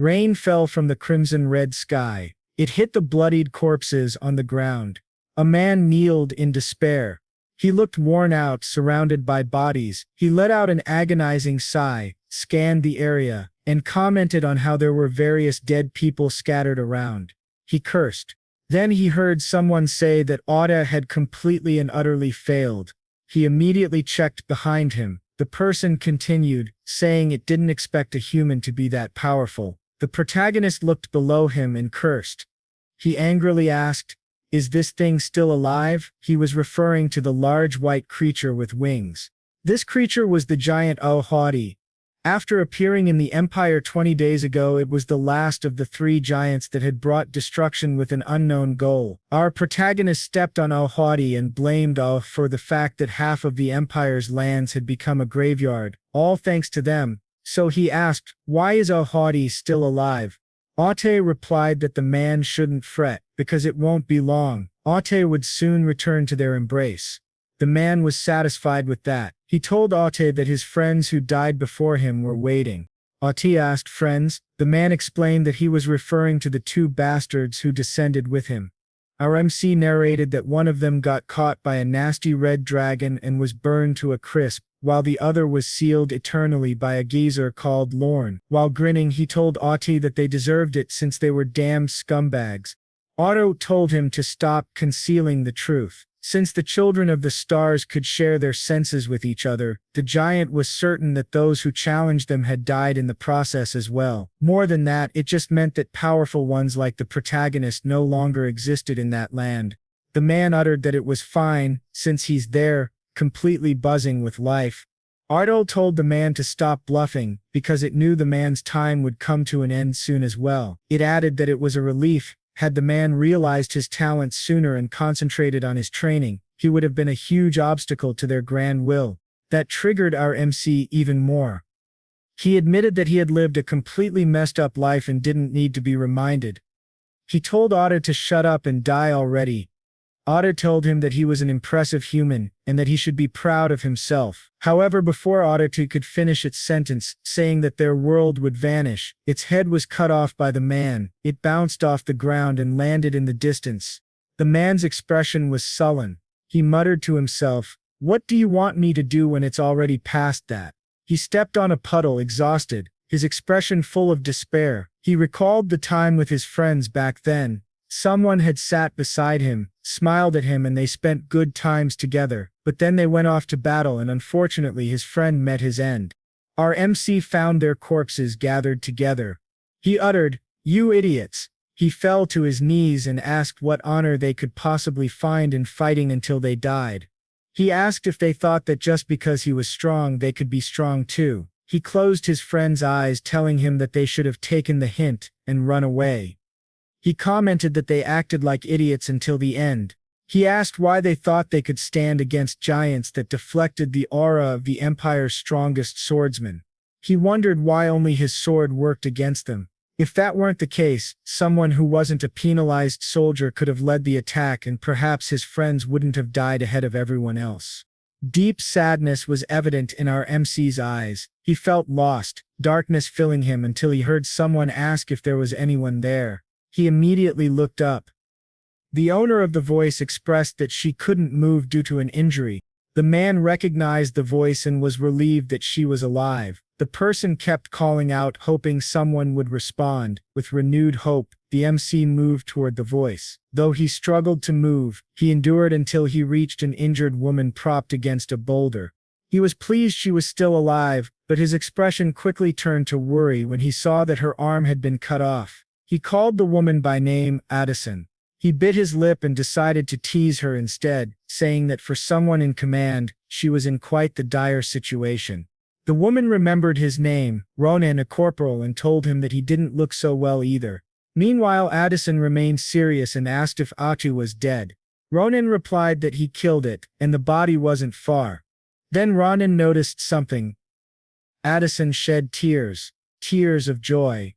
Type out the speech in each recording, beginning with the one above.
Rain fell from the crimson-red sky. It hit the bloodied corpses on the ground. A man kneeled in despair. He looked worn out, surrounded by bodies. He let out an agonizing sigh, scanned the area, and commented on how there were various dead people scattered around. He cursed. Then he heard someone say that Oda had completely and utterly failed. He immediately checked behind him. The person continued, saying it didn't expect a human to be that powerful. The protagonist looked below him and cursed. He angrily asked, "Is this thing still alive?" He was referring to the large white creature with wings. This creature was the giant Ohadi. After appearing in the Empire 20 days ago, it was the last of the 3 giants that had brought destruction with an unknown goal. Our protagonist stepped on Ohadi and blamed for the fact that half of the Empire's lands had become a graveyard, all thanks to them. So he asked, "Why is Ohadi still alive?" Ate replied that the man shouldn't fret, because it won't be long. Ate would soon return to their embrace. The man was satisfied with that. He told Ate that his friends who died before him were waiting. Ate asked, "Friends?" The man explained that he was referring to the 2 bastards who descended with him. Our MC narrated that one of them got caught by a nasty red dragon and was burned to a crisp, while the other was sealed eternally by a geezer called Lorne. While grinning, he told Ate that they deserved it since they were damned scumbags. Otto told him to stop concealing the truth. Since the children of the stars could share their senses with each other, the giant was certain that those who challenged them had died in the process as well. More than that, it just meant that powerful ones like the protagonist no longer existed in that land. The man uttered that it was fine, since he's there, completely buzzing with life. Otto told the man to stop bluffing, because it knew the man's time would come to an end soon as well. It added that it was a relief. Had the man realized his talents sooner and concentrated on his training, he would have been a huge obstacle to their grand will. That triggered our MC even more. He admitted that he had lived a completely messed up life and didn't need to be reminded. He told Otter to shut up and die already. Otter told him that he was an impressive human, and that he should be proud of himself. However, before Otter could finish its sentence, saying that their world would vanish, its head was cut off by the man. It bounced off the ground and landed in the distance. The man's expression was sullen. He muttered to himself, "What do you want me to do when it's already past that?" He stepped on a puddle, exhausted, his expression full of despair. He recalled the time with his friends back then. Someone had sat beside him, smiled at him, and they spent good times together, but then they went off to battle and unfortunately his friend met his end. Our MC found their corpses gathered together. He uttered, "You idiots." He fell to his knees and asked what honor they could possibly find in fighting until they died. He asked if they thought that just because he was strong they could be strong too. He closed his friend's eyes, telling him that they should have taken the hint and run away. He commented that they acted like idiots until the end. He asked why they thought they could stand against giants that deflected the aura of the Empire's strongest swordsman. He wondered why only his sword worked against them. If that weren't the case, someone who wasn't a penalized soldier could have led the attack and perhaps his friends wouldn't have died ahead of everyone else. Deep sadness was evident in our MC's eyes. He felt lost, darkness filling him until he heard someone ask if there was anyone there. He immediately looked up. The owner of the voice expressed that she couldn't move due to an injury. The man recognized the voice and was relieved that she was alive. The person kept calling out, hoping someone would respond. With renewed hope, the MC moved toward the voice. Though he struggled to move, he endured until he reached an injured woman propped against a boulder. He was pleased she was still alive, but his expression quickly turned to worry when he saw that her arm had been cut off. He called the woman by name, Addison. He bit his lip and decided to tease her instead, saying that for someone in command, she was in quite the dire situation. The woman remembered his name, Ronan, a corporal, and told him that he didn't look so well either. Meanwhile, Addison remained serious and asked if Atu was dead. Ronan replied that he killed it, and the body wasn't far. Then Ronan noticed something. Addison shed tears of joy.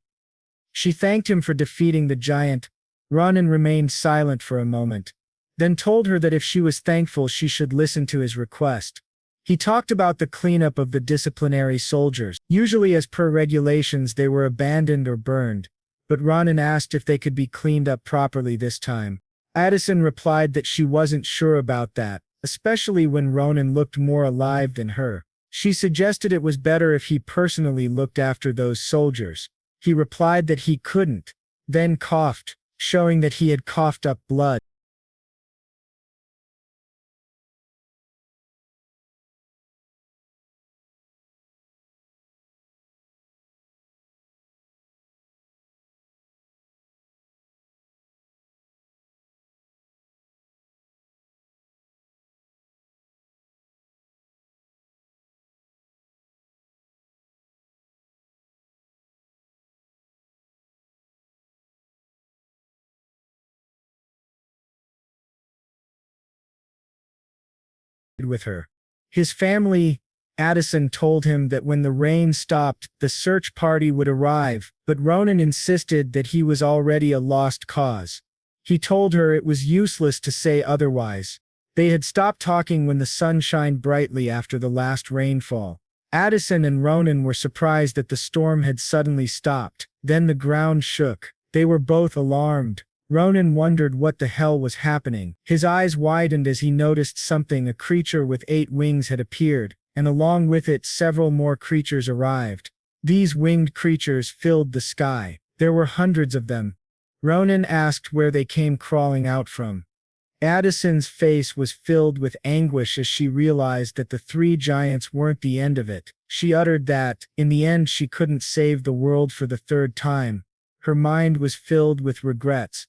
She thanked him for defeating the giant. Ronan remained silent for a moment, then told her that if she was thankful she should listen to his request. He talked about the cleanup of the disciplinary soldiers. Usually as per regulations they were abandoned or burned, but Ronan asked if they could be cleaned up properly this time. Addison replied that she wasn't sure about that, especially when Ronan looked more alive than her. She suggested it was better if he personally looked after those soldiers. He replied that he couldn't, then coughed, showing that he had coughed up blood. With her. His family, Addison told him that when the rain stopped, the search party would arrive, but Ronan insisted that he was already a lost cause. He told her it was useless to say otherwise. They had stopped talking when the sun shined brightly after the last rainfall. Addison and Ronan were surprised that the storm had suddenly stopped. Then the ground shook. They were both alarmed. Ronan wondered what the hell was happening. His eyes widened as he noticed something. A creature with 8 wings had appeared, and along with it several more creatures arrived. These winged creatures filled the sky. There were hundreds of them. Ronan asked where they came crawling out from. Addison's face was filled with anguish as she realized that the 3 giants weren't the end of it. She uttered that, in the end, she couldn't save the world for the 3rd time. Her mind was filled with regrets.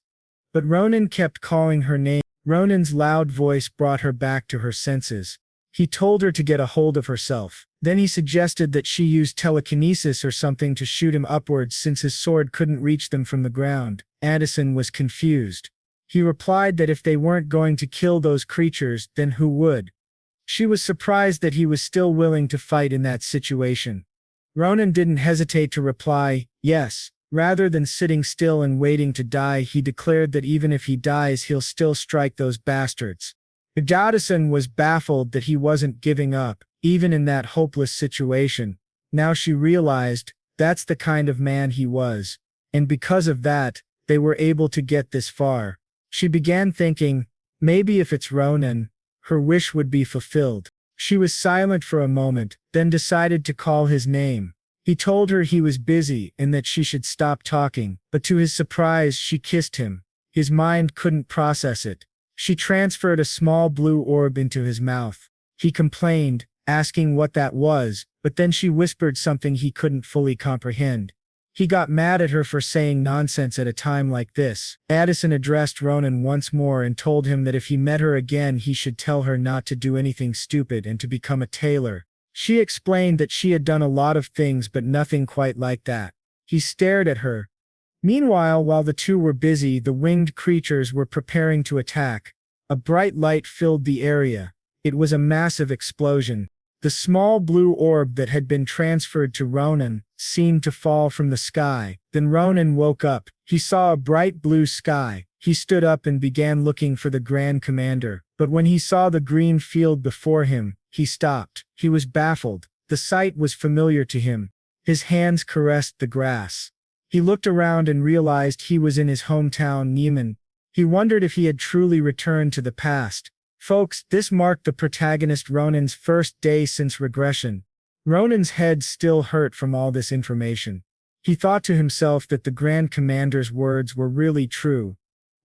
But Ronan kept calling her name. Ronan's loud voice brought her back to her senses. He told her to get a hold of herself. Then he suggested that she use telekinesis or something to shoot him upwards since his sword couldn't reach them from the ground. Addison was confused. He replied that if they weren't going to kill those creatures, then who would? She was surprised that he was still willing to fight in that situation. Ronan didn't hesitate to reply, yes. Rather than sitting still and waiting to die, he declared that even if he dies, he'll still strike those bastards. Addison was baffled that he wasn't giving up, even in that hopeless situation. Now she realized that's the kind of man he was. And because of that, they were able to get this far. She began thinking, maybe if it's Ronan, her wish would be fulfilled. She was silent for a moment, then decided to call his name. He told her he was busy and that she should stop talking, but to his surprise she kissed him. His mind couldn't process it. She transferred a small blue orb into his mouth. He complained, asking what that was, but then she whispered something he couldn't fully comprehend. He got mad at her for saying nonsense at a time like this. Addison addressed Ronan once more and told him that if he met her again he should tell her not to do anything stupid and to become a tailor. She explained that she had done a lot of things but nothing quite like that. He stared at her. Meanwhile, while the two were busy, the winged creatures were preparing to attack. A bright light filled the area. It was a massive explosion. The small blue orb that had been transferred to Ronan seemed to fall from the sky. Then Ronan woke up. He saw a bright blue sky. He stood up and began looking for the Grand Commander. But when he saw the green field before him, he stopped. He was baffled. The sight was familiar to him. His hands caressed the grass. He looked around and realized he was in his hometown Neiman. He wondered if he had truly returned to the past. Folks, this marked the protagonist Ronan's first day since regression. Ronan's head still hurt from all this information. He thought to himself that the Grand Commander's words were really true.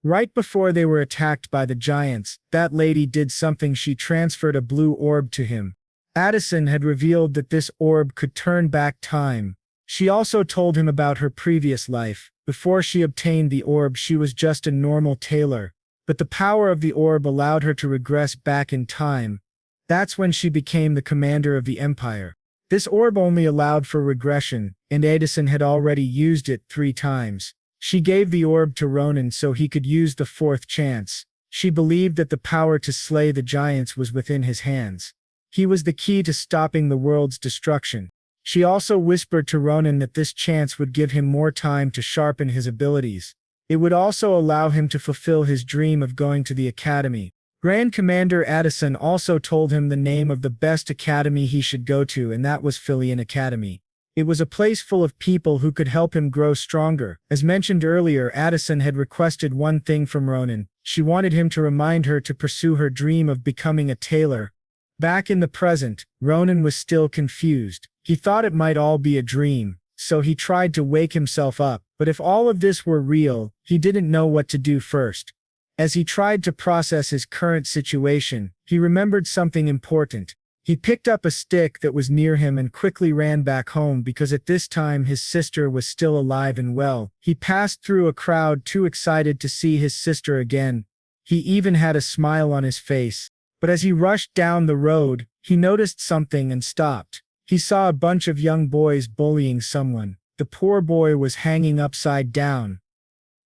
Right before they were attacked by the giants, that lady did something. She transferred a blue orb to him. Addison had revealed that this orb could turn back time. She also told him about her previous life. Before she obtained the orb, she was just a normal tailor. But the power of the orb allowed her to regress back in time. That's when she became the commander of the empire. This orb only allowed for regression, and Addison had already used it 3 times. She gave the orb to Ronan so he could use the 4th chance. She believed that the power to slay the giants was within his hands. He was the key to stopping the world's destruction. She also whispered to Ronan that this chance would give him more time to sharpen his abilities. It would also allow him to fulfill his dream of going to the academy. Grand Commander Addison also told him the name of the best academy he should go to, and that was Phileon Academy. It was a place full of people who could help him grow stronger. As mentioned earlier, Addison had requested one thing from Ronan. She wanted him to remind her to pursue her dream of becoming a tailor. Back in the present, Ronan was still confused. He thought it might all be a dream, so he tried to wake himself up. But if all of this were real, he didn't know what to do first. As he tried to process his current situation, he remembered something important. He picked up a stick that was near him and quickly ran back home because at this time his sister was still alive and well. He passed through a crowd too excited to see his sister again. He even had a smile on his face. But as he rushed down the road, he noticed something and stopped. He saw a bunch of young boys bullying someone. The poor boy was hanging upside down.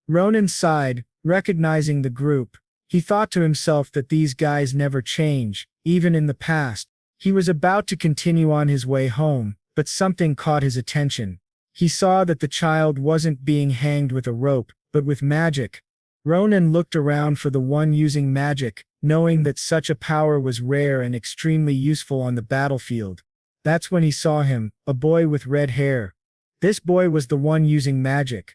Ronan sighed, recognizing the group. He thought to himself that these guys never change, even in the past. He was about to continue on his way home, but something caught his attention. He saw that the child wasn't being hanged with a rope, but with magic. Ronan looked around for the one using magic, knowing that such a power was rare and extremely useful on the battlefield. That's when he saw him, a boy with red hair. This boy was the one using magic.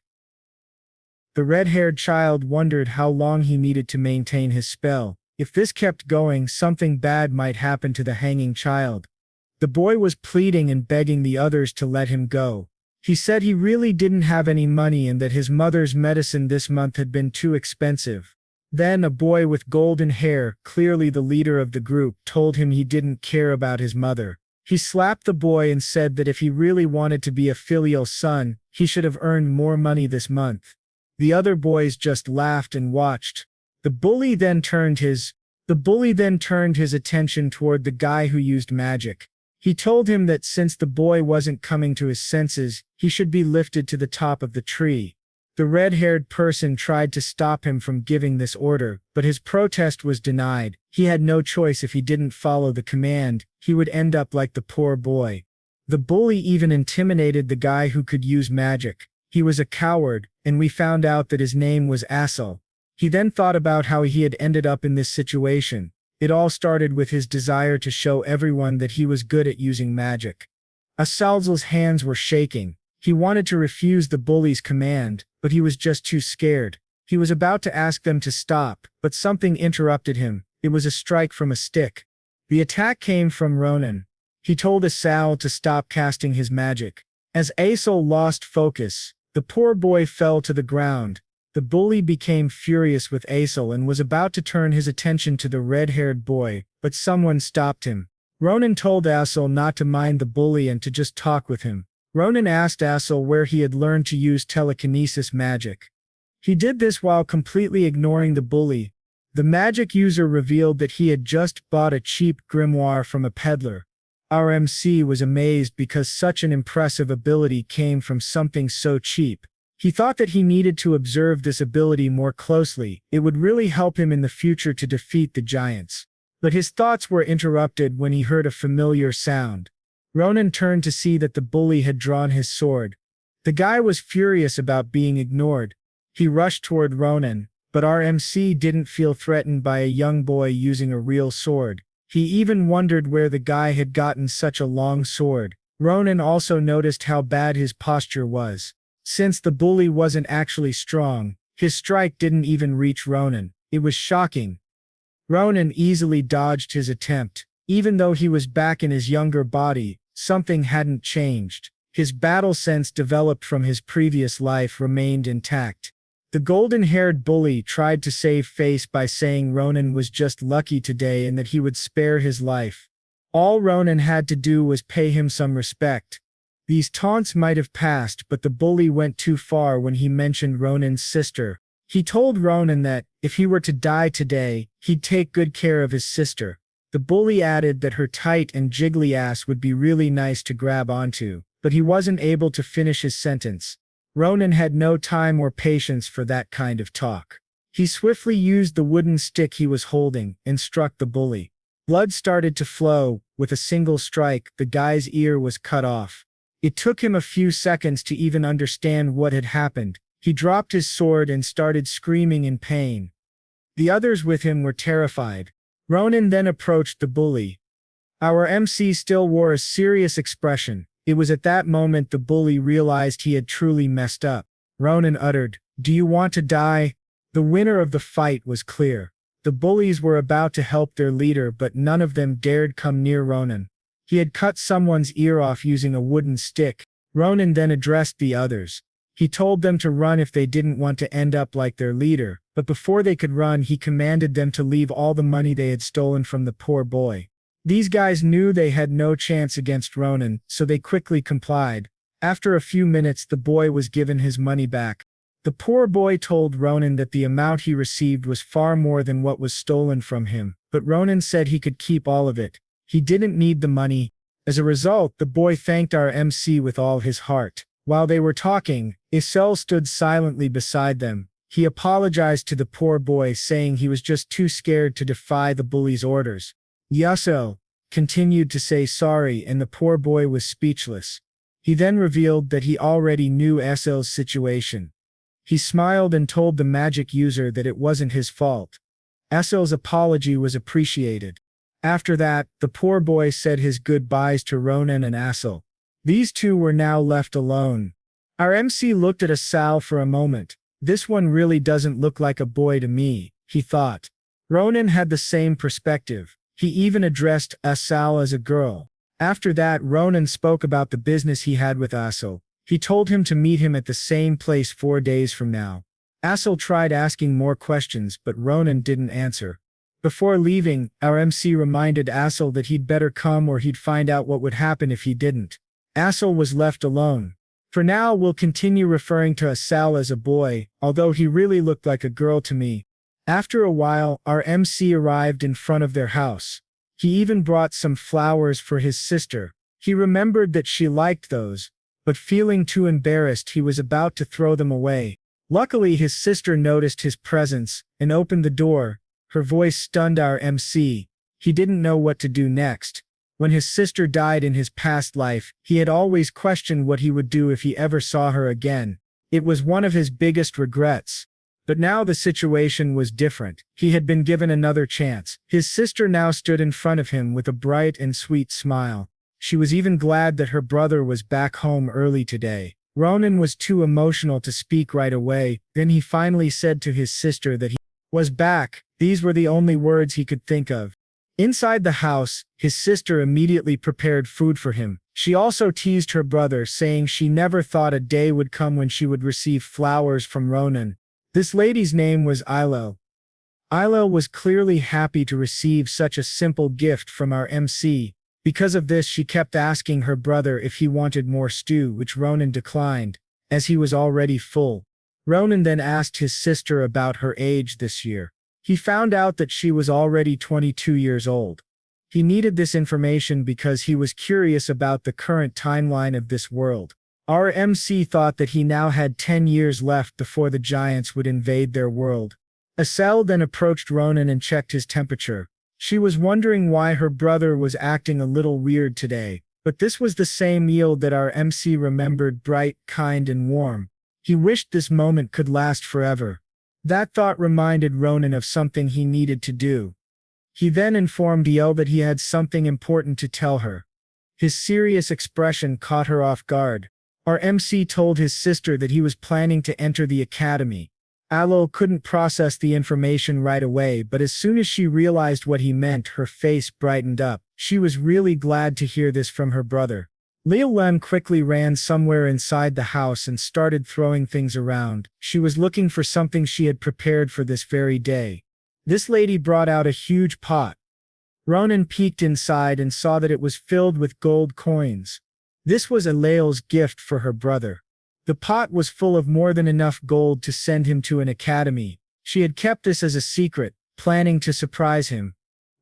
The red-haired child wondered how long he needed to maintain his spell. If this kept going, something bad might happen to the hanging child. The boy was pleading and begging the others to let him go. He said he really didn't have any money and that his mother's medicine this month had been too expensive. Then a boy with golden hair, clearly the leader of the group, told him he didn't care about his mother. He slapped the boy and said that if he really wanted to be a filial son, he should have earned more money this month. The other boys just laughed and watched. The bully then turned his attention toward the guy who used magic. He told him that since the boy wasn't coming to his senses, he should be lifted to the top of the tree. The red-haired person tried to stop him from giving this order, but his protest was denied. He had no choice. If he didn't follow the command, he would end up like the poor boy. The bully even intimidated the guy who could use magic. He was a coward, and we found out that his name was Asel. He then thought about how he had ended up in this situation. It all started with his desire to show everyone that he was good at using magic. Asel's hands were shaking. He wanted to refuse the bully's command, but he was just too scared. He was about to ask them to stop, but something interrupted him. It was a strike from a stick. The attack came from Ronan. He told Asel to stop casting his magic. As Asel lost focus, the poor boy fell to the ground. The bully became furious with Asel and was about to turn his attention to the red-haired boy, but someone stopped him. Ronan told Asel not to mind the bully and to just talk with him. Ronan asked Asel where he had learned to use telekinesis magic. He did this while completely ignoring the bully. The magic user revealed that he had just bought a cheap grimoire from a peddler. Our MC was amazed because such an impressive ability came from something so cheap. He thought that he needed to observe this ability more closely. It would really help him in the future to defeat the giants. But his thoughts were interrupted when he heard a familiar sound. Ronan turned to see that the bully had drawn his sword. The guy was furious about being ignored. He rushed toward Ronan, but our MC didn't feel threatened by a young boy using a real sword. He even wondered where the guy had gotten such a long sword. Ronan also noticed how bad his posture was. Since the bully wasn't actually strong, his strike didn't even reach Ronan. It was shocking. Ronan easily dodged his attempt. Even though he was back in his younger body, something hadn't changed. His battle sense developed from his previous life remained intact. The golden-haired bully tried to save face by saying Ronan was just lucky today and that he would spare his life. All Ronan had to do was pay him some respect. These taunts might have passed, but the bully went too far when he mentioned Ronan's sister. He told Ronan that, if he were to die today, he'd take good care of his sister. The bully added that her tight and jiggly ass would be really nice to grab onto, but he wasn't able to finish his sentence. Ronan had no time or patience for that kind of talk. He swiftly used the wooden stick he was holding and struck the bully. Blood started to flow. With a single strike, the guy's ear was cut off. It took him a few seconds to even understand what had happened. He dropped his sword and started screaming in pain. The others with him were terrified. Ronan then approached the bully. Our MC still wore a serious expression. It was at that moment the bully realized he had truly messed up. Ronan uttered, "Do you want to die?" The winner of the fight was clear. The bullies were about to help their leader, but none of them dared come near Ronan. He had cut someone's ear off using a wooden stick. Ronan then addressed the others. He told them to run if they didn't want to end up like their leader, but before they could run he commanded them to leave all the money they had stolen from the poor boy. These guys knew they had no chance against Ronan, so they quickly complied. After a few minutes the boy was given his money back. The poor boy told Ronan that the amount he received was far more than what was stolen from him, but Ronan said he could keep all of it. He didn't need the money. As a result, the boy thanked our MC with all his heart. While they were talking, Asel stood silently beside them. He apologized to the poor boy, saying he was just too scared to defy the bully's orders. Asel continued to say sorry, and the poor boy was speechless. He then revealed that he already knew Asel's situation. He smiled and told the magic user that it wasn't his fault. Asel's apology was appreciated. After that, the poor boy said his goodbyes to Ronan and Asel. These two were now left alone. Our MC looked at Asel for a moment. This one really doesn't look like a boy to me, he thought. Ronan had the same perspective. He even addressed Asel as a girl. After that, Ronan spoke about the business he had with Asel. He told him to meet him at the same place 4 days from now. Asel tried asking more questions, but Ronan didn't answer. Before leaving, our MC reminded Asel that he'd better come or he'd find out what would happen if he didn't. Asel was left alone. For now, we'll continue referring to Asel as a boy, although he really looked like a girl to me. After a while, our MC arrived in front of their house. He even brought some flowers for his sister. He remembered that she liked those, but feeling too embarrassed, he was about to throw them away. Luckily, his sister noticed his presence and opened the door. Her voice stunned our MC. He didn't know what to do next. When his sister died in his past life, he had always questioned what he would do if he ever saw her again. It was one of his biggest regrets. But now the situation was different. He had been given another chance. His sister now stood in front of him with a bright and sweet smile. She was even glad that her brother was back home early today. Ronan was too emotional to speak right away. Then he finally said to his sister that he was back. These were the only words he could think of. Inside the house, his sister immediately prepared food for him. She also teased her brother, saying she never thought a day would come when she would receive flowers from Ronan. This lady's name was Asel. Asel was clearly happy to receive such a simple gift from our MC. Because of this, she kept asking her brother if he wanted more stew, which Ronan declined, as he was already full. Ronan then asked his sister about her age this year. He found out that she was already 22 years old. He needed this information because he was curious about the current timeline of this world. Our MC thought that he now had 10 years left before the giants would invade their world. Asel then approached Ronan and checked his temperature. She was wondering why her brother was acting a little weird today, but this was the same meal that our MC remembered, bright, kind, and warm. He wished this moment could last forever. That thought reminded Ronan of something he needed to do. He then informed Asel that he had something important to tell her. His serious expression caught her off guard. Our MC told his sister that he was planning to enter the academy. Asel couldn't process the information right away, but as soon as she realized what he meant, her face brightened up. She was really glad to hear this from her brother. Lem quickly ran somewhere inside the house and started throwing things around. She was looking for something she had prepared for this very day. This lady brought out a huge pot. Ronan peeked inside and saw that it was filled with gold coins. This was Asel's gift for her brother. The pot was full of more than enough gold to send him to an academy. She had kept this as a secret, planning to surprise him.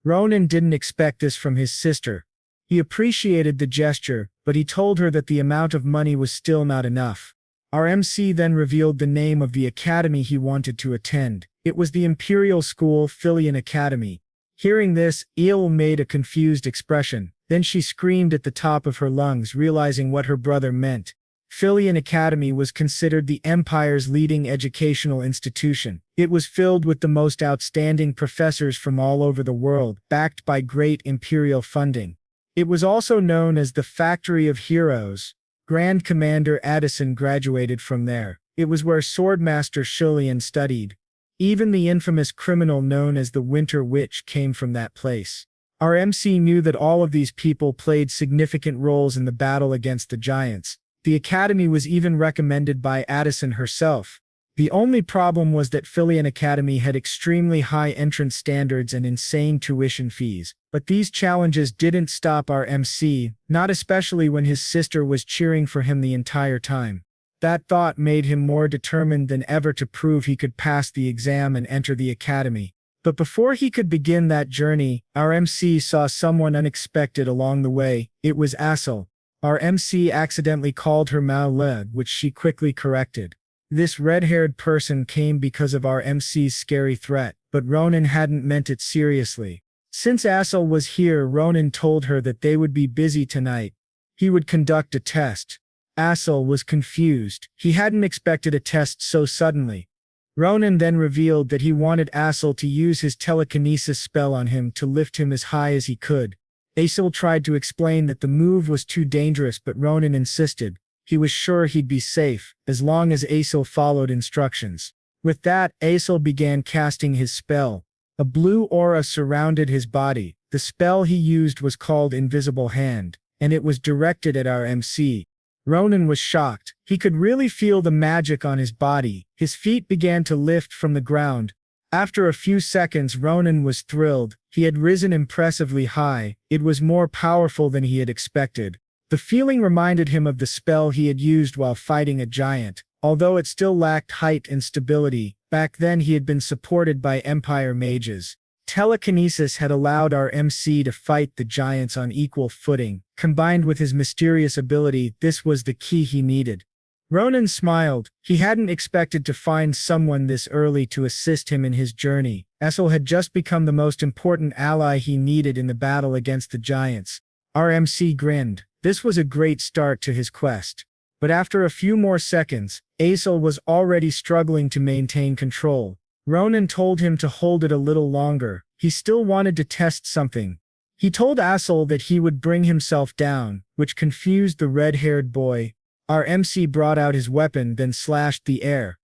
Ronan didn't expect this from his sister. He appreciated the gesture, but he told her that the amount of money was still not enough. Our MC then revealed the name of the academy he wanted to attend. It was the Imperial School Phileon Academy. Hearing this, Asel made a confused expression. Then she screamed at the top of her lungs, realizing what her brother meant. Phileon Academy was considered the Empire's leading educational institution. It was filled with the most outstanding professors from all over the world, backed by great imperial funding. It was also known as the Factory of Heroes. Grand Commander Addison graduated from there. It was where Swordmaster Schulpen studied. Even the infamous criminal known as the Winter Witch came from that place. Our MC knew that all of these people played significant roles in the battle against the giants. The academy was even recommended by Addison herself. The only problem was that Phileon Academy had extremely high entrance standards and insane tuition fees. But these challenges didn't stop our MC, not especially when his sister was cheering for him the entire time. That thought made him more determined than ever to prove he could pass the exam and enter the academy. But before he could begin that journey, our MC saw someone unexpected along the way. It was Asel. Our MC accidentally called her Mal, which she quickly corrected. This red-haired person came because of our MC's scary threat, but Ronan hadn't meant it seriously. Since Asel was here, Ronan told her that they would be busy tonight. He would conduct a test. Asel was confused. He hadn't expected a test so suddenly. Ronan then revealed that he wanted Asel to use his telekinesis spell on him to lift him as high as he could. Asel tried to explain that the move was too dangerous, but Ronan insisted. He was sure he'd be safe, as long as Asel followed instructions. With that, Asel began casting his spell. A blue aura surrounded his body. The spell he used was called Invisible Hand, and it was directed at our MC. Ronan was shocked. He could really feel the magic on his body. His feet began to lift from the ground. After a few seconds, Ronan was thrilled. He had risen impressively high. It was more powerful than he had expected. The feeling reminded him of the spell he had used while fighting a giant. Although it still lacked height and stability, back then he had been supported by Empire mages. Telekinesis had allowed our MC to fight the giants on equal footing. Combined with his mysterious ability, this was the key he needed. Ronan smiled. He hadn't expected to find someone this early to assist him in his journey. Asel had just become the most important ally he needed in the battle against the giants. Our MC grinned. This was a great start to his quest. But after a few more seconds, Asel was already struggling to maintain control. Ronan told him to hold it a little longer. He still wanted to test something. He told Asel that he would bring himself down, which confused the red-haired boy. Our MC brought out his weapon, then slashed the air.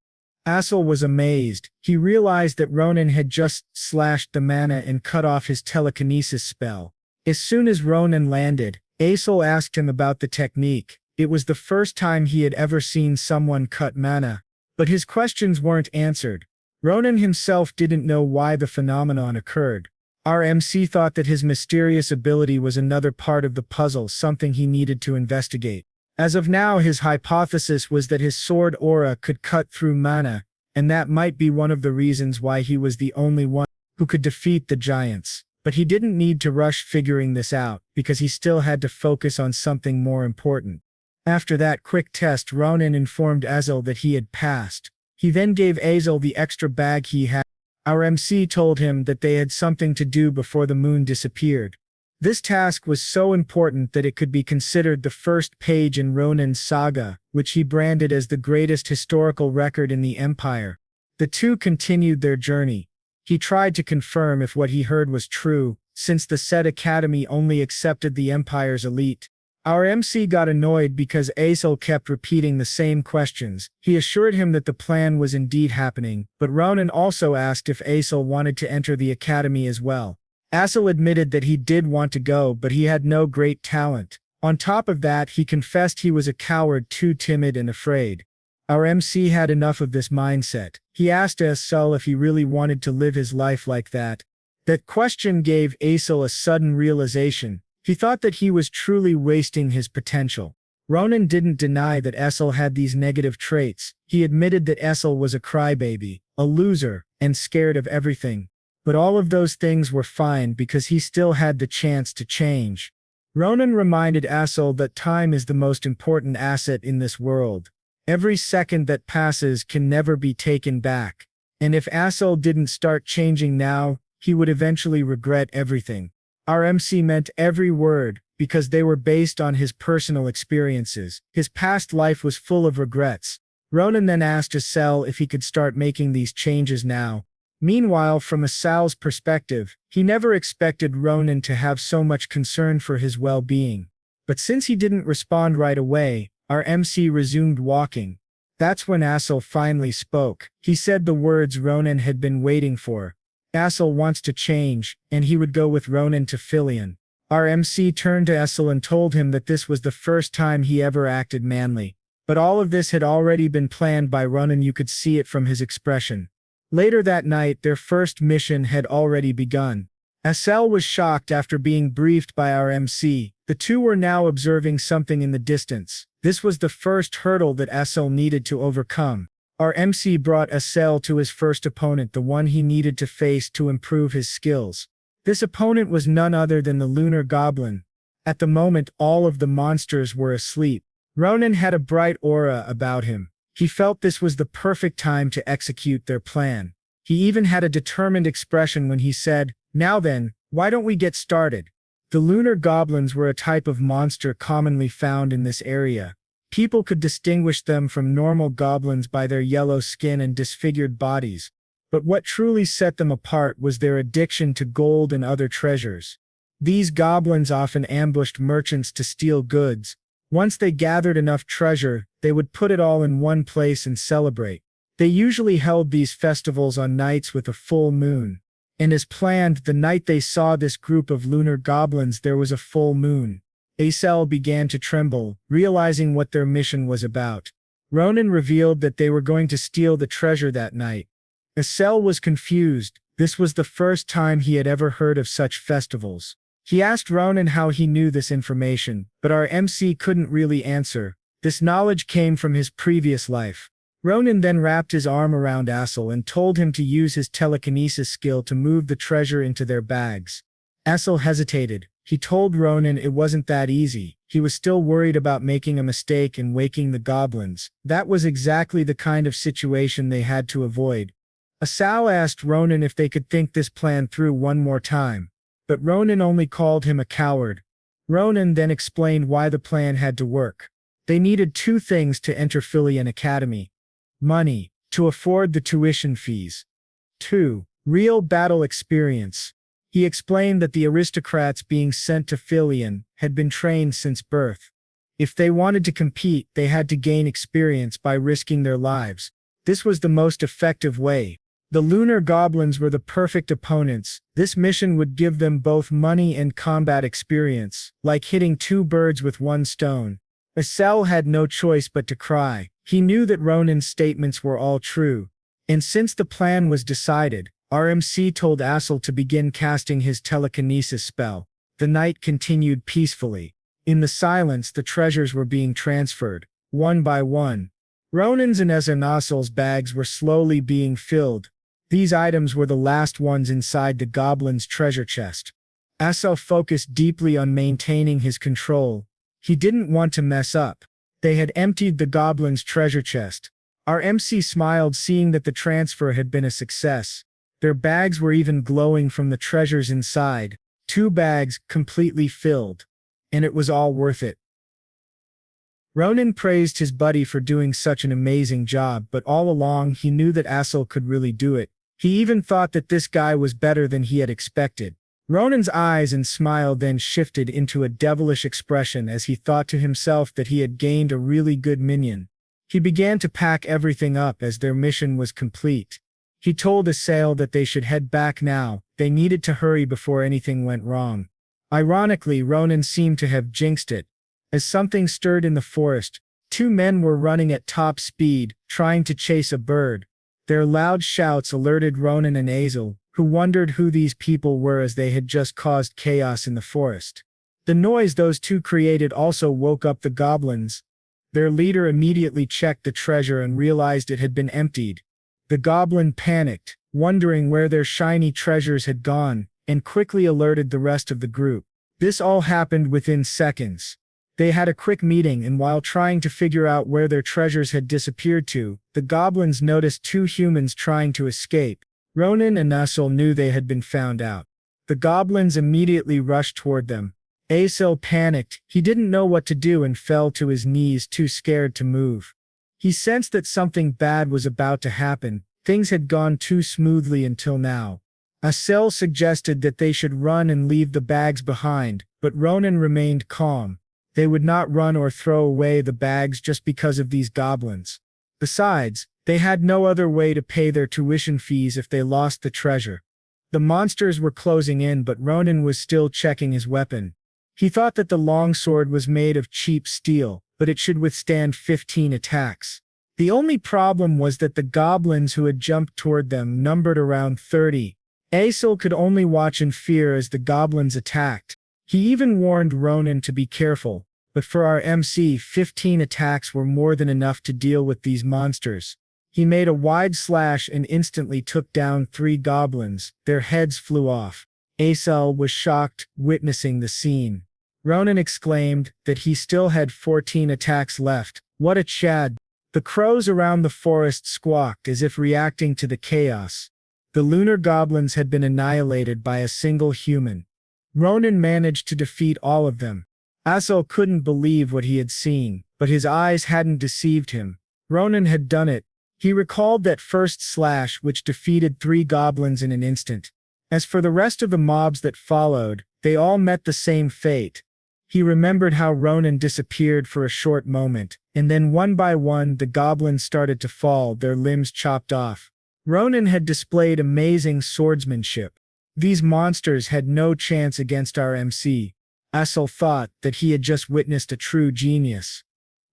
Asel was amazed. He realized that Ronan had just slashed the mana and cut off his telekinesis spell. As soon as Ronan landed, Asel asked him about the technique. It was the first time he had ever seen someone cut mana. But his questions weren't answered. Ronan himself didn't know why the phenomenon occurred. Our MC thought that his mysterious ability was another part of the puzzle, something he needed to investigate. As of now, his hypothesis was that his sword aura could cut through mana, and that might be one of the reasons why he was the only one who could defeat the giants. But he didn't need to rush figuring this out, because he still had to focus on something more important. After that quick test, Ronan informed Asel that he had passed. He then gave Asel the extra bag he had. Our MC told him that they had something to do before the moon disappeared. This task was so important that it could be considered the first page in Ronan's saga, which he branded as the greatest historical record in the Empire. The two continued their journey. He tried to confirm if what he heard was true, since the said academy only accepted the Empire's elite. Our MC got annoyed because Asel kept repeating the same questions. He assured him that the plan was indeed happening, but Ronan also asked if Asel wanted to enter the academy as well. Asel admitted that he did want to go, but he had no great talent. On top of that, he confessed he was a coward, too timid and afraid. Our MC had enough of this mindset. He asked Asel if he really wanted to live his life like that. That question gave Asel a sudden realization. He thought that he was truly wasting his potential. Ronan didn't deny that Asel had these negative traits. He admitted that Asel was a crybaby, a loser, and scared of everything. But all of those things were fine because he still had the chance to change. Ronan reminded Asel that time is the most important asset in this world. Every second that passes can never be taken back. And if Asel didn't start changing now, he would eventually regret everything. Our MC meant every word. because they were based on his personal experiences. His past life was full of regrets. Ronan then asked Asel if he could start making these changes now. Meanwhile, from Asel's perspective, he never expected Ronan to have so much concern for his well-being. But since he didn't respond right away, our MC resumed walking. That's when Asel finally spoke. He said the words Ronan had been waiting for. Asel wants to change, and he would go with Ronan to Philian. Our MC turned to Asel and told him that this was the first time he ever acted manly. But all of this had already been planned by Ronan. You could see it from his expression. Later that night, their first mission had already begun. Asel was shocked after being briefed by our MC. The two were now observing something in the distance. This was the first hurdle that Asel needed to overcome. Our MC brought Asel to his first opponent, the one he needed to face to improve his skills. This opponent was none other than the lunar goblin. At the moment, all of the monsters were asleep. Ronan had a bright aura about him. He felt this was the perfect time to execute their plan. He even had a determined expression when he said, "Now then, why don't we get started?" The lunar goblins were a type of monster commonly found in this area. People could distinguish them from normal goblins by their yellow skin and disfigured bodies. But what truly set them apart was their addiction to gold and other treasures. These goblins often ambushed merchants to steal goods. Once they gathered enough treasure, they would put it all in one place and celebrate. They usually held these festivals on nights with a full moon. And as planned, the night they saw this group of lunar goblins, there was a full moon. Asel began to tremble, realizing what their mission was about. Ronan revealed that they were going to steal the treasure that night. Asel was confused. This was the first time he had ever heard of such festivals. He asked Ronan how he knew this information, but our MC couldn't really answer. This knowledge came from his previous life. Ronan then wrapped his arm around Asel and told him to use his telekinesis skill to move the treasure into their bags. Asel hesitated. He told Ronan it wasn't that easy. He was still worried about making a mistake and waking the goblins. That was exactly the kind of situation they had to avoid. Asel asked Ronan if they could think this plan through one more time. But Ronan only called him a coward. Ronan then explained why the plan had to work. They needed two things to enter Phileon Academy. Money, to afford the tuition fees. 2. Real battle experience. He explained that the aristocrats being sent to Philian had been trained since birth. If they wanted to compete, they had to gain experience by risking their lives. This was the most effective way. The lunar goblins were the perfect opponents. This mission would give them both money and combat experience, like hitting two birds with one stone. Asel had no choice but to cry. He knew that Ronan's statements were all true. And since the plan was decided, our MC told Asel to begin casting his telekinesis spell. The night continued peacefully. In the silence, the treasures were being transferred, one by one. Ronan's and Asel's bags were slowly being filled. These items were the last ones inside the goblin's treasure chest. Asel focused deeply on maintaining his control. He didn't want to mess up. They had emptied the goblin's treasure chest. Our MC smiled, seeing that the transfer had been a success. Their bags were even glowing from the treasures inside. 2 bags completely filled. And it was all worth it. Ronan praised his buddy for doing such an amazing job, but all along he knew that Asel could really do it. He even thought that this guy was better than he had expected. Ronan's eyes and smile then shifted into a devilish expression as he thought to himself that he had gained a really good minion. He began to pack everything up as their mission was complete. He told Asel that they should head back now. They needed to hurry before anything went wrong. Ironically, Ronan seemed to have jinxed it. As something stirred in the forest, 2 men were running at top speed, trying to chase a bird. Their loud shouts alerted Ronan and Asel, who wondered who these people were as they had just caused chaos in the forest. The noise those 2 created also woke up the goblins. Their leader immediately checked the treasure and realized it had been emptied. The goblin panicked, wondering where their shiny treasures had gone, and quickly alerted the rest of the group. This all happened within seconds. They had a quick meeting, and while trying to figure out where their treasures had disappeared to, the goblins noticed 2 humans trying to escape. Ronan and Asel knew they had been found out. The goblins immediately rushed toward them. Asel panicked. He didn't know what to do and fell to his knees, too scared to move. He sensed that something bad was about to happen. Things had gone too smoothly until now. Asel suggested that they should run and leave the bags behind, but Ronan remained calm. They would not run or throw away the bags just because of these goblins. Besides, they had no other way to pay their tuition fees if they lost the treasure. The monsters were closing in, but Ronan was still checking his weapon. He thought that the longsword was made of cheap steel, but it should withstand 15 attacks. The only problem was that the goblins who had jumped toward them numbered around 30. Asel could only watch in fear as the goblins attacked. He even warned Ronan to be careful, but for our MC, 15 attacks were more than enough to deal with these monsters. He made a wide slash and instantly took down 3 goblins. Their heads flew off. Asel was shocked, witnessing the scene. Ronan exclaimed that he still had 14 attacks left. What a chad! The crows around the forest squawked as if reacting to the chaos. The lunar goblins had been annihilated by a single human. Ronan managed to defeat all of them. Asel couldn't believe what he had seen, but his eyes hadn't deceived him. Ronan had done it. He recalled that first slash which defeated 3 goblins in an instant. As for the rest of the mobs that followed, they all met the same fate. He remembered how Ronan disappeared for a short moment, and then one by one the goblins started to fall, their limbs chopped off. Ronan had displayed amazing swordsmanship. These monsters had no chance against our MC. Asel thought that he had just witnessed a true genius.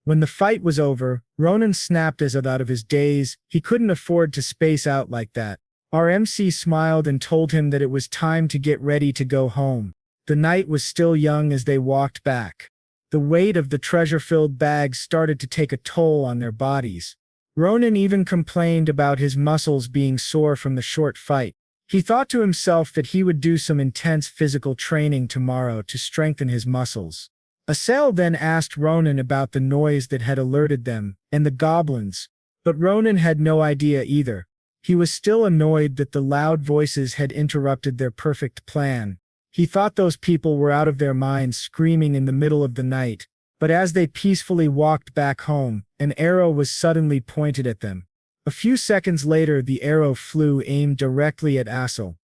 When the fight was over, Ronan snapped Asel out of his daze. He couldn't afford to space out like that. Our MC smiled and told him that it was time to get ready to go home. The night was still young as they walked back. The weight of the treasure-filled bags started to take a toll on their bodies. Ronan even complained about his muscles being sore from the short fight. He thought to himself that he would do some intense physical training tomorrow to strengthen his muscles. Asel then asked Ronan about the noise that had alerted them, and the goblins, but Ronan had no idea either. He was still annoyed that the loud voices had interrupted their perfect plan. He thought those people were out of their minds screaming in the middle of the night, but as they peacefully walked back home, an arrow was suddenly pointed at them. A few seconds later the arrow flew aimed directly at Asel.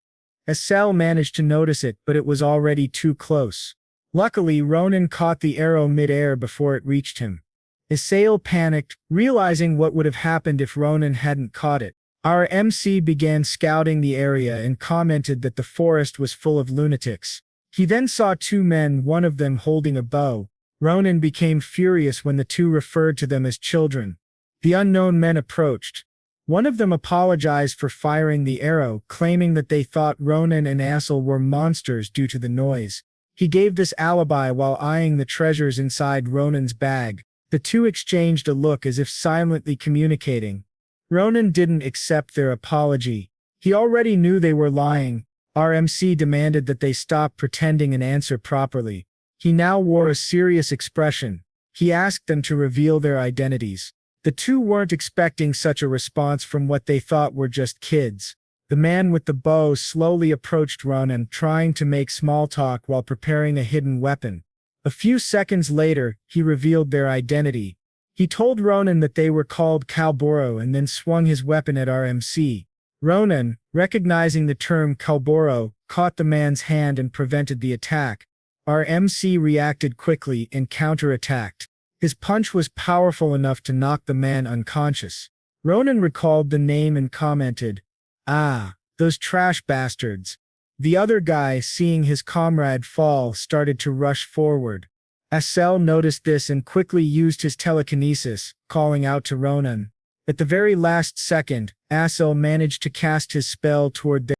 Asel managed to notice it, but it was already too close. Luckily, Ronan caught the arrow mid-air before it reached him. Asel panicked, realizing what would have happened if Ronan hadn't caught it. Our MC began scouting the area and commented that the forest was full of lunatics. He then saw 2 men, one of them holding a bow. Ronan became furious when the 2 referred to them as children. The unknown men approached. One of them apologized for firing the arrow, claiming that they thought Ronan and Asel were monsters due to the noise. He gave this alibi while eyeing the treasures inside Ronan's bag. The 2 exchanged a look as if silently communicating. Ronan didn't accept their apology. He already knew they were lying. Our MC demanded that they stop pretending and answer properly. He now wore a serious expression. He asked them to reveal their identities. The 2 weren't expecting such a response from what they thought were just kids. The man with the bow slowly approached Ronan, trying to make small talk while preparing a hidden weapon. A few seconds later, he revealed their identity. He told Ronan that they were called Kalboro and then swung his weapon at our MC. Ronan, recognizing the term Kalboro, caught the man's hand and prevented the attack. Our MC reacted quickly and counterattacked. His punch was powerful enough to knock the man unconscious. Ronan recalled the name and commented, "Ah, those trash bastards." The other guy, seeing his comrade fall, started to rush forward. Asel noticed this and quickly used his telekinesis, calling out to Ronan. At the very last second, Asel managed to cast his spell toward them.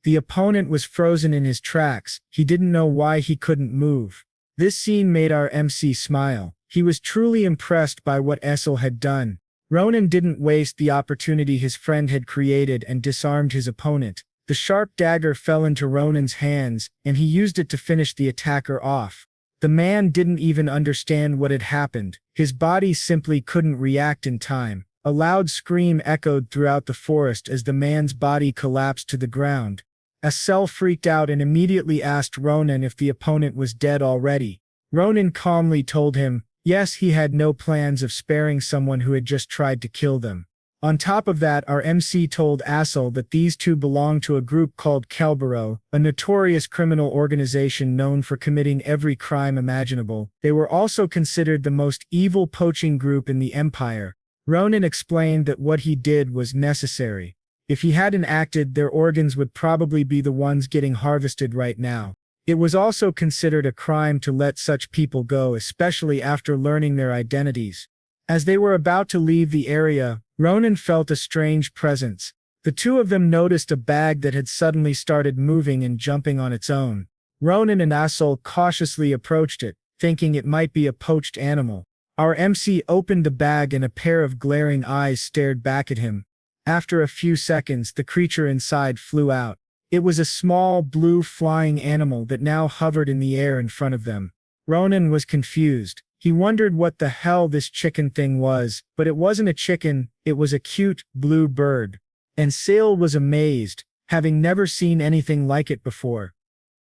The opponent was frozen in his tracks. He didn't know why he couldn't move. This scene made our MC smile. He was truly impressed by what Asel had done. Ronan didn't waste the opportunity his friend had created and disarmed his opponent. The sharp dagger fell into Ronan's hands, and he used it to finish the attacker off. The man didn't even understand what had happened. His body simply couldn't react in time. A loud scream echoed throughout the forest as the man's body collapsed to the ground. Asel freaked out and immediately asked Ronan if the opponent was dead already. Ronan calmly told him, yes, he had no plans of sparing someone who had just tried to kill them. On top of that, our MC told Asel that these two belonged to a group called Kelbaro, a notorious criminal organization known for committing every crime imaginable. They were also considered the most evil poaching group in the Empire. Ronan explained that what he did was necessary. If he hadn't acted, their organs would probably be the ones getting harvested right now. It was also considered a crime to let such people go, especially after learning their identities. As they were about to leave the area, Ronan felt a strange presence. The two of them noticed a bag that had suddenly started moving and jumping on its own. Ronan and Asel cautiously approached it, thinking it might be a poached animal. Our MC opened the bag and a pair of glaring eyes stared back at him. After a few seconds, the creature inside flew out. It was a small, blue flying animal that now hovered in the air in front of them. Ronan was confused. He wondered what the hell this chicken thing was, but it wasn't a chicken, it was a cute, blue bird. And Asel was amazed, having never seen anything like it before.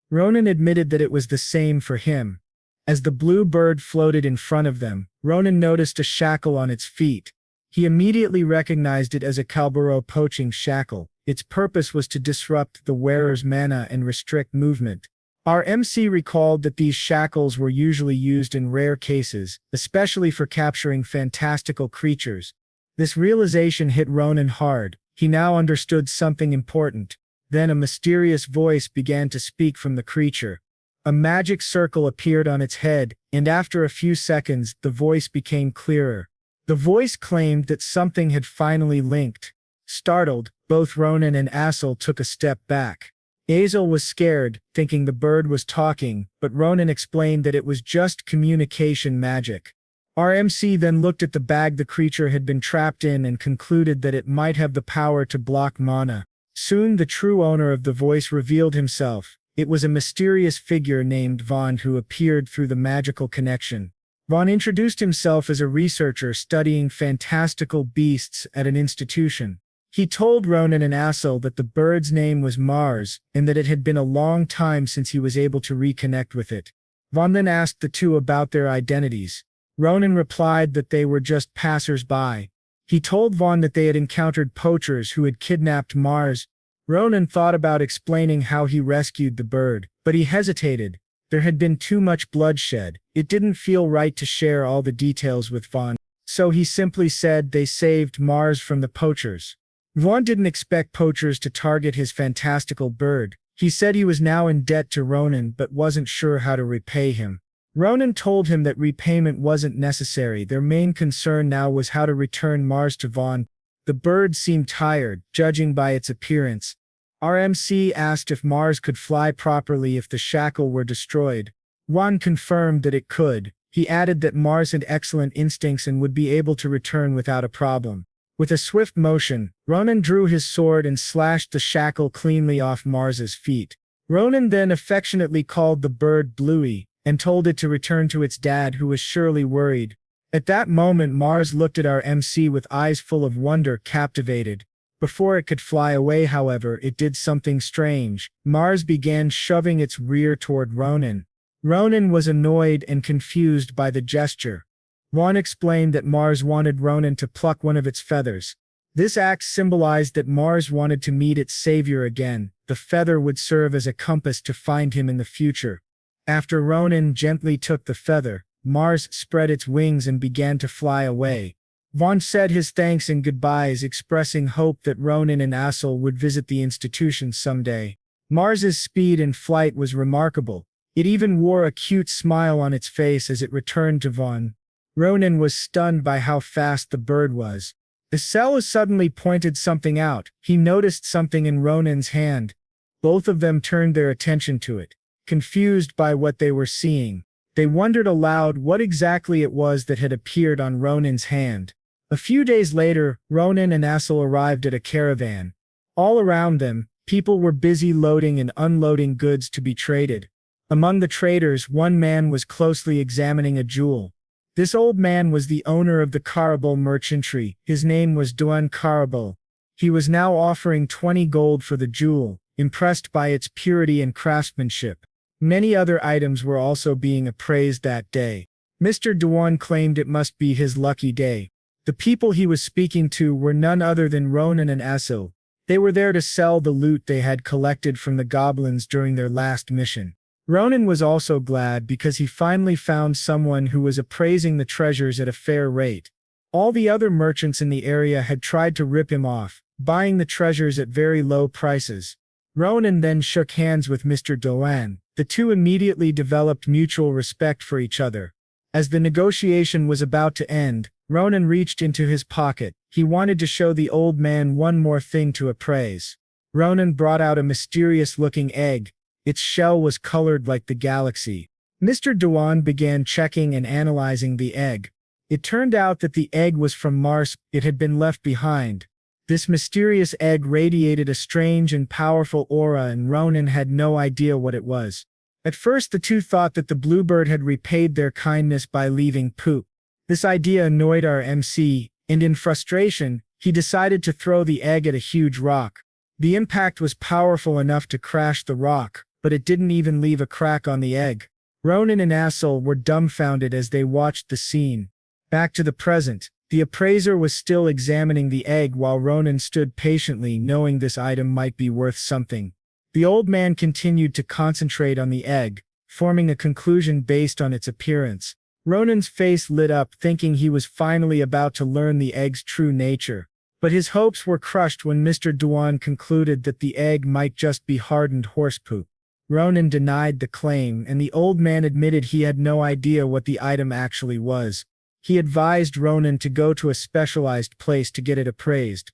Ronan admitted that it was the same for him. As the blue bird floated in front of them, Ronan noticed a shackle on its feet. He immediately recognized it as a Kelbaro poaching shackle. Its purpose was to disrupt the wearer's mana and restrict movement. Our MC recalled that these shackles were usually used in rare cases, especially for capturing fantastical creatures. This realization hit Ronan hard. He now understood something important. Then a mysterious voice began to speak from the creature. A magic circle appeared on its head, and after a few seconds, the voice became clearer. The voice claimed that something had finally linked. Startled, both Ronan and Asel took a step back. Asel was scared, thinking the bird was talking, but Ronan explained that it was just communication magic. Our MC then looked at the bag the creature had been trapped in and concluded that it might have the power to block mana. Soon the true owner of the voice revealed himself. It was a mysterious figure named Vaughn who appeared through the magical connection. Vaughn introduced himself as a researcher studying fantastical beasts at an institution. He told Ronan and Asel that the bird's name was Mars, and that it had been a long time since he was able to reconnect with it. Vaughn then asked the two about their identities. Ronan replied that they were just passers-by. He told Vaughn that they had encountered poachers who had kidnapped Mars. Ronan thought about explaining how he rescued the bird, but he hesitated. There had been too much bloodshed. It didn't feel right to share all the details with Vaughn, so he simply said they saved Mars from the poachers. Vaughn didn't expect poachers to target his fantastical bird. He said he was now in debt to Ronan but wasn't sure how to repay him. Ronan told him that repayment wasn't necessary. Their main concern now was how to return Mars to Vaughn. The bird seemed tired, judging by its appearance. Our MC asked if Mars could fly properly if the shackle were destroyed. Vaughn confirmed that it could. He added that Mars had excellent instincts and would be able to return without a problem. With a swift motion, Ronan drew his sword and slashed the shackle cleanly off Mars's feet. Ronan then affectionately called the bird Bluey, and told it to return to its dad, who was surely worried. At that moment, Mars looked at our MC with eyes full of wonder, captivated. Before it could fly away, however, it did something strange. Mars began shoving its rear toward Ronan. Ronan was annoyed and confused by the gesture. Vaughn explained that Mars wanted Ronan to pluck one of its feathers. This act symbolized that Mars wanted to meet its savior again. The feather would serve as a compass to find him in the future. After Ronan gently took the feather, Mars spread its wings and began to fly away. Vaughn said his thanks and goodbyes, expressing hope that Ronan and Asel would visit the institution someday. Mars's speed in flight was remarkable. It even wore a cute smile on its face as it returned to Vaughn. Ronan was stunned by how fast the bird was. Asel suddenly pointed something out. He noticed something in Ronan's hand. Both of them turned their attention to it. Confused by what they were seeing, they wondered aloud what exactly it was that had appeared on Ronan's hand. A few days later, Ronan and Asel arrived at a caravan. All around them, people were busy loading and unloading goods to be traded. Among the traders, one man was closely examining a jewel. This old man was the owner of the Karabal merchantry. His name was Duan Karabal. He was now offering 20 gold for the jewel. impressed by its purity and craftsmanship. Many other items were also being appraised that day. Mr. Vaughn claimed it must be his lucky day. The people he was speaking to were none other than Ronan and Asel. They were there to sell the loot they had collected from the goblins during their last mission. Ronan was also glad because he finally found someone who was appraising the treasures at a fair rate. All the other merchants in the area had tried to rip him off, buying the treasures at very low prices. Ronan then shook hands with Mr. Vaughn. The two immediately developed mutual respect for each other. As the negotiation was about to end, Ronan reached into his pocket. He wanted to show the old man one more thing to appraise. Ronan brought out a mysterious-looking egg. Its shell was colored like the galaxy. Mr. Vaughn began checking and analyzing the egg. It turned out that the egg was from Mars. It had been left behind. This mysterious egg radiated a strange and powerful aura, and Ronan had no idea what it was. At first the two thought that the bluebird had repaid their kindness by leaving poop. This idea annoyed our MC, and in frustration, he decided to throw the egg at a huge rock. The impact was powerful enough to crash the rock, but it didn't even leave a crack on the egg. Ronan and Asel were dumbfounded as they watched the scene. Back to the present. The appraiser was still examining the egg while Ronan stood patiently, knowing this item might be worth something. The old man continued to concentrate on the egg, forming a conclusion based on its appearance. Ronan's face lit up, thinking he was finally about to learn the egg's true nature. But his hopes were crushed when Mr. Vaughn concluded that the egg might just be hardened horse poop. Ronan denied the claim, and the old man admitted he had no idea what the item actually was. He advised Ronan to go to a specialized place to get it appraised.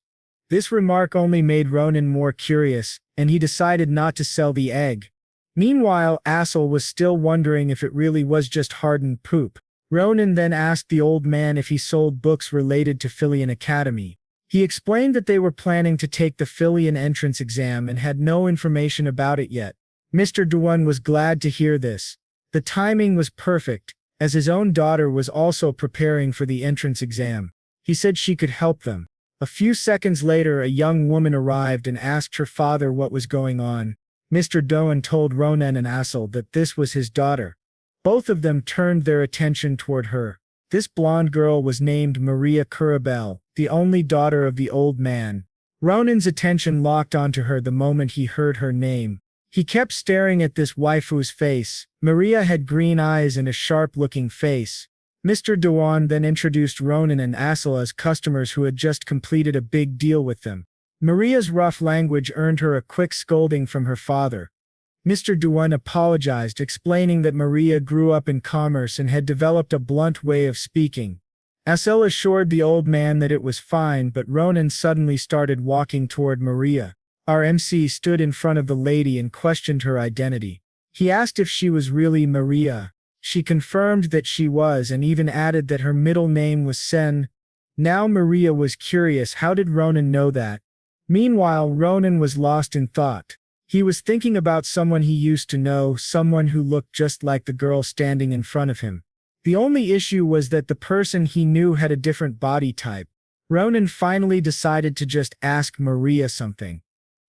This remark only made Ronan more curious, and he decided not to sell the egg. Meanwhile, Asel was still wondering if it really was just hardened poop. Ronan then asked the old man if he sold books related to Phileon Academy. He explained that they were planning to take the Philian entrance exam and had no information about it yet. Mr. Vaughn was glad to hear this. The timing was perfect, as his own daughter was also preparing for the entrance exam. He said she could help them. A few seconds later, a young woman arrived and asked her father what was going on. Mr. Vaughn told Ronan and Asel that this was his daughter. Both of them turned their attention toward her. This blonde girl was named Maria Curabel, the only daughter of the old man. Ronan's attention locked onto her the moment he heard her name. He kept staring at this waifu's face. Maria had green eyes and a sharp-looking face. Mr. Vaughn then introduced Ronan and Asel as customers who had just completed a big deal with them. Maria's rough language earned her a quick scolding from her father. Mr. Vaughn apologized, explaining that Maria grew up in commerce and had developed a blunt way of speaking. Asel assured the old man that it was fine, but Ronan suddenly started walking toward Maria. Our MC stood in front of the lady and questioned her identity. He asked if she was really Maria. She confirmed that she was and even added that her middle name was Sen. Now Maria was curious, how did Ronan know that? Meanwhile, Ronan was lost in thought. He was thinking about someone he used to know, someone who looked just like the girl standing in front of him. The only issue was that the person he knew had a different body type. Ronan finally decided to just ask Maria something.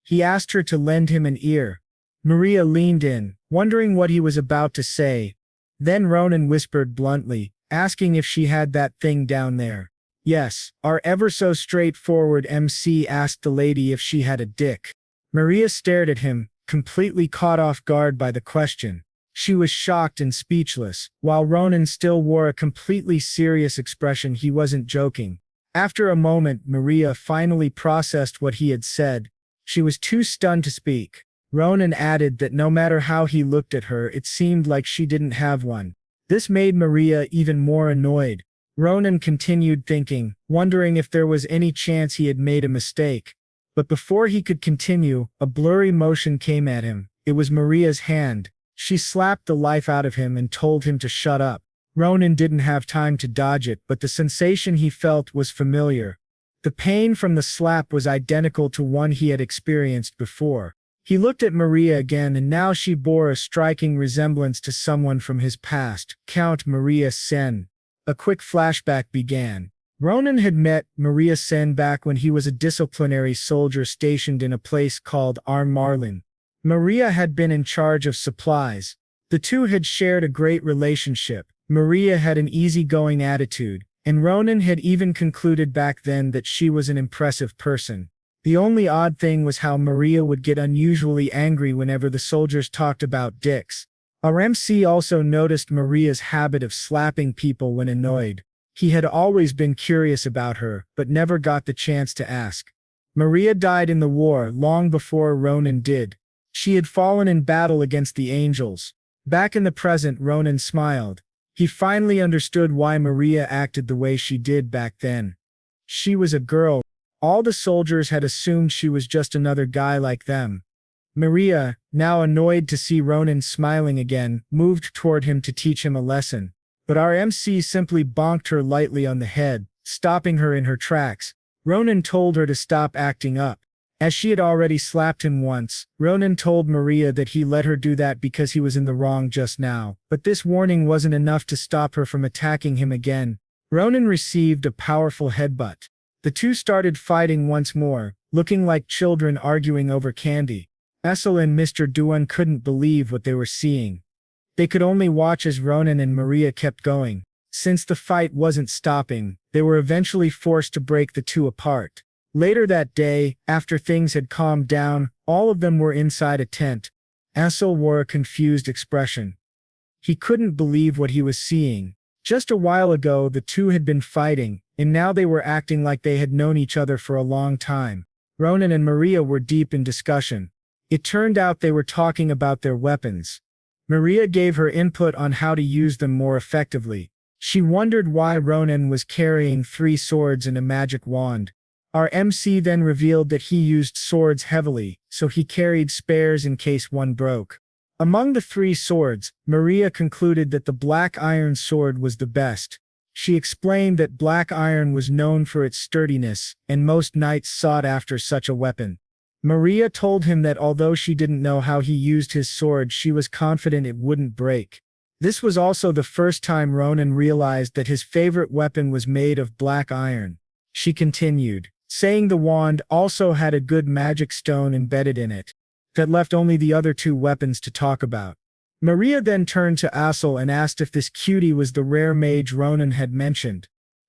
He asked her to lend him an ear. Maria leaned in, wondering what he was about to say. Then Ronan whispered bluntly, asking if she had that thing down there. Yes, our ever-so-straightforward MC asked the lady if she had a dick. Maria stared at him, completely caught off guard by the question. She was shocked and speechless, while Ronan still wore a completely serious expression. He wasn't joking. After a moment, Maria finally processed what he had said. She was too stunned to speak. Ronan added that no matter how he looked at her, it seemed like she didn't have one. This made Maria even more annoyed. Ronan continued thinking, wondering if there was any chance he had made a mistake. But before he could continue, a blurry motion came at him. It was Maria's hand. She slapped the life out of him and told him to shut up. Ronan didn't have time to dodge it, but the sensation he felt was familiar. The pain from the slap was identical to one he had experienced before. He looked at Maria again, and now she bore a striking resemblance to someone from his past, Count Maria Sen. A quick flashback began. Ronan had met Maria Sen back when he was a disciplinary soldier stationed in a place called Marlin. Maria had been in charge of supplies. The two had shared a great relationship. Maria had an easygoing attitude, and Ronan had even concluded back then that she was an impressive person. The only odd thing was how Maria would get unusually angry whenever the soldiers talked about dicks. Our MC also noticed Maria's habit of slapping people when annoyed. He had always been curious about her, but never got the chance to ask. Maria died in the war long before Ronan did. She had fallen in battle against the angels. Back in the present, Ronan smiled. He finally understood why Maria acted the way she did back then. She was a girl. All the soldiers had assumed she was just another guy like them. Maria, now annoyed to see Ronan smiling again, moved toward him to teach him a lesson. But our MC simply bonked her lightly on the head, stopping her in her tracks. Ronan told her to stop acting up. As she had already slapped him once, Ronan told Maria that he let her do that because he was in the wrong just now, but this warning wasn't enough to stop her from attacking him again. Ronan received a powerful headbutt. The two started fighting once more, looking like children arguing over candy. Asel and Mr. Duan couldn't believe what they were seeing. They could only watch as Ronan and Maria kept going. Since the fight wasn't stopping, they were eventually forced to break the two apart. Later that day, after things had calmed down, all of them were inside a tent. Asel wore a confused expression. He couldn't believe what he was seeing. Just a while ago the two had been fighting, and now they were acting like they had known each other for a long time. Ronan and Maria were deep in discussion. It turned out they were talking about their weapons. Maria gave her input on how to use them more effectively. She wondered why Ronan was carrying 3 swords and a magic wand. Our MC then revealed that he used swords heavily, so he carried spares in case one broke. Among the 3 swords, Maria concluded that the black iron sword was the best. She explained that black iron was known for its sturdiness, and most knights sought after such a weapon. Maria told him that although she didn't know how he used his sword, she was confident it wouldn't break. This was also the first time Ronan realized that his favorite weapon was made of black iron. She continued, saying the wand also had a good magic stone embedded in it. That left only the other 2 weapons to talk about. Maria then turned to Asel and asked if this cutie was the rare mage Ronan had mentioned.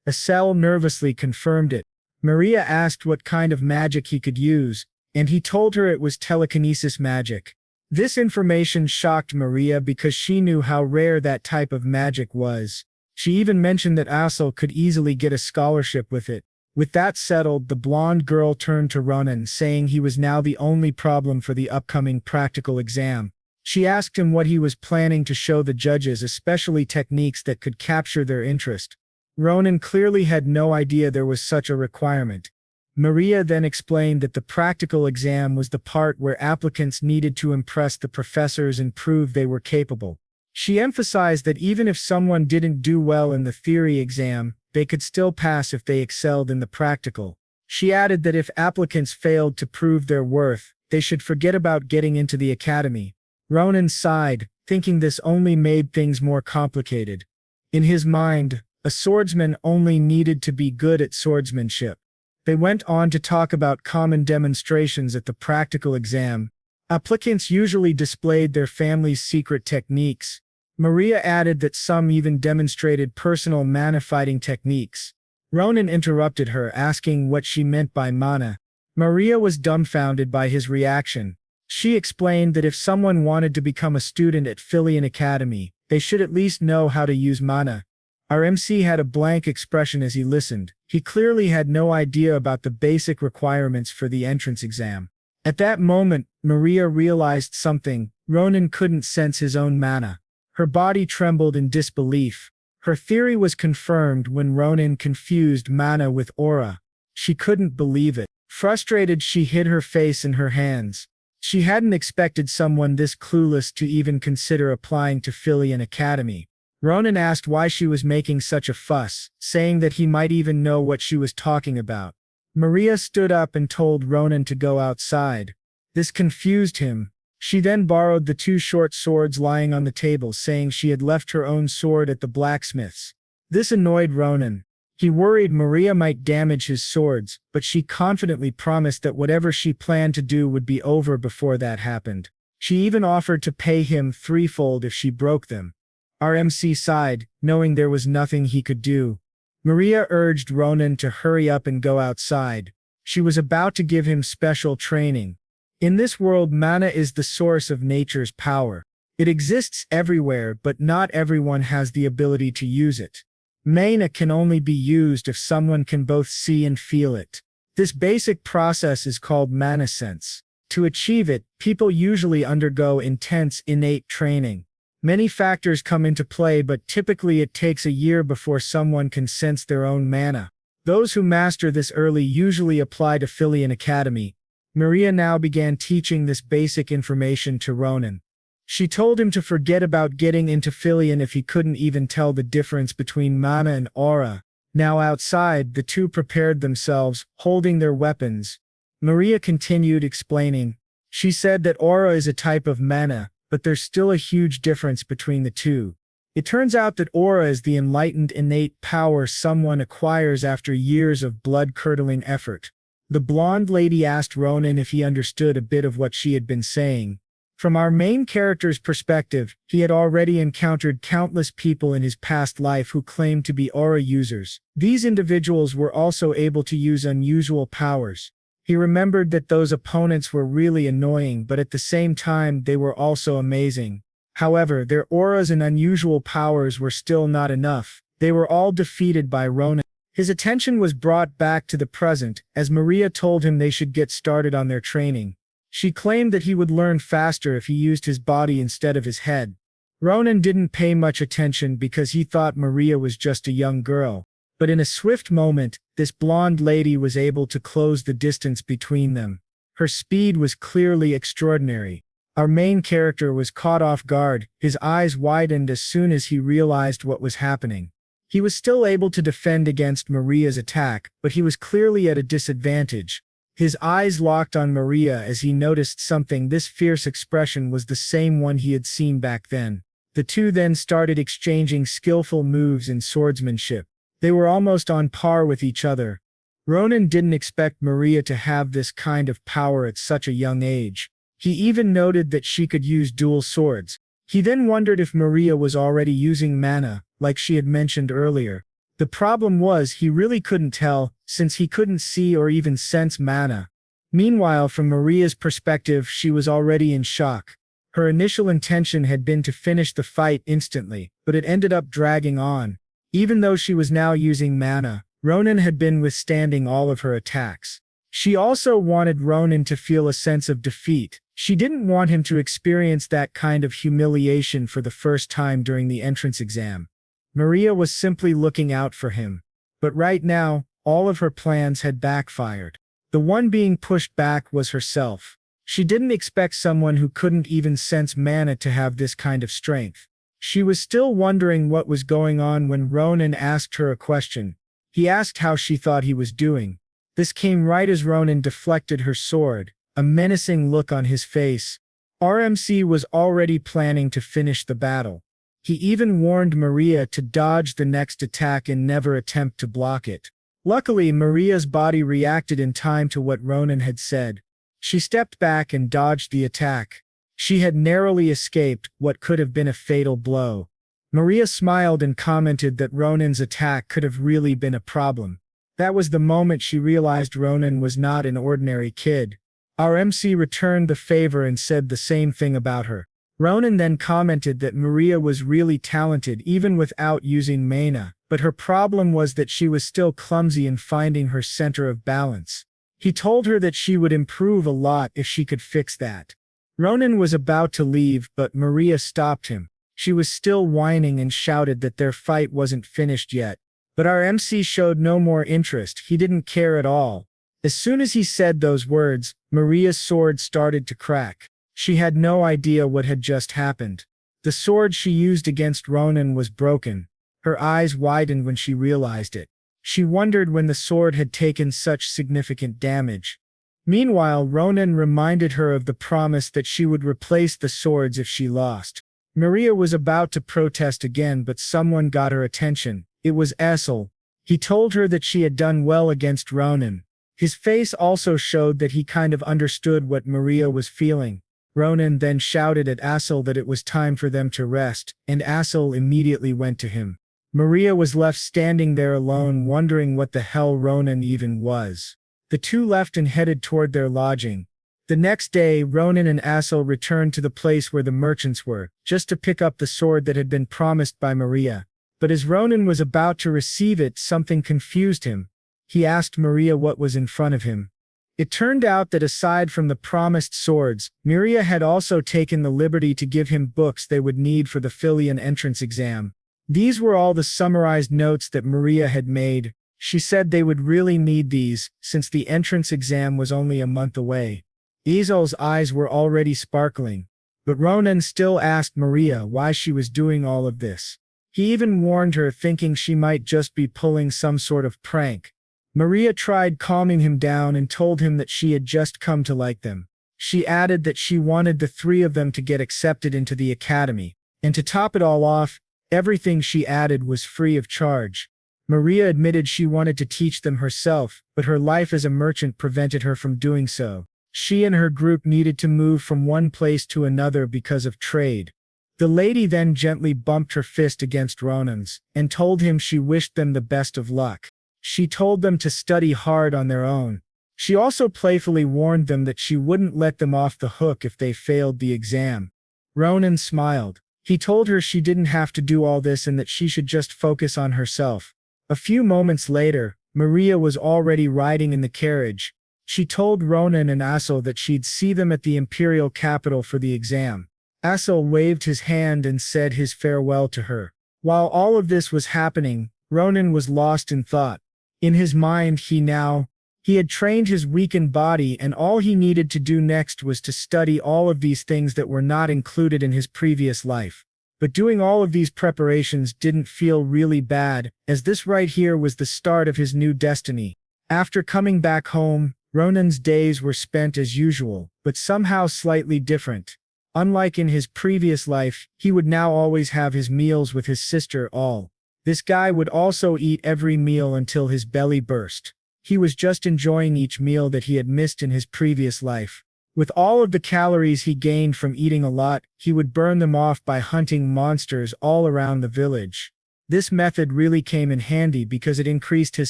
Asel nervously confirmed it. Maria asked what kind of magic he could use, and he told her it was telekinesis magic. This information shocked Maria because she knew how rare that type of magic was. She even mentioned that Asel could easily get a scholarship with it. With that settled, the blonde girl turned to Ronan, saying he was now the only problem for the upcoming practical exam. She asked him what he was planning to show the judges, especially techniques that could capture their interest. Ronan clearly had no idea there was such a requirement. Maria then explained that the practical exam was the part where applicants needed to impress the professors and prove they were capable. She emphasized that even if someone didn't do well in the theory exam, they could still pass if they excelled in the practical. She added that if applicants failed to prove their worth, they should forget about getting into the academy. Ronan sighed, thinking this only made things more complicated. In his mind, a swordsman only needed to be good at swordsmanship. They went on to talk about common demonstrations at the practical exam. Applicants usually displayed their family's secret techniques. Maria added that some even demonstrated personal mana fighting techniques. Ronan interrupted her, asking what she meant by mana. Maria was dumbfounded by his reaction. She explained that if someone wanted to become a student at Phileon Academy, they should at least know how to use mana. Our MC had a blank expression as he listened. He clearly had no idea about the basic requirements for the entrance exam. At that moment, Maria realized something. Ronan couldn't sense his own mana. Her body trembled in disbelief. Her theory was confirmed when Ronan confused mana with aura. She couldn't believe it. Frustrated, she hid her face in her hands. She hadn't expected someone this clueless to even consider applying to Phileon Academy. Ronan asked why she was making such a fuss, saying that he might even know what she was talking about. Maria stood up and told Ronan to go outside. This confused him. She then borrowed the 2 short swords lying on the table, saying she had left her own sword at the blacksmith's. This annoyed Ronan. He worried Maria might damage his swords, but she confidently promised that whatever she planned to do would be over before that happened. She even offered to pay him threefold if she broke them. RMC sighed, knowing there was nothing he could do. Maria urged Ronan to hurry up and go outside. She was about to give him special training. In this world, mana is the source of nature's power. It exists everywhere, but not everyone has the ability to use it. Mana can only be used if someone can both see and feel it. This basic process is called mana sense. To achieve it, people usually undergo intense innate training. Many factors come into play, but typically it takes a year before someone can sense their own mana. Those who master this early usually apply to Phileon Academy. Maria now began teaching this basic information to Ronan. She told him to forget about getting into Philian if he couldn't even tell the difference between mana and aura. Now outside, the two prepared themselves, holding their weapons. Maria continued explaining. She said that aura is a type of mana, but there's still a huge difference between the two. It turns out that aura is the enlightened innate power someone acquires after years of blood-curdling effort. The blonde lady asked Ronan if he understood a bit of what she had been saying. From our main character's perspective, he had already encountered countless people in his past life who claimed to be aura users. These individuals were also able to use unusual powers. He remembered that those opponents were really annoying, but at the same time they were also amazing. However, their auras and unusual powers were still not enough. They were all defeated by Ronan. His attention was brought back to the present, as Maria told him they should get started on their training. She claimed that he would learn faster if he used his body instead of his head. Ronan didn't pay much attention because he thought Maria was just a young girl. But in a swift moment, this blonde lady was able to close the distance between them. Her speed was clearly extraordinary. Our main character was caught off guard. His eyes widened as soon as he realized what was happening. He was still able to defend against Maria's attack, but he was clearly at a disadvantage. His eyes locked on Maria as he noticed something. This fierce expression was the same one he had seen back then. The two then started exchanging skillful moves in swordsmanship. They were almost on par with each other. Ronan didn't expect Maria to have this kind of power at such a young age. He even noted that she could use dual swords. He then wondered if Maria was already using mana, like she had mentioned earlier. The problem was he really couldn't tell, since he couldn't see or even sense mana. Meanwhile, from Maria's perspective, she was already in shock. Her initial intention had been to finish the fight instantly, but it ended up dragging on. Even though she was now using mana, Ronan had been withstanding all of her attacks. She also wanted Ronan to feel a sense of defeat. She didn't want him to experience that kind of humiliation for the first time during the entrance exam. Maria was simply looking out for him. But right now, all of her plans had backfired. The one being pushed back was herself. She didn't expect someone who couldn't even sense mana to have this kind of strength. She was still wondering what was going on when Ronan asked her a question. He asked how she thought he was doing. This came right as Ronan deflected her sword, a menacing look on his face. RMC was already planning to finish the battle. He even warned Maria to dodge the next attack and never attempt to block it. Luckily, Maria's body reacted in time to what Ronan had said. She stepped back and dodged the attack. She had narrowly escaped what could have been a fatal blow. Maria smiled and commented that Ronan's attack could have really been a problem. That was the moment she realized Ronan was not an ordinary kid. Our MC returned the favor and said the same thing about her. Ronan then commented that Maria was really talented even without using mana, but her problem was that she was still clumsy in finding her center of balance. He told her that she would improve a lot if she could fix that. Ronan was about to leave, but Maria stopped him. She was still whining and shouted that their fight wasn't finished yet. But our MC showed no more interest. He didn't care at all. As soon as he said those words, Maria's sword started to crack. She had no idea what had just happened. The sword she used against Ronan was broken. Her eyes widened when she realized it. She wondered when the sword had taken such significant damage. Meanwhile, Ronan reminded her of the promise that she would replace the swords if she lost. Maria was about to protest again, but someone got her attention. It was Asel. He told her that she had done well against Ronan. His face also showed that he kind of understood what Maria was feeling. Ronan then shouted at Asel that it was time for them to rest, and Asel immediately went to him. Maria was left standing there alone, wondering what the hell Ronan even was. The two left and headed toward their lodging. The next day, Ronan and Asel returned to the place where the merchants were, just to pick up the sword that had been promised by Maria. But as Ronan was about to receive it, something confused him. He asked Maria what was in front of him. It turned out that aside from the promised swords, Maria had also taken the liberty to give him books they would need for the Philian entrance exam. These were all the summarized notes that Maria had made. She said they would really need these, since the entrance exam was only a month away. Asel's eyes were already sparkling. But Ronan still asked Maria why she was doing all of this. He even warned her, thinking she might just be pulling some sort of prank. Maria tried calming him down and told him that she had just come to like them. She added that she wanted the three of them to get accepted into the academy. And to top it all off, everything she added was free of charge. Maria admitted she wanted to teach them herself, but her life as a merchant prevented her from doing so. She and her group needed to move from one place to another because of trade. The lady then gently bumped her fist against Ronan's, and told him she wished them the best of luck. She told them to study hard on their own. She also playfully warned them that she wouldn't let them off the hook if they failed the exam. Ronan smiled. He told her she didn't have to do all this and that she should just focus on herself. A few moments later, Maria was already riding in the carriage. She told Ronan and Asel that she'd see them at the Imperial capital for the exam. Asel waved his hand and said his farewell to her. While all of this was happening, Ronan was lost in thought. In his mind, he had trained his weakened body, and all he needed to do next was to study all of these things that were not included in his previous life. But doing all of these preparations didn't feel really bad, as this right here was the start of his new destiny. After coming back home, Ronan's days were spent as usual, but somehow slightly different. Unlike in his previous life, he would now always have his meals with his sister All. This guy would also eat every meal until his belly burst. He was just enjoying each meal that he had missed in his previous life. With all of the calories he gained from eating a lot, he would burn them off by hunting monsters all around the village. This method really came in handy because it increased his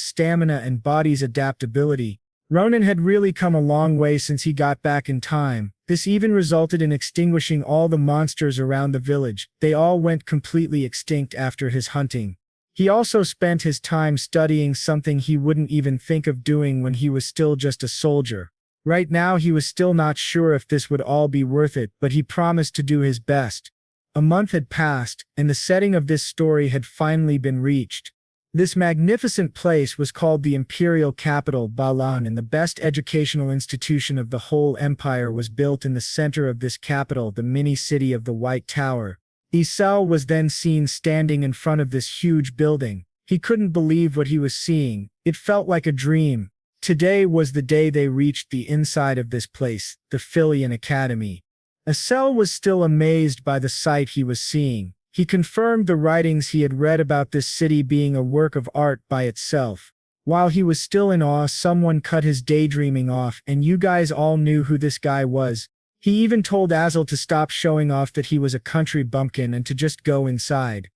stamina and body's adaptability. Ronan had really come a long way since he got back in time. This even resulted in extinguishing all the monsters around the village. They all went completely extinct after his hunting. He also spent his time studying something he wouldn't even think of doing when he was still just a soldier. Right now he was still not sure if this would all be worth it, but he promised to do his best. A month had passed, and the setting of this story had finally been reached. This magnificent place was called the Imperial capital, Balan, and the best educational institution of the whole empire was built in the center of this capital, the mini-city of the White Tower. Asel was then seen standing in front of this huge building. He couldn't believe what he was seeing. It felt like a dream. Today was the day they reached the inside of this place, the Phileon Academy. Asel was still amazed by the sight he was seeing. He confirmed the writings he had read about this city being a work of art by itself. While he was still in awe, someone cut his daydreaming off, and you guys all knew who this guy was. He even told Asel to stop showing off that he was a country bumpkin and to just go inside.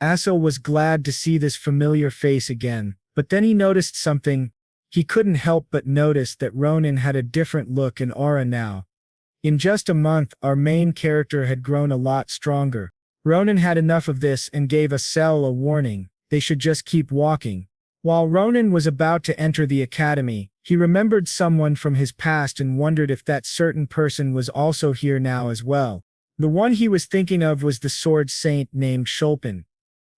Asel was glad to see this familiar face again, but then he noticed something. He couldn't help but notice that Ronan had a different look and aura now. In just a month, our main character had grown a lot stronger. Ronan had enough of this and gave Asel a warning. They should just keep walking. While Ronan was about to enter the academy, he remembered someone from his past and wondered if that certain person was also here now as well. The one he was thinking of was the sword saint named Schulpen.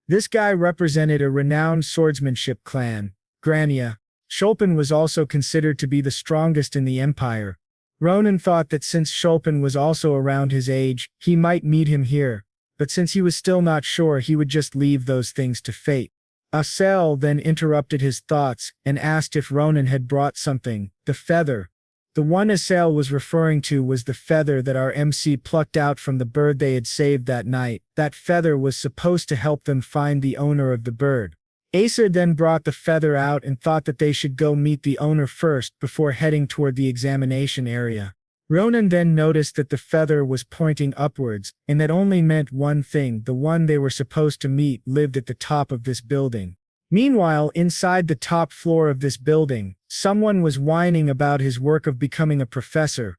This guy represented a renowned swordsmanship clan, Grania. Schulpen was also considered to be the strongest in the empire. Ronan thought that since Schulpen was also around his age, he might meet him here. But since he was still not sure, he would just leave those things to fate. Asel then interrupted his thoughts and asked if Ronan had brought something. The feather. The one Asel was referring to was the feather that our MC plucked out from the bird they had saved that night. That feather was supposed to help them find the owner of the bird. Asel then brought the feather out and thought that they should go meet the owner first before heading toward the examination area. Ronan then noticed that the feather was pointing upwards, and that only meant one thing: the one they were supposed to meet lived at the top of this building. Meanwhile, inside the top floor of this building, someone was whining about his work of becoming a professor.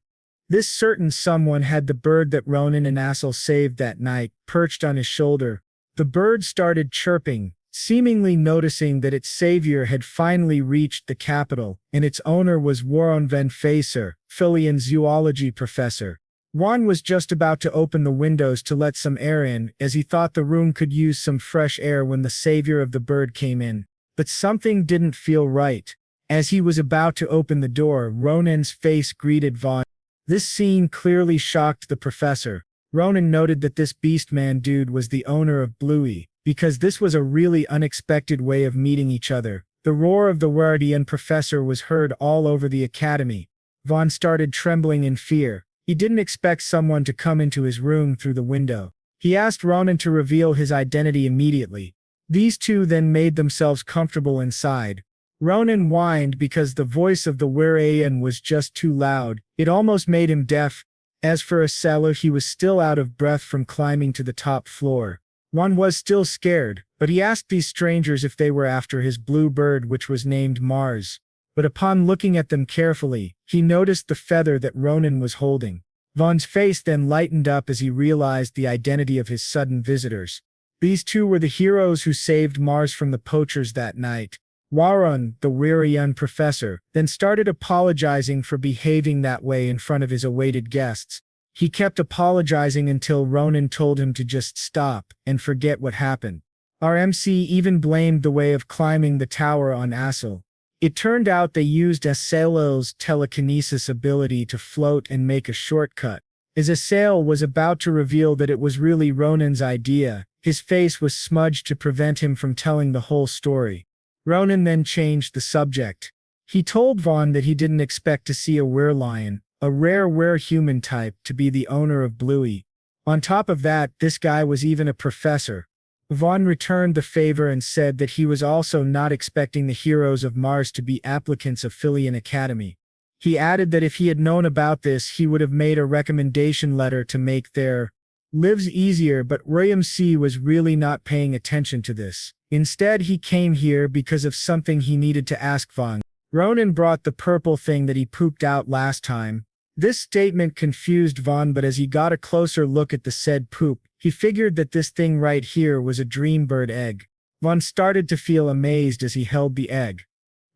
This certain someone had the bird that Ronan and Asel saved that night perched on his shoulder. The bird started chirping, seemingly noticing that its savior had finally reached the capital, and its owner was Warren van Facer, Philian's zoology professor. Vaughn was just about to open the windows to let some air in, as he thought the room could use some fresh air when the savior of the bird came in. But something didn't feel right. As he was about to open the door, Ronan's face greeted Vaughn. This scene clearly shocked the professor. Ronan noted that this beastman dude was the owner of Bluey, because this was a really unexpected way of meeting each other. The roar of the Wardian professor was heard all over the academy. Vaughn started trembling in fear. He didn't expect someone to come into his room through the window. He asked Ronan to reveal his identity immediately. These two then made themselves comfortable inside. Ronan whined because the voice of the Wardian was just too loud. It almost made him deaf. As for Asel, he was still out of breath from climbing to the top floor. Vaughn was still scared, but he asked these strangers if they were after his blue bird, which was named Mars. But upon looking at them carefully, he noticed the feather that Ronan was holding. Vaughn's face then lightened up as he realized the identity of his sudden visitors. These two were the heroes who saved Mars from the poachers that night. Warren, the weary young professor, then started apologizing for behaving that way in front of his awaited guests. He kept apologizing until Ronan told him to just stop and forget what happened. Our MC even blamed the way of climbing the tower on Asel. It turned out they used Asel's telekinesis ability to float and make a shortcut. As Asel was about to reveal that it was really Ronan's idea, his face was smudged to prevent him from telling the whole story. Ronan then changed the subject. He told Vaughn that he didn't expect to see a werelion, a rare were-human type, to be the owner of Bluey. On top of that, this guy was even a professor. Vaughn returned the favor and said that he was also not expecting the heroes of Mars to be applicants of Phileon Academy. He added that if he had known about this, he would have made a recommendation letter to make their lives easier, but William C. was really not paying attention to this. Instead, he came here because of something he needed to ask Vaughn. Ronan brought the purple thing that he pooped out last time. This statement confused Vaughn, but as he got a closer look at the said poop, he figured that this thing right here was a dream bird egg. Vaughn started to feel amazed as he held the egg.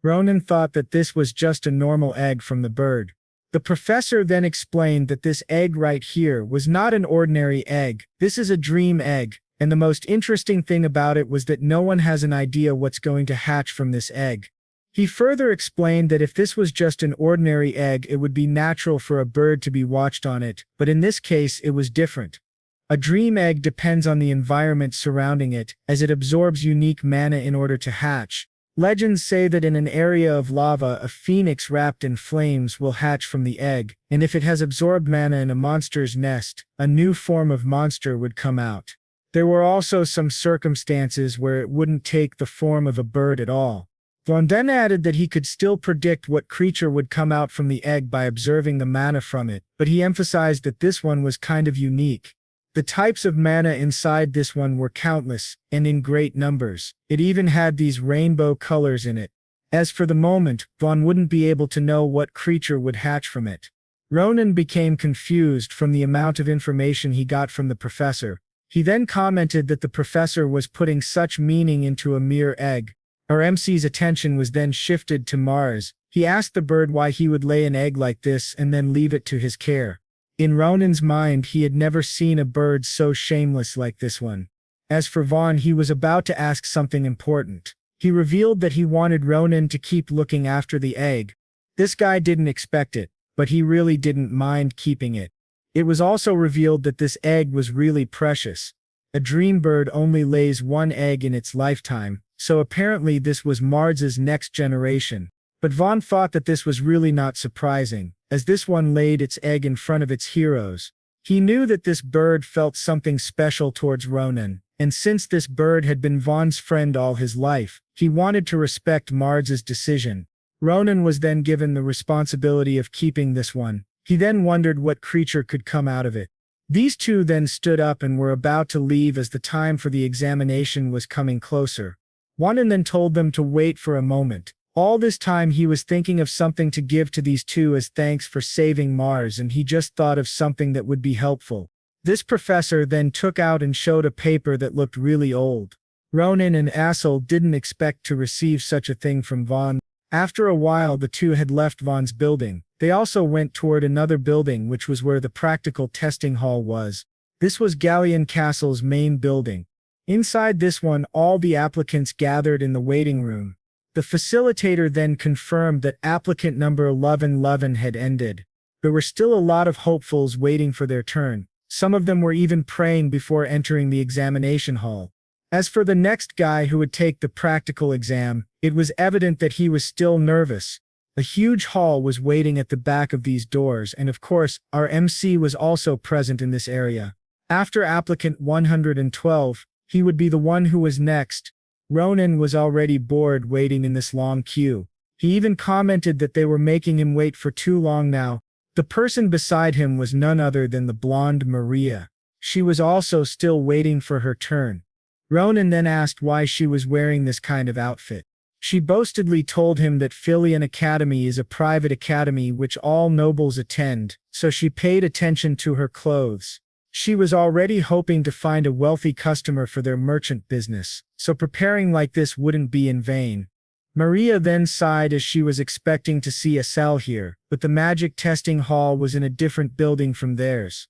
Ronan thought that this was just a normal egg from the bird. The professor then explained that this egg right here was not an ordinary egg. This is a dream egg, and the most interesting thing about it was that no one has an idea what's going to hatch from this egg. He further explained that if this was just an ordinary egg, it would be natural for a bird to be watched on it, but in this case it was different. A dream egg depends on the environment surrounding it, as it absorbs unique mana in order to hatch. Legends say that in an area of lava, a phoenix wrapped in flames will hatch from the egg, and if it has absorbed mana in a monster's nest, a new form of monster would come out. There were also some circumstances where it wouldn't take the form of a bird at all. Vaughn then added that he could still predict what creature would come out from the egg by observing the mana from it, but he emphasized that this one was kind of unique. The types of mana inside this one were countless, and in great numbers. It even had these rainbow colors in it. As for the moment, Vaughn wouldn't be able to know what creature would hatch from it. Ronan became confused from the amount of information he got from the professor. He then commented that the professor was putting such meaning into a mere egg. Our MC's attention was then shifted to Mars. He asked the bird why he would lay an egg like this and then leave it to his care. In Ronan's mind, he had never seen a bird so shameless like this one. As for Vaughn, he was about to ask something important. He revealed that he wanted Ronan to keep looking after the egg. This guy didn't expect it, but he really didn't mind keeping it. It was also revealed that this egg was really precious. A dream bird only lays one egg in its lifetime, so apparently this was Mars's next generation. But Vaughn thought that this was really not surprising, as this one laid its egg in front of its heroes. He knew that this bird felt something special towards Ronan, and since this bird had been Vaughn's friend all his life, he wanted to respect Mards's decision. Ronan was then given the responsibility of keeping this one. He then wondered what creature could come out of it. These two then stood up and were about to leave as the time for the examination was coming closer. Ronan then told them to wait for a moment. All this time he was thinking of something to give to these two as thanks for saving Mars, and he just thought of something that would be helpful. This professor then took out and showed a paper that looked really old. Ronan and Asel didn't expect to receive such a thing from Vaughn. After a while the two had left Vaughn's building. They also went toward another building, which was where the practical testing hall was. This was Galleon Castle's main building. Inside this one, all the applicants gathered in the waiting room. The facilitator then confirmed that applicant number 1111 had ended. There were still a lot of hopefuls waiting for their turn. Some of them were even praying before entering the examination hall. As for the next guy who would take the practical exam, it was evident that he was still nervous. A huge hall was waiting at the back of these doors, and of course, our MC was also present in this area. After applicant 112, he would be the one who was next. Ronan was already bored waiting in this long queue. He even commented that they were making him wait for too long now. The person beside him was none other than the blonde Maria. She was also still waiting for her turn. Ronan then asked why she was wearing this kind of outfit. She boastedly told him that Phileon Academy is a private academy which all nobles attend, so she paid attention to her clothes. She was already hoping to find a wealthy customer for their merchant business, so preparing like this wouldn't be in vain. Maria then sighed as she was expecting to see Asel here, but the magic testing hall was in a different building from theirs.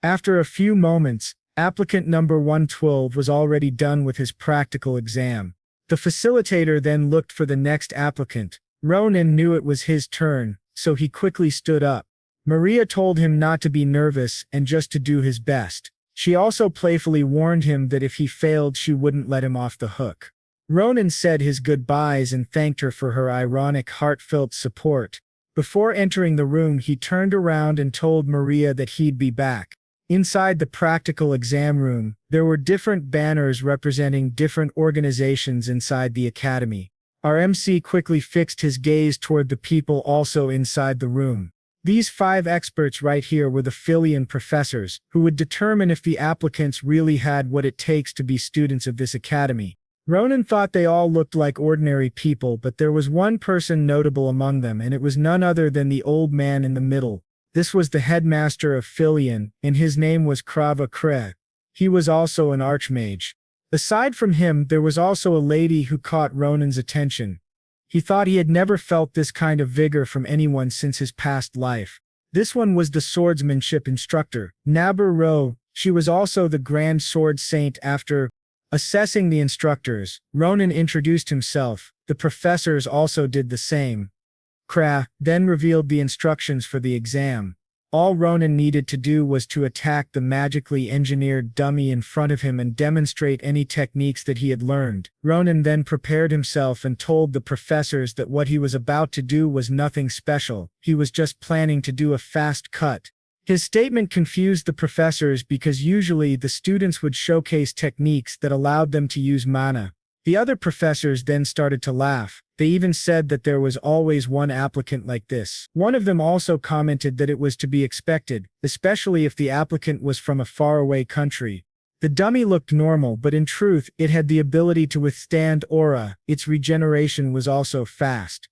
After a few moments, applicant number 112 was already done with his practical exam. The facilitator then looked for the next applicant. Ronan knew it was his turn, so he quickly stood up. Maria told him not to be nervous and just to do his best. She also playfully warned him that if he failed she wouldn't let him off the hook. Ronan said his goodbyes and thanked her for her ironic, heartfelt support. Before entering the room he turned around and told Maria that he'd be back. Inside the practical exam room, there were different banners representing different organizations inside the academy. Our MC quickly fixed his gaze toward the people also inside the room. These 5 experts right here were the Philian professors, who would determine if the applicants really had what it takes to be students of this academy. Ronan thought they all looked like ordinary people, but there was one person notable among them, and it was none other than the old man in the middle. This was the headmaster of Philian, and his name was Krava Kre. He was also an archmage. Aside from him, there was also a lady who caught Ronan's attention. He thought he had never felt this kind of vigor from anyone since his past life. This one was the swordsmanship instructor, Navaros. She was also the Grand Sword Saint. After assessing the instructors, Ronan introduced himself. The professors also did the same. Kra then revealed the instructions for the exam. All Ronan needed to do was to attack the magically engineered dummy in front of him and demonstrate any techniques that he had learned. Ronan then prepared himself and told the professors that what he was about to do was nothing special. He was just planning to do a fast cut. His statement confused the professors because usually the students would showcase techniques that allowed them to use mana. The other professors then started to laugh. They even said that there was always one applicant like this. One of them also commented that it was to be expected, especially if the applicant was from a faraway country. The dummy looked normal, but in truth, it had the ability to withstand aura. Its regeneration was also fast.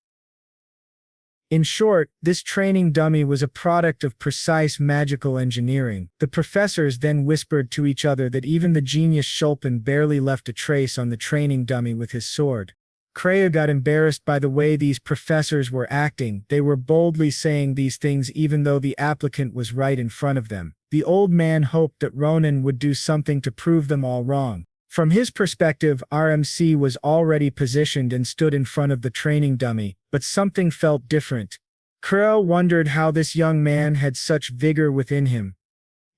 In short, this training dummy was a product of precise magical engineering. The professors then whispered to each other that even the genius Schulpen barely left a trace on the training dummy with his sword. Kreia got embarrassed by the way these professors were acting. They were boldly saying these things even though the applicant was right in front of them. The old man hoped that Ronan would do something to prove them all wrong. From his perspective, RMC was already positioned and stood in front of the training dummy, but something felt different. Krell wondered how this young man had such vigor within him.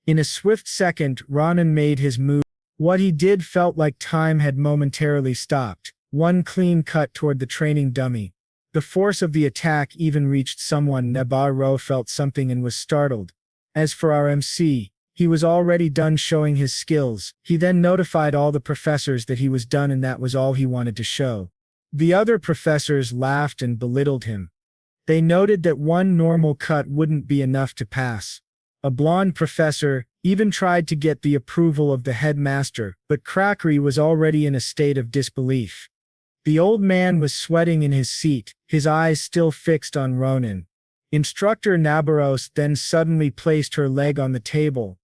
In a swift second, Ronan made his move. What he did felt like time had momentarily stopped. One clean cut toward the training dummy. The force of the attack even reached someone. Navaros felt something and was startled. As for RMC, He was already done showing his skills. He then notified all the professors that he was done and that was all he wanted to show. The other professors laughed and belittled him. They noted that one normal cut wouldn't be enough to pass. A blonde professor even tried to get the approval of the headmaster, but Crackery was already in a state of disbelief. The old man was sweating in his seat, his eyes still fixed on Ronan. Instructor Navaros then suddenly placed her leg on the table.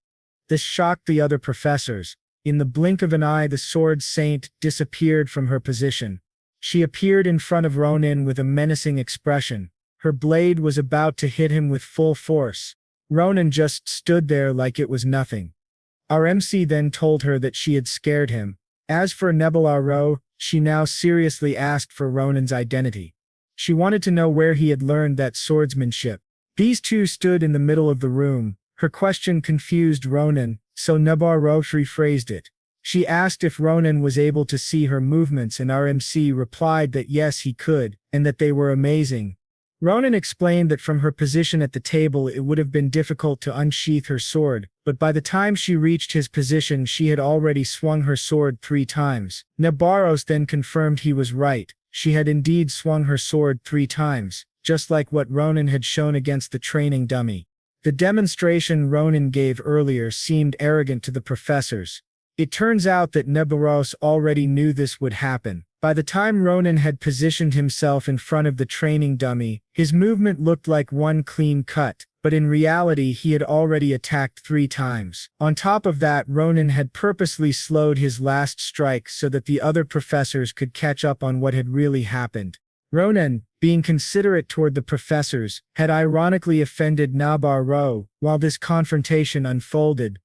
This shocked the other professors. In the blink of an eye, the sword saint disappeared from her position. She appeared in front of Ronan with a menacing expression. Her blade was about to hit him with full force. Ronan just stood there like it was nothing. Our MC then told her that she had scared him. As for Navaros, she now seriously asked for Ronan's identity. She wanted to know where he had learned that swordsmanship. These two stood in the middle of the room. Her question confused Ronan, so Navaros rephrased it. She asked if Ronan was able to see her movements and our MC replied that yes he could, and that they were amazing. Ronan explained that from her position at the table it would have been difficult to unsheath her sword, but by the time she reached his position she had already swung her sword 3 times. Navaros then confirmed he was right. She had indeed swung her sword 3 times, just like what Ronan had shown against the training dummy. The demonstration Ronan gave earlier seemed arrogant to the professors. It turns out that Navaros already knew this would happen. By the time Ronan had positioned himself in front of the training dummy, his movement looked like one clean cut, but in reality he had already attacked 3 times. On top of that, Ronan had purposely slowed his last strike so that the other professors could catch up on what had really happened. Ronan, being considerate toward the professors, had ironically offended Navaros while this confrontation unfolded.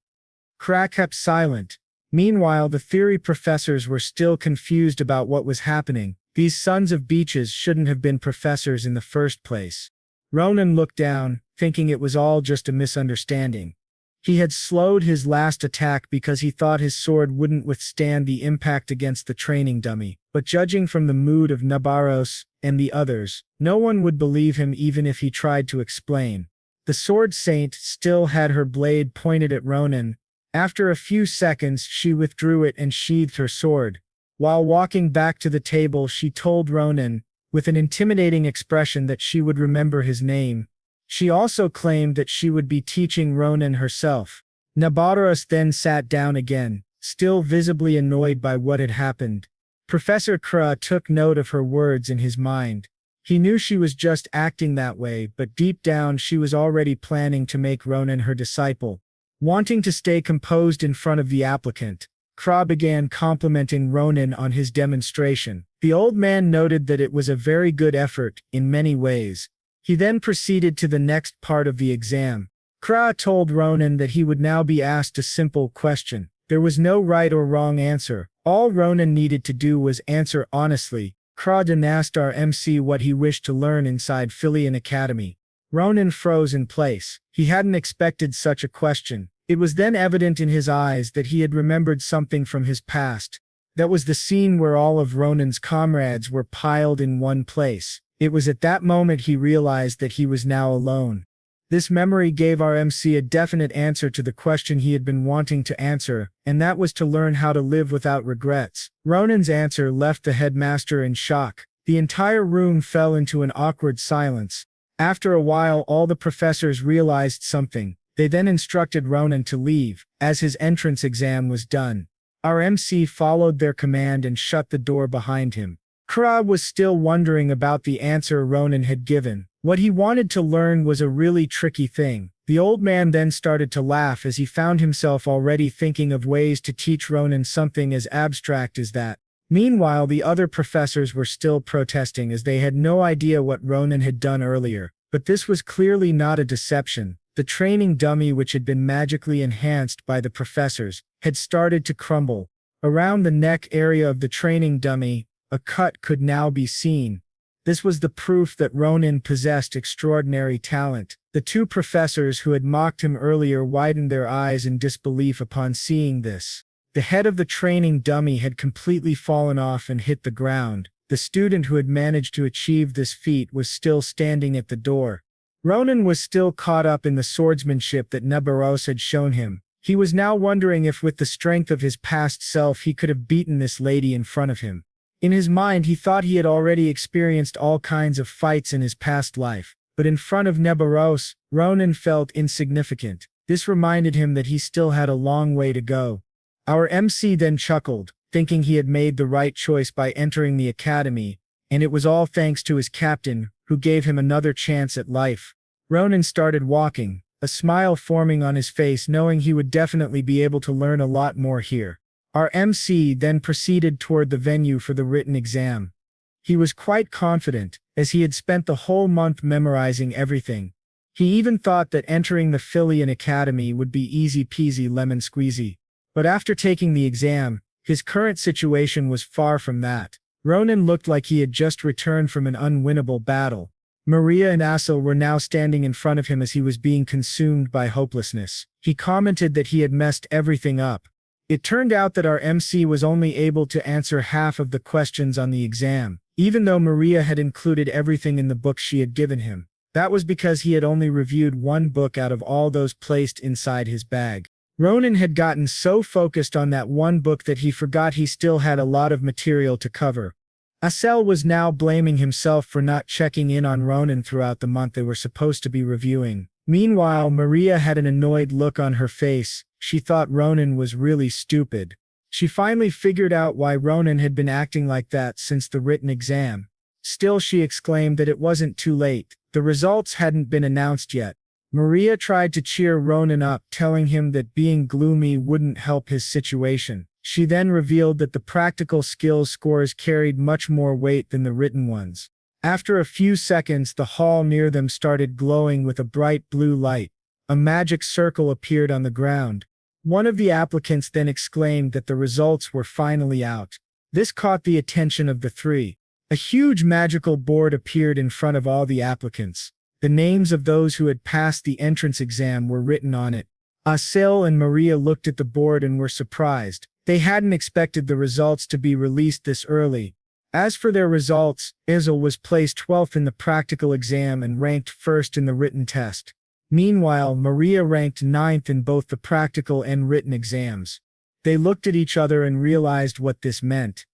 Kra kept silent. Meanwhile, the theory professors were still confused about what was happening. These sons of beaches shouldn't have been professors in the first place. Ronan looked down, thinking it was all just a misunderstanding. He had slowed his last attack because he thought his sword wouldn't withstand the impact against the training dummy, but judging from the mood of Navaros and the others, no one would believe him even if he tried to explain. The sword saint still had her blade pointed at Ronan. After a few seconds she withdrew it and sheathed her sword. While walking back to the table she told Ronan, with an intimidating expression, that she would remember his name. She also claimed that she would be teaching Ronan herself. Navaros then sat down again, still visibly annoyed by what had happened. Professor Kra took note of her words in his mind. He knew she was just acting that way, but deep down she was already planning to make Ronan her disciple. Wanting to stay composed in front of the applicant, Kra began complimenting Ronan on his demonstration. The old man noted that it was a very good effort, in many ways. He then proceeded to the next part of the exam. Kra told Ronan that he would now be asked a simple question. There was no right or wrong answer. All Ronan needed to do was answer honestly. Kra then asked our MC what he wished to learn inside Phileon Academy. Ronan froze in place. He hadn't expected such a question. It was then evident in his eyes that he had remembered something from his past. That was the scene where all of Ronan's comrades were piled in one place. It was at that moment he realized that he was now alone. This memory gave our MC a definite answer to the question he had been wanting to answer, and that was to learn how to live without regrets. Ronan's answer left the headmaster in shock. The entire room fell into an awkward silence. After a while, all the professors realized something. They then instructed Ronan to leave, as his entrance exam was done. Our MC followed their command and shut the door behind him. Kra was still wondering about the answer Ronan had given. What he wanted to learn was a really tricky thing. The old man then started to laugh as he found himself already thinking of ways to teach Ronan something as abstract as that. Meanwhile, the other professors were still protesting as they had no idea what Ronan had done earlier. But this was clearly not a deception. The training dummy, which had been magically enhanced by the professors, had started to crumble. Around the neck area of the training dummy, a cut could now be seen. This was the proof that Ronan possessed extraordinary talent. The 2 professors who had mocked him earlier widened their eyes in disbelief upon seeing this. The head of the training dummy had completely fallen off and hit the ground. The student who had managed to achieve this feat was still standing at the door. Ronan was still caught up in the swordsmanship that Navaros had shown him. He was now wondering if with the strength of his past self he could have beaten this lady in front of him. In his mind he thought he had already experienced all kinds of fights in his past life, but in front of Navaros, Ronan felt insignificant. This reminded him that he still had a long way to go. Our MC then chuckled, thinking he had made the right choice by entering the academy, and it was all thanks to his captain, who gave him another chance at life. Ronan started walking, a smile forming on his face knowing he would definitely be able to learn a lot more here. Our MC then proceeded toward the venue for the written exam. He was quite confident, as he had spent the whole month memorizing everything. He even thought that entering the Phileon Academy would be easy peasy lemon squeezy. But after taking the exam, his current situation was far from that. Ronan looked like he had just returned from an unwinnable battle. Maria and Asel were now standing in front of him as he was being consumed by hopelessness. He commented that he had messed everything up. It turned out that our MC was only able to answer half of the questions on the exam, even though Maria had included everything in the book she had given him. That was because he had only reviewed one book out of all those placed inside his bag. Ronan had gotten so focused on that one book that he forgot he still had a lot of material to cover. Asel was now blaming himself for not checking in on Ronan throughout the month they were supposed to be reviewing. Meanwhile, Maria had an annoyed look on her face. She thought Ronan was really stupid. She finally figured out why Ronan had been acting like that since the written exam. Still, she exclaimed that it wasn't too late. The results hadn't been announced yet. Maria tried to cheer Ronan up, telling him that being gloomy wouldn't help his situation. She then revealed that the practical skills scores carried much more weight than the written ones. After a few seconds, the hall near them started glowing with a bright blue light. A magic circle appeared on the ground. One of the applicants then exclaimed that the results were finally out. This caught the attention of the three. A huge magical board appeared in front of all the applicants. The names of those who had passed the entrance exam were written on it. Asel and Maria looked at the board and were surprised. They hadn't expected the results to be released this early. As for their results, Asel was placed 12th in the practical exam and ranked 1st in the written test. Meanwhile, Maria ranked 9th in both the practical and written exams. They looked at each other and realized what this meant.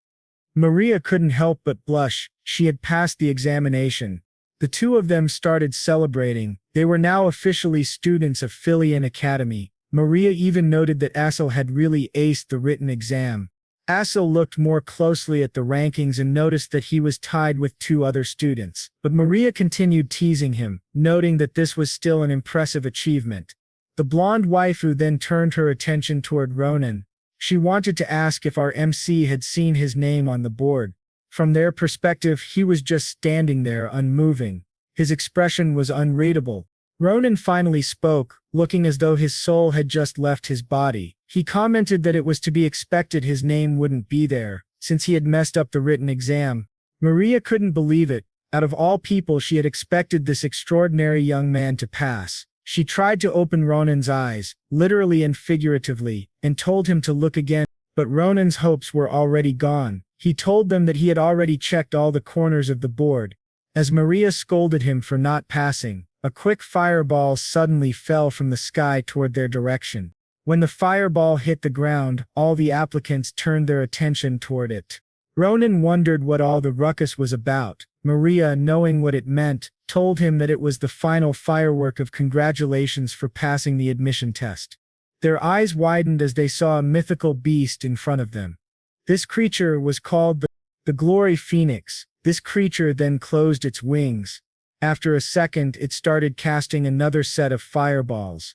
Maria couldn't help but blush. She had passed the examination. The two of them started celebrating. They were now officially students of Phileon Academy. Maria even noted that Asel had really aced the written exam. Asel looked more closely at the rankings and noticed that he was tied with two other students. But Maria continued teasing him, noting that this was still an impressive achievement. The blonde waifu then turned her attention toward Ronan. She wanted to ask if our MC had seen his name on the board. From their perspective, he was just standing there unmoving. His expression was unreadable. Ronan finally spoke, looking as though his soul had just left his body. He commented that it was to be expected his name wouldn't be there, since he had messed up the written exam. Maria couldn't believe it. Out of all people, she had expected this extraordinary young man to pass. She tried to open Ronan's eyes, literally and figuratively, and told him to look again, but Ronan's hopes were already gone. He told them that he had already checked all the corners of the board. As Maria scolded him for not passing, a quick fireball suddenly fell from the sky toward their direction. When the fireball hit the ground, all the applicants turned their attention toward it. Ronan wondered what all the ruckus was about. Maria, knowing what it meant, told him that it was the final firework of congratulations for passing the admission test. Their eyes widened as they saw a mythical beast in front of them. This creature was called the Glory Phoenix. This creature then closed its wings. After a second, it started casting another set of fireballs.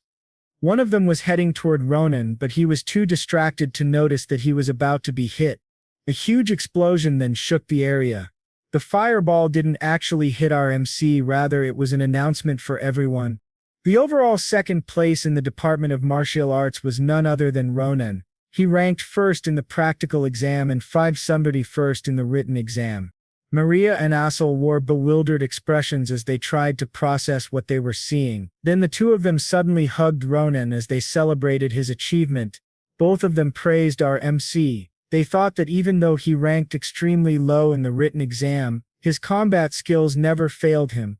One of them was heading toward Ronan, but he was too distracted to notice that he was about to be hit. A huge explosion then shook the area. The fireball didn't actually hit our MC, rather it was an announcement for everyone. The overall second place in the Department of Martial Arts was none other than Ronan. He ranked 1st in the practical exam and 571st in the written exam. Maria and Asel wore bewildered expressions as they tried to process what they were seeing. Then the two of them suddenly hugged Ronan as they celebrated his achievement. Both of them praised our MC. They thought that even though he ranked extremely low in the written exam, his combat skills never failed him.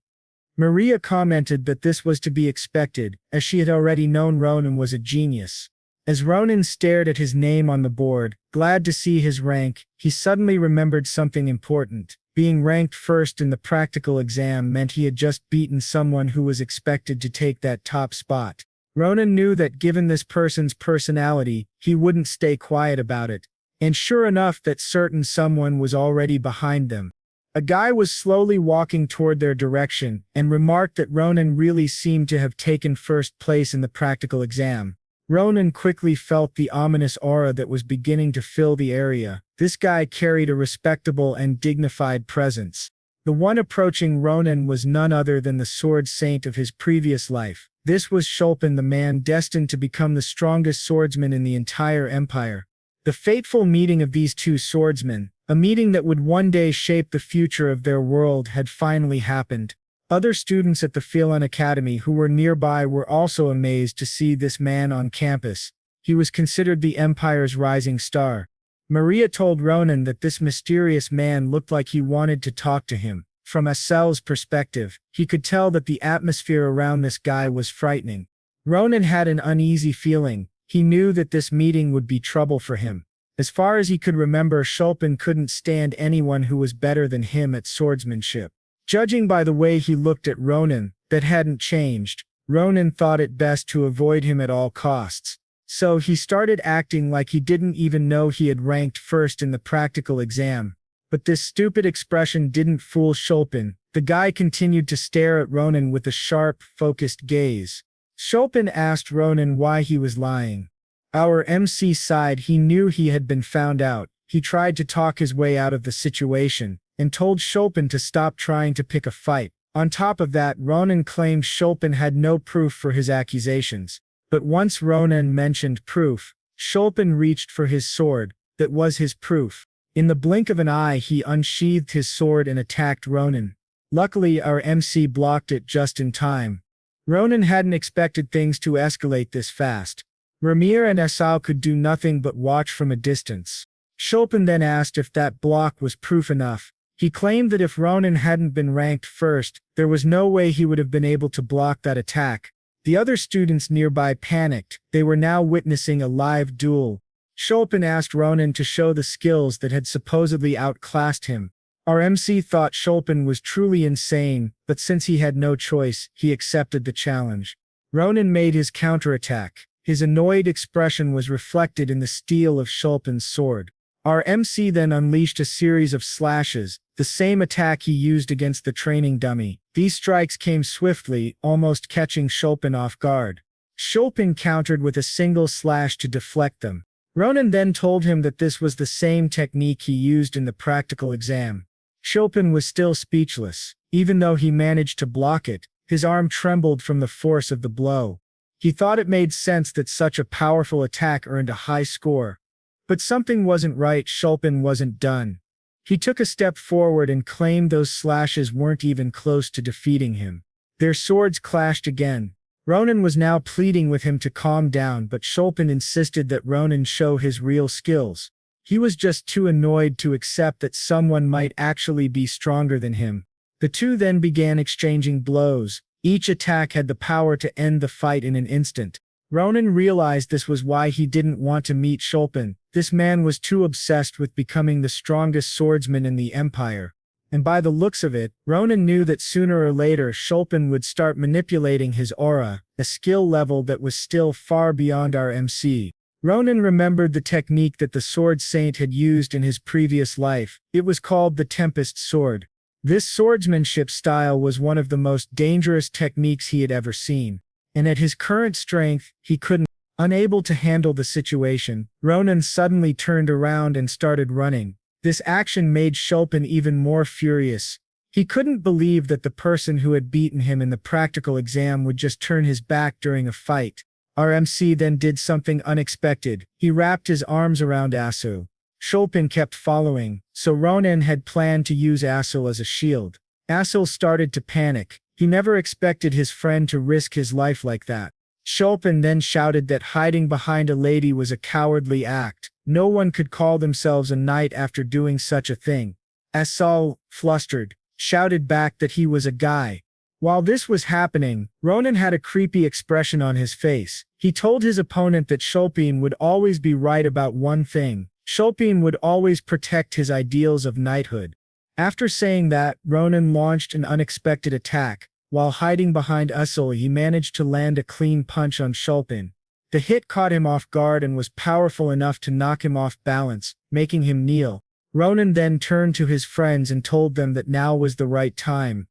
Maria commented that this was to be expected, as she had already known Ronan was a genius. As Ronan stared at his name on the board, glad to see his rank, he suddenly remembered something important. Being ranked first in the practical exam meant he had just beaten someone who was expected to take that top spot. Ronan knew that given this person's personality, he wouldn't stay quiet about it. And sure enough, that certain someone was already behind them. A guy was slowly walking toward their direction and remarked that Ronan really seemed to have taken first place in the practical exam. Ronan quickly felt the ominous aura that was beginning to fill the area. This guy carried a respectable and dignified presence. The one approaching Ronan was none other than the sword saint of his previous life. This was Schulpen, the man destined to become the strongest swordsman in the entire empire. The fateful meeting of these two swordsmen, a meeting that would one day shape the future of their world, had finally happened. Other students at the Phileon Academy who were nearby were also amazed to see this man on campus. He was considered the Empire's rising star. Maria told Ronan that this mysterious man looked like he wanted to talk to him. From Asel's perspective, he could tell that the atmosphere around this guy was frightening. Ronan had an uneasy feeling. He knew that this meeting would be trouble for him. As far as he could remember, Schulpen couldn't stand anyone who was better than him at swordsmanship. Judging by the way he looked at Ronan, that hadn't changed. Ronan thought it best to avoid him at all costs. So he started acting like he didn't even know he had ranked first in the practical exam. But this stupid expression didn't fool Schulpen. The guy continued to stare at Ronan with a sharp, focused gaze. Schulpen asked Ronan why he was lying. Our MC sighed. He knew he had been found out. He tried to talk his way out of the situation and told Schulpen to stop trying to pick a fight. On top of that, Ronan claimed Schulpen had no proof for his accusations. But once Ronan mentioned proof, Schulpen reached for his sword. That was his proof. In the blink of an eye, he unsheathed his sword and attacked Ronan. Luckily, our MC blocked it just in time. Ronan hadn't expected things to escalate this fast. Ramir and Asel could do nothing but watch from a distance. Schulpen then asked if that block was proof enough. He claimed that if Ronan hadn't been ranked first, there was no way he would have been able to block that attack. The other students nearby panicked. They were now witnessing a live duel. Schulpen asked Ronan to show the skills that had supposedly outclassed him. Our MC thought Schulpen was truly insane, but since he had no choice, he accepted the challenge. Ronan made his counterattack. His annoyed expression was reflected in the steel of Schulpen's sword. Our MC then unleashed a series of slashes, the same attack he used against the training dummy. These strikes came swiftly, almost catching Schulpen off guard. Schulpen countered with a single slash to deflect them. Ronan then told him that this was the same technique he used in the practical exam. Schulpen was still speechless. Even though he managed to block it, his arm trembled from the force of the blow. He thought it made sense that such a powerful attack earned a high score. But something wasn't right. Schulpen wasn't done. He took a step forward and claimed those slashes weren't even close to defeating him. Their swords clashed again. Ronan was now pleading with him to calm down, but Schulpen insisted that Ronan show his real skills. He was just too annoyed to accept that someone might actually be stronger than him. The two then began exchanging blows. Each attack had the power to end the fight in an instant. Ronan realized this was why he didn't want to meet Schulpen. This man was too obsessed with becoming the strongest swordsman in the Empire. And by the looks of it, Ronan knew that sooner or later Schulpen would start manipulating his aura, a skill level that was still far beyond our MC. Ronan remembered the technique that the Sword Saint had used in his previous life. It was called the Tempest Sword. This swordsmanship style was one of the most dangerous techniques he had ever seen. And at his current strength, he couldn't. Unable to handle the situation, Ronan suddenly turned around and started running. This action made Schulpen even more furious. He couldn't believe that the person who had beaten him in the practical exam would just turn his back during a fight. Our MC then did something unexpected. He wrapped his arms around Asel. Schulpen kept following, so Ronan had planned to use Asel as a shield. Asel started to panic. He never expected his friend to risk his life like that. Schulpen then shouted that hiding behind a lady was a cowardly act. No one could call themselves a knight after doing such a thing. Asel, flustered, shouted back that he was a guy. While this was happening, Ronan had a creepy expression on his face. He told his opponent that Schulpen would always be right about one thing. Schulpen would always protect his ideals of knighthood. After saying that, Ronan launched an unexpected attack. While hiding behind Asel, he managed to land a clean punch on Schulpen. The hit caught him off guard and was powerful enough to knock him off balance, making him kneel. Ronan then turned to his friends and told them that now was the right time.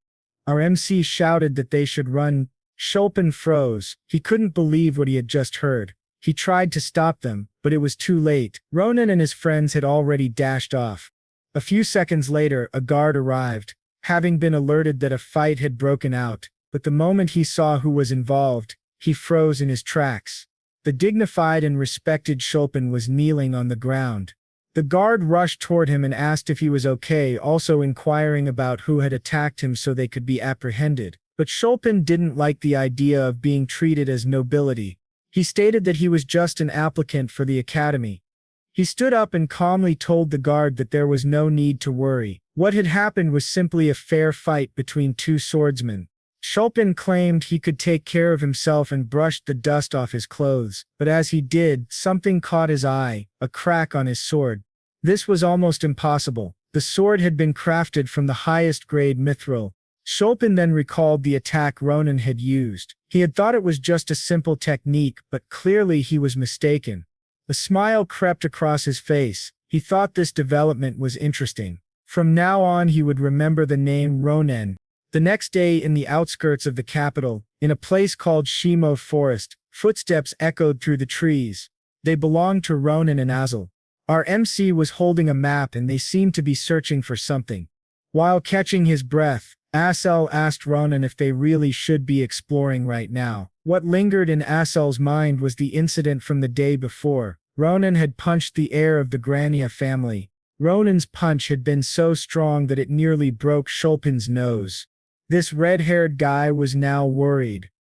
Our MC shouted that they should run. Schulpen froze. He couldn't believe what he had just heard. He tried to stop them, but it was too late. Ronan and his friends had already dashed off. A few seconds later, a guard arrived, having been alerted that a fight had broken out, but the moment he saw who was involved, he froze in his tracks. The dignified and respected Schulpen was kneeling on the ground. The guard rushed toward him and asked if he was okay, also inquiring about who had attacked him so they could be apprehended. But Schulpen didn't like the idea of being treated as nobility. He stated that he was just an applicant for the academy. He stood up and calmly told the guard that there was no need to worry. What had happened was simply a fair fight between two swordsmen. Schulpen claimed he could take care of himself and brushed the dust off his clothes, but as he did, something caught his eye, a crack on his sword. This was almost impossible. The sword had been crafted from the highest grade mithril. Schulpen then recalled the attack Ronan had used. He had thought it was just a simple technique, but clearly he was mistaken. A smile crept across his face. He thought this development was interesting. From now on he would remember the name Ronan. The next day in the outskirts of the capital, in a place called Shimo Forest, footsteps echoed through the trees. They belonged to Ronan and Asel. Our MC was holding a map and they seemed to be searching for something. While catching his breath, Asel asked Ronan if they really should be exploring right now. What lingered in Asel's mind was the incident from the day before. Ronan had punched the heir of the Grania family. Ronan's punch had been so strong that it nearly broke Schulpen's nose. This red-haired guy was now worried.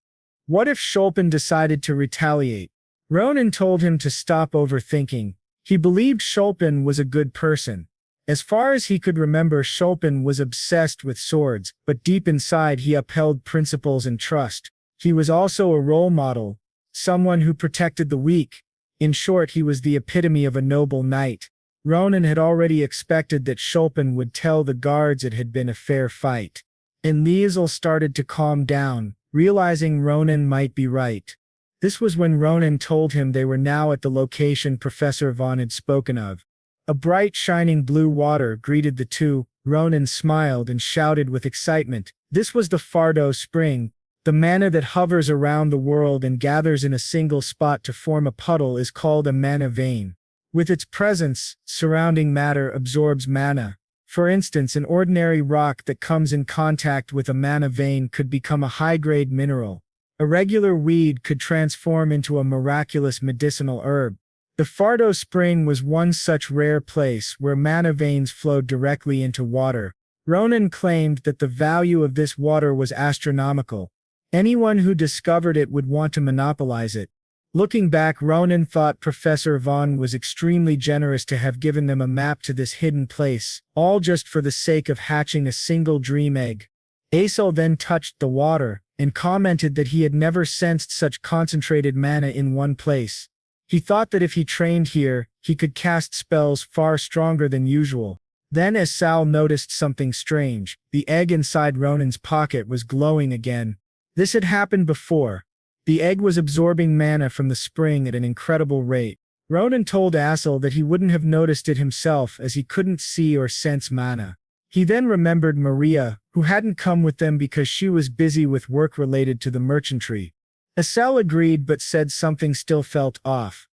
What if Schulpen decided to retaliate? Ronan told him to stop overthinking. He believed Schulpen was a good person. As far as he could remember, Schulpen was obsessed with swords, but deep inside he upheld principles and trust. He was also a role model, someone who protected the weak. In short, he was the epitome of a noble knight. Ronan had already expected that Schulpen would tell the guards it had been a fair fight. And Asel started to calm down, realizing Ronan might be right. This was when Ronan told him they were now at the location Professor Vaughn had spoken of. A bright shining blue water greeted the two. Ronan smiled and shouted with excitement. This was the Fardo Spring. The mana that hovers around the world and gathers in a single spot to form a puddle is called a mana vein. With its presence, surrounding matter absorbs mana. For instance, an ordinary rock that comes in contact with a mana vein could become a high-grade mineral. A regular weed could transform into a miraculous medicinal herb. The Fardo Spring was one such rare place where mana veins flowed directly into water. Ronan claimed that the value of this water was astronomical. Anyone who discovered it would want to monopolize it. Looking back, Ronan thought Professor Vaughn was extremely generous to have given them a map to this hidden place, all just for the sake of hatching a single dream egg. Asel then touched the water, and commented that he had never sensed such concentrated mana in one place. He thought that if he trained here, he could cast spells far stronger than usual. Then Asel noticed something strange. The egg inside Ronan's pocket was glowing again. This had happened before. The egg was absorbing mana from the spring at an incredible rate. Ronan told Asel that he wouldn't have noticed it himself as he couldn't see or sense mana. He then remembered Maria, who hadn't come with them because she was busy with work related to the merchantry. Asel agreed but said something still felt off.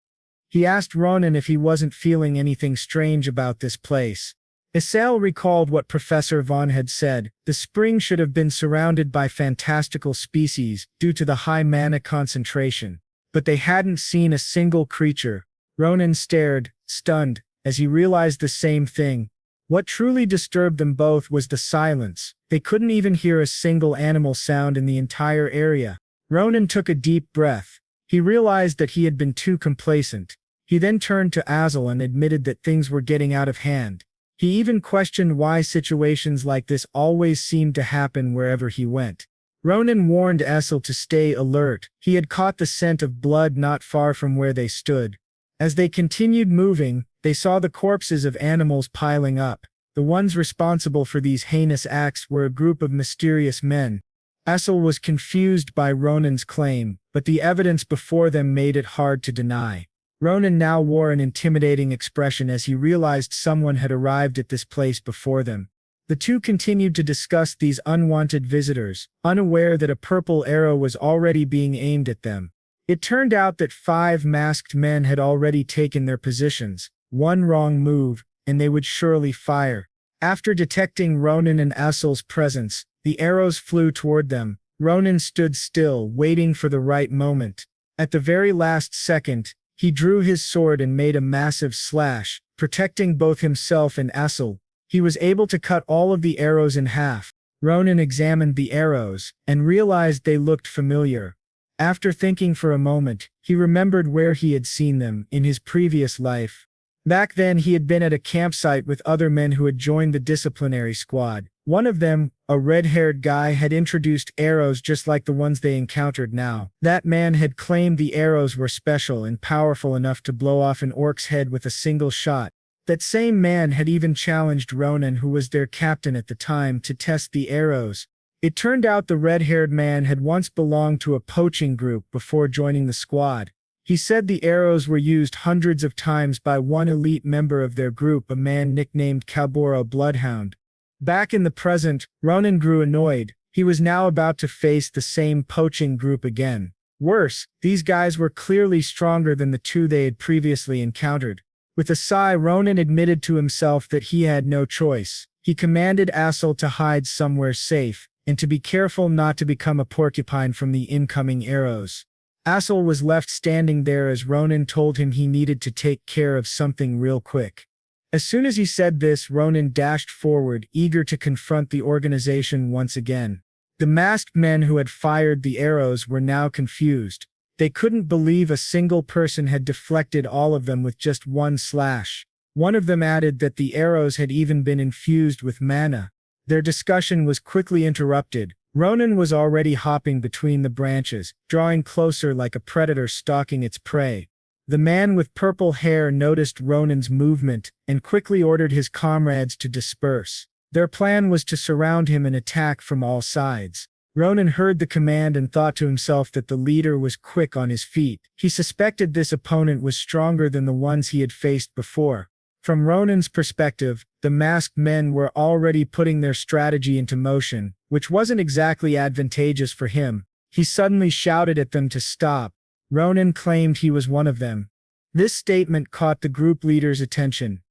He asked Ronan if he wasn't feeling anything strange about this place. Asel recalled what Professor Vaughn had said. The spring should have been surrounded by fantastical species due to the high mana concentration. But they hadn't seen a single creature. Ronan stared, stunned, as he realized the same thing. What truly disturbed them both was the silence. They couldn't even hear a single animal sound in the entire area. Ronan took a deep breath. He realized that he had been too complacent. He then turned to Asel and admitted that things were getting out of hand. He even questioned why situations like this always seemed to happen wherever he went. Ronan warned Asel to stay alert. He had caught the scent of blood not far from where they stood. As they continued moving, they saw the corpses of animals piling up. The ones responsible for these heinous acts were a group of mysterious men. Asel was confused by Ronan's claim, but the evidence before them made it hard to deny. Ronan now wore an intimidating expression as he realized someone had arrived at this place before them. The two continued to discuss these unwanted visitors, unaware that a purple arrow was already being aimed at them. It turned out that 5 masked men had already taken their positions. One wrong move, and they would surely fire. After detecting Ronan and Asel's presence, the arrows flew toward them. Ronan stood still, waiting for the right moment. At the very last second, he drew his sword and made a massive slash, protecting both himself and Asel. He was able to cut all of the arrows in half. Ronan examined the arrows, and realized they looked familiar. After thinking for a moment, he remembered where he had seen them, in his previous life. Back then he had been at a campsite with other men who had joined the disciplinary squad. One of them, a red-haired guy, had introduced arrows just like the ones they encountered now. That man had claimed the arrows were special and powerful enough to blow off an orc's head with a single shot. That same man had even challenged Ronan, who was their captain at the time, to test the arrows. It turned out the red-haired man had once belonged to a poaching group before joining the squad. He said the arrows were used hundreds of times by one elite member of their group, a man nicknamed Kalboro Bloodhound. Back in the present, Ronan grew annoyed. He was now about to face the same poaching group again. Worse, these guys were clearly stronger than the 2 they had previously encountered. With a sigh, Ronan admitted to himself that he had no choice. He commanded Asel to hide somewhere safe, and to be careful not to become a porcupine from the incoming arrows. Asel was left standing there as Ronan told him he needed to take care of something real quick. As soon as he said this, Ronan dashed forward, eager to confront the organization once again. The masked men who had fired the arrows were now confused. They couldn't believe a single person had deflected all of them with just one slash. One of them added that the arrows had even been infused with mana. Their discussion was quickly interrupted. Ronan was already hopping between the branches, drawing closer like a predator stalking its prey. The man with purple hair noticed Ronan's movement, and quickly ordered his comrades to disperse. Their plan was to surround him and attack from all sides. Ronan heard the command and thought to himself that the leader was quick on his feet. He suspected this opponent was stronger than the ones he had faced before. From Ronan's perspective, the masked men were already putting their strategy into motion, which wasn't exactly advantageous for him. He suddenly shouted at them to stop. Ronan claimed he was one of them. This statement caught the group leader's attention.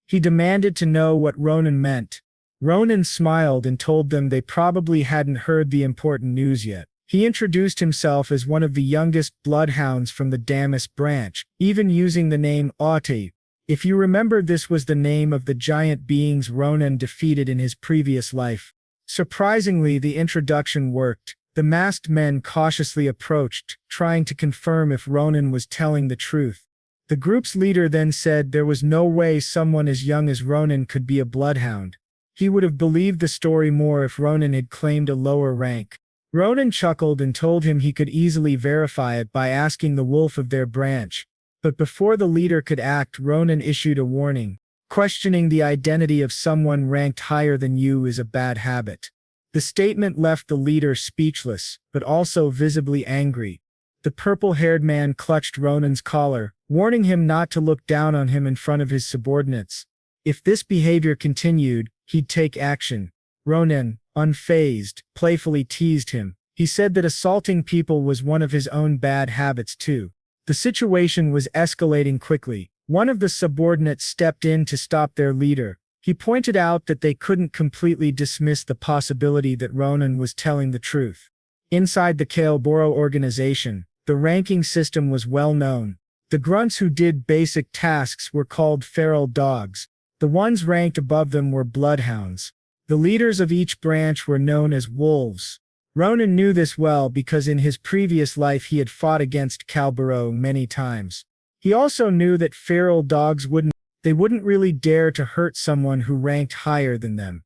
He demanded to know what Ronan meant. Ronan smiled and told them they probably hadn't heard the important news yet. He introduced himself as one of the youngest bloodhounds from the Damas branch, even using the name Ate. If you remember, this was the name of the giant beings Ronan defeated in his previous life. Surprisingly, the introduction worked. The masked men cautiously approached, trying to confirm if Ronan was telling the truth. The group's leader then said there was no way someone as young as Ronan could be a bloodhound. He would have believed the story more if Ronan had claimed a lower rank. Ronan chuckled and told him he could easily verify it by asking the wolf of their branch. But before the leader could act, Ronan issued a warning. Questioning the identity of someone ranked higher than you is a bad habit. The statement left the leader speechless, but also visibly angry. The purple-haired man clutched Ronan's collar, warning him not to look down on him in front of his subordinates. If this behavior continued, he'd take action. Ronan, unfazed, playfully teased him. He said that assaulting people was one of his own bad habits too. The situation was escalating quickly. One of the subordinates stepped in to stop their leader. He pointed out that they couldn't completely dismiss the possibility that Ronan was telling the truth. Inside the Kalboro organization, the ranking system was well known. The grunts who did basic tasks were called feral dogs. The ones ranked above them were bloodhounds. The leaders of each branch were known as wolves. Ronan knew this well because in his previous life he had fought against Kalboro many times. He also knew that feral dogs wouldn't really dare to hurt someone who ranked higher than them.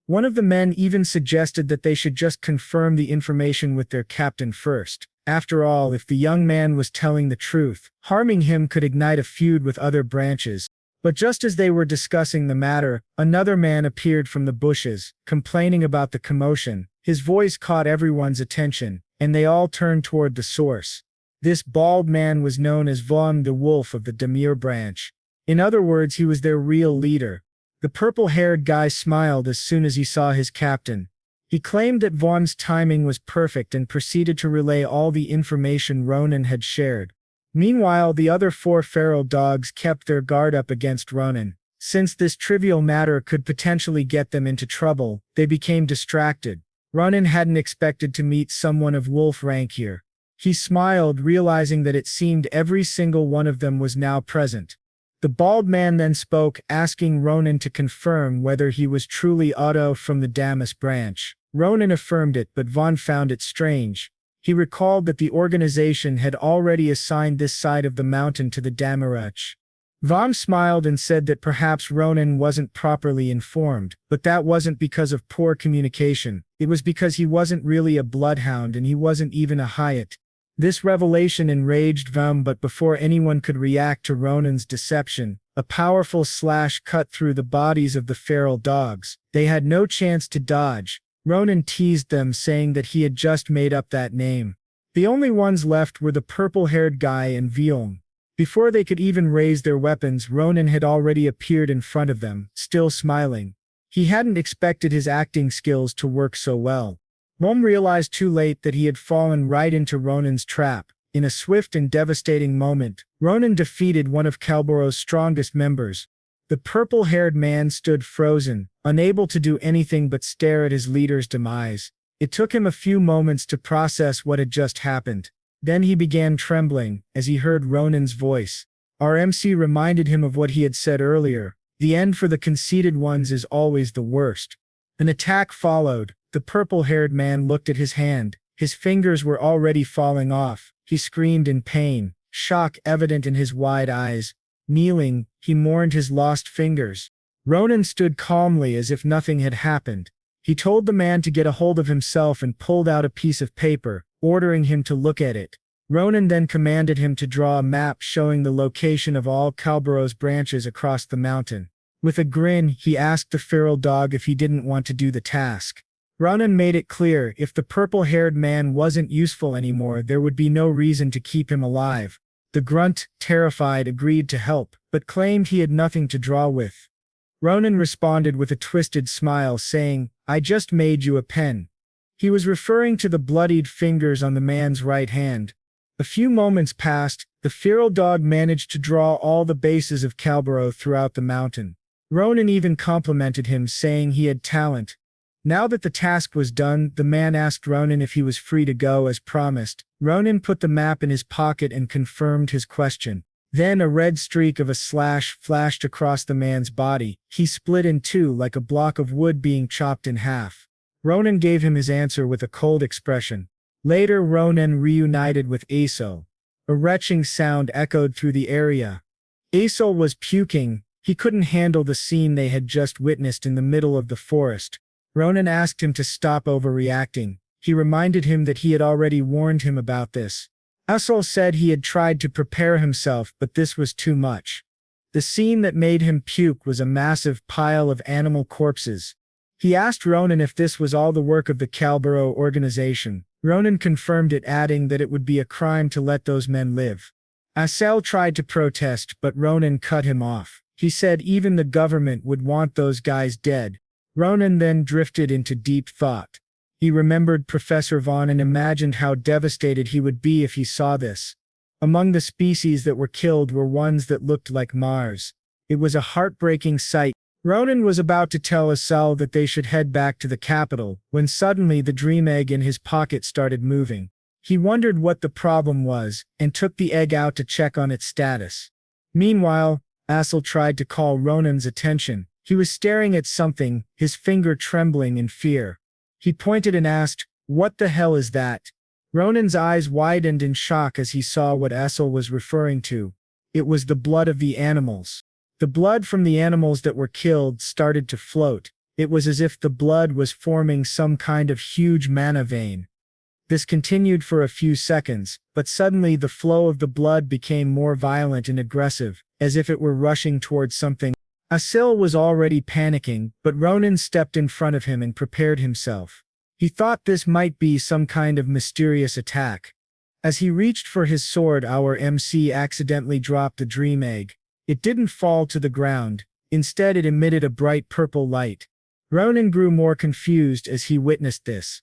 One of the men even suggested that they should just confirm the information with their captain first. After all, if the young man was telling the truth, harming him could ignite a feud with other branches. But just as they were discussing the matter, another man appeared from the bushes, complaining about the commotion. His voice caught everyone's attention, and they all turned toward the source. This bald man was known as Vaughn, the wolf of the Demir branch. In other words, he was their real leader. The purple-haired guy smiled as soon as he saw his captain. He claimed that Vaughn's timing was perfect and proceeded to relay all the information Ronan had shared. Meanwhile, the other 4 feral dogs kept their guard up against Ronan. Since this trivial matter could potentially get them into trouble, they became distracted. Ronan hadn't expected to meet someone of wolf rank here. He smiled, realizing that it seemed every single one of them was now present. The bald man then spoke, asking Ronan to confirm whether he was truly Otto from the Damas branch. Ronan affirmed it, but Vaughn found it strange. He recalled that the organization had already assigned this side of the mountain to the Navaros. Vaughn smiled and said that perhaps Ronan wasn't properly informed, but that wasn't because of poor communication. It was because he wasn't really a bloodhound and he wasn't even a Hyatt. This revelation enraged Vaughn, but before anyone could react to Ronan's deception, a powerful slash cut through the bodies of the feral dogs. They had no chance to dodge. Ronan teased them, saying that he had just made up that name. The only ones left were the purple-haired guy and Vaughn. Before they could even raise their weapons, Ronan had already appeared in front of them, still smiling. He hadn't expected his acting skills to work so well. Vaughn realized too late that he had fallen right into Ronan's trap. In a swift and devastating moment, Ronan defeated one of Calboro's strongest members. The purple-haired man stood frozen, unable to do anything but stare at his leader's demise. It took him a few moments to process what had just happened. Then he began trembling, as he heard Ronan's voice. Our MC reminded him of what he had said earlier. The end for the conceited ones is always the worst. An attack followed. The purple-haired man looked at his hand. His fingers were already falling off. He screamed in pain, shock evident in his wide eyes. Kneeling, he mourned his lost fingers. Ronan stood calmly as if nothing had happened. He told the man to get a hold of himself and pulled out a piece of paper, ordering him to look at it. Ronan then commanded him to draw a map showing the location of all Calboro's branches across the mountain. With a grin, he asked the feral dog if he didn't want to do the task. Ronan made it clear if the purple-haired man wasn't useful anymore, there would be no reason to keep him alive. The grunt, terrified, agreed to help, but claimed he had nothing to draw with. Ronan responded with a twisted smile, saying, "I just made you a pen." He was referring to the bloodied fingers on the man's right hand. A few moments passed. The feral dog managed to draw all the bases of Calboro throughout the mountain. Ronan even complimented him, saying he had talent. Now that the task was done, the man asked Ronan if he was free to go as promised. Ronan put the map in his pocket and confirmed his question. Then a red streak of a slash flashed across the man's body. He split in two like a block of wood being chopped in half. Ronan gave him his answer with a cold expression. Later, Ronan reunited with Asel. A retching sound echoed through the area. Asel was puking. He couldn't handle the scene they had just witnessed in the middle of the forest. Ronan asked him to stop overreacting. He reminded him that he had already warned him about this. Asel said he had tried to prepare himself, but this was too much. The scene that made him puke was a massive pile of animal corpses. He asked Ronan if this was all the work of the Calboro organization. Ronan confirmed it, adding that it would be a crime to let those men live. Asel tried to protest, but Ronan cut him off. He said even the government would want those guys dead. Ronan then drifted into deep thought. He remembered Professor Vaughn and imagined how devastated he would be if he saw this. Among the species that were killed were ones that looked like Mars. It was a heartbreaking sight. Ronan was about to tell Asel that they should head back to the capital, when suddenly the dream egg in his pocket started moving. He wondered what the problem was, and took the egg out to check on its status. Meanwhile, Asel tried to call Ronan's attention. He was staring at something, his finger trembling in fear. He pointed and asked, "What the hell is that?" Ronan's eyes widened in shock as he saw what Asel was referring to. It was the blood of the animals. The blood from the animals that were killed started to float. It was as if the blood was forming some kind of huge mana vein. This continued for a few seconds, but suddenly the flow of the blood became more violent and aggressive, as if it were rushing towards something. Asel was already panicking, but Ronan stepped in front of him and prepared himself. He thought this might be some kind of mysterious attack. As he reached for his sword, our MC accidentally dropped the dream egg. It didn't fall to the ground. Instead, it emitted a bright purple light. Ronan grew more confused as he witnessed this.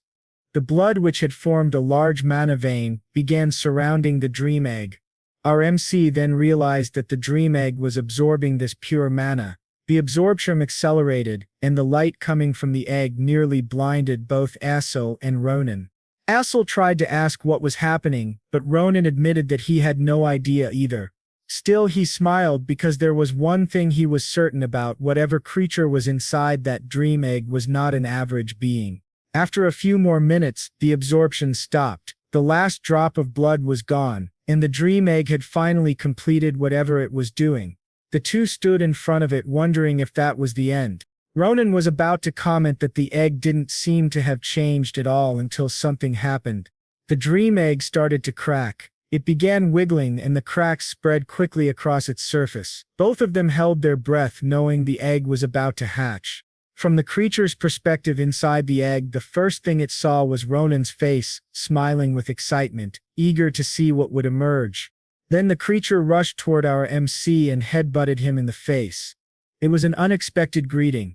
The blood, which had formed a large mana vein, began surrounding the dream egg. Our MC then realized that the dream egg was absorbing this pure mana. The absorption accelerated, and the light coming from the egg nearly blinded both Asel and Ronan. Asel tried to ask what was happening, but Ronan admitted that he had no idea either. Still, he smiled because there was one thing he was certain about: whatever creature was inside that dream egg was not an average being. After a few more minutes, the absorption stopped. The last drop of blood was gone, and the dream egg had finally completed whatever it was doing. The two stood in front of it, wondering if that was the end. Ronan was about to comment that the egg didn't seem to have changed at all until something happened. The dream egg started to crack. It began wiggling, and the cracks spread quickly across its surface. Both of them held their breath, knowing the egg was about to hatch. From the creature's perspective inside the egg, the first thing it saw was Ronan's face, smiling with excitement, eager to see what would emerge. Then the creature rushed toward our MC and headbutted him in the face. It was an unexpected greeting.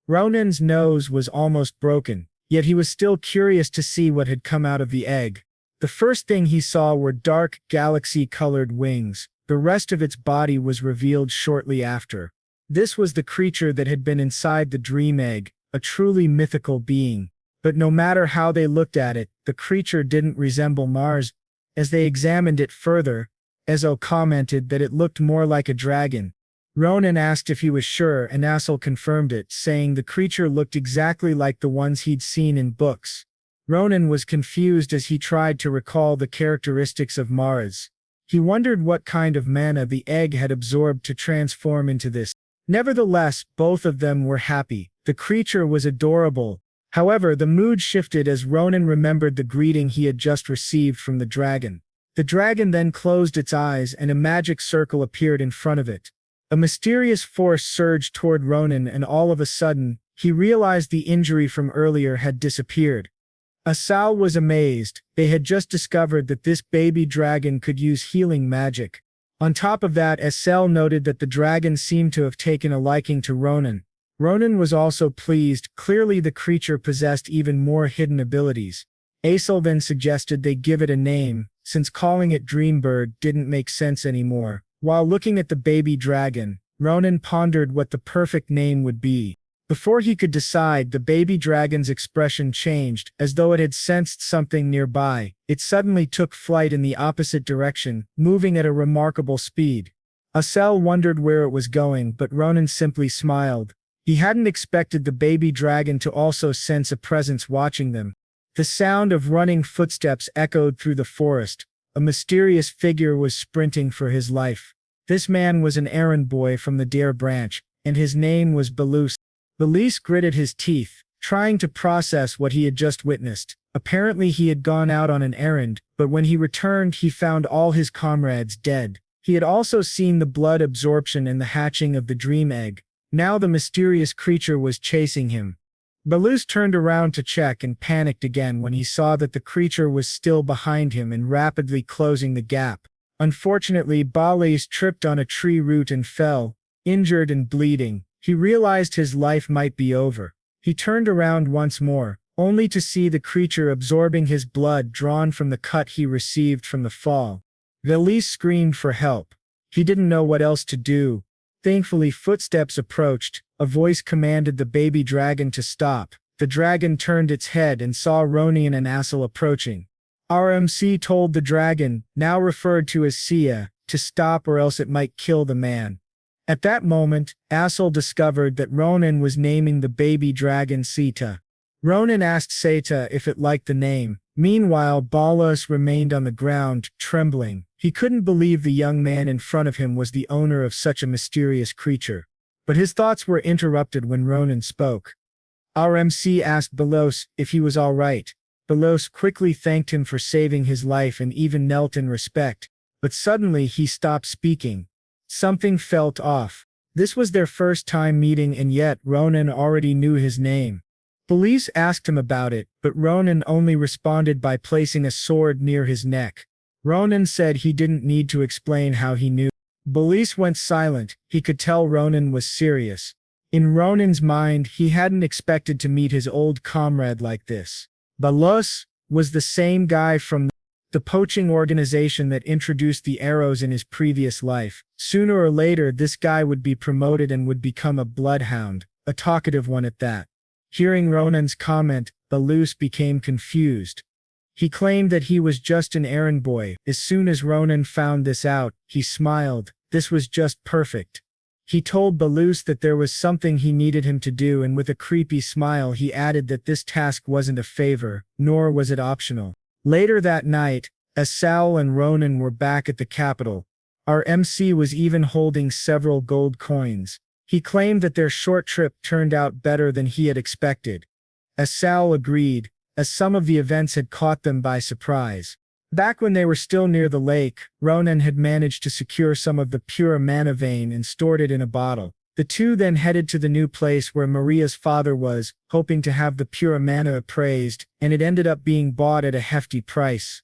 Ronan's nose was almost broken, yet he was still curious to see what had come out of the egg. The first thing he saw were dark, galaxy-colored wings. The rest of its body was revealed shortly after. This was the creature that had been inside the dream egg, a truly mythical being. But no matter how they looked at it, the creature didn't resemble Mars. As they examined it further, Asel commented that it looked more like a dragon. Ronan asked if he was sure, and Asel confirmed it, saying the creature looked exactly like the ones he'd seen in books. Ronan was confused as he tried to recall the characteristics of Mars. He wondered what kind of mana the egg had absorbed to transform into this. Nevertheless, both of them were happy. The creature was adorable. However, the mood shifted as Ronan remembered the greeting he had just received from the dragon. The dragon then closed its eyes, and a magic circle appeared in front of it. A mysterious force surged toward Ronan, and all of a sudden, he realized the injury from earlier had disappeared. Asel was amazed. They had just discovered that this baby dragon could use healing magic. On top of that, Asel noted that the dragon seemed to have taken a liking to Ronan. Ronan was also pleased. Clearly the creature possessed even more hidden abilities. Asel then suggested they give it a name, since calling it Dreambird didn't make sense anymore. While looking at the baby dragon, Ronan pondered what the perfect name would be. Before he could decide, the baby dragon's expression changed, as though it had sensed something nearby. It suddenly took flight in the opposite direction, moving at a remarkable speed. Asel wondered where it was going, but Ronan simply smiled. He hadn't expected the baby dragon to also sense a presence watching them. The sound of running footsteps echoed through the forest. A mysterious figure was sprinting for his life. This man was an errand boy from the Dare branch, and his name was Bullies. Bullies gritted his teeth, trying to process what he had just witnessed. Apparently he had gone out on an errand, but when he returned he found all his comrades dead. He had also seen the blood absorption and the hatching of the dream egg. Now the mysterious creature was chasing him. Bullies turned around to check and panicked again when he saw that the creature was still behind him and rapidly closing the gap. Unfortunately, Bullies tripped on a tree root and fell, injured and bleeding. He realized his life might be over. He turned around once more, only to see the creature absorbing his blood drawn from the cut he received from the fall. Bullies screamed for help. He didn't know what else to do. Thankfully, footsteps approached. A voice commanded the baby dragon to stop. The dragon turned its head and saw Ronan and Asel approaching. RMC told the dragon, now referred to as Sia, to stop or else it might kill the man. At that moment, Asel discovered that Ronan was naming the baby dragon Sita. Ronan asked Sita if it liked the name. Meanwhile, Bullies remained on the ground, trembling. He couldn't believe the young man in front of him was the owner of such a mysterious creature. But his thoughts were interrupted when Ronan spoke. Our MC asked Belos if he was all right. Belos quickly thanked him for saving his life and even knelt in respect, but suddenly he stopped speaking. Something felt off. This was their first time meeting and yet Ronan already knew his name. Police asked him about it, but Ronan only responded by placing a sword near his neck. Ronan said he didn't need to explain how he knew. Police went silent. He could tell Ronan was serious. In Ronan's mind, he hadn't expected to meet his old comrade like this. Belos was the same guy from the poaching organization that introduced the arrows in his previous life. Sooner or later, this guy would be promoted and would become a bloodhound, a talkative one at that. Hearing Ronan's comment, Belos became confused. He claimed that he was just an errand boy. As soon as Ronan found this out, he smiled. This was just perfect. He told Belos that there was something he needed him to do, and with a creepy smile he added that this task wasn't a favor, nor was it optional. Later that night, Asel and Ronan were back at the capital. Our MC was even holding several gold coins. He claimed that their short trip turned out better than he had expected. Asel agreed, as some of the events had caught them by surprise. Back when they were still near the lake, Ronan had managed to secure some of the pure mana vein and stored it in a bottle. The two then headed to the new place where Maria's father was, hoping to have the pure mana appraised, and it ended up being bought at a hefty price.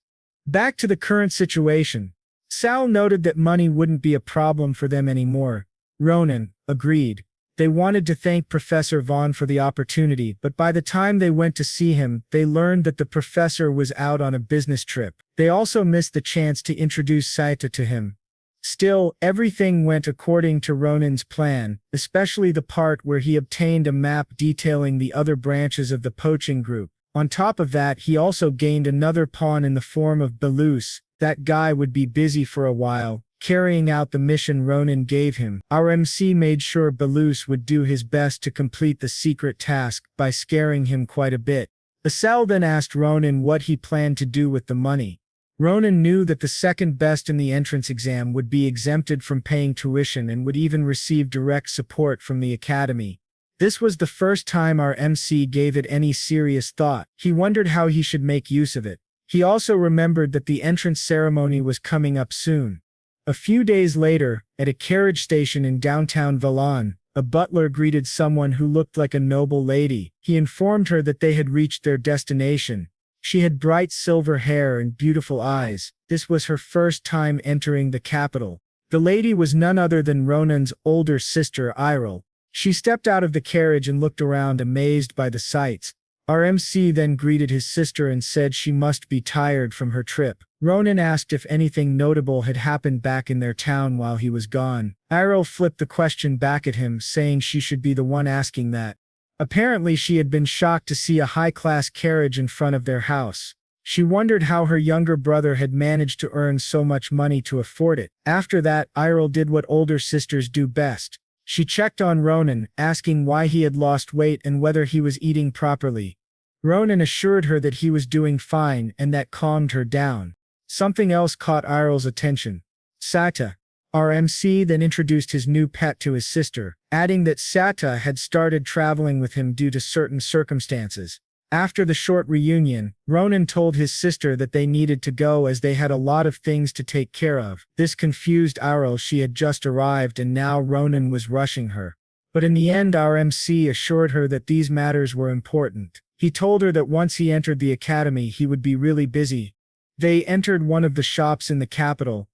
Back to the current situation. Sal noted that money wouldn't be a problem for them anymore. Ronan agreed. They wanted to thank Professor Vaughn for the opportunity, but by the time they went to see him, they learned that the professor was out on a business trip. They also missed the chance to introduce Saita to him. Still, everything went according to Ronan's plan, especially the part where he obtained a map detailing the other branches of the poaching group. On top of that, he also gained another pawn in the form of Belos. That guy would be busy for a while, carrying out the mission Ronan gave him. Our MC made sure Belos would do his best to complete the secret task by scaring him quite a bit. Asel then asked Ronan what he planned to do with the money. Ronan knew that the second best in the entrance exam would be exempted from paying tuition and would even receive direct support from the academy. This was the first time our MC gave it any serious thought. He wondered how he should make use of it. He also remembered that the entrance ceremony was coming up soon. A few days later, at a carriage station in downtown Vaughn, a butler greeted someone who looked like a noble lady. He informed her that they had reached their destination. She had bright silver hair and beautiful eyes. This was her first time entering the capital. The lady was none other than Ronan's older sister, Irel. She stepped out of the carriage and looked around, amazed by the sights. Our MC then greeted his sister and said she must be tired from her trip. Ronan asked if anything notable had happened back in their town while he was gone. Irel flipped the question back at him, saying she should be the one asking that. Apparently she had been shocked to see a high-class carriage in front of their house. She wondered how her younger brother had managed to earn so much money to afford it. After that, Irel did what older sisters do best. She checked on Ronan, asking why he had lost weight and whether he was eating properly. Ronan assured her that he was doing fine, and that calmed her down. Something else caught Irel's attention. Sata. Our MC then introduced his new pet to his sister, adding that Sata had started traveling with him due to certain circumstances. After the short reunion, Ronan told his sister that they needed to go as they had a lot of things to take care of. This confused Irel. She had just arrived and now Ronan was rushing her. But in the end, our MC assured her that these matters were important. He told her that once he entered the academy he would be really busy. They entered one of the shops in the capital.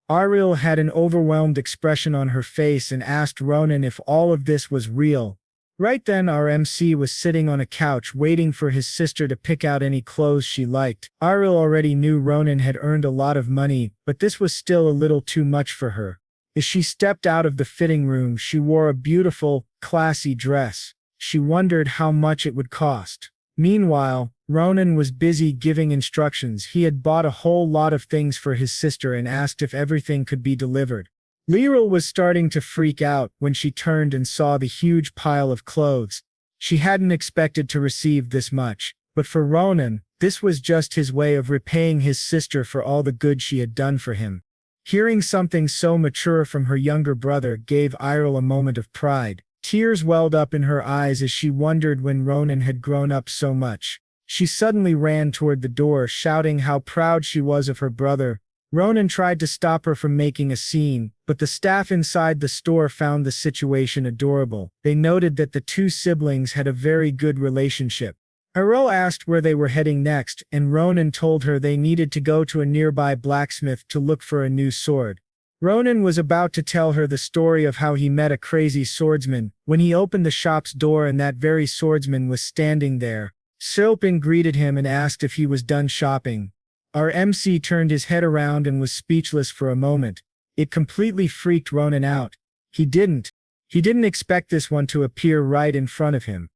Irel had an overwhelmed expression on her face and asked Ronan if all of this was real. Right then our MC was sitting on a couch waiting for his sister to pick out any clothes she liked. Irel already knew Ronan had earned a lot of money, but this was still a little too much for her. As she stepped out of the fitting room, she wore a beautiful, classy dress. She wondered how much it would cost. Meanwhile, Ronan was busy giving instructions. He had bought a whole lot of things for his sister and asked if everything could be delivered. Liril was starting to freak out when she turned and saw the huge pile of clothes. She hadn't expected to receive this much, but for Ronan, this was just his way of repaying his sister for all the good she had done for him. Hearing something so mature from her younger brother gave Irel a moment of pride. Tears welled up in her eyes as she wondered when Ronan had grown up so much. She suddenly ran toward the door, shouting how proud she was of her brother. Ronan tried to stop her from making a scene, but the staff inside the store found the situation adorable. They noted that the two siblings had a very good relationship. Irel asked where they were heading next, and Ronan told her they needed to go to a nearby blacksmith to look for a new sword. Ronan was about to tell her the story of how he met a crazy swordsman, when he opened the shop's door and that very swordsman was standing there. Schulpen greeted him and asked if he was done shopping. Our MC turned his head around and was speechless for a moment. It completely freaked Ronan out. He didn't expect this one to appear right in front of him.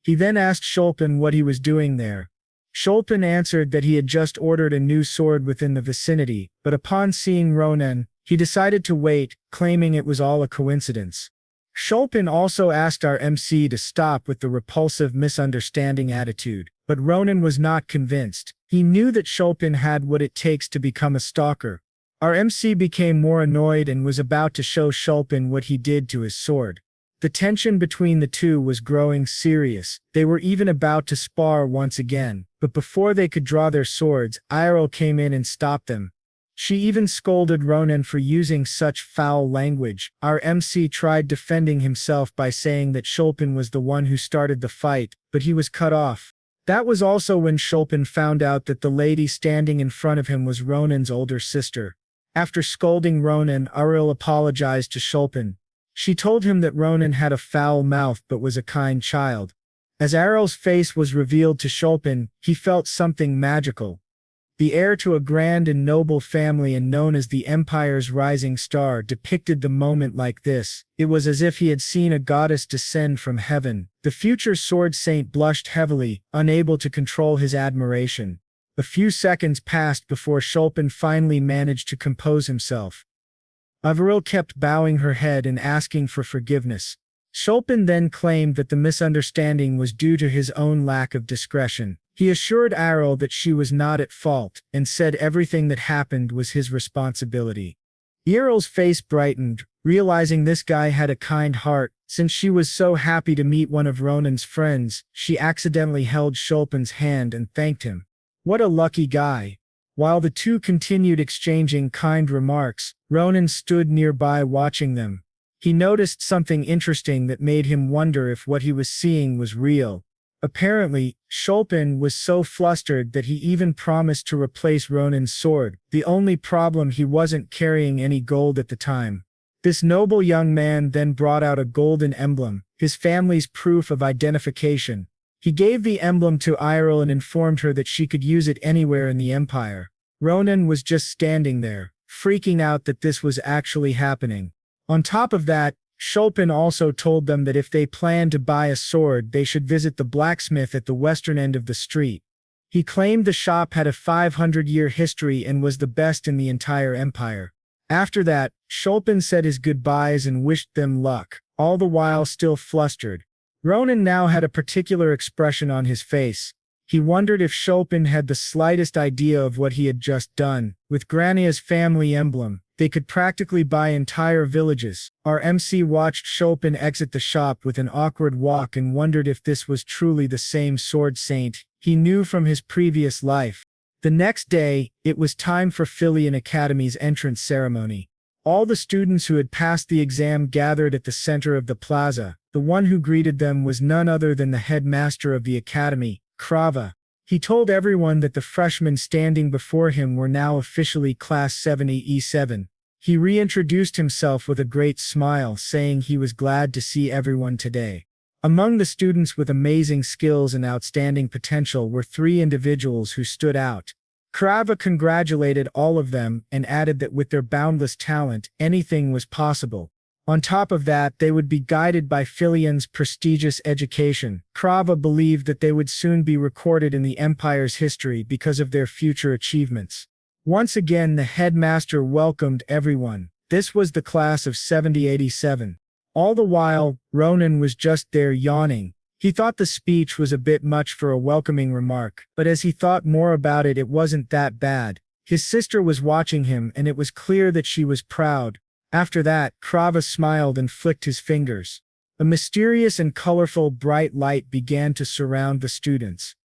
He then asked Schulpen what he was doing there. Schulpen answered that he had just ordered a new sword within the vicinity, but upon seeing Ronan, he decided to wait, claiming it was all a coincidence. Schulpen also asked our MC to stop with the repulsive misunderstanding attitude, but Ronan was not convinced. He knew that Schulpen had what it takes to become a stalker. Our MC became more annoyed and was about to show Schulpen what he did to his sword. The tension between the two was growing serious. They were even about to spar once again, but before they could draw their swords, Irel came in and stopped them. She even scolded Ronan for using such foul language. Our MC tried defending himself by saying that Schulpen was the one who started the fight, but he was cut off. That was also when Schulpen found out that the lady standing in front of him was Ronan's older sister. After scolding Ronan, Irel apologized to Schulpen. She told him that Ronan had a foul mouth but was a kind child. As Irel's face was revealed to Schulpen, he felt something magical. The heir to a grand and noble family and known as the Empire's rising star depicted the moment like this. It was as if he had seen a goddess descend from heaven. The future sword saint blushed heavily, unable to control his admiration. A few seconds passed before Schulpen finally managed to compose himself. Avril kept bowing her head and asking for forgiveness. Schulpen then claimed that the misunderstanding was due to his own lack of discretion. He assured Irel that she was not at fault, and said everything that happened was his responsibility. Irel's face brightened, realizing this guy had a kind heart. Since she was so happy to meet one of Ronan's friends, she accidentally held Schulpen's hand and thanked him. What a lucky guy. While the two continued exchanging kind remarks, Ronan stood nearby watching them. He noticed something interesting that made him wonder if what he was seeing was real. Apparently, Schulpen was so flustered that he even promised to replace Ronan's sword. The only problem, he wasn't carrying any gold at the time. This noble young man then brought out a golden emblem, his family's proof of identification. He gave the emblem to Irel and informed her that she could use it anywhere in the Empire. Ronan was just standing there, freaking out that this was actually happening. On top of that, Schulpen also told them that if they planned to buy a sword, they should visit the blacksmith at the western end of the street. He claimed the shop had a 500-year history and was the best in the entire empire. After that, Schulpen said his goodbyes and wished them luck, all the while still flustered. Ronan now had a particular expression on his face. He wondered if Schulpen had the slightest idea of what he had just done. With Grania's family emblem, they could practically buy entire villages. Our MC watched Schulpen exit the shop with an awkward walk and wondered if this was truly the same sword saint he knew from his previous life. The next day, it was time for Phileon Academy's entrance ceremony. All the students who had passed the exam gathered at the center of the plaza. The one who greeted them was none other than the headmaster of the academy, Krava. He told everyone that the freshmen standing before him were now officially Class 70E7. He reintroduced himself with a great smile, saying he was glad to see everyone today. Among the students with amazing skills and outstanding potential were 3 individuals who stood out. Krava congratulated all of them and added that with their boundless talent, anything was possible. On top of that, they would be guided by Philion's prestigious education. Krava believed that they would soon be recorded in the Empire's history because of their future achievements. Once again, the headmaster welcomed everyone. This was the class of 7087. All the while, Ronan was just there yawning. He thought the speech was a bit much for a welcoming remark, but as he thought more about it, it wasn't that bad. His sister was watching him and it was clear that she was proud. After that, Krava smiled and flicked his fingers. A mysterious and colorful bright light began to surround the students.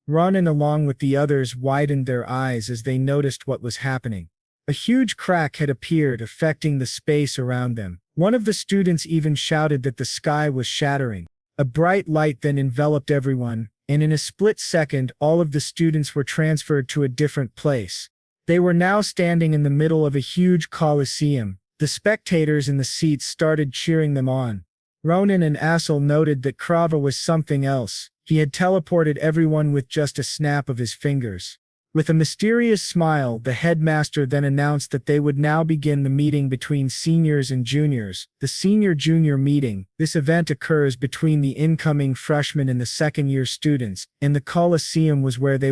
Ronan along with the others widened their eyes as they noticed what was happening. A huge crack had appeared, affecting the space around them. One of the students even shouted that the sky was shattering. A bright light then enveloped everyone, and in a split second all of the students were transferred to a different place. They were now standing in the middle of a huge coliseum. The spectators in the seats started cheering them on. Ronan and Asel noted that Krava was something else. He had teleported everyone with just a snap of his fingers. With a mysterious smile, the headmaster then announced that they would now begin the meeting between seniors and juniors. The senior-junior meeting. This event occurs between the incoming freshmen and the second-year students, and the Colosseum was where they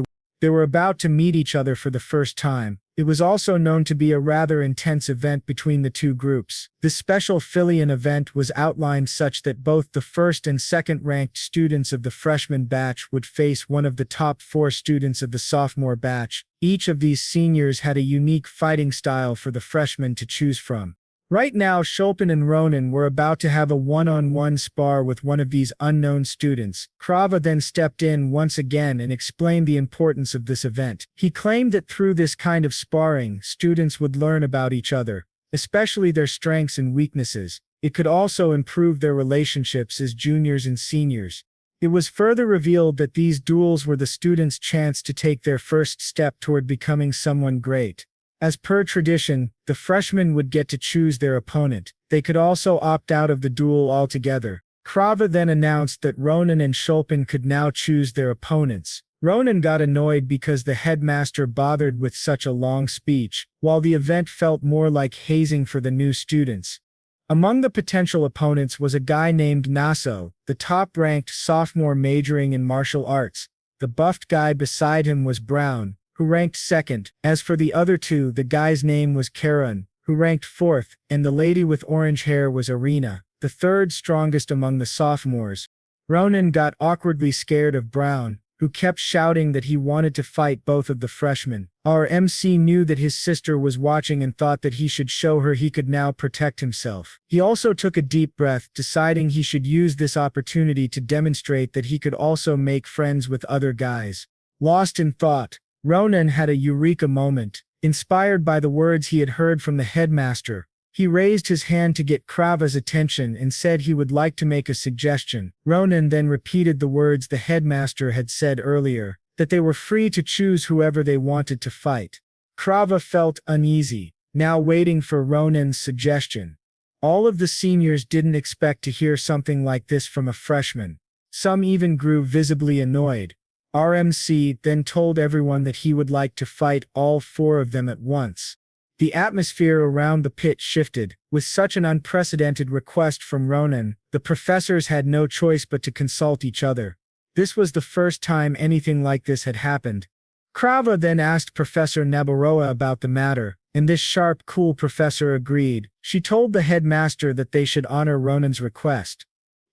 were about to meet each other for the first time. It was also known to be a rather intense event between the two groups. This special Philian event was outlined such that both the first and second-ranked students of the freshman batch would face one of the top 4 students of the sophomore batch. Each of these seniors had a unique fighting style for the freshmen to choose from. Right now, Schulpen and Ronan were about to have a one-on-one spar with one of these unknown students. Krava then stepped in once again and explained the importance of this event. He claimed that through this kind of sparring, students would learn about each other, especially their strengths and weaknesses. It could also improve their relationships as juniors and seniors. It was further revealed that these duels were the students' chance to take their first step toward becoming someone great. As per tradition, the freshmen would get to choose their opponent. They could also opt out of the duel altogether. Krava then announced that Ronan and Schulpen could now choose their opponents. Ronan got annoyed because the headmaster bothered with such a long speech, while the event felt more like hazing for the new students. Among the potential opponents was a guy named Naso, the top-ranked sophomore majoring in martial arts. The buffed guy beside him was Brown, who ranked second. As for the other two, the guy's name was Karan, who ranked fourth, and the lady with orange hair was Arena, the third strongest among the sophomores. Ronan got awkwardly scared of Brown, who kept shouting that he wanted to fight both of the freshmen. Our MC knew that his sister was watching and thought that he should show her he could now protect himself. He also took a deep breath, deciding he should use this opportunity to demonstrate that he could also make friends with other guys. Lost in thought, Ronan had a eureka moment. Inspired by the words he had heard from the headmaster, he raised his hand to get Krava's attention and said he would like to make a suggestion. Ronan then repeated the words the headmaster had said earlier, that they were free to choose whoever they wanted to fight. Krava felt uneasy, now waiting for Ronan's suggestion. All of the seniors didn't expect to hear something like this from a freshman. Some even grew visibly annoyed. RMC then told everyone that he would like to fight all 4 of them at once. The atmosphere around the pit shifted. With such an unprecedented request from Ronan, the professors had no choice but to consult each other. This was the first time anything like this had happened. Krava then asked Professor Navaros about the matter, and this sharp, cool professor agreed. She told the headmaster that they should honor Ronan's request.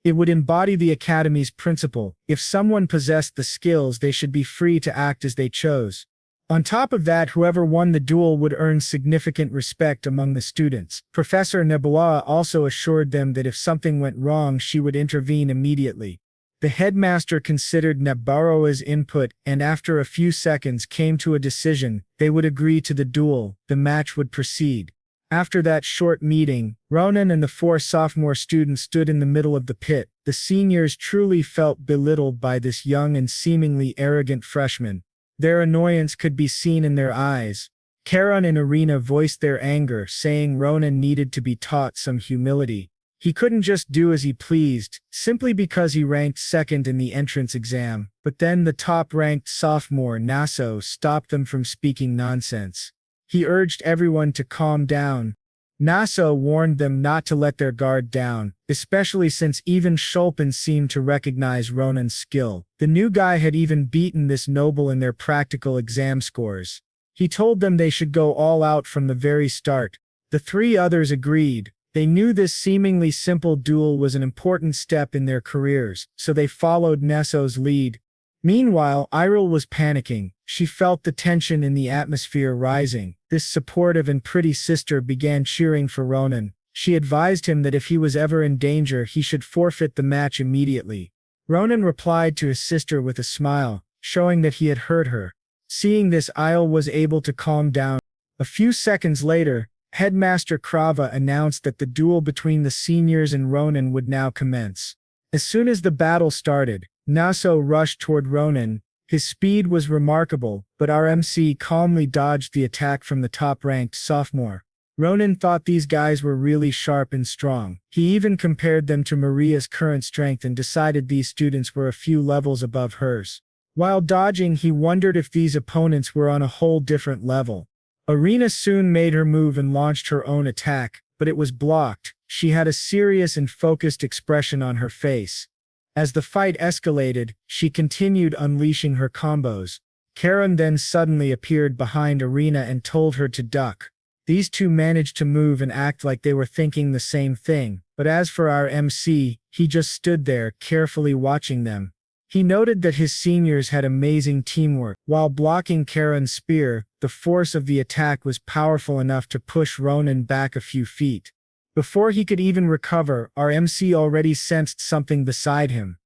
It would embody the Academy's principle: if someone possessed the skills, they should be free to act as they chose. On top of that, whoever won the duel would earn significant respect among the students. Professor Navaros also assured them that if something went wrong, she would intervene immediately. The headmaster considered Navarro's input and after a few seconds came to a decision. They would agree to the duel. The match would proceed. After that short meeting, Ronan and the 4 sophomore students stood in the middle of the pit. The seniors truly felt belittled by this young and seemingly arrogant freshman. Their annoyance could be seen in their eyes. Karan and Arena voiced their anger, saying Ronan needed to be taught some humility. He couldn't just do as he pleased, simply because he ranked second in the entrance exam. But then the top-ranked sophomore, Naso, stopped them from speaking nonsense. He urged everyone to calm down. Naso warned them not to let their guard down, especially since even Schulpen seemed to recognize Ronan's skill. The new guy had even beaten this noble in their practical exam scores. He told them they should go all out from the very start. The 3 others agreed. They knew this seemingly simple duel was an important step in their careers, so they followed Naso's lead. Meanwhile, Iril was panicking. She felt the tension in the atmosphere rising. This supportive and pretty sister began cheering for Ronan. She advised him that if he was ever in danger, he should forfeit the match immediately. Ronan replied to his sister with a smile, showing that he had heard her. Seeing this, Asel was able to calm down. A few seconds later, Headmaster Krava announced that the duel between the seniors and Ronan would now commence. As soon as the battle started, Naso rushed toward Ronan. His speed was remarkable, but our MC calmly dodged the attack from the top-ranked sophomore. Ronan thought these guys were really sharp and strong. He even compared them to Maria's current strength and decided these students were a few levels above hers. While dodging, he wondered if these opponents were on a whole different level. Arena soon made her move and launched her own attack, but it was blocked. She had a serious and focused expression on her face. As the fight escalated, she continued unleashing her combos. Karen then suddenly appeared behind Arena and told her to duck. These two managed to move and act like they were thinking the same thing, but as for our MC, he just stood there, carefully watching them. He noted that his seniors had amazing teamwork. While blocking Karen's spear, the force of the attack was powerful enough to push Ronan back a few feet. Before he could even recover, our MC already sensed something beside him.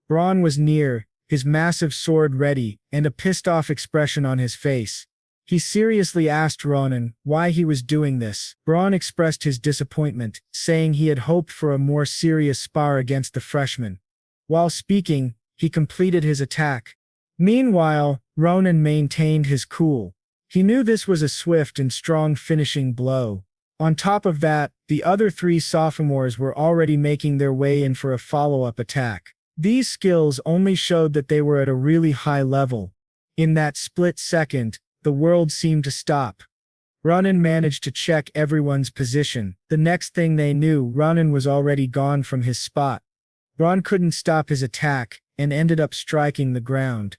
Vaughn was near, his massive sword ready, and a pissed-off expression on his face. He seriously asked Ronan why he was doing this. Vaughn expressed his disappointment, saying he had hoped for a more serious spar against the freshman. While speaking, he completed his attack. Meanwhile, Ronan maintained his cool. He knew this was a swift and strong finishing blow. On top of that, the other three sophomores were already making their way in for a follow-up attack. These skills only showed that they were at a really high level. In that split second, the world seemed to stop. Ronan managed to check everyone's position. The next thing they knew, Ronan was already gone from his spot. Vaughn couldn't stop his attack, and ended up striking the ground.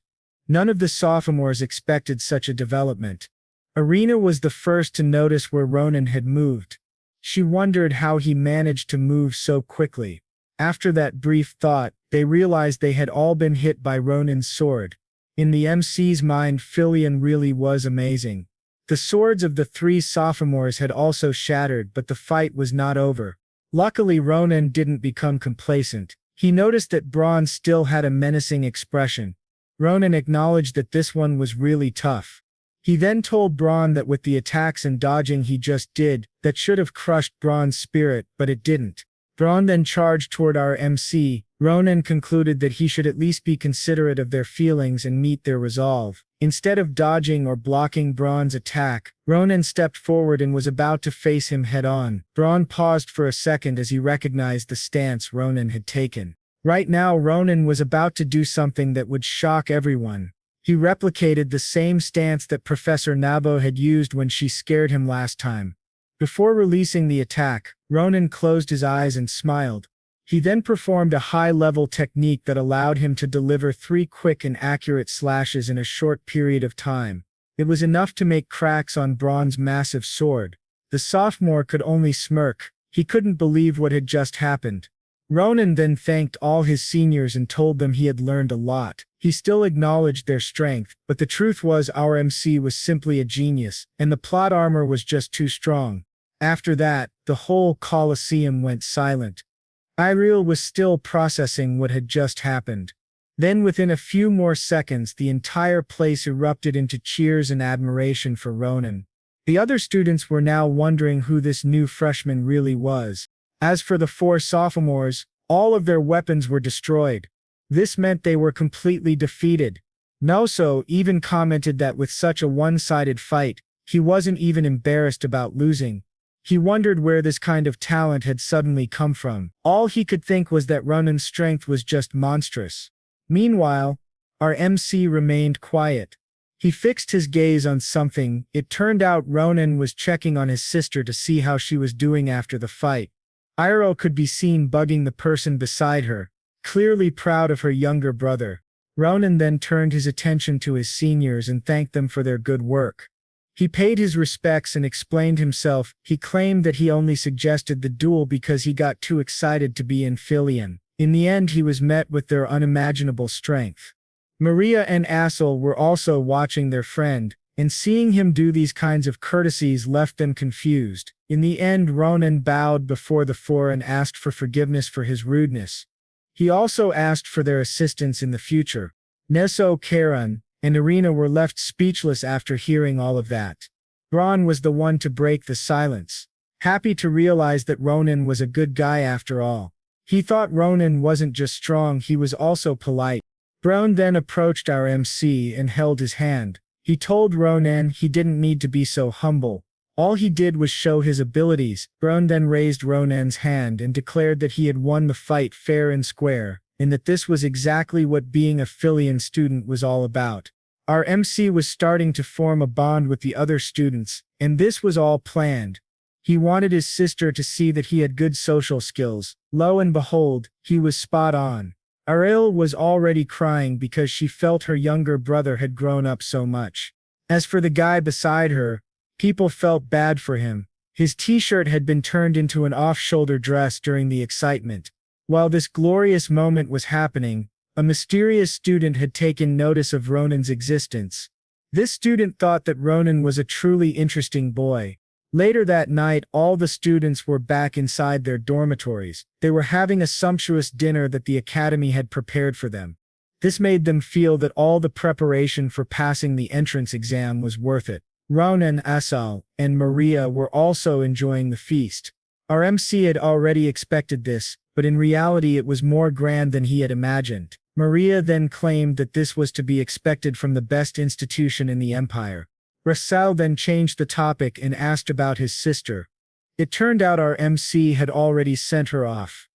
None of the sophomores expected such a development. Arena was the first to notice where Ronan had moved. She wondered how he managed to move so quickly. After that brief thought, they realized they had all been hit by Ronan's sword. In the MC's mind, Philian really was amazing. The swords of the three sophomores had also shattered, but the fight was not over. Luckily, Ronan didn't become complacent. He noticed that Vaughn still had a menacing expression. Ronan acknowledged that this one was really tough. He then told Vaughn that with the attacks and dodging he just did, that should have crushed Vaughn's spirit, but it didn't. Vaughn then charged toward our MC. Ronan concluded that he should at least be considerate of their feelings and meet their resolve. Instead of dodging or blocking Vaughn's attack, Ronan stepped forward and was about to face him head-on. Vaughn paused for a second as he recognized the stance Ronan had taken. Right now, Ronan was about to do something that would shock everyone. He replicated the same stance that Professor Nabo had used when she scared him last time. Before releasing the attack, Ronan closed his eyes and smiled. He then performed a high-level technique that allowed him to deliver 3 quick and accurate slashes in a short period of time. It was enough to make cracks on Vaughn's massive sword. The sophomore could only smirk. He couldn't believe what had just happened. Ronan then thanked all his seniors and told them he had learned a lot. He still acknowledged their strength, but the truth was our MC was simply a genius, and the plot armor was just too strong. After that, the whole Colosseum went silent. Ireel was still processing what had just happened. Then within a few more seconds, the entire place erupted into cheers and admiration for Ronan. The other students were now wondering who this new freshman really was. As for the 4 sophomores, all of their weapons were destroyed. This meant they were completely defeated. Noso even commented that with such a one-sided fight, he wasn't even embarrassed about losing. He wondered where this kind of talent had suddenly come from. All he could think was that Ronan's strength was just monstrous. Meanwhile, our MC remained quiet. He fixed his gaze on something. It turned out Ronan was checking on his sister to see how she was doing after the fight. Ireel could be seen bugging the person beside her, clearly proud of her younger brother. Ronan then turned his attention to his seniors and thanked them for their good work. He paid his respects and explained himself. He claimed that he only suggested the duel because he got too excited to be in Philian. In the end, he was met with their unimaginable strength. Maria and Asel were also watching their friend, and seeing him do these kinds of courtesies left them confused. In the end, Ronan bowed before the four and asked for forgiveness for his rudeness. He also asked for their assistance in the future. Neso, Karan, and Irina were left speechless after hearing all of that. Vaughn was the one to break the silence, happy to realize that Ronan was a good guy after all. He thought Ronan wasn't just strong, he was also polite. Vaughn then approached our MC and held his hand. He told Ronan he didn't need to be so humble. All he did was show his abilities. Vaughn then raised Ronan's hand and declared that he had won the fight fair and square, and that this was exactly what being a Philian student was all about. Our MC was starting to form a bond with the other students, and this was all planned. He wanted his sister to see that he had good social skills. Lo and behold, he was spot on. Asel was already crying because she felt her younger brother had grown up so much. As for the guy beside her, people felt bad for him. His t-shirt had been turned into an off-shoulder dress during the excitement. While this glorious moment was happening, a mysterious student had taken notice of Ronan's existence. This student thought that Ronan was a truly interesting boy. Later that night, all the students were back inside their dormitories. They were having a sumptuous dinner that the academy had prepared for them. This made them feel that all the preparation for passing the entrance exam was worth it. Ronan, Asel, and Maria were also enjoying the feast. Our MC had already expected this, but in reality it was more grand than he had imagined. Maria then claimed that this was to be expected from the best institution in the empire. Asel then changed the topic and asked about his sister. It turned out our MC had already sent her off.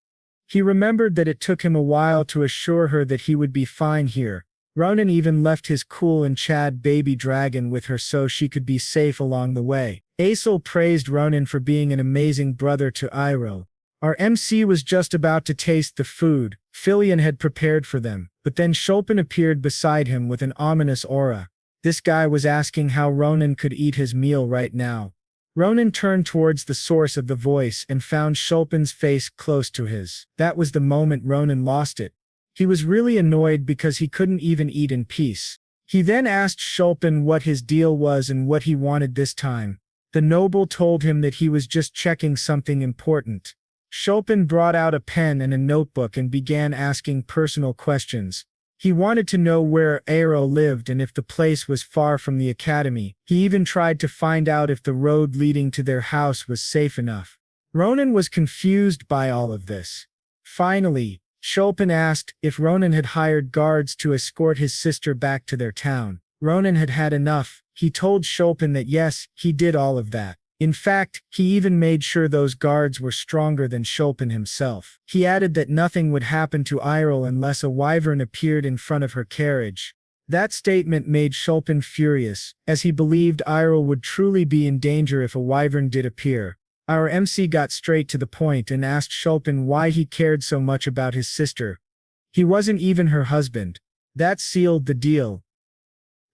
He remembered that it took him a while to assure her that he would be fine here. Ronan even left his cool and Chad baby dragon with her so she could be safe along the way. Asel praised Ronan for being an amazing brother to Iroh. Our MC was just about to taste the food Philian had prepared for them, but then Schulpen appeared beside him with an ominous aura. This guy was asking how Ronan could eat his meal right now. Ronan turned towards the source of the voice and found Schulpen's face close to his. That was the moment Ronan lost it. He was really annoyed because he couldn't even eat in peace. He then asked Schulpen what his deal was and what he wanted this time. The noble told him that he was just checking something important. Schulpen brought out a pen and a notebook and began asking personal questions. He wanted to know where Aero lived and if the place was far from the academy. He even tried to find out if the road leading to their house was safe enough. Ronan was confused by all of this. Finally, Schulpen asked if Ronan had hired guards to escort his sister back to their town. Ronan had had enough. He told Schulpen that yes, he did all of that. In fact, he even made sure those guards were stronger than Schulpen himself. He added that nothing would happen to Iroh unless a wyvern appeared in front of her carriage. That statement made Schulpen furious, as he believed Iroh would truly be in danger if a wyvern did appear. Our MC got straight to the point and asked Schulpen why he cared so much about his sister. He wasn't even her husband. That sealed the deal.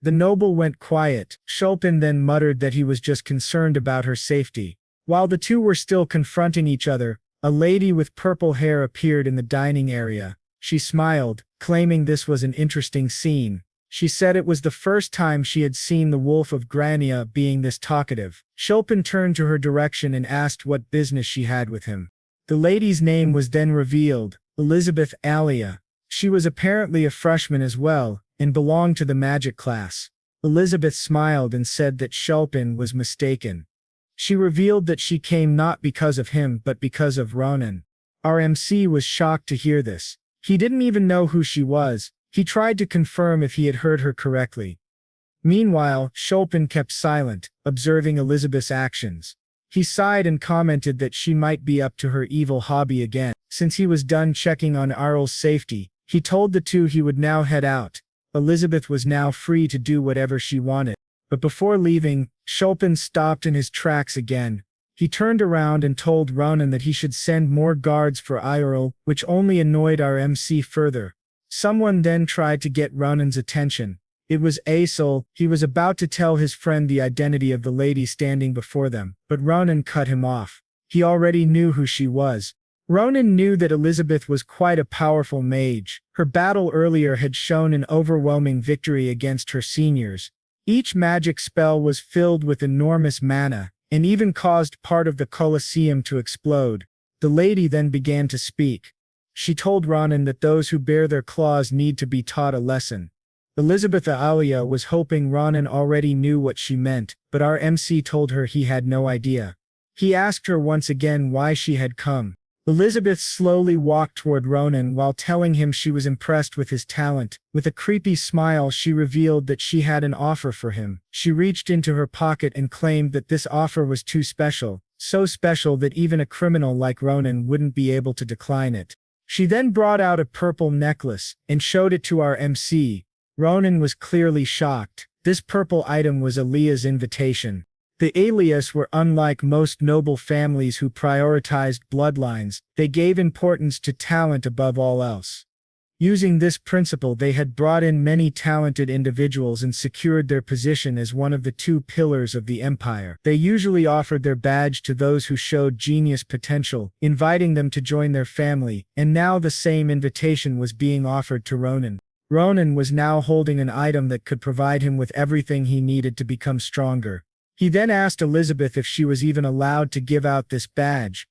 The noble went quiet. Schulpen then muttered that he was just concerned about her safety. While the two were still confronting each other, a lady with purple hair appeared in the dining area. She smiled, claiming this was an interesting scene. She said it was the first time she had seen the Wolf of Grania being this talkative. Schulpen turned to her direction and asked what business she had with him. The lady's name was then revealed, Elizabeth Alia. She was apparently a freshman as well, and belonged to the magic class. Elizabeth smiled and said that Schulpen was mistaken. She revealed that she came not because of him but because of Ronan. Our MC was shocked to hear this. He didn't even know who she was. He tried to confirm if he had heard her correctly. Meanwhile, Schulpen kept silent, observing Elizabeth's actions. He sighed and commented that she might be up to her evil hobby again. Since he was done checking on Arl's safety, he told the two he would now head out. Elizabeth was now free to do whatever she wanted. But before leaving, Schulpen stopped in his tracks again. He turned around and told Ronan that he should send more guards for Iroh, which only annoyed our MC further. Someone then tried to get Ronan's attention. It was Asel. He was about to tell his friend the identity of the lady standing before them, but Ronan cut him off. He already knew who she was. Ronan knew that Elizabeth was quite a powerful mage. Her battle earlier had shown an overwhelming victory against her seniors. Each magic spell was filled with enormous mana, and even caused part of the Colosseum to explode. The lady then began to speak. She told Ronan that those who bear their claws need to be taught a lesson. Elizabeth Alia was hoping Ronan already knew what she meant, but our MC told her he had no idea. He asked her once again why she had come. Elizabeth slowly walked toward Ronan while telling him she was impressed with his talent. With a creepy smile, she revealed that she had an offer for him. She reached into her pocket and claimed that this offer was too special, so special that even a criminal like Ronan wouldn't be able to decline it. She then brought out a purple necklace and showed it to our MC. Ronan was clearly shocked. This purple item was Alia's invitation. The Alias were unlike most noble families who prioritized bloodlines. They gave importance to talent above all else. Using this principle, they had brought in many talented individuals and secured their position as one of the two pillars of the empire. They usually offered their badge to those who showed genius potential, inviting them to join their family, and now the same invitation was being offered to Ronan. Ronan was now holding an item that could provide him with everything he needed to become stronger. He then asked Elizabeth if she was even allowed to give out this badge.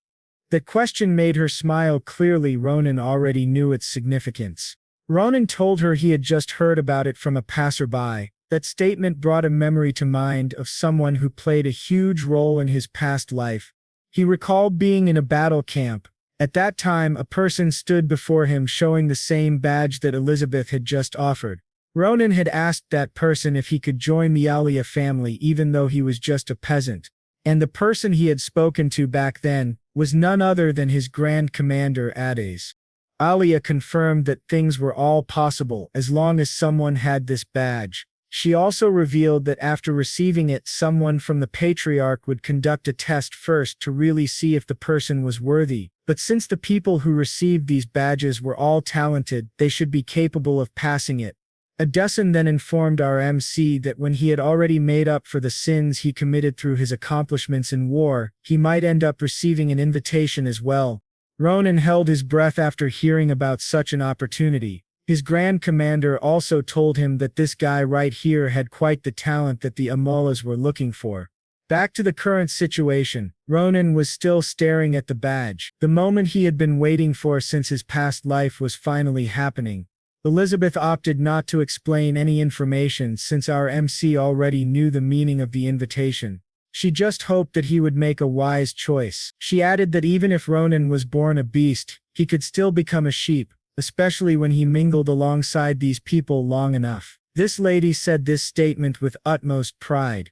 That question made her smile. Clearly, Ronan already knew its significance. Ronan told her he had just heard about it from a passerby. That statement brought a memory to mind of someone who played a huge role in his past life. He recalled being in a battle camp. At that time, a person stood before him showing the same badge that Elizabeth had just offered. Ronan had asked that person if he could join the Alia family even though he was just a peasant. And the person he had spoken to back then was none other than his Grand Commander Addison. Alia confirmed that things were all possible as long as someone had this badge. She also revealed that after receiving it, someone from the Patriarch would conduct a test first to really see if the person was worthy. But since the people who received these badges were all talented, they should be capable of passing it. Addison then informed our MC that when he had already made up for the sins he committed through his accomplishments in war, he might end up receiving an invitation as well. Ronan held his breath after hearing about such an opportunity. His Grand Commander also told him that this guy right here had quite the talent that the Amolas were looking for. Back to the current situation, Ronan was still staring at the badge. The moment he had been waiting for since his past life was finally happening. Elizabeth opted not to explain any information since our MC already knew the meaning of the invitation. She just hoped that he would make a wise choice. She added that even if Ronan was born a beast, he could still become a sheep, especially when he mingled alongside these people long enough. This lady said this statement with utmost pride.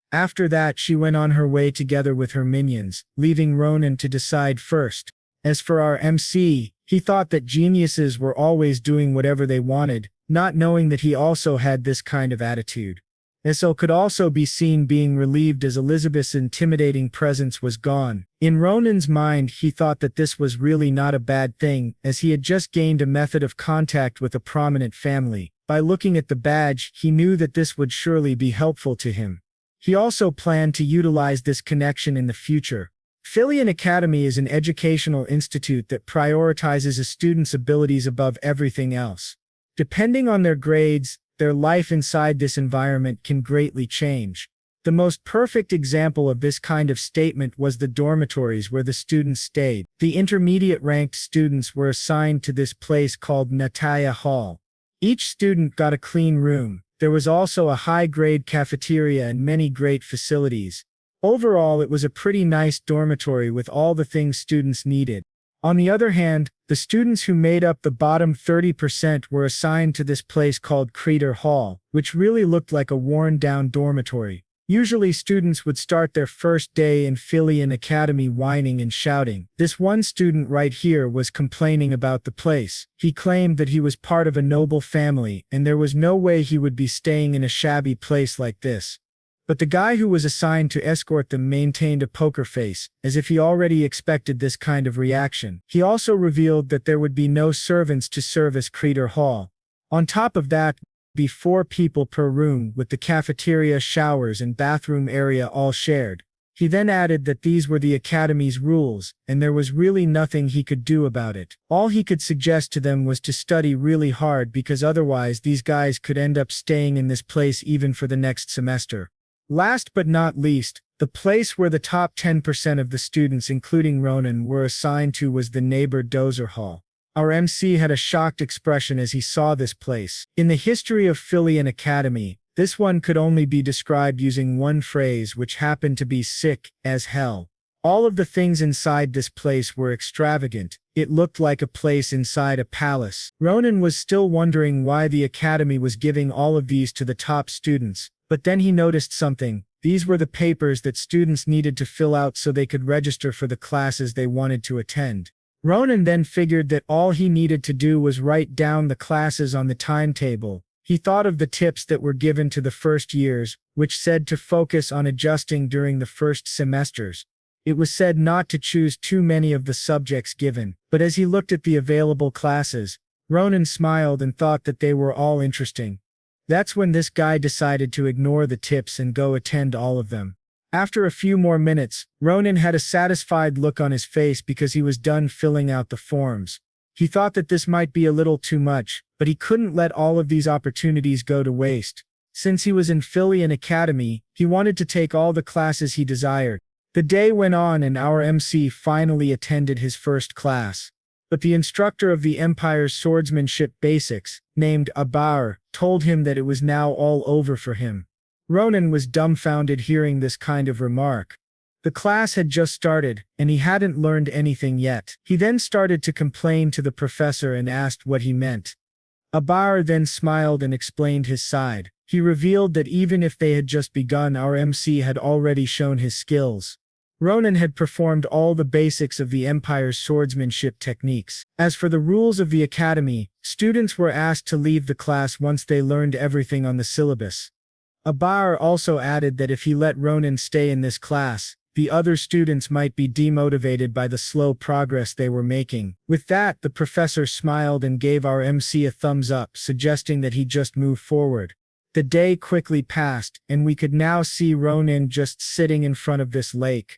After that, she went on her way together with her minions, leaving Ronan to decide first. As for our MC, he thought that geniuses were always doing whatever they wanted, not knowing that he also had this kind of attitude. Asel could also be seen being relieved as Elizabeth's intimidating presence was gone. In Ronan's mind, he thought that this was really not a bad thing, as he had just gained a method of contact with a prominent family. By looking at the badge, he knew that this would surely be helpful to him. He also planned to utilize this connection in the future. Phileon Academy is an educational institute that prioritizes a student's abilities above everything else. Depending on their grades, their life inside this environment can greatly change. The most perfect example of this kind of statement was the dormitories where the students stayed. The intermediate-ranked students were assigned to this place called Natalia Hall. Each student got a clean room. There was also a high-grade cafeteria and many great facilities. Overall, it was a pretty nice dormitory with all the things students needed. On the other hand, the students who made up the bottom 30% were assigned to this place called Crater Hall, which really looked like a worn-down dormitory. Usually students would start their first day in Phileon Academy whining and shouting. This one student right here was complaining about the place. He claimed that he was part of a noble family, and there was no way he would be staying in a shabby place like this. But the guy who was assigned to escort them maintained a poker face, as if he already expected this kind of reaction. He also revealed that there would be no servants to service Crater Hall. On top of that, be 4 people per room with the cafeteria, showers and bathroom area all shared. He then added that these were the Academy's rules, and there was really nothing he could do about it. All he could suggest to them was to study really hard because otherwise these guys could end up staying in this place even for the next semester. Last but not least, the place where the top 10% of the students, including Ronan, were assigned to was the neighbor Dozer Hall. Our MC had a shocked expression as he saw this place. In the history of Phileon Academy, this one could only be described using one phrase, which happened to be sick as hell. All of the things inside this place were extravagant. It looked like a place inside a palace. Ronan was still wondering why the Academy was giving all of these to the top students, but then he noticed something. These were the papers that students needed to fill out so they could register for the classes they wanted to attend. Ronan then figured that all he needed to do was write down the classes on the timetable. He thought of the tips that were given to the first years, which said to focus on adjusting during the first semesters. It was said not to choose too many of the subjects given, but as he looked at the available classes, Ronan smiled and thought that they were all interesting. That's when this guy decided to ignore the tips and go attend all of them. After a few more minutes, Ronan had a satisfied look on his face because he was done filling out the forms. He thought that this might be a little too much, but he couldn't let all of these opportunities go to waste. Since he was in Phileon Academy, he wanted to take all the classes he desired. The day went on and our MC finally attended his first class. But the instructor of the Empire's swordsmanship basics, named Abar, told him that it was now all over for him. Ronan was dumbfounded hearing this kind of remark. The class had just started, and he hadn't learned anything yet. He then started to complain to the professor and asked what he meant. Abar then smiled and explained his side. He revealed that even if they had just begun, our MC had already shown his skills. Ronan had performed all the basics of the Empire's swordsmanship techniques. As for the rules of the Academy, students were asked to leave the class once they learned everything on the syllabus. Abar also added that if he let Ronan stay in this class, the other students might be demotivated by the slow progress they were making. With that, the professor smiled and gave our MC a thumbs up, suggesting that he just move forward. The day quickly passed, and we could now see Ronan just sitting in front of this lake.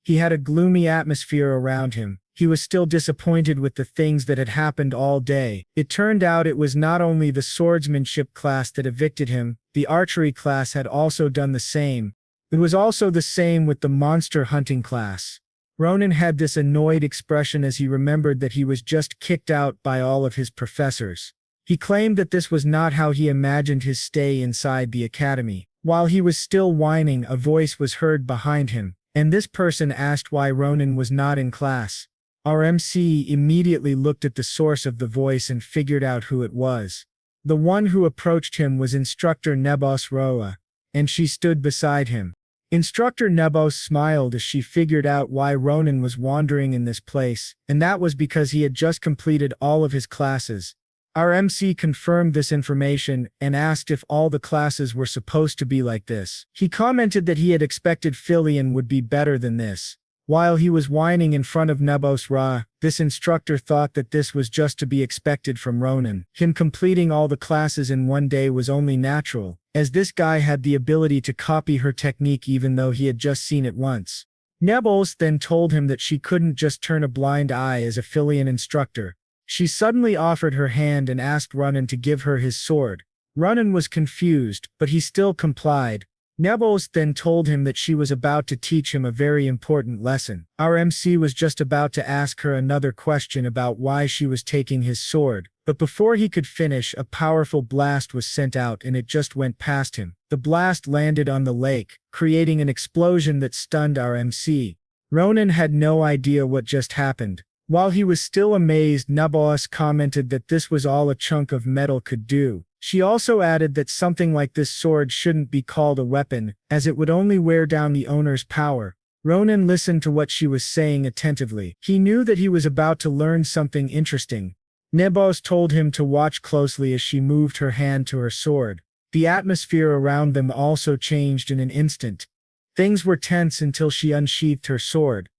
He had a gloomy atmosphere around him. He was still disappointed with the things that had happened all day. It turned out it was not only the swordsmanship class that evicted him, the archery class had also done the same. It was also the same with the monster hunting class. Ronan had this annoyed expression as he remembered that he was just kicked out by all of his professors. He claimed that this was not how he imagined his stay inside the academy. While he was still whining, a voice was heard behind him, and this person asked why Ronan was not in class. Our MC immediately looked at the source of the voice and figured out who it was. The one who approached him was Instructor Nebos Roa, and she stood beside him. Instructor Nebos smiled as she figured out why Ronan was wandering in this place, and that was because he had just completed all of his classes. Our MC confirmed this information and asked if all the classes were supposed to be like this. He commented that he had expected Philian would be better than this. While he was whining in front of Nebos Ra, this instructor thought that this was just to be expected from Ronan. Him completing all the classes in one day was only natural, as this guy had the ability to copy her technique even though he had just seen it once. Nebos then told him that she couldn't just turn a blind eye as a Philian instructor. She suddenly offered her hand and asked Ronan to give her his sword. Ronan was confused, but he still complied. Nebos then told him that she was about to teach him a very important lesson. Our MC was just about to ask her another question about why she was taking his sword, but before he could finish, a powerful blast was sent out and it just went past him. The blast landed on the lake, creating an explosion that stunned our MC. Ronan had no idea what just happened. While he was still amazed, Nebos commented that this was all a chunk of metal could do. She also added that something like this sword shouldn't be called a weapon, as it would only wear down the owner's power. Ronan listened to what she was saying attentively. He knew that he was about to learn something interesting. Nebos told him to watch closely as she moved her hand to her sword. The atmosphere around them also changed in an instant. Things were tense until she unsheathed her sword.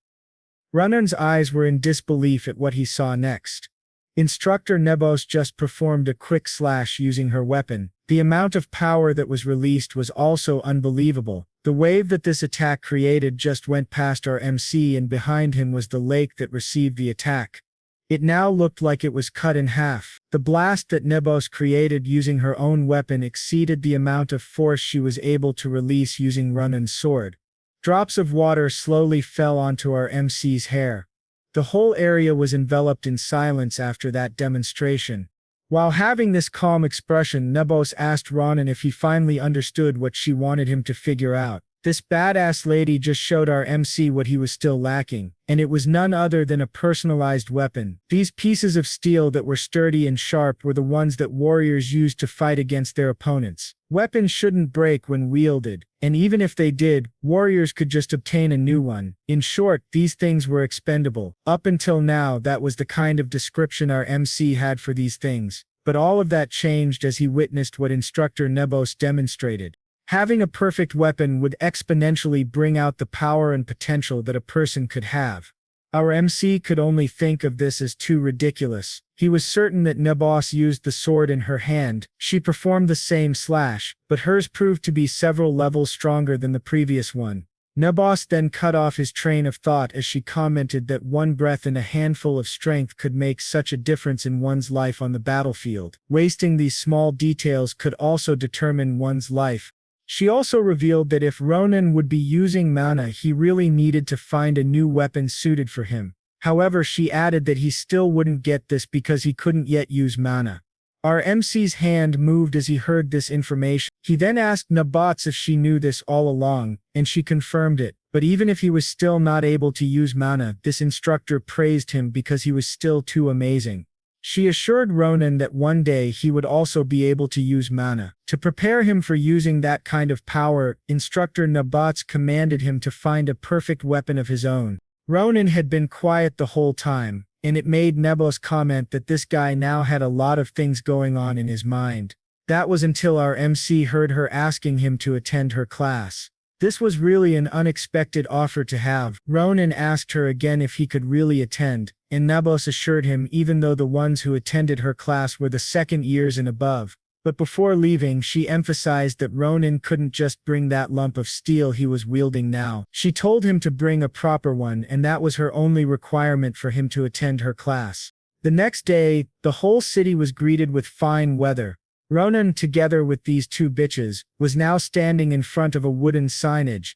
Ronan's eyes were in disbelief at what he saw next. Instructor Nebos just performed a quick slash using her weapon. The amount of power that was released was also unbelievable. The wave that this attack created just went past our MC, and behind him was the lake that received the attack. It now looked like it was cut in half. The blast that Nebos created using her own weapon exceeded the amount of force she was able to release using Ronan's sword. Drops of water slowly fell onto our MC's hair. The whole area was enveloped in silence after that demonstration. While having this calm expression, Nebos asked Ronan if he finally understood what she wanted him to figure out. This badass lady just showed our MC what he was still lacking, and it was none other than a personalized weapon. These pieces of steel that were sturdy and sharp were the ones that warriors used to fight against their opponents. Weapons shouldn't break when wielded, and even if they did, warriors could just obtain a new one. In short, these things were expendable. Up until now, that was the kind of description our MC had for these things. But all of that changed as he witnessed what Instructor Nebos demonstrated. Having a perfect weapon would exponentially bring out the power and potential that a person could have. Our MC could only think of this as too ridiculous. He was certain that Nebos used the sword in her hand. She performed the same slash, but hers proved to be several levels stronger than the previous one. Nebos then cut off his train of thought as she commented that one breath and a handful of strength could make such a difference in one's life on the battlefield. Wasting these small details could also determine one's life. She also revealed that if Ronan would be using mana, he really needed to find a new weapon suited for him. However, she added that he still wouldn't get this because he couldn't yet use mana. Our MC's hand moved as he heard this information. He then asked Nebos if she knew this all along, and she confirmed it. But even if he was still not able to use mana, this instructor praised him because he was still too amazing. She assured Ronan that one day he would also be able to use mana. To prepare him for using that kind of power, Instructor Nebos commanded him to find a perfect weapon of his own. Ronan had been quiet the whole time, and it made Nebos comment that this guy now had a lot of things going on in his mind. That was until our MC heard her asking him to attend her class. This was really an unexpected offer to have. Ronan asked her again if he could really attend, and Nebos assured him even though the ones who attended her class were the second years and above. But before leaving, she emphasized that Ronan couldn't just bring that lump of steel he was wielding now. She told him to bring a proper one, and that was her only requirement for him to attend her class. The next day, the whole city was greeted with fine weather. Ronan, together with these two bitches, was now standing in front of a wooden signage.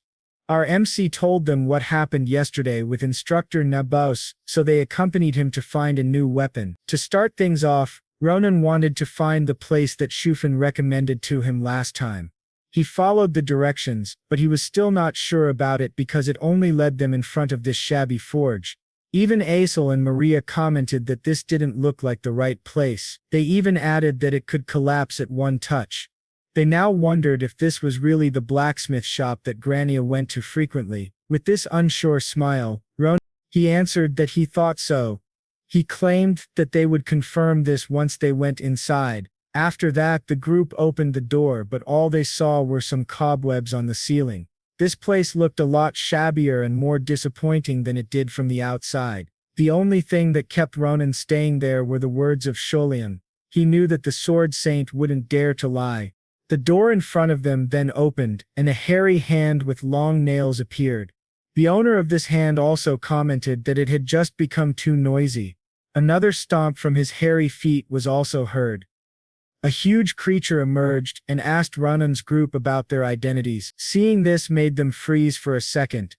Our MC told them what happened yesterday with Instructor Nebos, so they accompanied him to find a new weapon. To start things off, Ronan wanted to find the place that Schulpen recommended to him last time. He followed the directions, but he was still not sure about it because it only led them in front of this shabby forge. Even Asel and Maria commented that this didn't look like the right place. They even added that it could collapse at one touch. They now wondered if this was really the blacksmith shop that Grania went to frequently. With this unsure smile, he answered that he thought so. He claimed that they would confirm this once they went inside. After that, the group opened the door, but all they saw were some cobwebs on the ceiling. This place looked a lot shabbier and more disappointing than it did from the outside. The only thing that kept Ronan staying there were the words of Philian. He knew that the sword saint wouldn't dare to lie. The door in front of them then opened, and a hairy hand with long nails appeared. The owner of this hand also commented that it had just become too noisy. Another stomp from his hairy feet was also heard. A huge creature emerged and asked Ronan's group about their identities. Seeing this made them freeze for a second.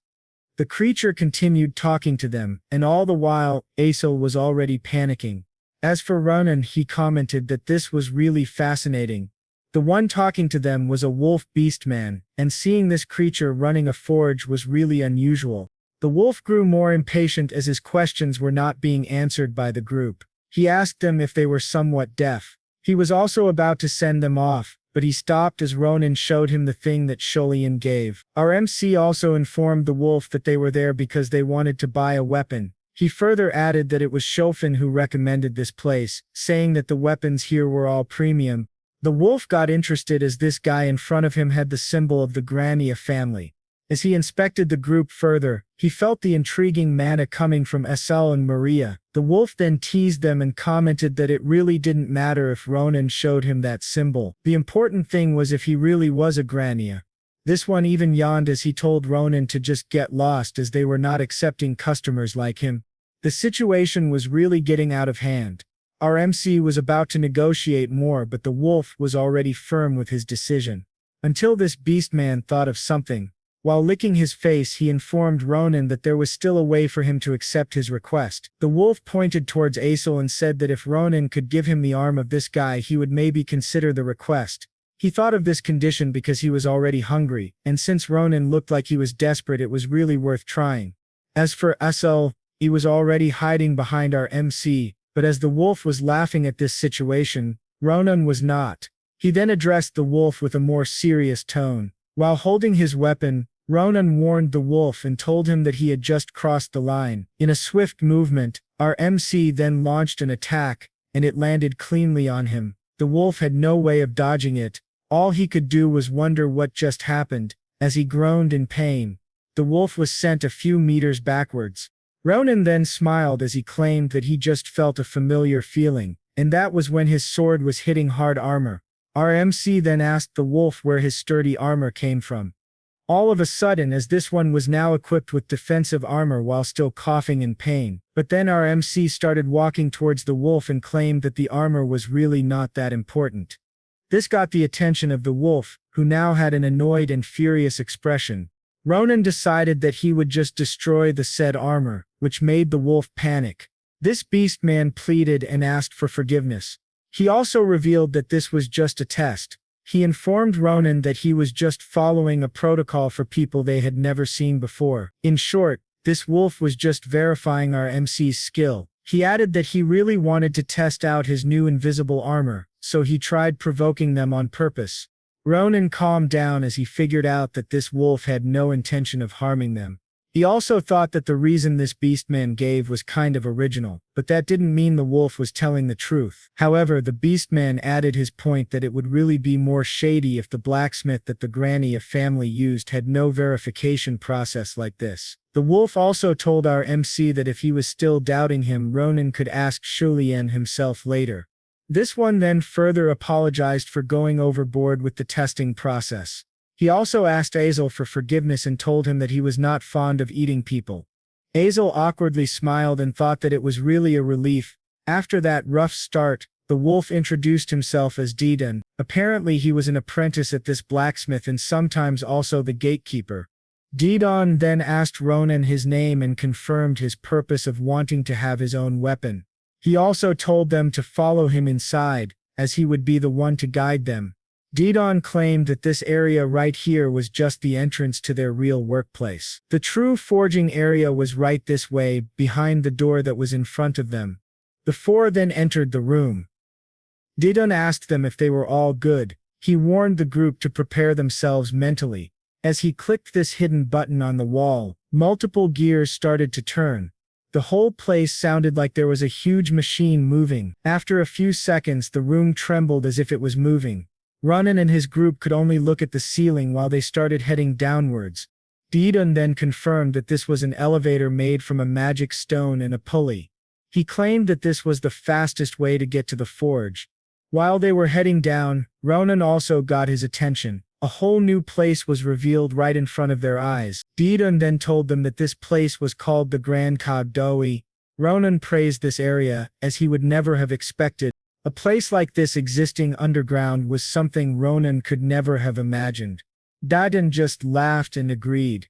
The creature continued talking to them, and all the while, Asel was already panicking. As for Ronan, he commented that this was really fascinating. The one talking to them was a wolf beastman, and seeing this creature running a forge was really unusual. The wolf grew more impatient as his questions were not being answered by the group. He asked them if they were somewhat deaf. He was also about to send them off, but he stopped as Ronan showed him the thing that Philian gave. Our MC also informed the wolf that they were there because they wanted to buy a weapon. He further added that it was Schulpen who recommended this place, saying that the weapons here were all premium. The wolf got interested as this guy in front of him had the symbol of the Grania family. As he inspected the group further, he felt the intriguing mana coming from Asel and Maria. The wolf then teased them and commented that it really didn't matter if Ronan showed him that symbol. The important thing was if he really was a Grania. This one even yawned as he told Ronan to just get lost as they were not accepting customers like him. The situation was really getting out of hand. Our MC was about to negotiate more, but the wolf was already firm with his decision. Until this beastman thought of something. While licking his face, he informed Ronan that there was still a way for him to accept his request. The wolf pointed towards Asel and said that if Ronan could give him the arm of this guy, he would maybe consider the request. He thought of this condition because he was already hungry, and since Ronan looked like he was desperate, it was really worth trying. As for Asel, he was already hiding behind our MC, but as the wolf was laughing at this situation, Ronan was not. He then addressed the wolf with a more serious tone. While holding his weapon, Ronan warned the wolf and told him that he had just crossed the line. In a swift movement, our MC then launched an attack, and it landed cleanly on him. The wolf had no way of dodging it. All he could do was wonder what just happened. As he groaned in pain, the wolf was sent a few meters backwards. Ronan then smiled as he claimed that he just felt a familiar feeling, and that was when his sword was hitting hard armor. Our MC then asked the wolf where his sturdy armor came from. All of a sudden, as this one was now equipped with defensive armor while still coughing in pain. But then our MC started walking towards the wolf and claimed that the armor was really not that important. This got the attention of the wolf, who now had an annoyed and furious expression. Ronan decided that he would just destroy the said armor, which made the wolf panic. This beastman pleaded and asked for forgiveness. He also revealed that this was just a test. He informed Ronan that he was just following a protocol for people they had never seen before. In short, this wolf was just verifying our MC's skill. He added that he really wanted to test out his new invisible armor, so he tried provoking them on purpose. Ronan calmed down as he figured out that this wolf had no intention of harming them. He also thought that the reason this beastman gave was kind of original, but that didn't mean the wolf was telling the truth. However, the beastman added his point that it would really be more shady if the blacksmith that the Grania family used had no verification process like this. The wolf also told our MC that if he was still doubting him, Ronan could ask Philian himself later. This one then further apologized for going overboard with the testing process. He also asked Asel for forgiveness and told him that he was not fond of eating people. Asel awkwardly smiled and thought that it was really a relief. After that rough start, the wolf introduced himself as Addison. Apparently he was an apprentice at this blacksmith and sometimes also the gatekeeper. Addison then asked Ronan his name and confirmed his purpose of wanting to have his own weapon. He also told them to follow him inside, as he would be the one to guide them. Addison claimed that this area right here was just the entrance to their real workplace. The true forging area was right this way, behind the door that was in front of them. The four then entered the room. Addison asked them if they were all good. He warned the group to prepare themselves mentally. As he clicked this hidden button on the wall, multiple gears started to turn. The whole place sounded like there was a huge machine moving. After a few seconds, the room trembled as if it was moving. Ronan and his group could only look at the ceiling while they started heading downwards. Addison then confirmed that this was an elevator made from a magic stone and a pulley. He claimed that this was the fastest way to get to the forge. While they were heading down, Ronan also got his attention. A whole new place was revealed right in front of their eyes. Addison then told them that this place was called the Grand Cogdoi. Ronan praised this area, as he would never have expected. A place like this existing underground was something Ronan could never have imagined. Addison just laughed and agreed.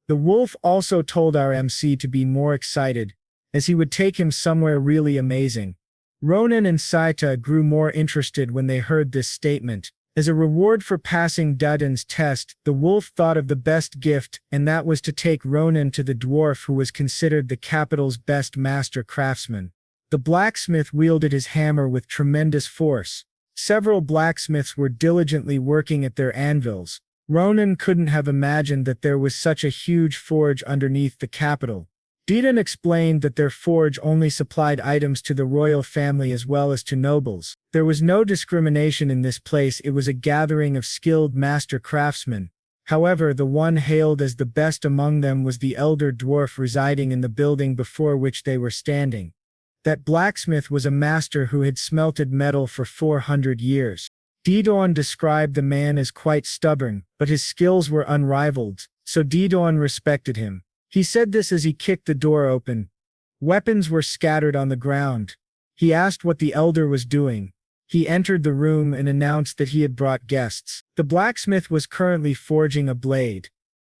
The wolf also told our MC to be more excited, as he would take him somewhere really amazing. Ronan and Saita grew more interested when they heard this statement. As a reward for passing Addison's test, the wolf thought of the best gift, and that was to take Ronan to the dwarf who was considered the capital's best master craftsman. The blacksmith wielded his hammer with tremendous force. Several blacksmiths were diligently working at their anvils. Ronan couldn't have imagined that there was such a huge forge underneath the capital. Addison explained that their forge only supplied items to the royal family as well as to nobles. There was no discrimination in this place. It was a gathering of skilled master craftsmen. However, the one hailed as the best among them was the elder dwarf residing in the building before which they were standing. That blacksmith was a master who had smelted metal for 400 years. Didon described the man as quite stubborn, but his skills were unrivaled, so Didon respected him. He said this as he kicked the door open. Weapons were scattered on the ground. He asked what the elder was doing. He entered the room and announced that he had brought guests. The blacksmith was currently forging a blade.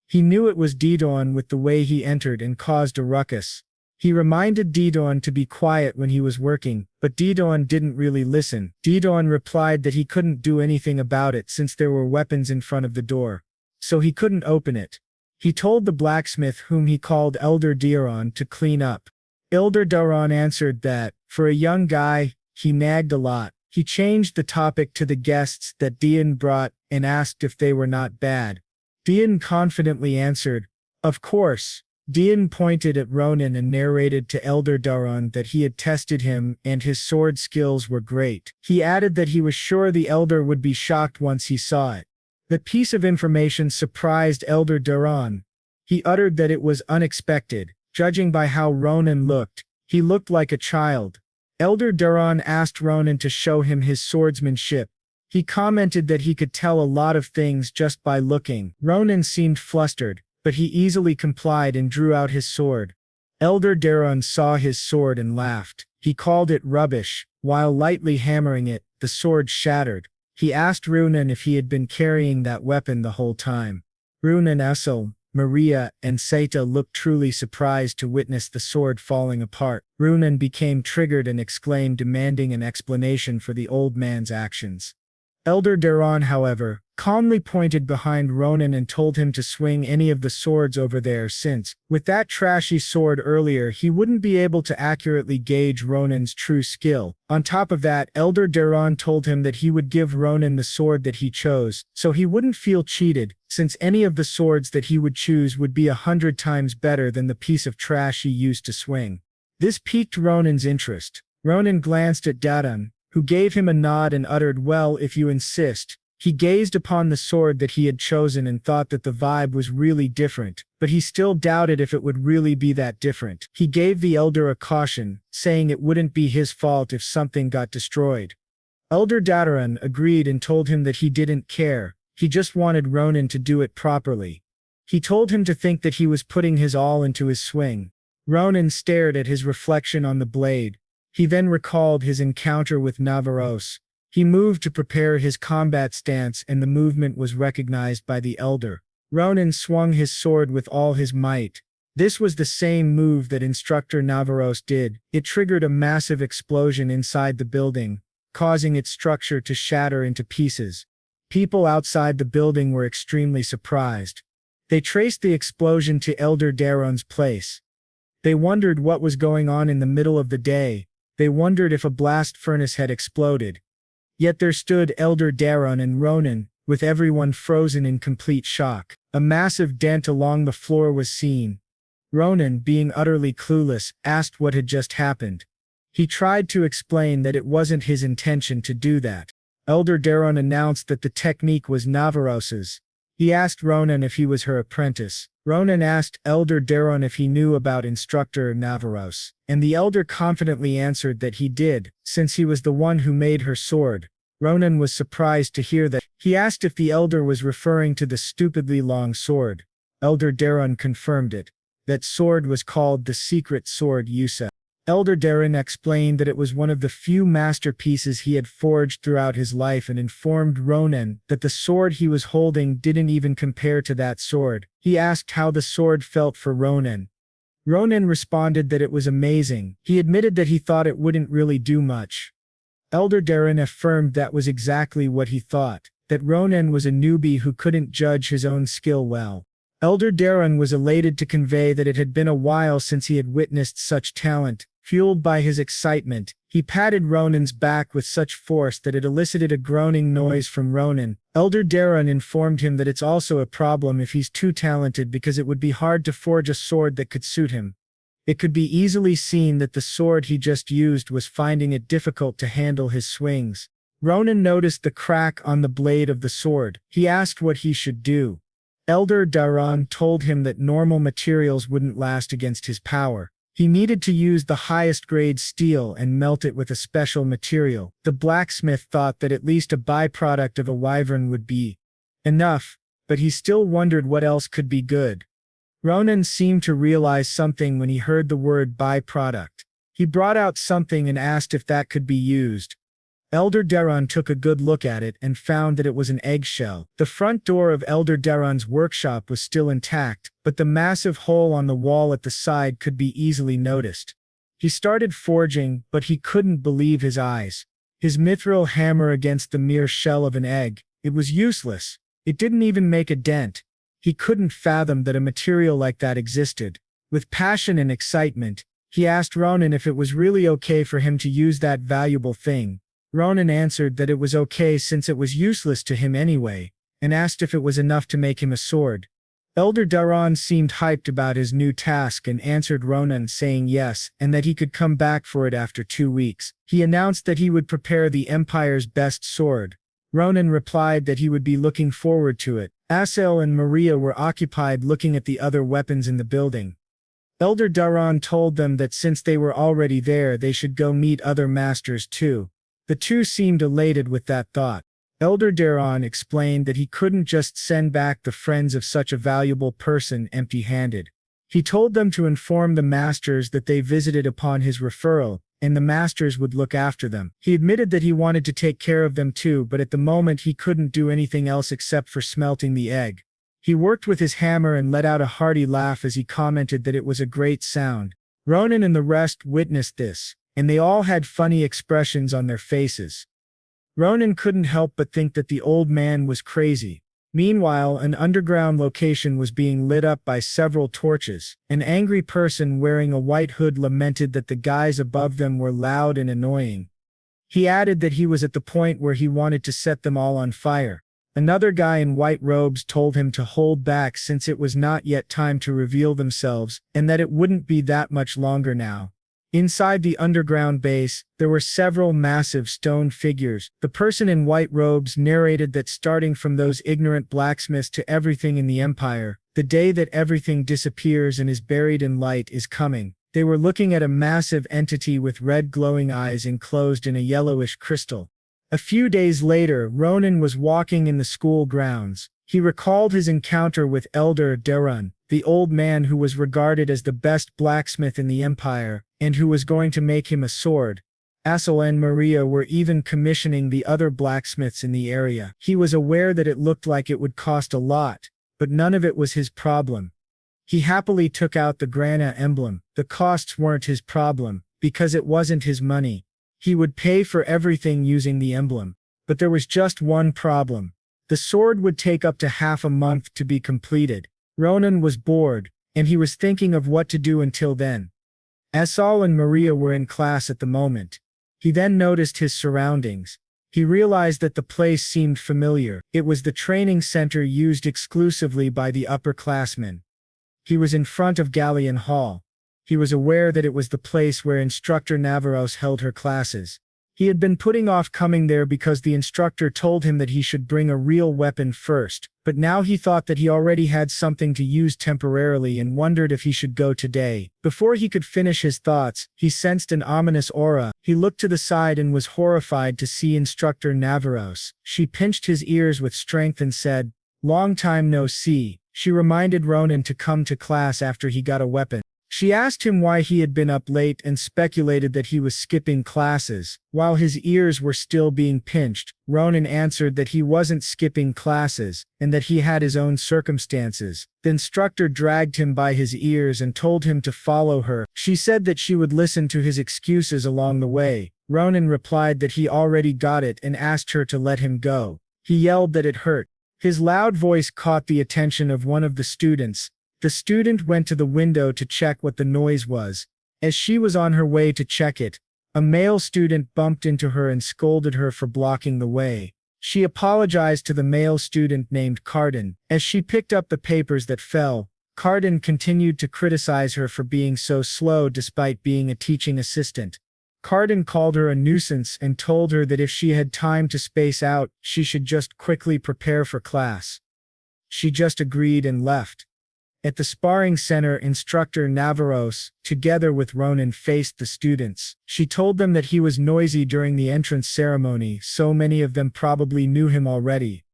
He knew it was Didon with the way he entered and caused a ruckus. He reminded Didon to be quiet when he was working, but Didon didn't really listen. Didon replied that he couldn't do anything about it since there were weapons in front of the door. So he couldn't open it. He told the blacksmith, whom he called Elder Daron, to clean up. Elder Daron answered that, for a young guy, he nagged a lot. He changed the topic to the guests that Dian brought and asked if they were not bad. Dian confidently answered, "Of course." Dian pointed at Ronan and narrated to Elder Daron that he had tested him and his sword skills were great. He added that he was sure the elder would be shocked once he saw it. That piece of information surprised Elder Daron. He uttered that it was unexpected. Judging by how Ronan looked, he looked like a child. Elder Daron asked Ronan to show him his swordsmanship. He commented that he could tell a lot of things just by looking. Ronan seemed flustered, but he easily complied and drew out his sword. Elder Daron saw his sword and laughed. He called it rubbish. While lightly hammering it, the sword shattered. He asked Ronan if he had been carrying that weapon the whole time. Ronan, Asel, Maria, and Seta looked truly surprised to witness the sword falling apart. Ronan became triggered and exclaimed, demanding an explanation for the old man's actions. Elder Daron, however, calmly pointed behind Ronan and told him to swing any of the swords over there since, with that trashy sword earlier, he wouldn't be able to accurately gauge Ronan's true skill. On top of that, Elder Daron told him that he would give Ronan the sword that he chose, so he wouldn't feel cheated, since any of the swords that he would choose would be 100 times better than the piece of trash he used to swing. This piqued Ronan's interest. Ronan glanced at Dadan, who gave him a nod and uttered, "Well, if you insist." He gazed upon the sword that he had chosen and thought that the vibe was really different, but he still doubted if it would really be that different. He gave the elder a caution, saying it wouldn't be his fault if something got destroyed. Elder Dadaran agreed and told him that he didn't care, he just wanted Ronan to do it properly. He told him to think that he was putting his all into his swing. Ronan stared at his reflection on the blade. He then recalled his encounter with Navaros. He moved to prepare his combat stance and the movement was recognized by the elder. Ronan swung his sword with all his might. This was the same move that Instructor Navaros did. It triggered a massive explosion inside the building, causing its structure to shatter into pieces. People outside the building were extremely surprised. They traced the explosion to Elder Daron's place. They wondered what was going on in the middle of the day. They wondered if a blast furnace had exploded. Yet there stood Elder Daron and Ronan, with everyone frozen in complete shock. A massive dent along the floor was seen. Ronan, being utterly clueless, asked what had just happened. He tried to explain that it wasn't his intention to do that. Elder Daron announced that the technique was Navaros's. He asked Ronan if he was her apprentice. Ronan asked Elder Daron if he knew about Instructor Navaros, and the elder confidently answered that he did, since he was the one who made her sword. Ronan was surprised to hear that. He asked if the elder was referring to the stupidly long sword. Elder Daron confirmed it. That sword was called the Secret Sword Yusa. Elder Daron explained that it was one of the few masterpieces he had forged throughout his life and informed Ronan that the sword he was holding didn't even compare to that sword. He asked how the sword felt for Ronan. Ronan responded that it was amazing. He admitted that he thought it wouldn't really do much. Elder Daron affirmed that was exactly what he thought, that Ronan was a newbie who couldn't judge his own skill well. Elder Daron was elated to convey that it had been a while since he had witnessed such talent. Fueled by his excitement, he patted Ronan's back with such force that it elicited a groaning noise from Ronan. Elder Daron informed him that it's also a problem if he's too talented because it would be hard to forge a sword that could suit him. It could be easily seen that the sword he just used was finding it difficult to handle his swings. Ronan noticed the crack on the blade of the sword. He asked what he should do. Elder Daron told him that normal materials wouldn't last against his power. He needed to use the highest grade steel and melt it with a special material. The blacksmith thought that at least a byproduct of a wyvern would be enough, but he still wondered what else could be good. Ronan seemed to realize something when he heard the word byproduct. He brought out something and asked if that could be used. Elder Daron took a good look at it and found that it was an eggshell. The front door of Elder Daron's workshop was still intact, but the massive hole on the wall at the side could be easily noticed. He started forging, but he couldn't believe his eyes. His mithril hammer against the mere shell of an egg. It was useless. It didn't even make a dent. He couldn't fathom that a material like that existed. With passion and excitement, he asked Ronan if it was really okay for him to use that valuable thing. Ronan answered that it was okay since it was useless to him anyway, and asked if it was enough to make him a sword. Elder Daron seemed hyped about his new task and answered Ronan saying yes, and that he could come back for it after 2 weeks. He announced that he would prepare the Empire's best sword. Ronan replied that he would be looking forward to it. Asel and Maria were occupied looking at the other weapons in the building. Elder Daron told them that since they were already there, they should go meet other masters too. The two seemed elated with that thought. Elder Daron explained that he couldn't just send back the friends of such a valuable person empty-handed. He told them to inform the masters that they visited upon his referral, and the masters would look after them. He admitted that he wanted to take care of them too, but at the moment he couldn't do anything else except for smelting the egg. He worked with his hammer and let out a hearty laugh as he commented that it was a great sound. Ronan and the rest witnessed this, and they all had funny expressions on their faces. Ronan couldn't help but think that the old man was crazy. Meanwhile, an underground location was being lit up by several torches. An angry person wearing a white hood lamented that the guys above them were loud and annoying. He added that he was at the point where he wanted to set them all on fire. Another guy in white robes told him to hold back since it was not yet time to reveal themselves, and that it wouldn't be that much longer now. Inside the underground base, there were several massive stone figures. The person in white robes narrated that starting from those ignorant blacksmiths to everything in the Empire, the day that everything disappears and is buried in light is coming. They were looking at a massive entity with red glowing eyes enclosed in a yellowish crystal. A few days later, Ronan was walking in the school grounds. He recalled his encounter with Elder Daron, the old man who was regarded as the best blacksmith in the Empire, and who was going to make him a sword. Asel and Maria were even commissioning the other blacksmiths in the area. He was aware that it looked like it would cost a lot, but none of it was his problem. He happily took out the Grana emblem. The costs weren't his problem, because it wasn't his money. He would pay for everything using the emblem. But there was just one problem. The sword would take up to half a month to be completed. Ronan was bored, and he was thinking of what to do until then. Asel and Maria were in class at the moment. He then noticed his surroundings. He realized that the place seemed familiar. It was the training center used exclusively by the upperclassmen. He was in front of Galleon Hall. He was aware that it was the place where Instructor Navaros held her classes. He had been putting off coming there because the instructor told him that he should bring a real weapon first, but now he thought that he already had something to use temporarily and wondered if he should go today. Before he could finish his thoughts, he sensed an ominous aura. He looked to the side and was horrified to see Instructor Navaros. She pinched his ears with strength and said, "Long time no see." She reminded Ronan to come to class after he got a weapon. She asked him why he had been up late and speculated that he was skipping classes. While his ears were still being pinched, Ronan answered that he wasn't skipping classes, and that he had his own circumstances. The instructor dragged him by his ears and told him to follow her. She said that she would listen to his excuses along the way. Ronan replied that he already got it and asked her to let him go. He yelled that it hurt. His loud voice caught the attention of one of the students. The student went to the window to check what the noise was. As she was on her way to check it, a male student bumped into her and scolded her for blocking the way. She apologized to the male student named Cardin. As she picked up the papers that fell, Cardin continued to criticize her for being so slow despite being a teaching assistant. Cardin called her a nuisance and told her that if she had time to space out, she should just quickly prepare for class. She just agreed and left. At the sparring center, instructor Navaros, together with Ronan, faced the students. She told them that he was noisy during the entrance ceremony, so many of them probably knew him already.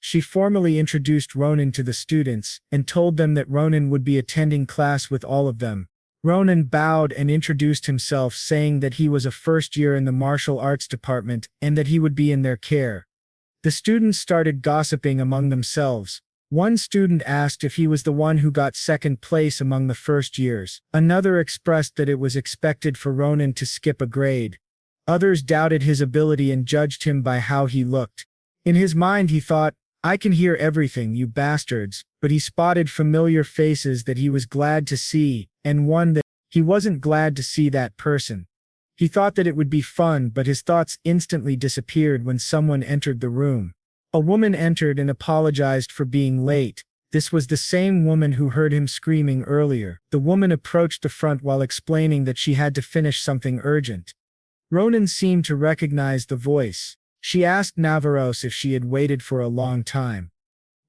She formally introduced Ronan to the students, and told them that Ronan would be attending class with all of them. Ronan bowed and introduced himself, saying that he was a first year in the martial arts department, and that he would be in their care. The students started gossiping among themselves. One student asked if he was the one who got second place among the first years. Another expressed that it was expected for Ronan to skip a grade. Others doubted his ability and judged him by how he looked. In his mind he thought, "I can hear everything, you bastards," but he spotted familiar faces that he was glad to see, and one that he wasn't glad to see that person. He thought that it would be fun, but his thoughts instantly disappeared when someone entered the room. A woman entered and apologized for being late. This was the same woman who heard him screaming earlier. The woman approached the front while explaining that she had to finish something urgent. Ronan seemed to recognize the voice. She asked Navaros if she had waited for a long time.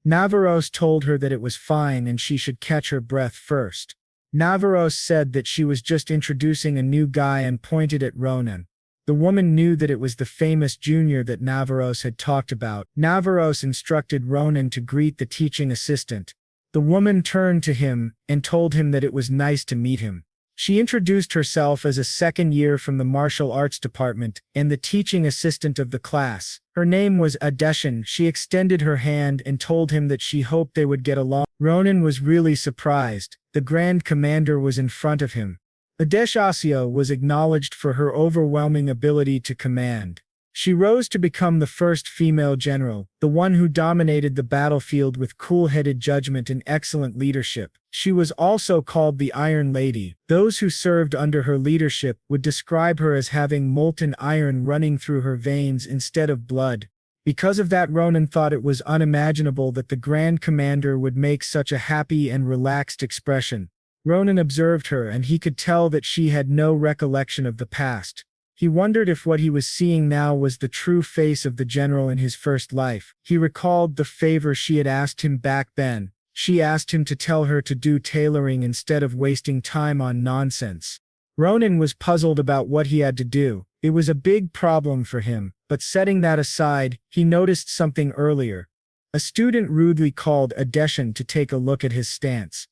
Navaros told her that it was fine and she should catch her breath first. Navaros said that she was just introducing a new guy and pointed at Ronan. The woman knew that it was the famous junior that Navaros had talked about. Navaros instructed Ronan to greet the teaching assistant. The woman turned to him and told him that it was nice to meet him. She introduced herself as a second year from the martial arts department and the teaching assistant of the class. Her name was Addison. She extended her hand and told him that she hoped they would get along. Ronan was really surprised. The Grand Commander was in front of him. Adeshan was acknowledged for her overwhelming ability to command. She rose to become the first female general, the one who dominated the battlefield with cool-headed judgment and excellent leadership. She was also called the Iron Lady. Those who served under her leadership would describe her as having molten iron running through her veins instead of blood. Because of that, Ronan thought it was unimaginable that the Grand Commander would make such a happy and relaxed expression. Ronan observed her and he could tell that she had no recollection of the past. He wondered if what he was seeing now was the true face of the general in his first life. He recalled the favor she had asked him back then. She asked him to tell her to do tailoring instead of wasting time on nonsense. Ronan was puzzled about what he had to do. It was a big problem for him, but setting that aside, he noticed something earlier. A student rudely called Addison to take a look at his stance.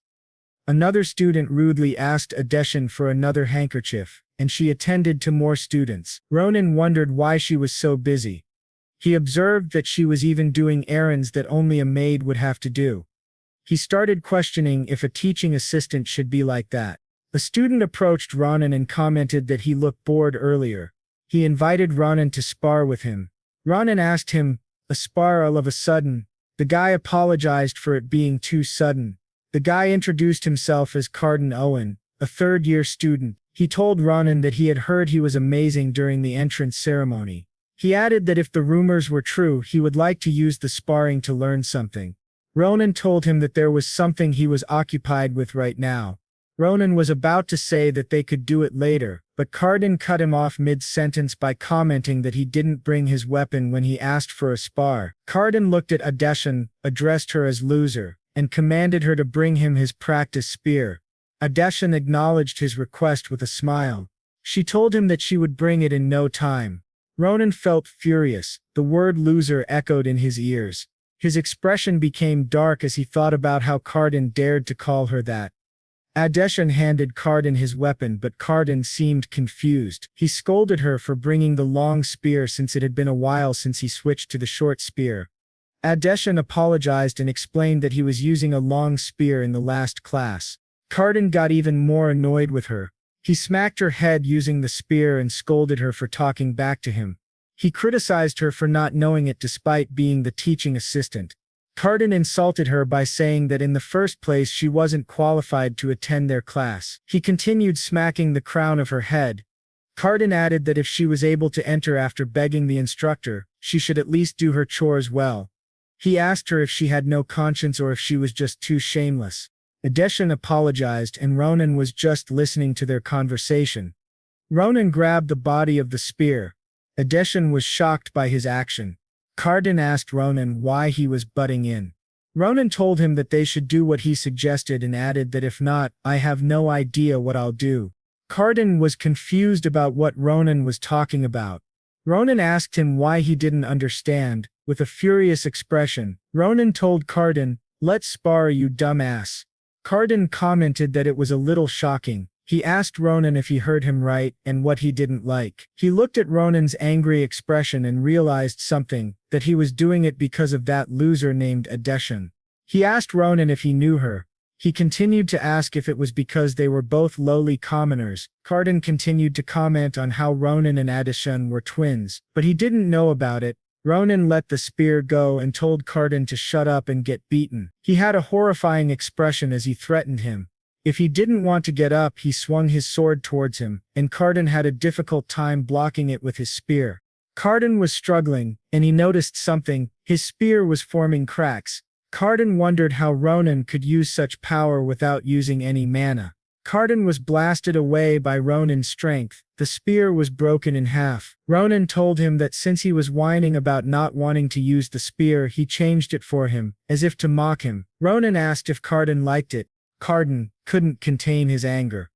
Another student rudely asked Addison for another handkerchief, and she attended to more students. Ronan wondered why she was so busy. He observed that she was even doing errands that only a maid would have to do. He started questioning if a teaching assistant should be like that. A student approached Ronan and commented that he looked bored earlier. He invited Ronan to spar with him. Ronan asked him, "A spar all of a sudden?" The guy apologized for it being too sudden. The guy introduced himself as Cardin Owen, a third-year student. He told Ronan that he had heard he was amazing during the entrance ceremony. He added that if the rumors were true, he would like to use the sparring to learn something. Ronan told him that there was something he was occupied with right now. Ronan was about to say that they could do it later, but Cardin cut him off mid-sentence by commenting that he didn't bring his weapon when he asked for a spar. Cardin looked at Addison, addressed her as loser, and commanded her to bring him his practice spear. Addison acknowledged his request with a smile. She told him that she would bring it in no time. Ronan felt furious. The word loser echoed in his ears. His expression became dark as he thought about how Cardin dared to call her that. Addison handed Cardin his weapon, but Cardin seemed confused. He scolded her for bringing the long spear since it had been a while since he switched to the short spear. Addison apologized and explained that he was using a long spear in the last class. Cardin got even more annoyed with her. He smacked her head using the spear and scolded her for talking back to him. He criticized her for not knowing it despite being the teaching assistant. Cardin insulted her by saying that in the first place she wasn't qualified to attend their class. He continued smacking the crown of her head. Cardin added that if she was able to enter after begging the instructor, she should at least do her chores well. He asked her if she had no conscience or if she was just too shameless. Addison apologized and Ronan was just listening to their conversation. Ronan grabbed the body of the spear. Addison was shocked by his action. Cardin asked Ronan why he was butting in. Ronan told him that they should do what he suggested and added that if not, I have no idea what I'll do. Carden was confused about what Ronan was talking about. Ronan asked him why he didn't understand. With a furious expression, Ronan told Carden, "Let's spar, you dumbass." Carden commented that it was a little shocking. He asked Ronan if he heard him right and what he didn't like. He looked at Ronan's angry expression and realized something, that he was doing it because of that loser named Adeshan. He asked Ronan if he knew her. He continued to ask if it was because they were both lowly commoners. Carden continued to comment on how Ronan and Addison were twins, but he didn't know about it. Ronan let the spear go and told Carden to shut up and get beaten. He had a horrifying expression as he threatened him. If he didn't want to get up, he swung his sword towards him, and Carden had a difficult time blocking it with his spear. Carden was struggling, and he noticed something. His spear was forming cracks. Carden wondered how Ronan could use such power without using any mana. Carden was blasted away by Ronan's strength. The spear was broken in half. Ronan told him that since he was whining about not wanting to use the spear, he changed it for him, as if to mock him. Ronan asked if Carden liked it. Carden couldn't contain his anger.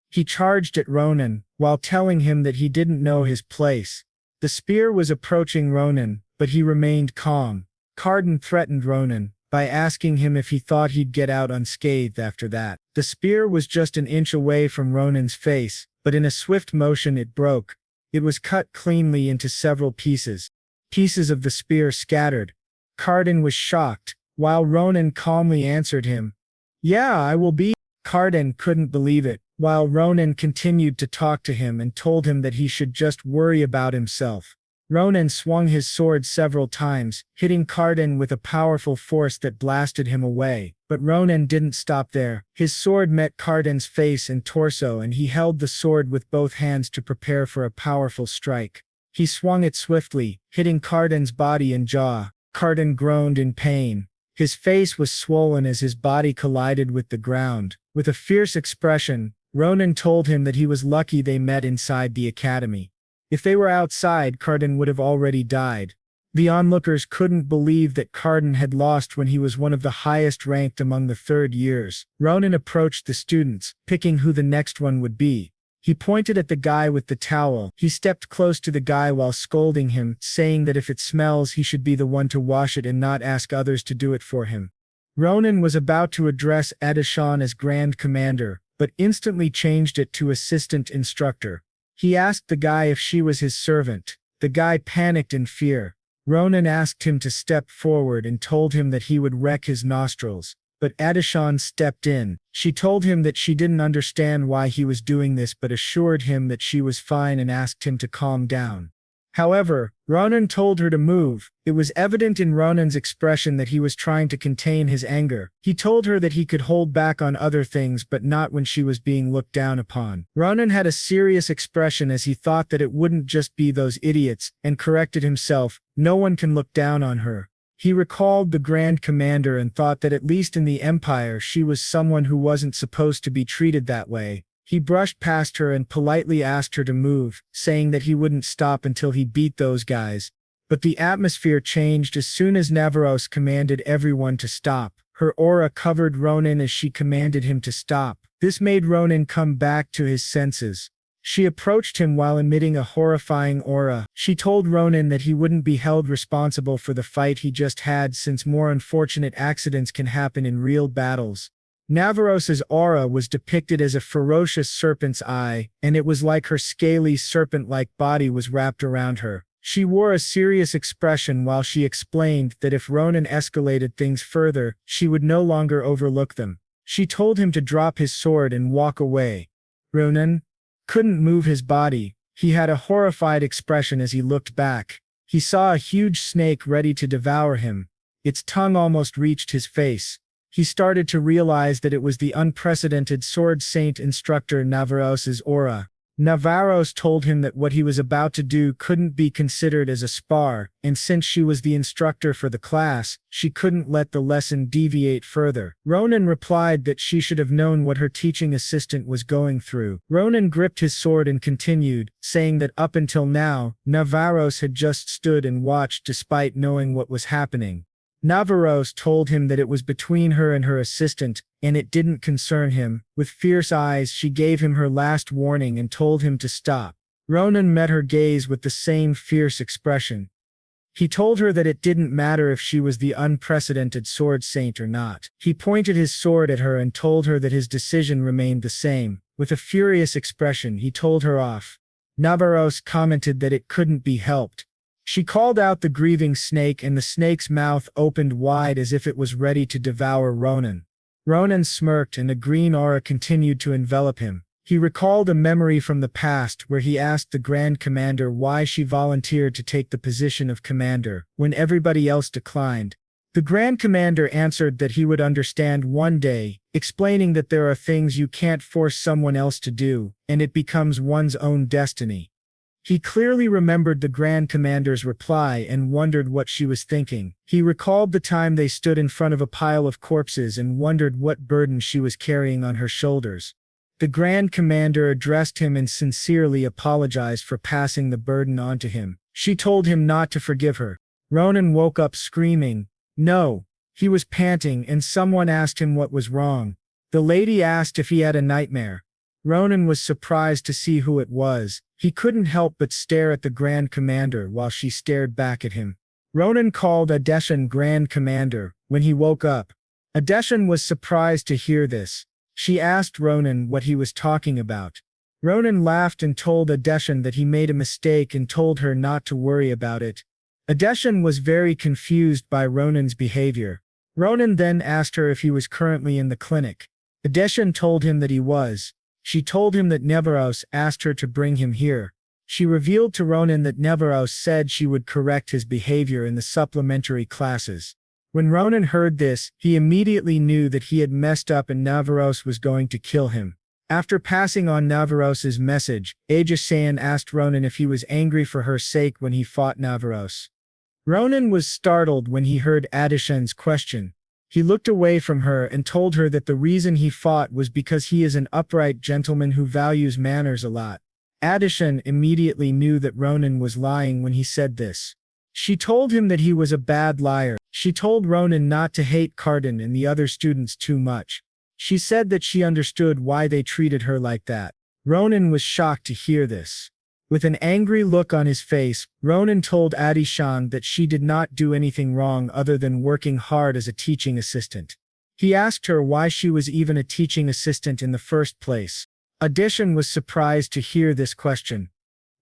He charged at Ronan, while telling him that he didn't know his place. The spear was approaching Ronan, but he remained calm. Carden threatened Ronan by asking him if he thought he'd get out unscathed after that. The spear was just an inch away from Ronan's face, but in a swift motion it broke. It was cut cleanly into several pieces. Pieces of the spear scattered. Carden was shocked, while Ronan calmly answered him, "Yeah, I will be." Carden couldn't believe it, while Ronan continued to talk to him and told him that he should just worry about himself. Ronan swung his sword several times, hitting Carden with a powerful force that blasted him away. But Ronan didn't stop there. His sword met Carden's face and torso, and he held the sword with both hands to prepare for a powerful strike. He swung it swiftly, hitting Carden's body and jaw. Carden groaned in pain. His face was swollen as his body collided with the ground. With a fierce expression, Ronan told him that he was lucky they met inside the academy. If they were outside, Carden would have already died. The onlookers couldn't believe that Carden had lost when he was one of the highest ranked among the third years. Ronan approached the students, picking who the next one would be. He pointed at the guy with the towel. He stepped close to the guy while scolding him, saying that if it smells, he should be the one to wash it and not ask others to do it for him. Ronan was about to address Adeshan as Grand Commander, but instantly changed it to Assistant Instructor. He asked the guy if she was his servant. The guy panicked in fear. Ronan asked him to step forward and told him that he would wreck his nostrils. But Adeshan stepped in. She told him that she didn't understand why he was doing this but assured him that she was fine and asked him to calm down. However, Ronan told her to move. It was evident in Ronan's expression that he was trying to contain his anger. He told her that he could hold back on other things but not when she was being looked down upon. Ronan had a serious expression as he thought that it wouldn't just be those idiots, and corrected himself, no one can look down on her. He recalled the Grand Commander and thought that at least in the Empire she was someone who wasn't supposed to be treated that way. He brushed past her and politely asked her to move, saying that he wouldn't stop until he beat those guys. But the atmosphere changed as soon as Navaros commanded everyone to stop. Her aura covered Ronan as she commanded him to stop. This made Ronan come back to his senses. She approached him while emitting a horrifying aura. She told Ronan that he wouldn't be held responsible for the fight he just had since more unfortunate accidents can happen in real battles. Navaros's aura was depicted as a ferocious serpent's eye, and it was like her scaly serpent-like body was wrapped around her. She wore a serious expression while she explained that if Ronan escalated things further, she would no longer overlook them. She told him to drop his sword and walk away. Ronan couldn't move his body. He had a horrified expression as he looked back. He saw a huge snake ready to devour him. Its tongue almost reached his face. He started to realize that it was the unprecedented Sword Saint instructor Navaros's aura. Navaros told him that what he was about to do couldn't be considered as a spar, and since she was the instructor for the class, she couldn't let the lesson deviate further. Ronan replied that she should have known what her teaching assistant was going through. Ronan gripped his sword and continued, saying that up until now, Navaros had just stood and watched despite knowing what was happening. Navaros told him that it was between her and her assistant, and it didn't concern him. With fierce eyes, she gave him her last warning and told him to stop. Ronan met her gaze with the same fierce expression. He told her that it didn't matter if she was the unprecedented sword saint or not. He pointed his sword at her and told her that his decision remained the same. With a furious expression, he told her off. Navaros commented that it couldn't be helped. She called out the grieving snake, and the snake's mouth opened wide as if it was ready to devour Ronan. Ronan smirked, and a green aura continued to envelop him. He recalled a memory from the past where he asked the Grand Commander why she volunteered to take the position of commander when everybody else declined. The Grand Commander answered that he would understand one day, explaining that there are things you can't force someone else to do, and it becomes one's own destiny. He clearly remembered the Grand Commander's reply and wondered what she was thinking. He recalled the time they stood in front of a pile of corpses and wondered what burden she was carrying on her shoulders. The Grand Commander addressed him and sincerely apologized for passing the burden on to him. She told him not to forgive her. Ronan woke up screaming, "No!" He was panting, and someone asked him what was wrong. The lady asked if he had a nightmare. Ronan was surprised to see who it was. He couldn't help but stare at the Grand Commander while she stared back at him. Ronan called Addison Grand Commander when he woke up. Addison was surprised to hear this. She asked Ronan what he was talking about. Ronan laughed and told Addison that he made a mistake and told her not to worry about it. Addison was very confused by Ronan's behavior. Ronan then asked her if he was currently in the clinic. Addison told him that he was. She told him that Navaros asked her to bring him here. She revealed to Ronan that Navaros said she would correct his behavior in the supplementary classes. When Ronan heard this, he immediately knew that he had messed up and Navaros was going to kill him. After passing on Navaros's message, Addison asked Ronan if he was angry for her sake when he fought Navaros. Ronan was startled when he heard Addison's question. He looked away from her and told her that the reason he fought was because he is an upright gentleman who values manners a lot. Addison immediately knew that Ronan was lying when he said this. She told him that he was a bad liar. She told Ronan not to hate Carden and the other students too much. She said that she understood why they treated her like that. Ronan was shocked to hear this. With an angry look on his face, Ronan told Addison that she did not do anything wrong other than working hard as a teaching assistant. He asked her why she was even a teaching assistant in the first place. Addison was surprised to hear this question.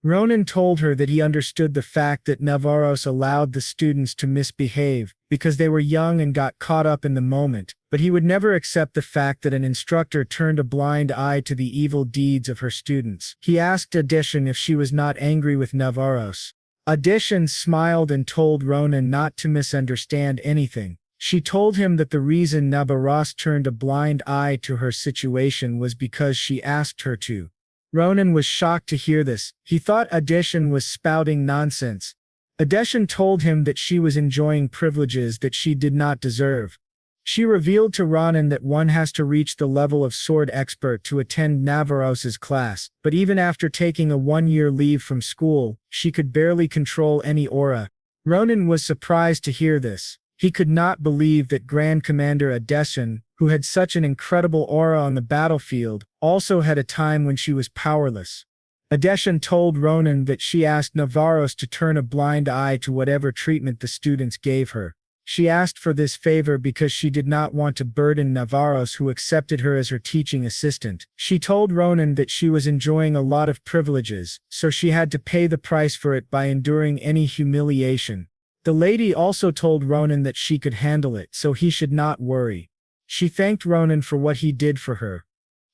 Ronan told her that he understood the fact that Navaros allowed the students to misbehave because they were young and got caught up in the moment, but he would never accept the fact that an instructor turned a blind eye to the evil deeds of her students. He asked Addison if she was not angry with Navaros. Addison smiled and told Ronan not to misunderstand anything. She told him that the reason Navaros turned a blind eye to her situation was because she asked her to. Ronan was shocked to hear this. He thought Addison was spouting nonsense. Addison told him that she was enjoying privileges that she did not deserve. She revealed to Ronan that one has to reach the level of sword expert to attend Navaros's class, but even after taking a 1-year leave from school, she could barely control any aura. Ronan was surprised to hear this. He could not believe that Grand Commander Addison, who had such an incredible aura on the battlefield, also had a time when she was powerless. Addison told Ronan that she asked Navaros to turn a blind eye to whatever treatment the students gave her. She asked for this favor because she did not want to burden Navaros, who accepted her as her teaching assistant. She told Ronan that she was enjoying a lot of privileges, so she had to pay the price for it by enduring any humiliation. The lady also told Ronan that she could handle it, so he should not worry. She thanked Ronan for what he did for her.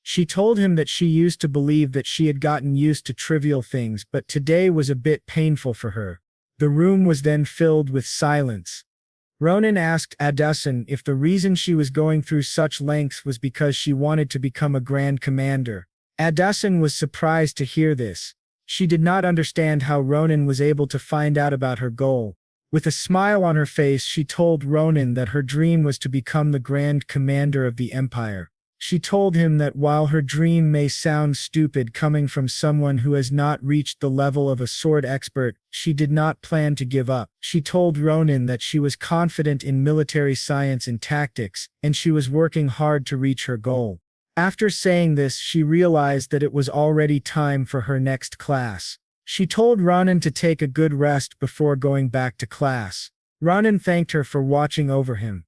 She told him that she used to believe that she had gotten used to trivial things, but today was a bit painful for her. The room was then filled with silence. Ronan asked Addison if the reason she was going through such lengths was because she wanted to become a Grand Commander. Addison was surprised to hear this. She did not understand how Ronan was able to find out about her goal. With a smile on her face, she told Ronan that her dream was to become the Grand Commander of the Empire. She told him that while her dream may sound stupid coming from someone who has not reached the level of a sword expert, she did not plan to give up. She told Ronan that she was confident in military science and tactics, and she was working hard to reach her goal. After saying this, she realized that it was already time for her next class. She told Ronan to take a good rest before going back to class. Ronan thanked her for watching over him.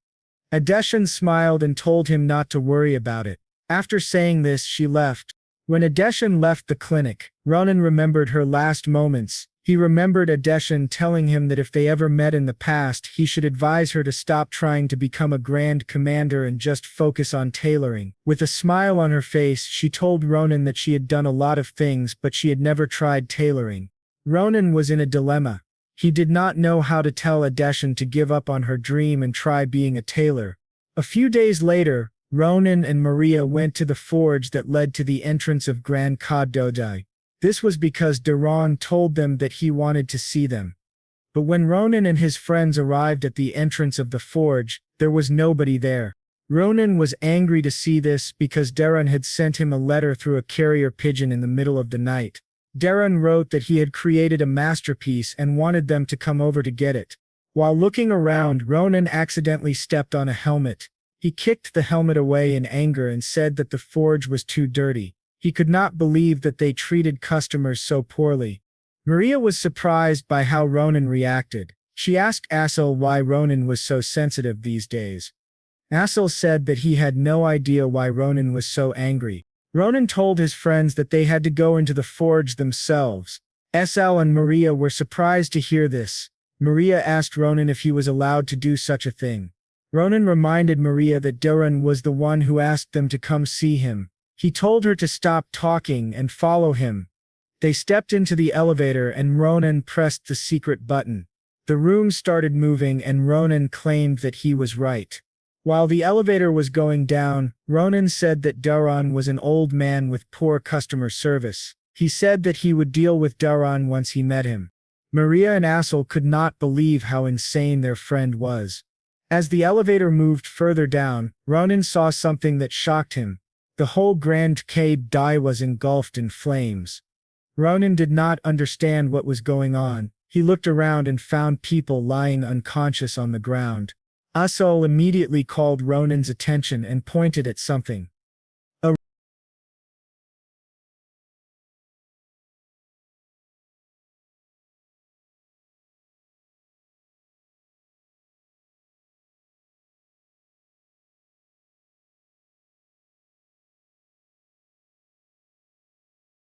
Adeshan smiled and told him not to worry about it. After saying this, she left. When Adeshan left the clinic, Ronan remembered her last moments. He remembered Adeshan telling him that if they ever met in the past, he should advise her to stop trying to become a grand commander and just focus on tailoring. With a smile on her face, she told Ronan that she had done a lot of things, but she had never tried tailoring. Ronan was in a dilemma. He did not know how to tell Adeshan to give up on her dream and try being a tailor. A few days later, Ronan and Maria went to the forge that led to the entrance of Grand Kadodai. This was because Duran told them that he wanted to see them. But when Ronan and his friends arrived at the entrance of the forge, there was nobody there. Ronan was angry to see this because Duran had sent him a letter through a carrier pigeon in the middle of the night. Duran wrote that he had created a masterpiece and wanted them to come over to get it. While looking around, Ronan accidentally stepped on a helmet. He kicked the helmet away in anger and said that the forge was too dirty. He could not believe that they treated customers so poorly. Maria was surprised by how Ronan reacted. She asked Asel why Ronan was so sensitive these days. Asel said that he had no idea why Ronan was so angry. Ronan told his friends that they had to go into the forge themselves. Asel and Maria were surprised to hear this. Maria asked Ronan if he was allowed to do such a thing. Ronan reminded Maria that Duran was the one who asked them to come see him. He told her to stop talking and follow him. They stepped into the elevator and Ronan pressed the secret button. The room started moving and Ronan claimed that he was right. While the elevator was going down, Ronan said that Duran was an old man with poor customer service. He said that he would deal with Duran once he met him. Maria and Asel could not believe how insane their friend was. As the elevator moved further down, Ronan saw something that shocked him. The whole Grand Kadodai was engulfed in flames. Ronan did not understand what was going on. He looked around and found people lying unconscious on the ground. Asel immediately called Ronan's attention and pointed at something. A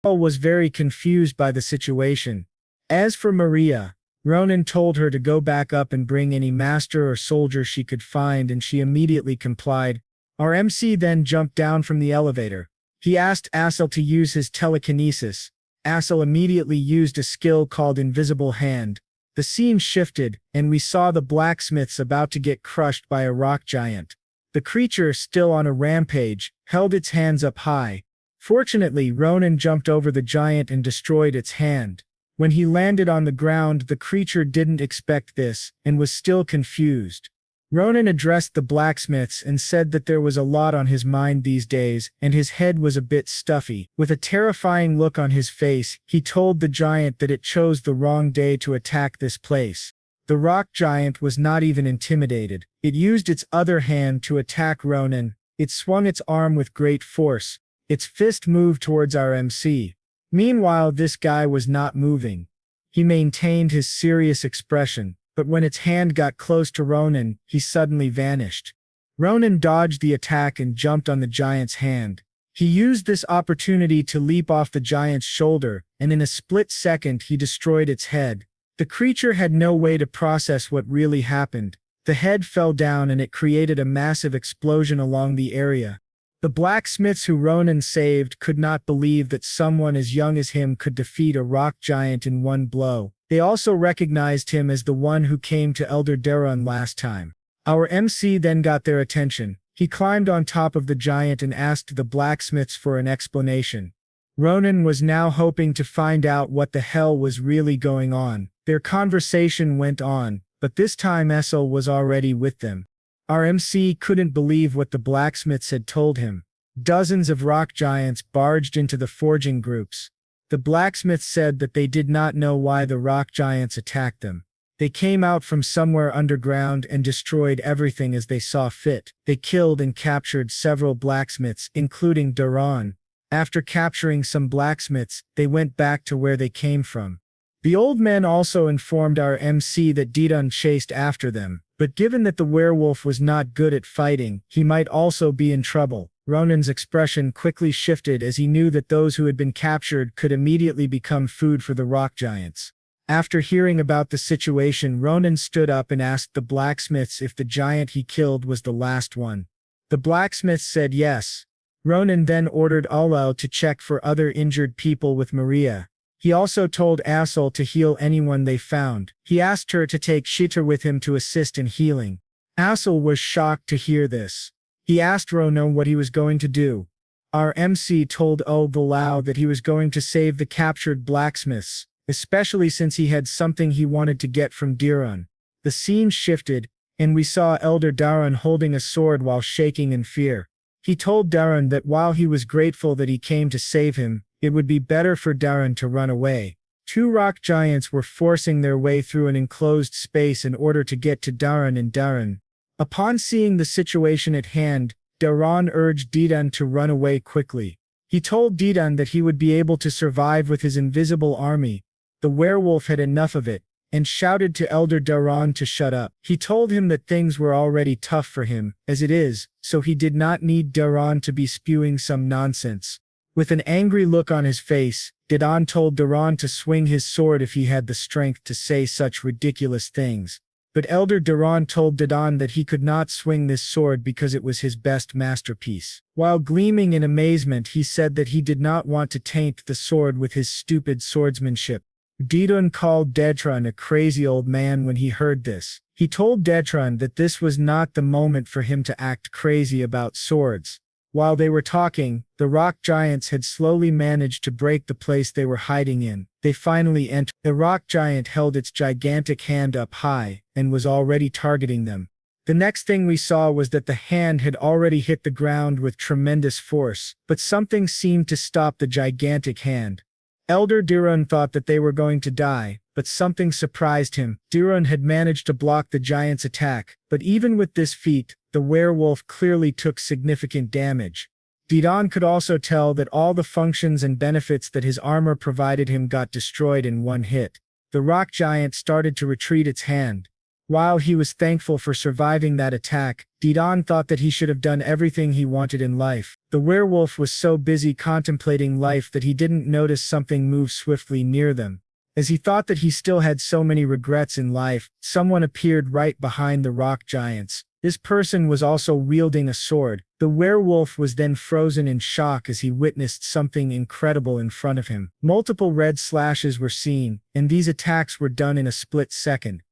Asel was very confused by the situation. As for Maria, Ronan told her to go back up and bring any master or soldier she could find and she immediately complied. Our MC then jumped down from the elevator. He asked Asel to use his telekinesis. Asel immediately used a skill called Invisible Hand. The scene shifted, and we saw the blacksmiths about to get crushed by a rock giant. The creature, still on a rampage, held its hands up high. Fortunately, Ronan jumped over the giant and destroyed its hand. When he landed on the ground, the creature didn't expect this, and was still confused. Ronan addressed the blacksmiths and said that there was a lot on his mind these days, and his head was a bit stuffy. With a terrifying look on his face, he told the giant that it chose the wrong day to attack this place. The rock giant was not even intimidated. It used its other hand to attack Ronan. It swung its arm with great force. Its fist moved towards our MC. Meanwhile, this guy was not moving. He maintained his serious expression, but when its hand got close to Ronan, he suddenly vanished. Ronan dodged the attack and jumped on the giant's hand. He used this opportunity to leap off the giant's shoulder, and in a split second he destroyed its head. The creature had no way to process what really happened. The head fell down and it created a massive explosion along the area. The blacksmiths who Ronan saved could not believe that someone as young as him could defeat a rock giant in one blow. They also recognized him as the one who came to Elder Duran last time. Our MC then got their attention. He climbed on top of the giant and asked the blacksmiths for an explanation. Ronan was now hoping to find out what the hell was really going on. Their conversation went on, but this time Asel was already with them. Our MC couldn't believe what the blacksmiths had told him. Dozens of rock giants barged into the forging groups. The blacksmiths said that they did not know why the rock giants attacked them. They came out from somewhere underground and destroyed everything as they saw fit. They killed and captured several blacksmiths, including Duran. After capturing some blacksmiths, they went back to where they came from. The old men also informed our MC that Didun chased after them, but given that the werewolf was not good at fighting, he might also be in trouble. Ronan's expression quickly shifted as he knew that those who had been captured could immediately become food for the rock giants. After hearing about the situation, Ronan stood up and asked the blacksmiths if the giant he killed was the last one. The blacksmiths said yes. Ronan then ordered Alel to check for other injured people with Maria. He also told Asel to heal anyone they found. He asked her to take Shita with him to assist in healing. Asel was shocked to hear this. He asked Ronan what he was going to do. Our MC told Bulao that he was going to save the captured blacksmiths, especially since he had something he wanted to get from Dirun. The scene shifted, and we saw Elder Darun holding a sword while shaking in fear. He told Darun that while he was grateful that he came to save him, it would be better for Darun to run away. Two rock giants were forcing their way through an enclosed space in order to get to Darun and Darun. Upon seeing the situation at hand, Darun urged Didan to run away quickly. He told Didan that he would be able to survive with his invisible army. The werewolf had enough of it, and shouted to Elder Darun to shut up. He told him that things were already tough for him, as it is, so he did not need Darun to be spewing some nonsense. With an angry look on his face, Didan told Darun to swing his sword if he had the strength to say such ridiculous things. But Elder Darun told Didan that he could not swing this sword because it was his best masterpiece. While gleaming in amazement, he said that he did not want to taint the sword with his stupid swordsmanship. Didun called Detran a crazy old man when he heard this. He told Detran that this was not the moment for him to act crazy about swords. While they were talking, the rock giants had slowly managed to break the place they were hiding in. They finally entered. The rock giant held its gigantic hand up high, and was already targeting them. The next thing we saw was that the hand had already hit the ground with tremendous force, but something seemed to stop the gigantic hand. Elder Dirun thought that they were going to die, but something surprised him. Dirun had managed to block the giant's attack, but even with this feat, the werewolf clearly took significant damage. Didan could also tell that all the functions and benefits that his armor provided him got destroyed in one hit. The rock giant started to retreat its hand. While he was thankful for surviving that attack, Didan thought that he should have done everything he wanted in life. The werewolf was so busy contemplating life that he didn't notice something move swiftly near them. As he thought that he still had so many regrets in life, someone appeared right behind the rock giants. This person was also wielding a sword. The werewolf was then frozen in shock as he witnessed something incredible in front of him. Multiple red slashes were seen, and these attacks were done in a split second.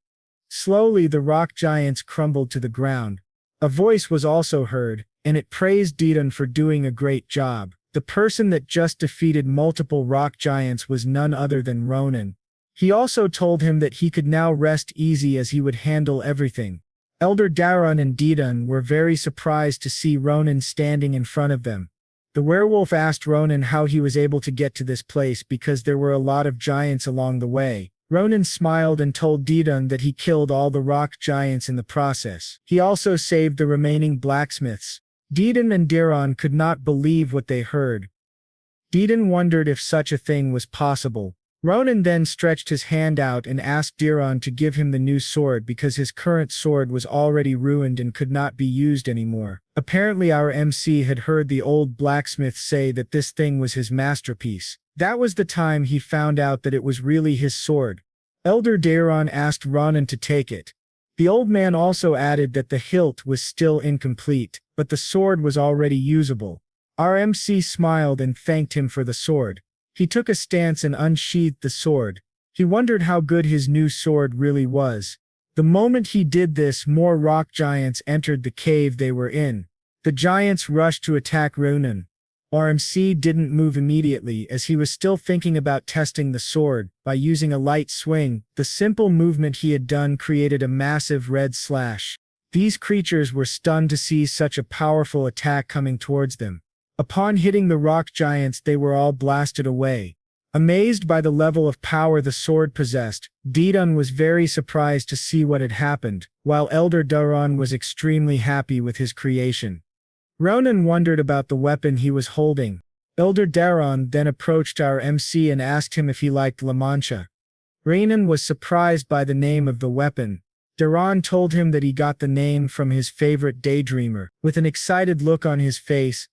Slowly the rock giants crumbled to the ground. A voice was also heard, and it praised Didan for doing a great job. The person that just defeated multiple rock giants was none other than Ronan. He also told him that he could now rest easy as he would handle everything. Elder Darun and Didan were very surprised to see Ronan standing in front of them. The werewolf asked Ronan how he was able to get to this place because there were a lot of giants along the way. Ronan smiled and told Didan that he killed all the rock giants in the process. He also saved the remaining blacksmiths. Didan and Diran could not believe what they heard. Didan wondered if such a thing was possible. Ronan then stretched his hand out and asked Diran to give him the new sword because his current sword was already ruined and could not be used anymore. Apparently our MC had heard the old blacksmith say that this thing was his masterpiece. That was the time he found out that it was really his sword. Elder Diran asked Ronan to take it. The old man also added that the hilt was still incomplete, but the sword was already usable. Our MC smiled and thanked him for the sword. He took a stance and unsheathed the sword. He wondered how good his new sword really was. The moment he did this, more rock giants entered the cave they were in. The giants rushed to attack Ronan. RMC didn't move immediately as he was still thinking about testing the sword. By using a light swing, the simple movement he had done created a massive red slash. These creatures were stunned to see such a powerful attack coming towards them. Upon hitting the rock giants, they were all blasted away. Amazed by the level of power the sword possessed, Addison was very surprised to see what had happened, while Elder Daron was extremely happy with his creation. Ronan wondered about the weapon he was holding. Elder Daron then approached our MC and asked him if he liked La Mancha. Ronan was surprised by the name of the weapon. Daron told him that he got the name from his favorite daydreamer. With an excited look on his face,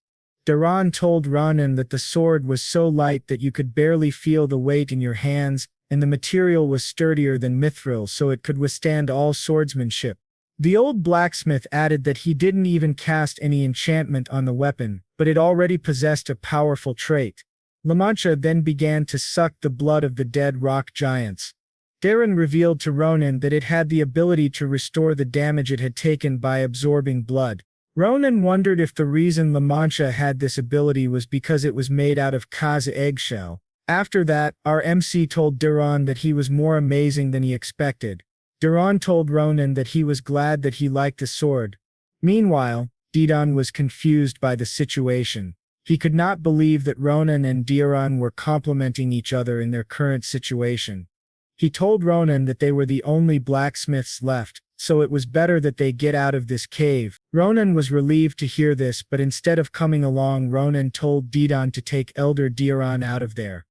Daron told Ronan that the sword was so light that you could barely feel the weight in your hands, and the material was sturdier than mithril, so it could withstand all swordsmanship. The old blacksmith added that he didn't even cast any enchantment on the weapon, but it already possessed a powerful trait. La Mancha then began to suck the blood of the dead rock giants. Daron revealed to Ronan that it had the ability to restore the damage it had taken by absorbing blood. Ronan wondered if the reason La Mancha had this ability was because it was made out of Kaza eggshell. After that, our MC told Daron that he was more amazing than he expected. Daron told Ronan that he was glad that he liked the sword. Meanwhile, Addison was confused by the situation. He could not believe that Ronan and Daron were complimenting each other in their current situation. He told Ronan that they were the only blacksmiths left, so it was better that they get out of this cave. Ronan was relieved to hear this, but instead of coming along, Ronan told Addison to take Elder Daron out of there.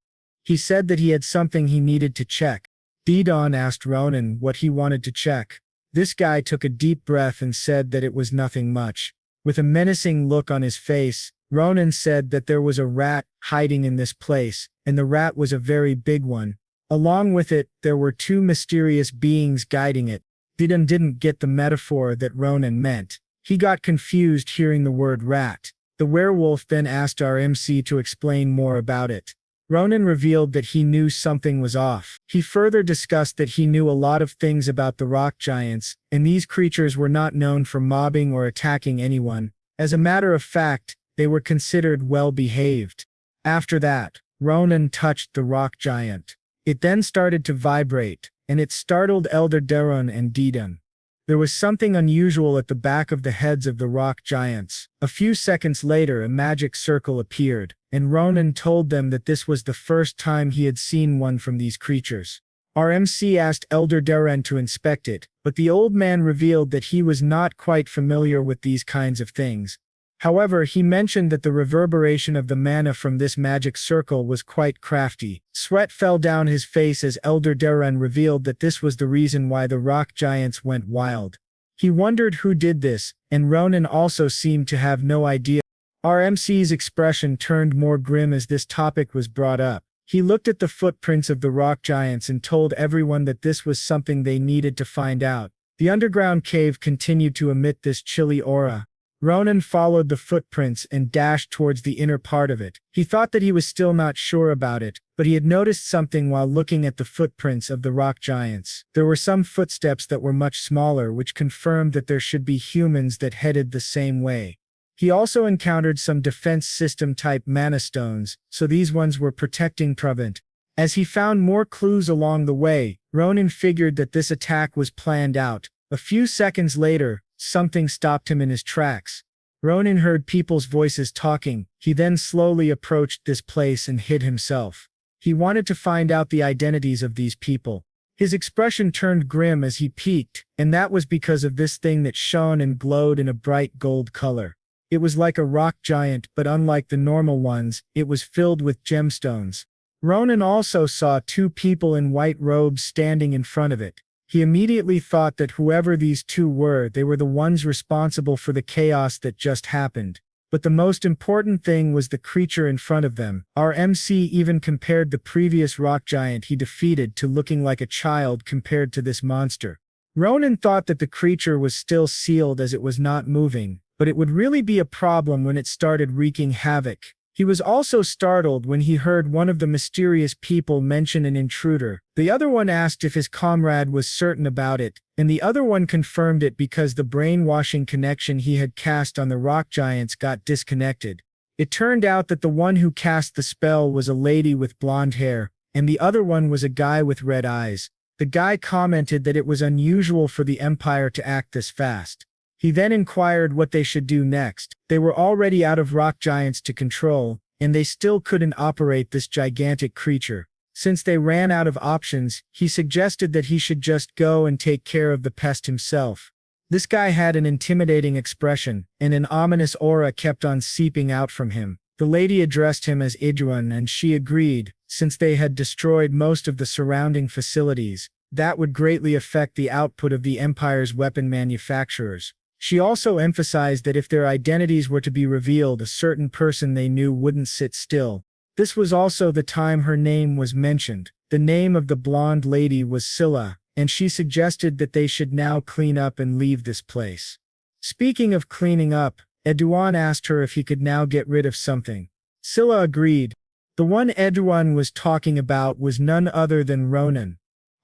He said that he had something he needed to check. Addison asked Ronan what he wanted to check. This guy took a deep breath and said that it was nothing much. With a menacing look on his face, Ronan said that there was a rat hiding in this place, and the rat was a very big one. Along with it, there were two mysterious beings guiding it. Addison didn't get the metaphor that Ronan meant. He got confused hearing the word rat. The werewolf then asked our MC to explain more about it. Ronan revealed that he knew something was off. He further discussed that he knew a lot of things about the rock giants, and these creatures were not known for mobbing or attacking anyone. As a matter of fact, they were considered well-behaved. After that, Ronan touched the rock giant. It then started to vibrate, and it startled Elder Daron and Addison. There was something unusual at the back of the heads of the rock giants. A few seconds later, a magic circle appeared, and Ronan told them that this was the first time he had seen one from these creatures. Our MC asked Elder Daron to inspect it, but the old man revealed that he was not quite familiar with these kinds of things. However, he mentioned that the reverberation of the mana from this magic circle was quite crafty. Sweat fell down his face as Elder Daron revealed that this was the reason why the rock giants went wild. He wondered who did this, and Ronan also seemed to have no idea. Our MC's expression turned more grim as this topic was brought up. He looked at the footprints of the rock giants and told everyone that this was something they needed to find out. The underground cave continued to emit this chilly aura. Ronan followed the footprints and dashed towards the inner part of it. He thought that he was still not sure about it, but he had noticed something while looking at the footprints of the rock giants. There were some footsteps that were much smaller, which confirmed that there should be humans that headed the same way. He also encountered some defense system type mana stones, so these ones were protecting Prevent. As he found more clues along the way, Ronan figured that this attack was planned out. A few seconds later, something stopped him in his tracks. Ronan heard people's voices talking. He then slowly approached this place and hid himself. He wanted to find out the identities of these people. His expression turned grim as he peeked, and that was because of this thing that shone and glowed in a bright gold color. It was like a rock giant, but unlike the normal ones, it was filled with gemstones. Ronan also saw two people in white robes standing in front of it. He immediately thought that whoever these two were, they were the ones responsible for the chaos that just happened. But the most important thing was the creature in front of them. Our MC even compared the previous rock giant he defeated to looking like a child compared to this monster. Ronan thought that the creature was still sealed as it was not moving, but it would really be a problem when it started wreaking havoc. He was also startled when he heard one of the mysterious people mention an intruder. The other one asked if his comrade was certain about it, and the other one confirmed it because the brainwashing connection he had cast on the rock giants got disconnected. It turned out that the one who cast the spell was a lady with blonde hair, and the other one was a guy with red eyes. The guy commented that it was unusual for the Empire to act this fast. He then inquired what they should do next. They were already out of rock giants to control, and they still couldn't operate this gigantic creature. Since they ran out of options, he suggested that he should just go and take care of the pest himself. This guy had an intimidating expression, and an ominous aura kept on seeping out from him. The lady addressed him as Idruan, and she agreed, since they had destroyed most of the surrounding facilities. That would greatly affect the output of the Empire's weapon manufacturers. She also emphasized that if their identities were to be revealed, a certain person they knew wouldn't sit still. This was also the time her name was mentioned. The name of the blonde lady was Scylla, and she suggested that they should now clean up and leave this place. Speaking of cleaning up, Edouan asked her if he could now get rid of something. Scylla agreed. The one Edouan was talking about was none other than Ronan.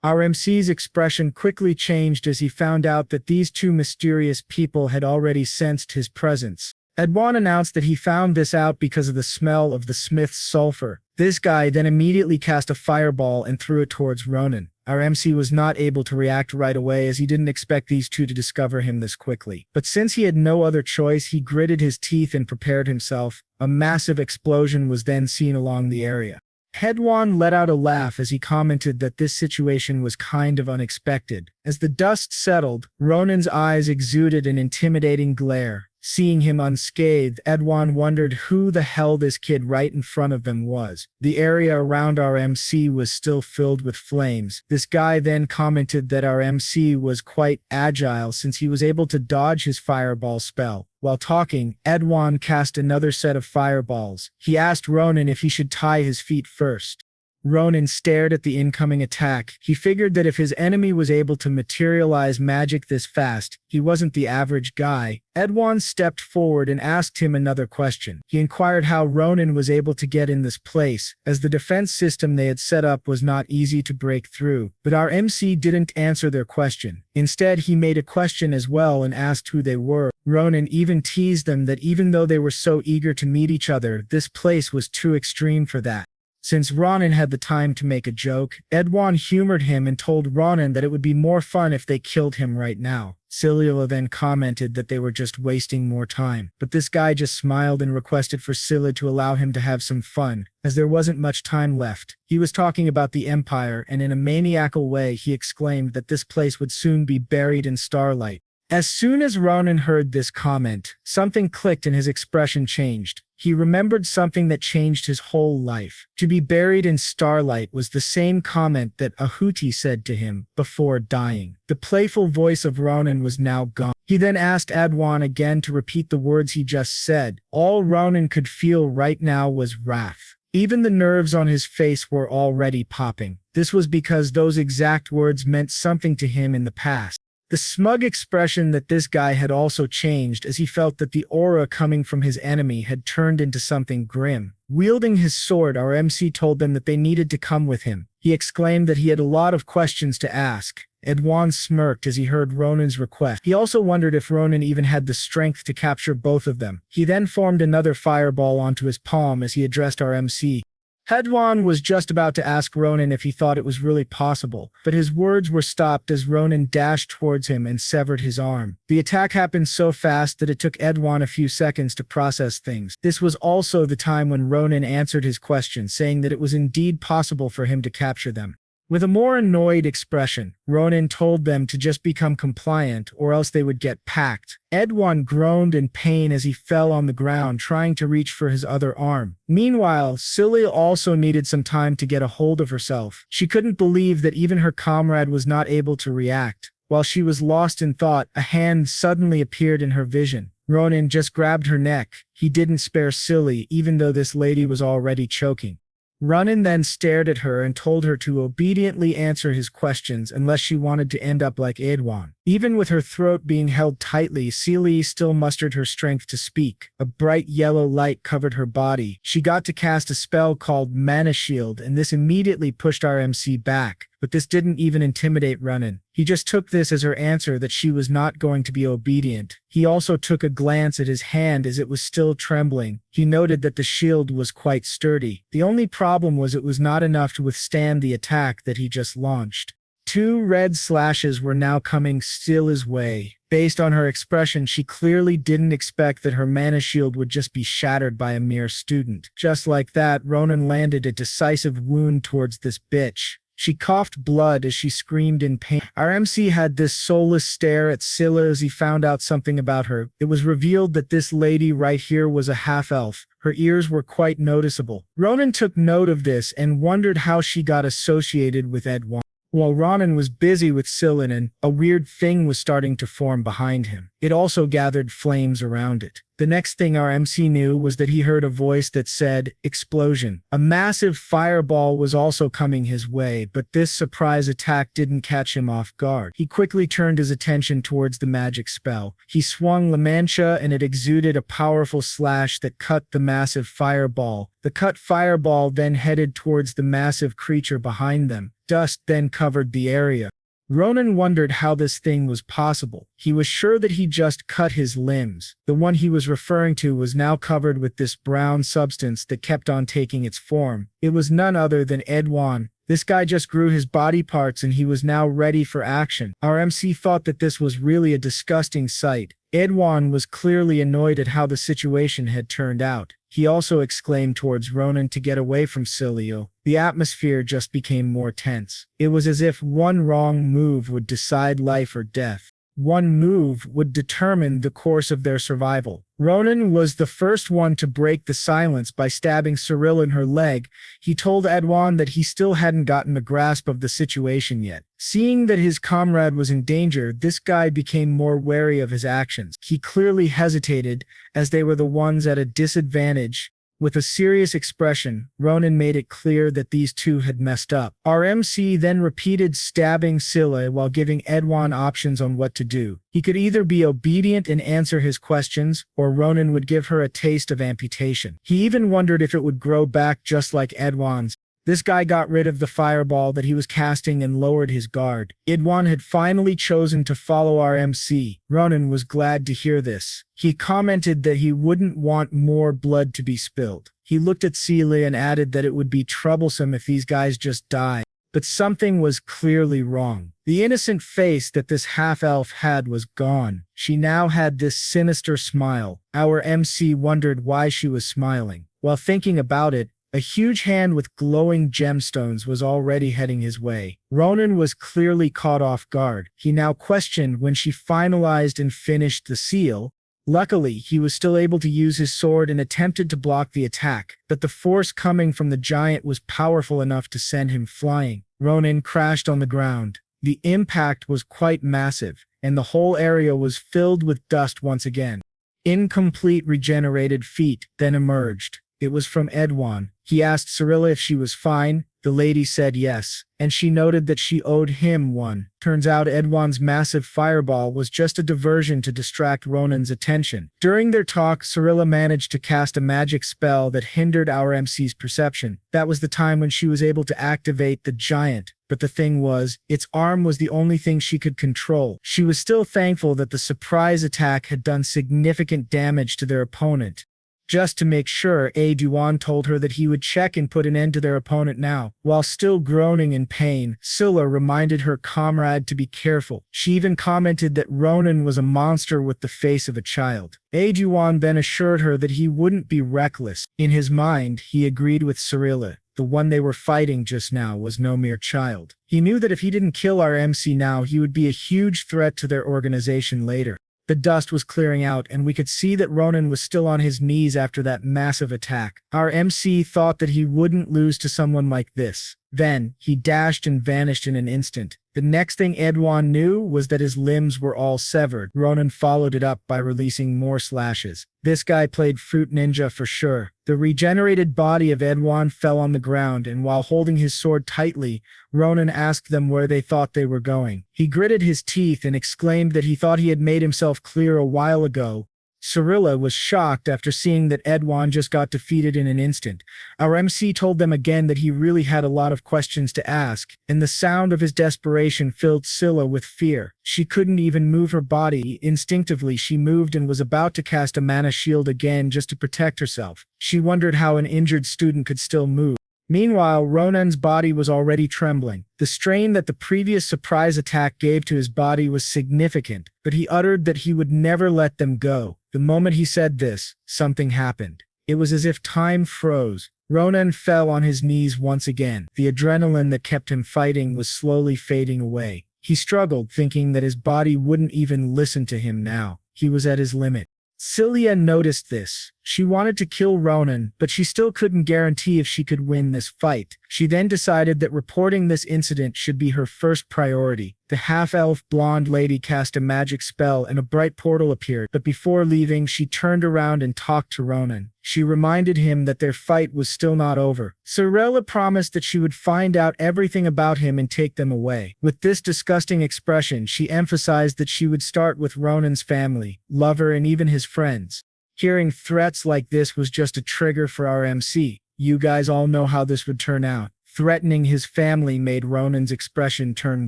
Our MC's expression quickly changed as he found out that these two mysterious people had already sensed his presence. Edouan announced that he found this out because of the smell of the smith's sulfur. This guy then immediately cast a fireball and threw it towards Ronan. Our MC was not able to react right away as he didn't expect these two to discover him this quickly. But since he had no other choice, he gritted his teeth and prepared himself. A massive explosion was then seen along the area. Edouan let out a laugh as he commented that this situation was kind of unexpected. As the dust settled, Ronan's eyes exuded an intimidating glare. Seeing him unscathed, Edouan wondered who the hell this kid right in front of them was. The area around our MC was still filled with flames. This guy then commented that our MC was quite agile since he was able to dodge his fireball spell. While talking, Edouan cast another set of fireballs. He asked Ronan if he should tie his feet first. Ronan stared at the incoming attack. He figured that if his enemy was able to materialize magic this fast, he wasn't the average guy. Edouan stepped forward and asked him another question. He inquired how Ronan was able to get in this place, as the defense system they had set up was not easy to break through. But our MC didn't answer their question. Instead, he made a question as well and asked who they were. Ronan even teased them that even though they were so eager to meet each other, this place was too extreme for that. Since Ronan had the time to make a joke, Edouan humored him and told Ronan that it would be more fun if they killed him right now. Scylla then commented that they were just wasting more time, but this guy just smiled and requested for Scylla to allow him to have some fun, as there wasn't much time left. He was talking about the Empire, and in a maniacal way he exclaimed that this place would soon be buried in starlight. As soon as Ronan heard this comment, something clicked and his expression changed. He remembered something that changed his whole life. To be buried in starlight was the same comment that Ahuti said to him before dying. The playful voice of Ronan was now gone. He then asked Edouan again to repeat the words he just said. All Ronan could feel right now was wrath. Even the nerves on his face were already popping. This was because those exact words meant something to him in the past. The smug expression that this guy had also changed as he felt that the aura coming from his enemy had turned into something grim. Wielding his sword, our MC told them that they needed to come with him. He exclaimed that he had a lot of questions to ask. Edouan smirked as he heard Ronan's request. He also wondered if Ronan even had the strength to capture both of them. He then formed another fireball onto his palm as he addressed our MC. Edouan was just about to ask Ronan if he thought it was really possible, but his words were stopped as Ronan dashed towards him and severed his arm. The attack happened so fast that it took Edouan a few seconds to process things. This was also the time when Ronan answered his question, saying that it was indeed possible for him to capture them. With a more annoyed expression, Ronan told them to just become compliant or else they would get packed. Edouan groaned in pain as he fell on the ground trying to reach for his other arm. Meanwhile, Scylla also needed some time to get a hold of herself. She couldn't believe that even her comrade was not able to react. While she was lost in thought, a hand suddenly appeared in her vision. Ronan just grabbed her neck. He didn't spare Scylla even though this lady was already choking. Ronan then stared at her and told her to obediently answer his questions unless she wanted to end up like Edouan. Even with her throat being held tightly, Scylla still mustered her strength to speak. A bright yellow light covered her body. She got to cast a spell called Mana Shield, and this immediately pushed our MC back. But this didn't even intimidate Ronan. He just took this as her answer that she was not going to be obedient. He also took a glance at his hand as it was still trembling. He noted that the shield was quite sturdy. The only problem was it was not enough to withstand the attack that he just launched. 2 red slashes were now coming Scylla's way. Based on her expression, she clearly didn't expect that her mana shield would just be shattered by a mere student. Just like that, Ronan landed a decisive wound towards this bitch. She coughed blood as she screamed in pain. Our MC had this soulless stare at Scylla as he found out something about her. It was revealed that this lady right here was a half-elf. Her ears were quite noticeable. Ronan took note of this and wondered how she got associated with Vaughn. While Ronan was busy with Philian, a weird thing was starting to form behind him. It also gathered flames around it. The next thing our MC knew was that he heard a voice that said, "Explosion." A massive fireball was also coming his way, but this surprise attack didn't catch him off guard. He quickly turned his attention towards the magic spell. He swung laments and it exuded a powerful slash that cut the massive fireball. The cut fireball then headed towards the massive creature behind them. Dust then covered the area. Ronan wondered how this thing was possible. He was sure that he just cut his limbs. The one he was referring to was now covered with this brown substance that kept on taking its form. It was none other than Vaughn. This guy just grew his body parts and he was now ready for action. Our MC thought that this was really a disgusting sight. Vaughn was clearly annoyed at how the situation had turned out. He also exclaimed towards Ronan to get away from Scylla. The atmosphere just became more tense. It was as if one wrong move would decide life or death. One move would determine the course of their survival. Ronan was the first one to break the silence by stabbing Cyril in her leg. He told Vaughn that he still hadn't gotten a grasp of the situation yet. Seeing that his comrade was in danger, this guy became more wary of his actions. He clearly hesitated, as they were the ones at a disadvantage. With a serious expression, Ronan made it clear that these two had messed up. Our MC then repeated stabbing Scylla while giving Vaughn options on what to do. He could either be obedient and answer his questions, or Ronan would give her a taste of amputation. He even wondered if it would grow back just like Vaughns. This guy got rid of the fireball that he was casting and lowered his guard. Vaughn had finally chosen to follow our MC. Ronan was glad to hear this. He commented that he wouldn't want more blood to be spilled. He looked at Celia and added that it would be troublesome if these guys just died. But something was clearly wrong. The innocent face that this half-elf had was gone. She now had this sinister smile. Our MC wondered why she was smiling. While thinking about it, a huge hand with glowing gemstones was already heading his way. Ronan was clearly caught off guard. He now questioned when she finalized and finished the seal. Luckily, he was still able to use his sword and attempted to block the attack, but the force coming from the giant was powerful enough to send him flying. Ronan crashed on the ground. The impact was quite massive, and the whole area was filled with dust once again. Incomplete regenerated feet then emerged. It was from Vaughn. He asked Cyrilla if she was fine. The lady said yes, and she noted that she owed him one. Turns out Vaughn's massive fireball was just a diversion to distract Ronan's attention. During their talk, Cyrilla managed to cast a magic spell that hindered our MC's perception. That was the time when she was able to activate the giant. But the thing was, its arm was the only thing she could control. She was still thankful that the surprise attack had done significant damage to their opponent. Just to make sure, Vaughn told her that he would check and put an end to their opponent now. While still groaning in pain, Scylla reminded her comrade to be careful. She even commented that Ronan was a monster with the face of a child. Vaughn then assured her that he wouldn't be reckless. In his mind, he agreed with Cyrilla. The one they were fighting just now was no mere child. He knew that if he didn't kill our MC now, he would be a huge threat to their organization later. The dust was clearing out, and we could see that Ronan was still on his knees after that massive attack. Our MC thought that he wouldn't lose to someone like this. Then, he dashed and vanished in an instant. The next thing Vaughn knew was that his limbs were all severed. Ronan followed it up by releasing more slashes. This guy played Fruit Ninja for sure. The regenerated body of Vaughn fell on the ground, and while holding his sword tightly, Ronan asked them where they thought they were going. He gritted his teeth and exclaimed that he thought he had made himself clear a while ago. Cyrilla was shocked after seeing that Vaughn just got defeated in an instant. Our MC told them again that he really had a lot of questions to ask, and the sound of his desperation filled Scylla with fear. She couldn't even move her body. Instinctively, she moved and was about to cast a mana shield again just to protect herself. She wondered how an injured student could still move. Meanwhile, Ronan's body was already trembling. The strain that the previous surprise attack gave to his body was significant, but he uttered that he would never let them go. The moment he said this, something happened. It was as if time froze. Ronan fell on his knees once again. The adrenaline that kept him fighting was slowly fading away. He struggled, thinking that his body wouldn't even listen to him now. He was at his limit. Celia noticed this. She wanted to kill Ronan, but she still couldn't guarantee if she could win this fight. She then decided that reporting this incident should be her first priority. The half-elf blonde lady cast a magic spell and a bright portal appeared, but before leaving, she turned around and talked to Ronan. She reminded him that their fight was still not over. Sorella promised that she would find out everything about him and take them away. With this disgusting expression, she emphasized that she would start with Ronan's family, lover, and even his friends. Hearing threats like this was just a trigger for our MC. You guys all know how this would turn out. Threatening his family made Ronan's expression turn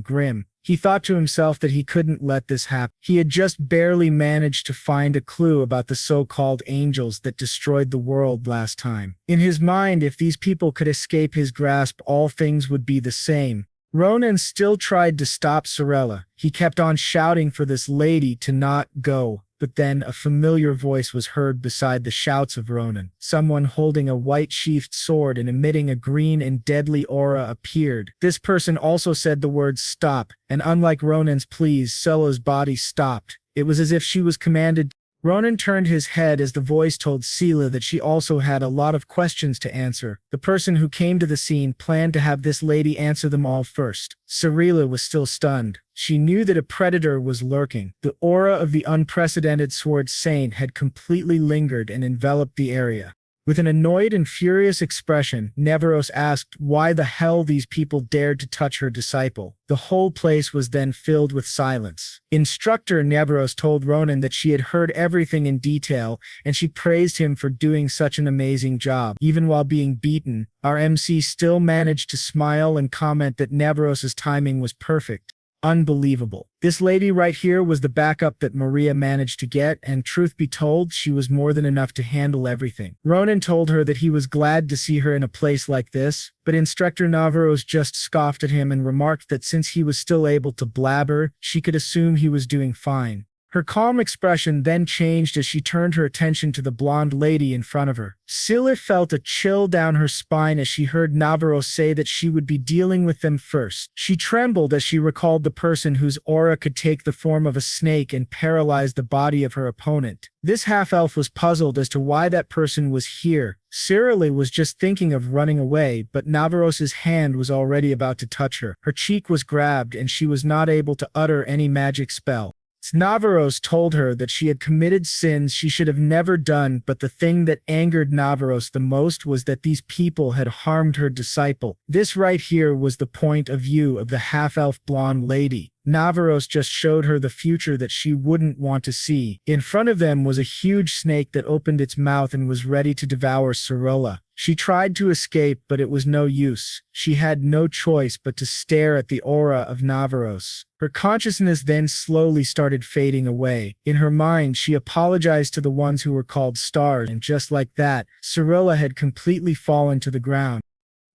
grim. He thought to himself that he couldn't let this happen. He had just barely managed to find a clue about the so-called angels that destroyed the world last time. In his mind, if these people could escape his grasp, all things would be the same. Ronan still tried to stop Sorella. He kept on shouting for this lady to not go. But then a familiar voice was heard beside the shouts of Ronan. Someone holding a white-sheathed sword and emitting a green and deadly aura appeared. This person also said the words "stop," and unlike Ronan's pleas, Sorella's body stopped. It was as if she was commanded. Ronan turned his head as the voice told Celia that she also had a lot of questions to answer. The person who came to the scene planned to have this lady answer them all first. Celia was still stunned. She knew that a predator was lurking. The aura of the unprecedented sword saint had completely lingered and enveloped the area. With an annoyed and furious expression, Navaros asked why the hell these people dared to touch her disciple. The whole place was then filled with silence. Instructor Navaros told Ronan that she had heard everything in detail, and she praised him for doing such an amazing job. Even while being beaten, our MC still managed to smile and comment that Navaros's timing was perfect. Unbelievable. This lady right here was the backup that Maria managed to get, and truth be told, she was more than enough to handle everything. Ronan told her that he was glad to see her in a place like this, but Instructor Navaros just scoffed at him and remarked that since he was still able to blabber, she could assume he was doing fine. Her calm expression then changed as she turned her attention to the blonde lady in front of her. Celia felt a chill down her spine as she heard Navaros say that she would be dealing with them first. She trembled as she recalled the person whose aura could take the form of a snake and paralyze the body of her opponent. This half-elf was puzzled as to why that person was here. Celia was just thinking of running away, but Navaros's hand was already about to touch her. Her cheek was grabbed and she was not able to utter any magic spell. Navaros told her that she had committed sins she should have never done, but the thing that angered Navaros the most was that these people had harmed her disciple. This right here was the point of view of the half-elf blonde lady. Navaros just showed her the future that she wouldn't want to see. In front of them was a huge snake that opened its mouth and was ready to devour Sorella. She tried to escape, but it was no use. She had no choice but to stare at the aura of Navaros. Her consciousness then slowly started fading away. In her mind, she apologized to the ones who were called stars, and just like that, Sorella had completely fallen to the ground.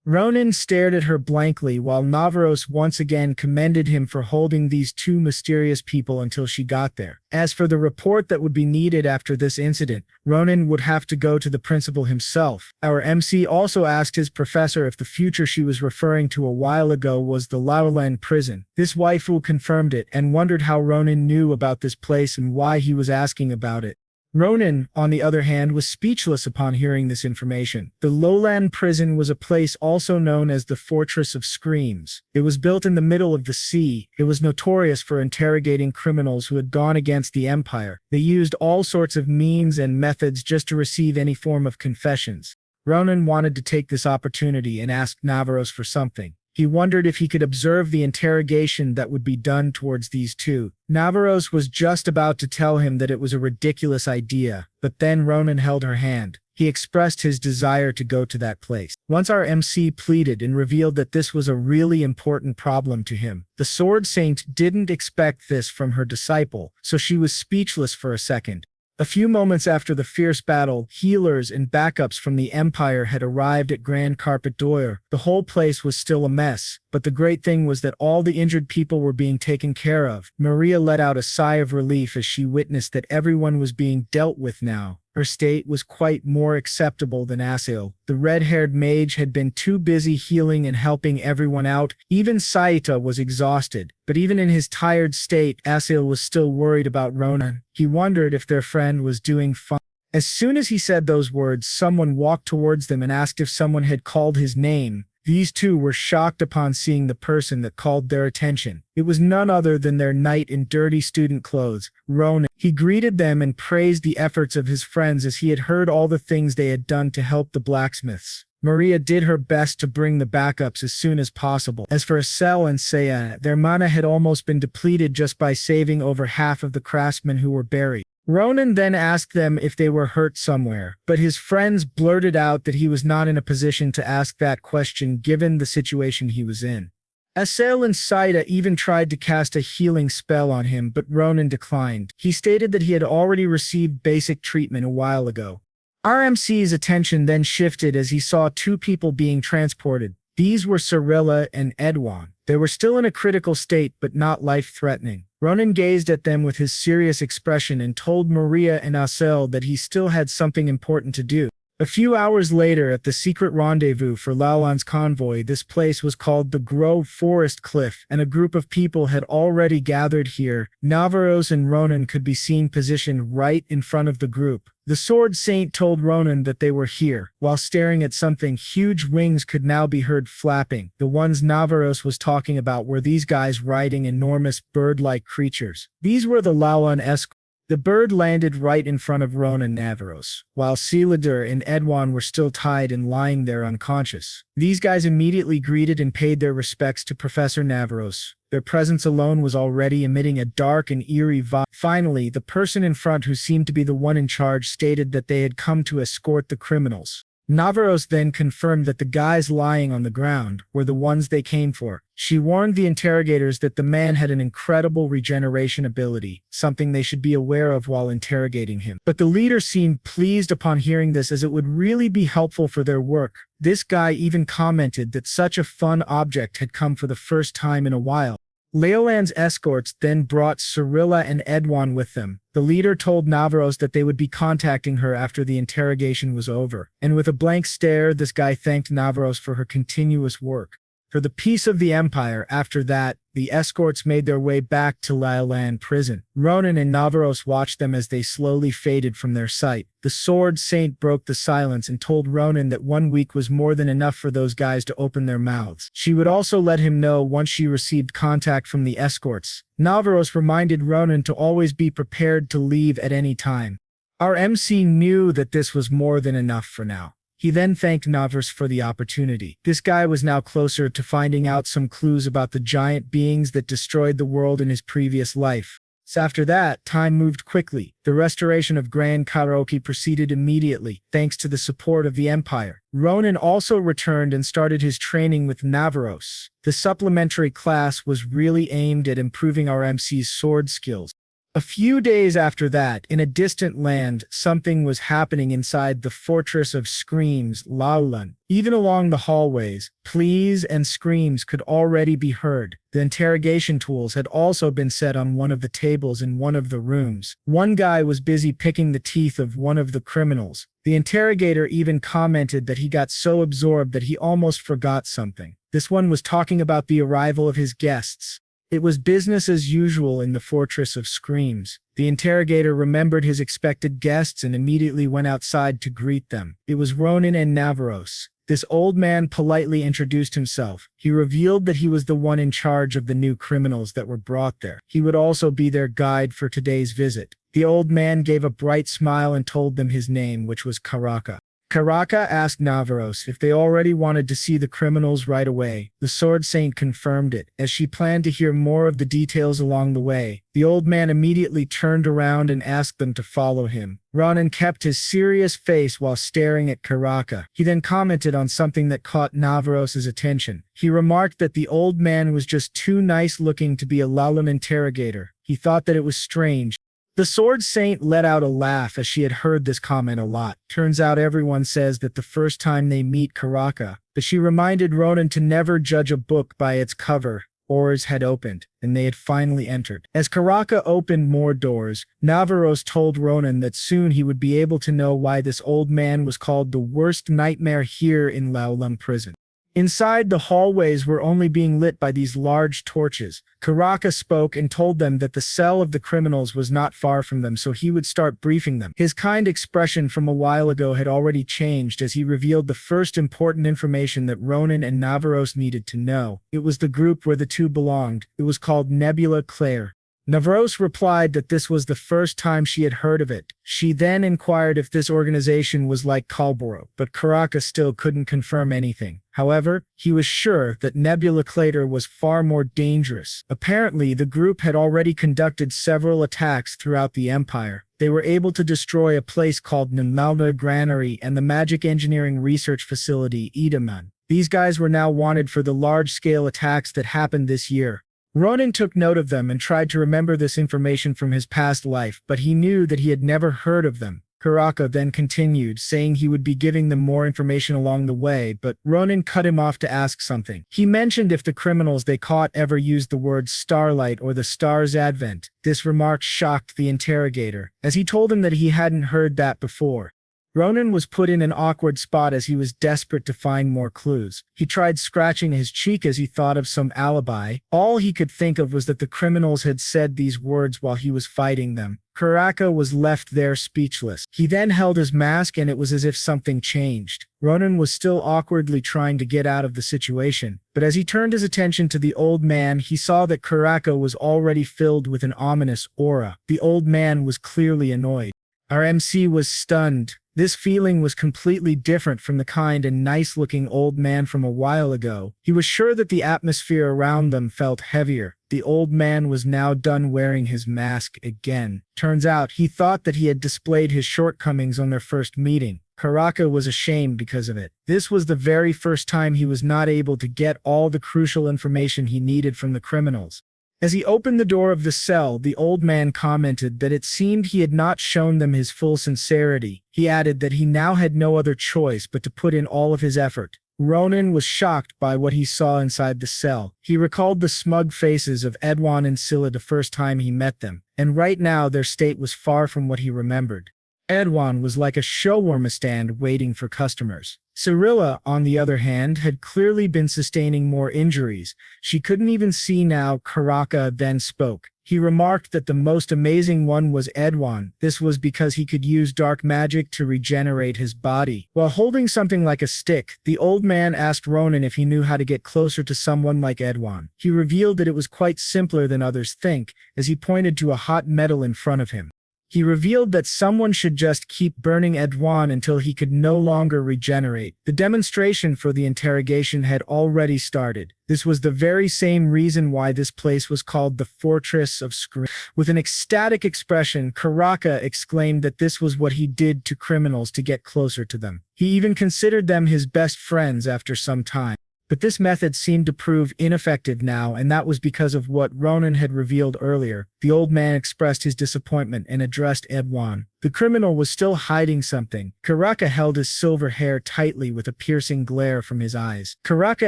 Ronan stared at her blankly while Navaros once again commended him for holding these two mysterious people until she got there. As for the report that would be needed after this incident, Ronan would have to go to the principal himself. Our MC also asked his professor if the future she was referring to a while ago was the Laolan prison. This waifu confirmed it and wondered how Ronan knew about this place and why he was asking about it. Ronan, on the other hand, was speechless upon hearing this information. The Lowland prison was a place also known as the Fortress of Screams. It was built in the middle of the sea. It was notorious for interrogating criminals who had gone against the Empire. They used all sorts of means and methods just to receive any form of confessions. Ronan wanted to take this opportunity and ask Navaros for something. He wondered if he could observe the interrogation that would be done towards these two. Navaros was just about to tell him that it was a ridiculous idea, but then Ronan held her hand. He expressed his desire to go to that place. Once our MC pleaded and revealed that this was a really important problem to him. The Sword Saint didn't expect this from her disciple, so she was speechless for a second. A few moments after the fierce battle, healers and backups from the Empire had arrived at Grand Carpet d'Or. The whole place was still a mess, but the great thing was that all the injured people were being taken care of. Maria let out a sigh of relief as she witnessed that everyone was being dealt with now. Her state was quite more acceptable than Asel. The red-haired mage had been too busy healing and helping everyone out. Even Saita was exhausted, but even in his tired state, Asel was still worried about Ronan. He wondered if their friend was doing fine. As soon as he said those words, someone walked towards them and asked if someone had called his name. These two were shocked upon seeing the person that called their attention. It was none other than their knight in dirty student clothes, Ronan. He greeted them and praised the efforts of his friends as he had heard all the things they had done to help the blacksmiths. Maria did her best to bring the backups as soon as possible. As for Asel and Saya, their mana had almost been depleted just by saving over half of the craftsmen who were buried. Ronan then asked them if they were hurt somewhere, but his friends blurted out that he was not in a position to ask that question given the situation he was in. Asel and Saida even tried to cast a healing spell on him, but Ronan declined. He stated that he had already received basic treatment a while ago. RMC's attention then shifted as he saw two people being transported. These were Cirilla and Edwan. They were still in a critical state but not life-threatening. Ronan gazed at them with his serious expression and told Maria and Asel that he still had something important to do. A few hours later, at the secret rendezvous for Lalan's convoy, this place was called the Grove Forest Cliff, and a group of people had already gathered here. Navaros and Ronan could be seen positioned right in front of the group. The Sword Saint told Ronan that they were here. While staring at something, huge wings could now be heard flapping. The ones Navaros was talking about were these guys riding enormous bird-like creatures. These were the Lalan escorts. The bird landed right in front of Ronan Navaros, while Seladur and Edwan were still tied and lying there unconscious. These guys immediately greeted and paid their respects to Professor Navaros. Their presence alone was already emitting a dark and eerie vibe. Finally, the person in front, who seemed to be the one in charge, stated that they had come to escort the criminals. Navaros then confirmed that the guys lying on the ground were the ones they came for. She warned the interrogators that the man had an incredible regeneration ability, something they should be aware of while interrogating him. But the leader seemed pleased upon hearing this, as it would really be helpful for their work. This guy even commented that such a fun object had come for the first time in a while. Leoland's escorts then brought Cirilla and Edwan with them. The leader told Navaros that they would be contacting her after the interrogation was over, and with a blank stare, this guy thanked Navaros for her continuous work. For the peace of the Empire. After that, the escorts made their way back to Leoland prison. Ronan and Navaros watched them as they slowly faded from their sight. The Sword Saint broke the silence and told Ronan that 1 week was more than enough for those guys to open their mouths. She would also let him know once she received contact from the escorts. Navaros reminded Ronan to always be prepared to leave at any time. Our MC knew that this was more than enough for now. He then thanked Navaros for the opportunity. This guy was now closer to finding out some clues about the giant beings that destroyed the world in his previous life. So after that, time moved quickly. The restoration of Grand Karaoke proceeded immediately, thanks to the support of the Empire. Ronan also returned and started his training with Navaros. The supplementary class was really aimed at improving our MC's sword skills. A few days after that, in a distant land, something was happening inside the Fortress of Screams, Laulan. Even along the hallways, pleas and screams could already be heard. The interrogation tools had also been set on one of the tables in one of the rooms. One guy was busy picking the teeth of one of the criminals. The interrogator even commented that he got so absorbed that he almost forgot something. This one was talking about the arrival of his guests. It was business as usual in the Fortress of Screams. The interrogator remembered his expected guests and immediately went outside to greet them. It was Ronan and Navaros. This old man politely introduced himself. He revealed that he was the one in charge of the new criminals that were brought there. He would also be their guide for today's visit. The old man gave a bright smile and told them his name, which was Karaka. Karaka asked Navaros if they already wanted to see the criminals right away. The Sword Saint confirmed it, as she planned to hear more of the details along the way. The old man immediately turned around and asked them to follow him. Ronan kept his serious face while staring at Karaka. He then commented on something that caught Navaros's attention. He remarked that the old man was just too nice looking to be a Lalan interrogator. He thought that it was strange. The Sword Saint let out a laugh as she had heard this comment a lot. Turns out everyone says that the first time they meet Karaka, but she reminded Ronan to never judge a book by its cover. Doors had opened, and they had finally entered. As Karaka opened more doors, Navaros told Ronan that soon he would be able to know why this old man was called the worst nightmare here in Laolam prison. Inside, the hallways were only being lit by these large torches. Karaka spoke and told them that the cell of the criminals was not far from them, so he would start briefing them. His kind expression from a while ago had already changed as he revealed the first important information that Ronan and Navaros needed to know. It was the group where the two belonged. It was called Nebula Claire. Navaros replied that this was the first time she had heard of it. She then inquired if this organization was like Kalboro, but Karaka still couldn't confirm anything. However, he was sure that Nebula Clater was far more dangerous. Apparently, the group had already conducted several attacks throughout the Empire. They were able to destroy a place called Namalna Granary and the Magic Engineering Research Facility, Edaman. These guys were now wanted for the large-scale attacks that happened this year. Ronan took note of them and tried to remember this information from his past life, but he knew that he had never heard of them. Karaka then continued, saying he would be giving them more information along the way, but Ronan cut him off to ask something. He mentioned if the criminals they caught ever used the word starlight or the star's advent. This remark shocked the interrogator, as he told him that he hadn't heard that before. Ronan was put in an awkward spot as he was desperate to find more clues. He tried scratching his cheek as he thought of some alibi. All he could think of was that the criminals had said these words while he was fighting them. Karaka was left there speechless. He then held his mask and it was as if something changed. Ronan was still awkwardly trying to get out of the situation, but as he turned his attention to the old man, he saw that Karaka was already filled with an ominous aura. The old man was clearly annoyed. Our MC was stunned. This feeling was completely different from the kind and nice-looking old man from a while ago. He was sure that the atmosphere around them felt heavier. The old man was now done wearing his mask again. Turns out he thought that he had displayed his shortcomings on their first meeting. Karaka was ashamed because of it. This was the very first time he was not able to get all the crucial information he needed from the criminals. As he opened the door of the cell, the old man commented that it seemed he had not shown them his full sincerity. He added that he now had no other choice but to put in all of his effort. Ronan was shocked by what he saw inside the cell. He recalled the smug faces of Edwan and Scylla the first time he met them, and right now their state was far from what he remembered. Edwan was like a shawarma stand waiting for customers. Cyrilla, on the other hand, had clearly been sustaining more injuries. She couldn't even see now. Karaka then spoke. He remarked that the most amazing one was Edwan. This was because he could use dark magic to regenerate his body. While holding something like a stick, the old man asked Ronan if he knew how to get closer to someone like Edwan. He revealed that it was quite simpler than others think, as he pointed to a hot metal in front of him. He revealed that someone should just keep burning Edwan until he could no longer regenerate. The demonstration for the interrogation had already started. This was the very same reason why this place was called the Fortress of Scream. With an ecstatic expression, Karaka exclaimed that this was what he did to criminals to get closer to them. He even considered them his best friends after some time. But this method seemed to prove ineffective now, and that was because of what Ronan had revealed earlier. The old man expressed his disappointment and addressed Edwan. The criminal was still hiding something. Karaka held his silver hair tightly with a piercing glare from his eyes. Karaka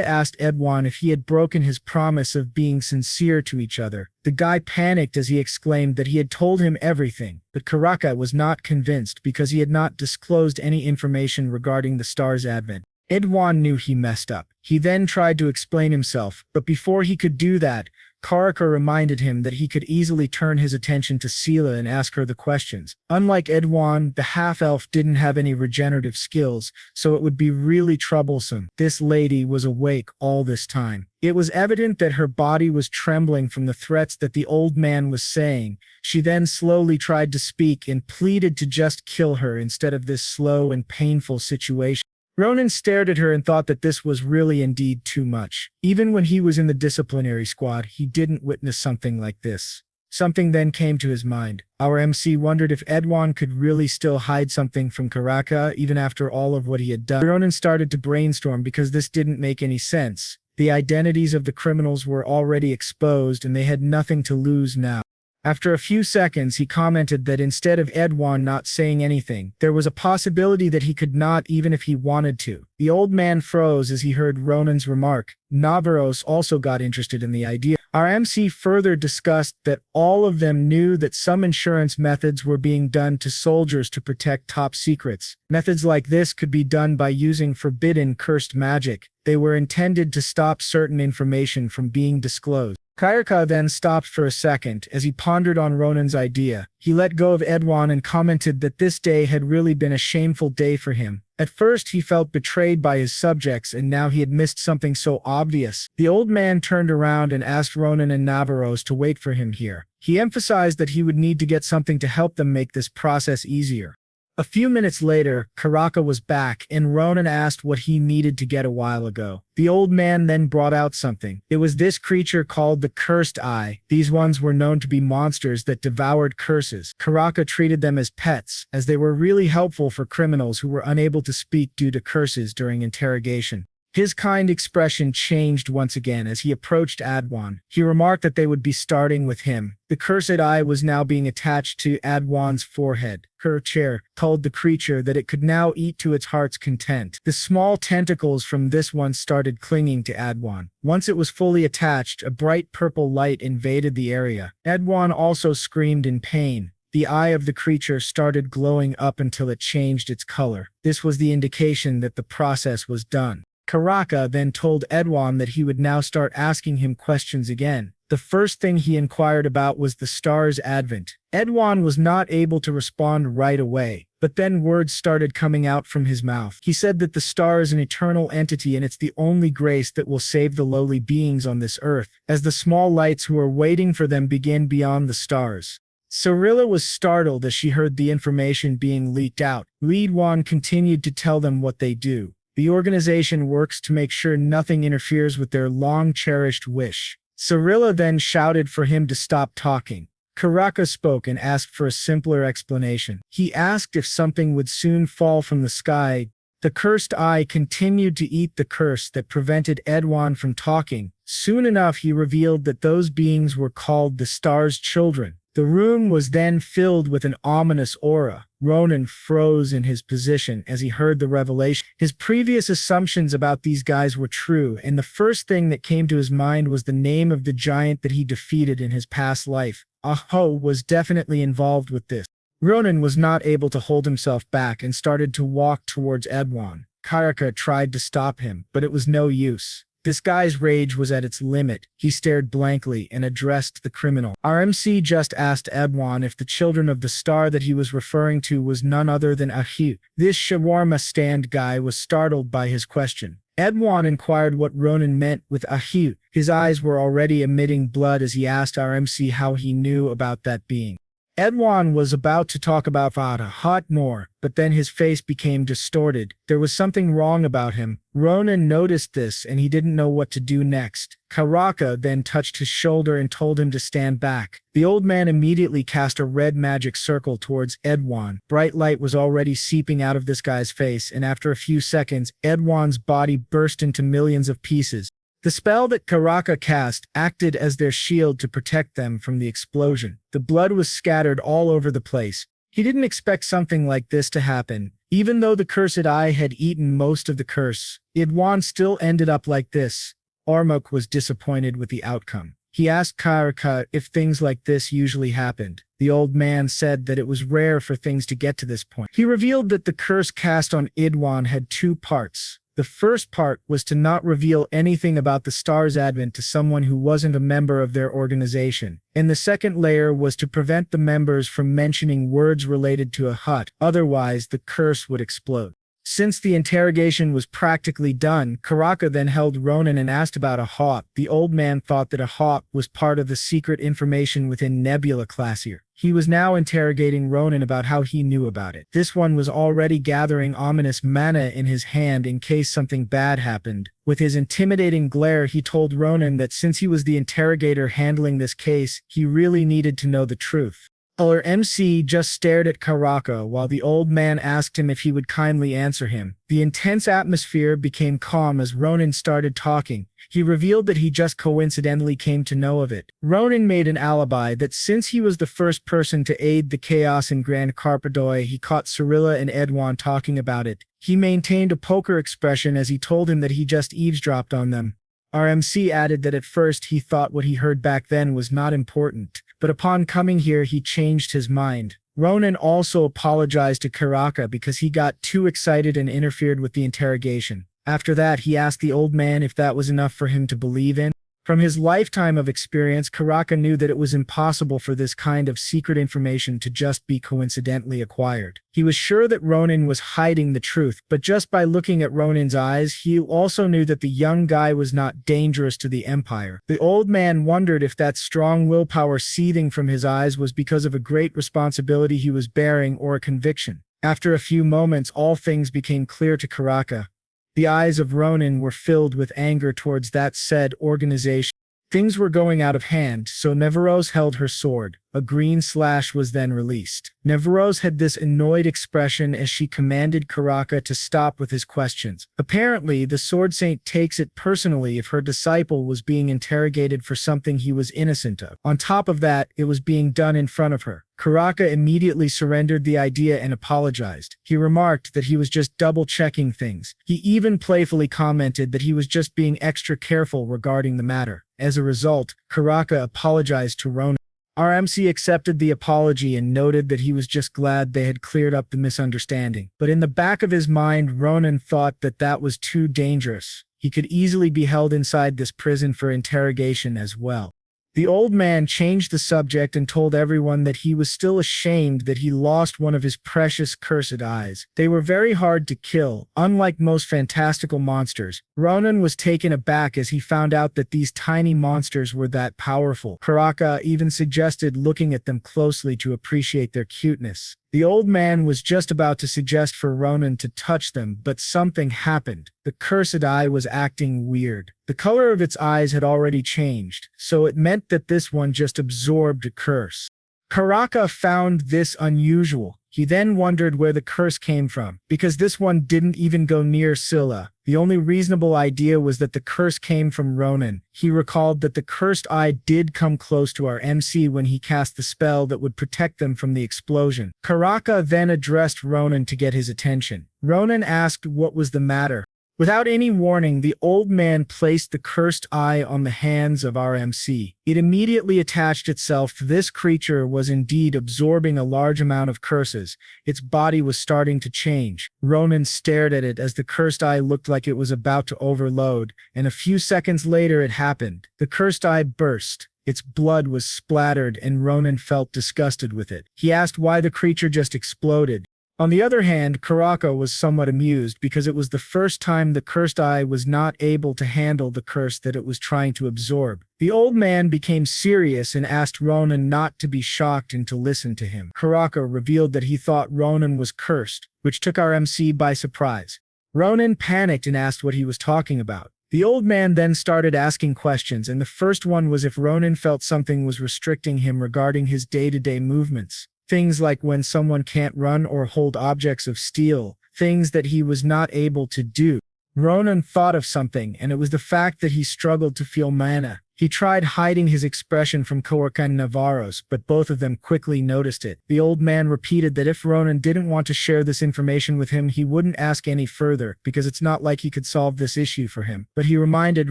asked Edwan if he had broken his promise of being sincere to each other. The guy panicked as he exclaimed that he had told him everything, but Karaka was not convinced because he had not disclosed any information regarding the star's advent. Edwan knew he messed up. He then tried to explain himself, but before he could do that, Karaka reminded him that he could easily turn his attention to Scylla and ask her the questions. Unlike Edwan, the half-elf didn't have any regenerative skills, so it would be really troublesome. This lady was awake all this time. It was evident that her body was trembling from the threats that the old man was saying. She then slowly tried to speak and pleaded to just kill her instead of this slow and painful situation. Ronan stared at her and thought that this was really indeed too much. Even when he was in the disciplinary squad, he didn't witness something like this. Something then came to his mind. Our MC wondered if Edwan could really still hide something from Karaka even after all of what he had done. Ronan started to brainstorm because this didn't make any sense. The identities of the criminals were already exposed and they had nothing to lose now. After a few seconds, he commented that instead of Edwan not saying anything, there was a possibility that he could not even if he wanted to. The old man froze as he heard Ronan's remark. Navaros also got interested in the idea. Our MC further discussed that all of them knew that some insurance methods were being done to soldiers to protect top secrets. Methods like this could be done by using forbidden, cursed magic. They were intended to stop certain information from being disclosed. Kyrka then stopped for a second as he pondered on Ronan's idea. He let go of Edwan and commented that this day had really been a shameful day for him. At first he felt betrayed by his subjects, and now he had missed something so obvious. The old man turned around and asked Ronan and Navaros to wait for him here. He emphasized that he would need to get something to help them make this process easier. A few minutes later, Karaka was back, and Ronan asked what he needed to get a while ago. The old man then brought out something. It was this creature called the Cursed Eye. These ones were known to be monsters that devoured curses. Karaka treated them as pets, as they were really helpful for criminals who were unable to speak due to curses during interrogation. His kind expression changed once again as he approached Adwan. He remarked that they would be starting with him. The cursed eye was now being attached to Adwan's forehead. Chair told the creature that it could now eat to its heart's content. The small tentacles from this one started clinging to Adwan. Once it was fully attached, a bright purple light invaded the area. Adwan also screamed in pain. The eye of the creature started glowing up until it changed its color. This was the indication that the process was done. Karaka then told Edwan that he would now start asking him questions again. The first thing he inquired about was the star's advent. Edwan was not able to respond right away, but then words started coming out from his mouth. He said that the star is an eternal entity and it's the only grace that will save the lowly beings on this earth, as the small lights who are waiting for them begin beyond the stars. Cyrilla was startled as she heard the information being leaked out. Edwan continued to tell them what they do. The organization works to make sure nothing interferes with their long-cherished wish. Cyrilla then shouted for him to stop talking. Karaka spoke and asked for a simpler explanation. He asked if something would soon fall from the sky. The cursed eye continued to eat the curse that prevented Edwan from talking. Soon enough he revealed that those beings were called the star's children. The room was then filled with an ominous aura. Ronan froze in his position as he heard the revelation. His previous assumptions about these guys were true, and the first thing that came to his mind was the name of the giant that he defeated in his past life. Aho was definitely involved with this. Ronan was not able to hold himself back and started to walk towards Edwan. Karaka tried to stop him, but it was no use. This guy's rage was at its limit. He stared blankly and addressed the criminal. Our MC just asked Edwan if the children of the star that he was referring to was none other than Ahu. This shawarma stand guy was startled by his question. Edwan inquired what Ronan meant with Ahu. His eyes were already emitting blood as he asked our MC how he knew about that being. Edwan was about to talk about Vada hot more, but then his face became distorted. There was something wrong about him. Ronan noticed this and he didn't know what to do next. Karaka then touched his shoulder and told him to stand back. The old man immediately cast a red magic circle towards Edwan. Bright light was already seeping out of this guy's face, and after a few seconds, Edwan's body burst into millions of pieces. The spell that Karaka cast acted as their shield to protect them from the explosion. The blood was scattered all over the place. He didn't expect something like this to happen. Even though the cursed eye had eaten most of the curse, Edwan still ended up like this. Ormuk was disappointed with the outcome. He asked Karaka if things like this usually happened. The old man said that it was rare for things to get to this point. He revealed that the curse cast on Edwan had two parts. The first part was to not reveal anything about the star's advent to someone who wasn't a member of their organization, and the second layer was to prevent the members from mentioning words related to a hut, otherwise the curse would explode. Since the interrogation was practically done, Karaka then held Ronan and asked about a hawk. The old man thought that a hawk was part of the secret information within Nebula Classier. He was now interrogating Ronan about how he knew about it. This one was already gathering ominous mana in his hand in case something bad happened. With his intimidating glare, he told Ronan that since he was the interrogator handling this case, he really needed to know the truth. Our MC just stared at Karaka while the old man asked him if he would kindly answer him. The intense atmosphere became calm as Ronan started talking. He revealed that he just coincidentally came to know of it. Ronan made an alibi that since he was the first person to aid the chaos in Grand Carpadoi, he caught Cyrilla and Edwan talking about it. He maintained a poker expression as he told him that he just eavesdropped on them. RMC added that at first he thought what he heard back then was not important, but upon coming here he changed his mind. Ronan also apologized to Karaka because he got too excited and interfered with the interrogation. After that, he asked the old man if that was enough for him to believe in. From his lifetime of experience, Karaka knew that it was impossible for this kind of secret information to just be coincidentally acquired. He was sure that Ronan was hiding the truth, but just by looking at Ronan's eyes, he also knew that the young guy was not dangerous to the Empire. The old man wondered if that strong willpower seething from his eyes was because of a great responsibility he was bearing or a conviction. After a few moments, all things became clear to Karaka. The eyes of Ronan were filled with anger towards that said organization. Things were going out of hand, so Navaros held her sword. A green slash was then released. Navaros had this annoyed expression as she commanded Karaka to stop with his questions. Apparently, the sword saint takes it personally if her disciple was being interrogated for something he was innocent of. On top of that, it was being done in front of her. Karaka immediately surrendered the idea and apologized. He remarked that he was just double-checking things. He even playfully commented that he was just being extra careful regarding the matter. As a result, Karaka apologized to Ronan. RMC accepted the apology and noted that he was just glad they had cleared up the misunderstanding. But in the back of his mind, Ronan thought that that was too dangerous. He could easily be held inside this prison for interrogation as well. The old man changed the subject and told everyone that he was still ashamed that he lost one of his precious cursed eyes. They were very hard to kill, unlike most fantastical monsters. Ronan was taken aback as he found out that these tiny monsters were that powerful. Karaka even suggested looking at them closely to appreciate their cuteness. The old man was just about to suggest for Ronan to touch them, but something happened. The cursed eye was acting weird. The color of its eyes had already changed, so it meant that this one just absorbed a curse. Karaka found this unusual. He then wondered where the curse came from, because this one didn't even go near Scylla. The only reasonable idea was that the curse came from Ronan. He recalled that the cursed eye did come close to our MC when he cast the spell that would protect them from the explosion. Karaka then addressed Ronan to get his attention. Ronan asked what was the matter. Without any warning, the old man placed the cursed eye on the hands of RMC. It immediately attached itself. This creature was indeed absorbing a large amount of curses. Its body was starting to change. Ronan stared at it as the cursed eye looked like it was about to overload, and a few seconds later it happened. The cursed eye burst. Its blood was splattered, and Ronan felt disgusted with it. He asked why the creature just exploded. On the other hand, Karaka was somewhat amused because it was the first time the cursed eye was not able to handle the curse that it was trying to absorb. The old man became serious and asked Ronan not to be shocked and to listen to him. Karaka revealed that he thought Ronan was cursed, which took our MC by surprise. Ronan panicked and asked what he was talking about. The old man then started asking questions, and the first one was if Ronan felt something was restricting him regarding his day-to-day movements. Things like when someone can't run or hold objects of steel, things that he was not able to do. Ronan thought of something, and it was the fact that he struggled to feel mana. He tried hiding his expression from Koarka and Navaros, but both of them quickly noticed it. The old man repeated that if Ronan didn't want to share this information with him, he wouldn't ask any further, because it's not like he could solve this issue for him. But he reminded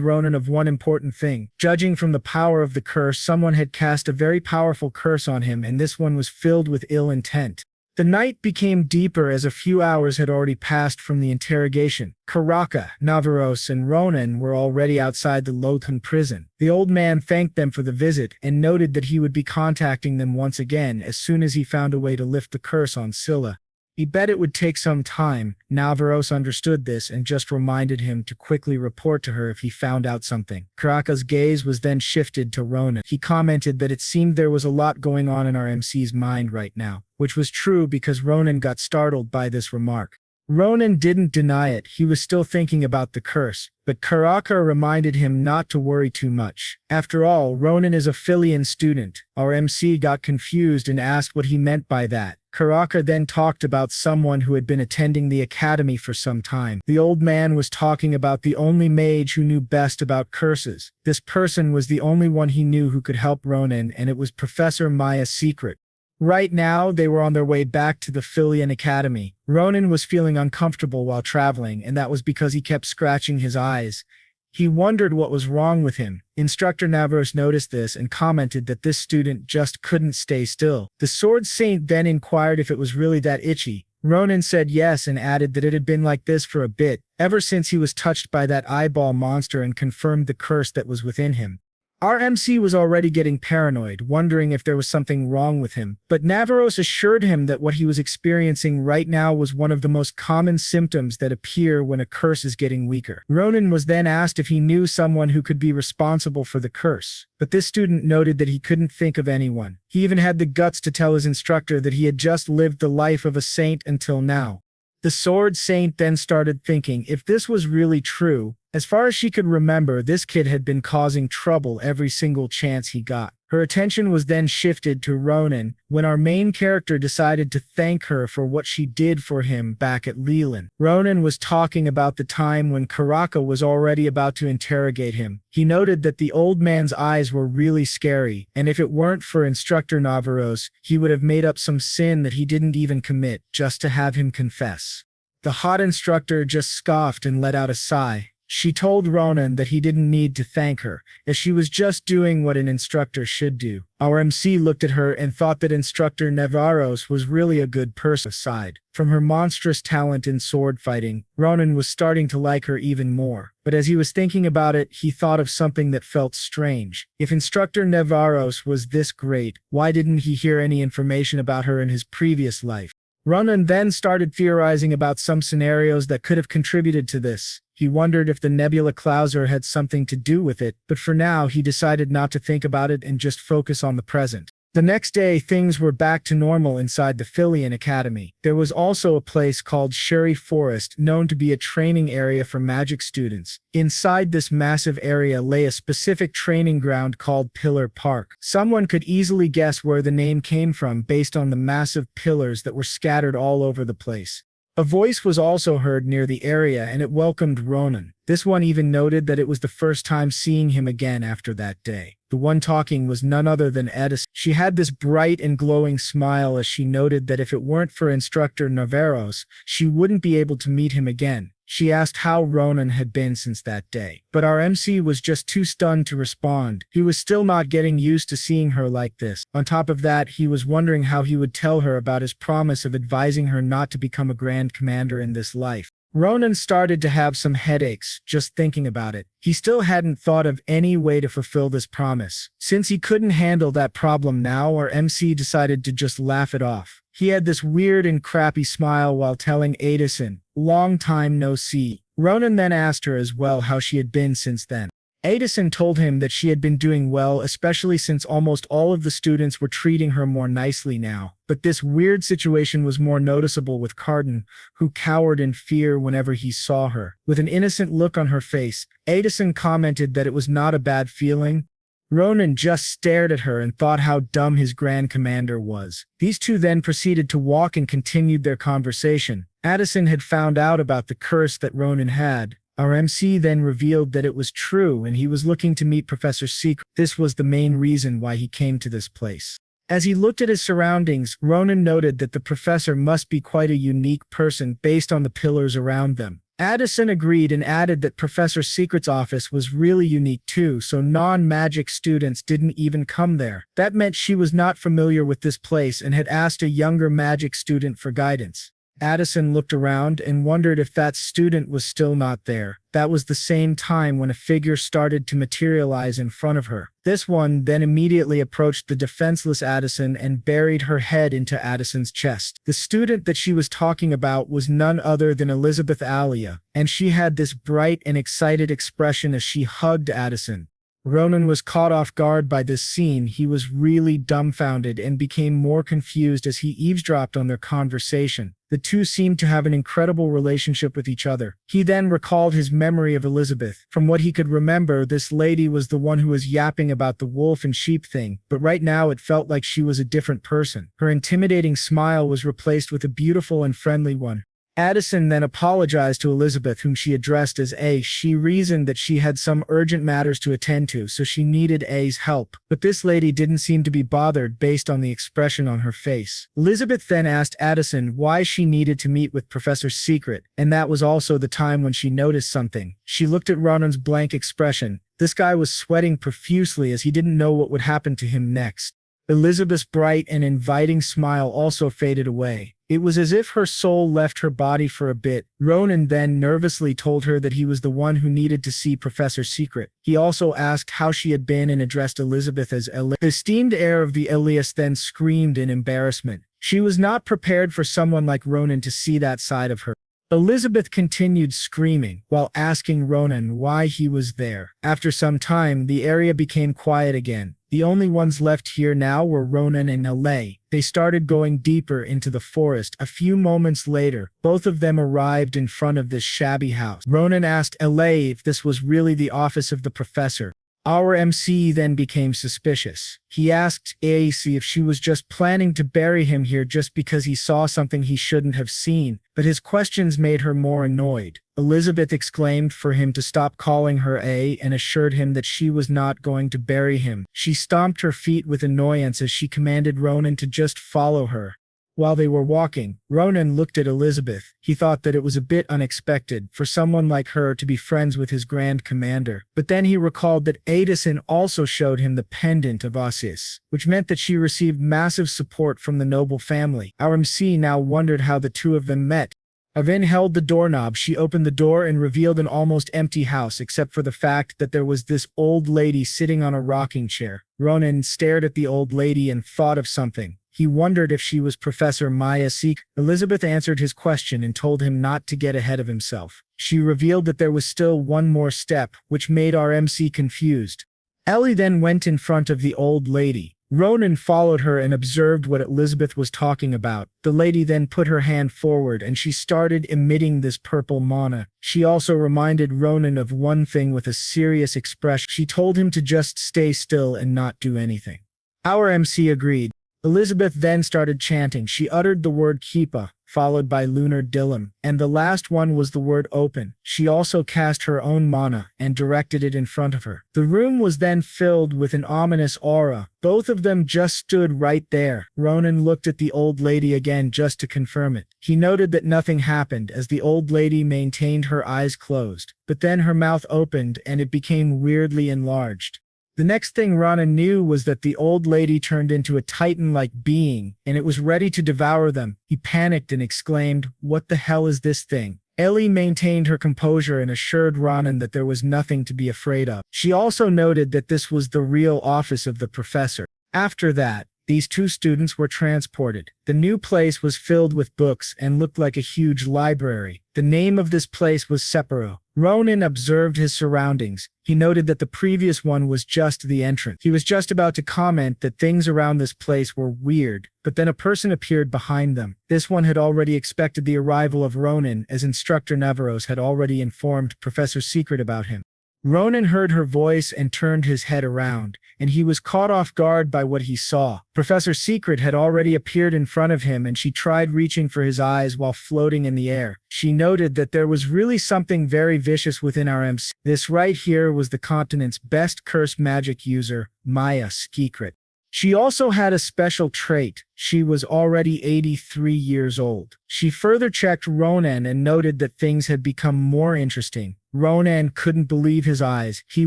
Ronan of one important thing. Judging from the power of the curse, someone had cast a very powerful curse on him, and this one was filled with ill intent. The night became deeper as a few hours had already passed from the interrogation. Karaka, Navaros, and Ronan were already outside the Lothhan prison. The old man thanked them for the visit and noted that he would be contacting them once again as soon as he found a way to lift the curse on Scylla. He bet it would take some time. Navaros understood this and just reminded him to quickly report to her if he found out something. Karaka's gaze was then shifted to Ronan. He commented that it seemed there was a lot going on in our MC's mind right now, which was true because Ronan got startled by this remark. Ronan didn't deny it, he was still thinking about the curse, but Karaka reminded him not to worry too much. After all, Ronan is a Philean student. Our MC got confused and asked what he meant by that. Karaka then talked about someone who had been attending the academy for some time. The old man was talking about the only mage who knew best about curses. This person was the only one he knew who could help Ronan, and it was Professor Maya's secret. Right now, they were on their way back to the Phileon Academy. Ronan was feeling uncomfortable while traveling, and that was because he kept scratching his eyes. He wondered what was wrong with him. Instructor Navaros noticed this and commented that this student just couldn't stay still. The Sword Saint then inquired if it was really that itchy. Ronan said yes and added that it had been like this for a bit, ever since he was touched by that eyeball monster and confirmed the curse that was within him. Our MC was already getting paranoid, wondering if there was something wrong with him, but Navaros assured him that what he was experiencing right now was one of the most common symptoms that appear when a curse is getting weaker. Ronan was then asked if he knew someone who could be responsible for the curse, but this student noted that he couldn't think of anyone. He even had the guts to tell his instructor that he had just lived the life of a saint until now. The Sword Saint then started thinking if this was really true. As far as she could remember, this kid had been causing trouble every single chance he got. Her attention was then shifted to Ronan when our main character decided to thank her for what she did for him back at Leland. Ronan was talking about the time when Karaka was already about to interrogate him. He noted that the old man's eyes were really scary, and if it weren't for Instructor Navaros, he would have made up some sin that he didn't even commit just to have him confess. The hot instructor just scoffed and let out a sigh. She told Ronan that he didn't need to thank her, as she was just doing what an instructor should do. Our MC looked at her and thought that Instructor Navaros was really a good person. Aside from her monstrous talent in sword fighting, Ronan was starting to like her even more. But as he was thinking about it, he thought of something that felt strange. If Instructor Navaros was this great, why didn't he hear any information about her in his previous life? Ronan then started theorizing about some scenarios that could have contributed to this. He wondered if the Nebula Clouser had something to do with it, but for now he decided not to think about it and just focus on the present. The next day, things were back to normal inside the Phileon Academy. There was also a place called Sherry Forest, known to be a training area for magic students. Inside this massive area lay a specific training ground called Pillar Park. Someone could easily guess where the name came from based on the massive pillars that were scattered all over the place. A voice was also heard near the area, and it welcomed Ronan. This one even noted that it was the first time seeing him again after that day. The one talking was none other than Addison. She had this bright and glowing smile as she noted that if it weren't for Instructor Navaros, she wouldn't be able to meet him again. She asked how Ronan had been since that day, but our MC was just too stunned to respond. He was still not getting used to seeing her like this. On top of that, he was wondering how he would tell her about his promise of advising her not to become a Grand Commander in this life. Ronan started to have some headaches just thinking about it. He still hadn't thought of any way to fulfill this promise. Since he couldn't handle that problem now, our MC decided to just laugh it off. He had this weird and crappy smile while telling Addison, "Long time no see." Ronan then asked her as well how she had been since then. Addison told him that she had been doing well, especially since almost all of the students were treating her more nicely now. But this weird situation was more noticeable with Carden, who cowered in fear whenever he saw her. With an innocent look on her face, Addison commented that it was not a bad feeling. Ronan just stared at her and thought how dumb his Grand Commander was. These two then proceeded to walk and continued their conversation. Addison had found out about the curse that Ronan had. Our MC then revealed that it was true and he was looking to meet Professor Secret. This was the main reason why he came to this place. As he looked at his surroundings, Ronan noted that the professor must be quite a unique person based on the pillars around them. Addison agreed and added that Professor Secret's office was really unique too, so non-magic students didn't even come there. That meant she was not familiar with this place and had asked a younger magic student for guidance. Addison looked around and wondered if that student was still not there. That was the same time when a figure started to materialize in front of her. This one then immediately approached the defenseless Addison and buried her head into Addison's chest. The student that she was talking about was none other than Elizabeth Alia, and she had this bright and excited expression as she hugged Addison. Ronan was caught off guard by this scene. He was really dumbfounded and became more confused as he eavesdropped on their conversation. The two seemed to have an incredible relationship with each other. He then recalled his memory of Elizabeth. From what he could remember, this lady was the one who was yapping about the wolf and sheep thing, but right now it felt like she was a different person. Her intimidating smile was replaced with a beautiful and friendly one. Addison then apologized to Elizabeth, whom she addressed as A. She reasoned that she had some urgent matters to attend to, so she needed A's help. But this lady didn't seem to be bothered based on the expression on her face. Elizabeth then asked Addison why she needed to meet with Professor Secret, and that was also the time when she noticed something. She looked at Ronan's blank expression. This guy was sweating profusely as he didn't know what would happen to him next. Elizabeth's bright and inviting smile also faded away. It was as if her soul left her body for a bit. Ronan then nervously told her that he was the one who needed to see Professor Secret. He also asked how she had been and addressed Elizabeth as Elias. The esteemed heir of the Elias then screamed in embarrassment. She was not prepared for someone like Ronan to see that side of her. Elizabeth continued screaming, while asking Ronan why he was there. After some time, the area became quiet again. The only ones left here now were Ronan and Alay. They started going deeper into the forest. A few moments later, both of them arrived in front of this shabby house. Ronan asked Alay if this was really the office of the professor. Our MC then became suspicious. He asked AC if she was just planning to bury him here just because he saw something he shouldn't have seen, but his questions made her more annoyed. Elizabeth exclaimed for him to stop calling her A and assured him that she was not going to bury him. She stomped her feet with annoyance as she commanded Ronan to just follow her. While they were walking, Ronan looked at Elizabeth. He thought that it was a bit unexpected for someone like her to be friends with his Grand Commander. But then he recalled that Addison also showed him the pendant of Asel, which meant that she received massive support from the noble family. Our MC now wondered how the two of them met. Avin held the doorknob. She opened the door and revealed an almost empty house except for the fact that there was this old lady sitting on a rocking chair. Ronan stared at the old lady and thought of something. He wondered if she was Professor Maya Seek. Elizabeth answered his question and told him not to get ahead of himself. She revealed that there was still one more step, which made our MC confused. Ellie then went in front of the old lady. Ronan followed her and observed what Elizabeth was talking about. The lady then put her hand forward and she started emitting this purple mana. She also reminded Ronan of one thing with a serious expression. She told him to just stay still and not do anything. Our MC agreed. Elizabeth then started chanting. She uttered the word Keepa, followed by Lunar Dilim, and the last one was the word open. She also cast her own mana and directed it in front of her. The room was then filled with an ominous aura. Both of them just stood right there. Ronan looked at the old lady again just to confirm it. He noted that nothing happened as the old lady maintained her eyes closed, but then her mouth opened and it became weirdly enlarged. The next thing Ronan knew was that the old lady turned into a titan-like being, and it was ready to devour them. He panicked and exclaimed, "What the hell is this thing?" Ellie maintained her composure and assured Ronan that there was nothing to be afraid of. She also noted that this was the real office of the professor. After that, these two students were transported. The new place was filled with books and looked like a huge library. The name of this place was Separo. Ronan observed his surroundings. He noted that the previous one was just the entrance. He was just about to comment that things around this place were weird, but then a person appeared behind them. This one had already expected the arrival of Ronan, as Instructor Navaros had already informed Professor Secret about him. Ronan heard her voice and turned his head around, and he was caught off guard by what he saw. Professor Secret had already appeared in front of him and she tried reaching for his eyes while floating in the air. She noted that there was really something very vicious within our MC. This right here was the continent's best curse magic user, Maya Secret. She also had a special trait. She was already 83 years old. She further checked Ronan and noted that things had become more interesting. Ronan couldn't believe his eyes. He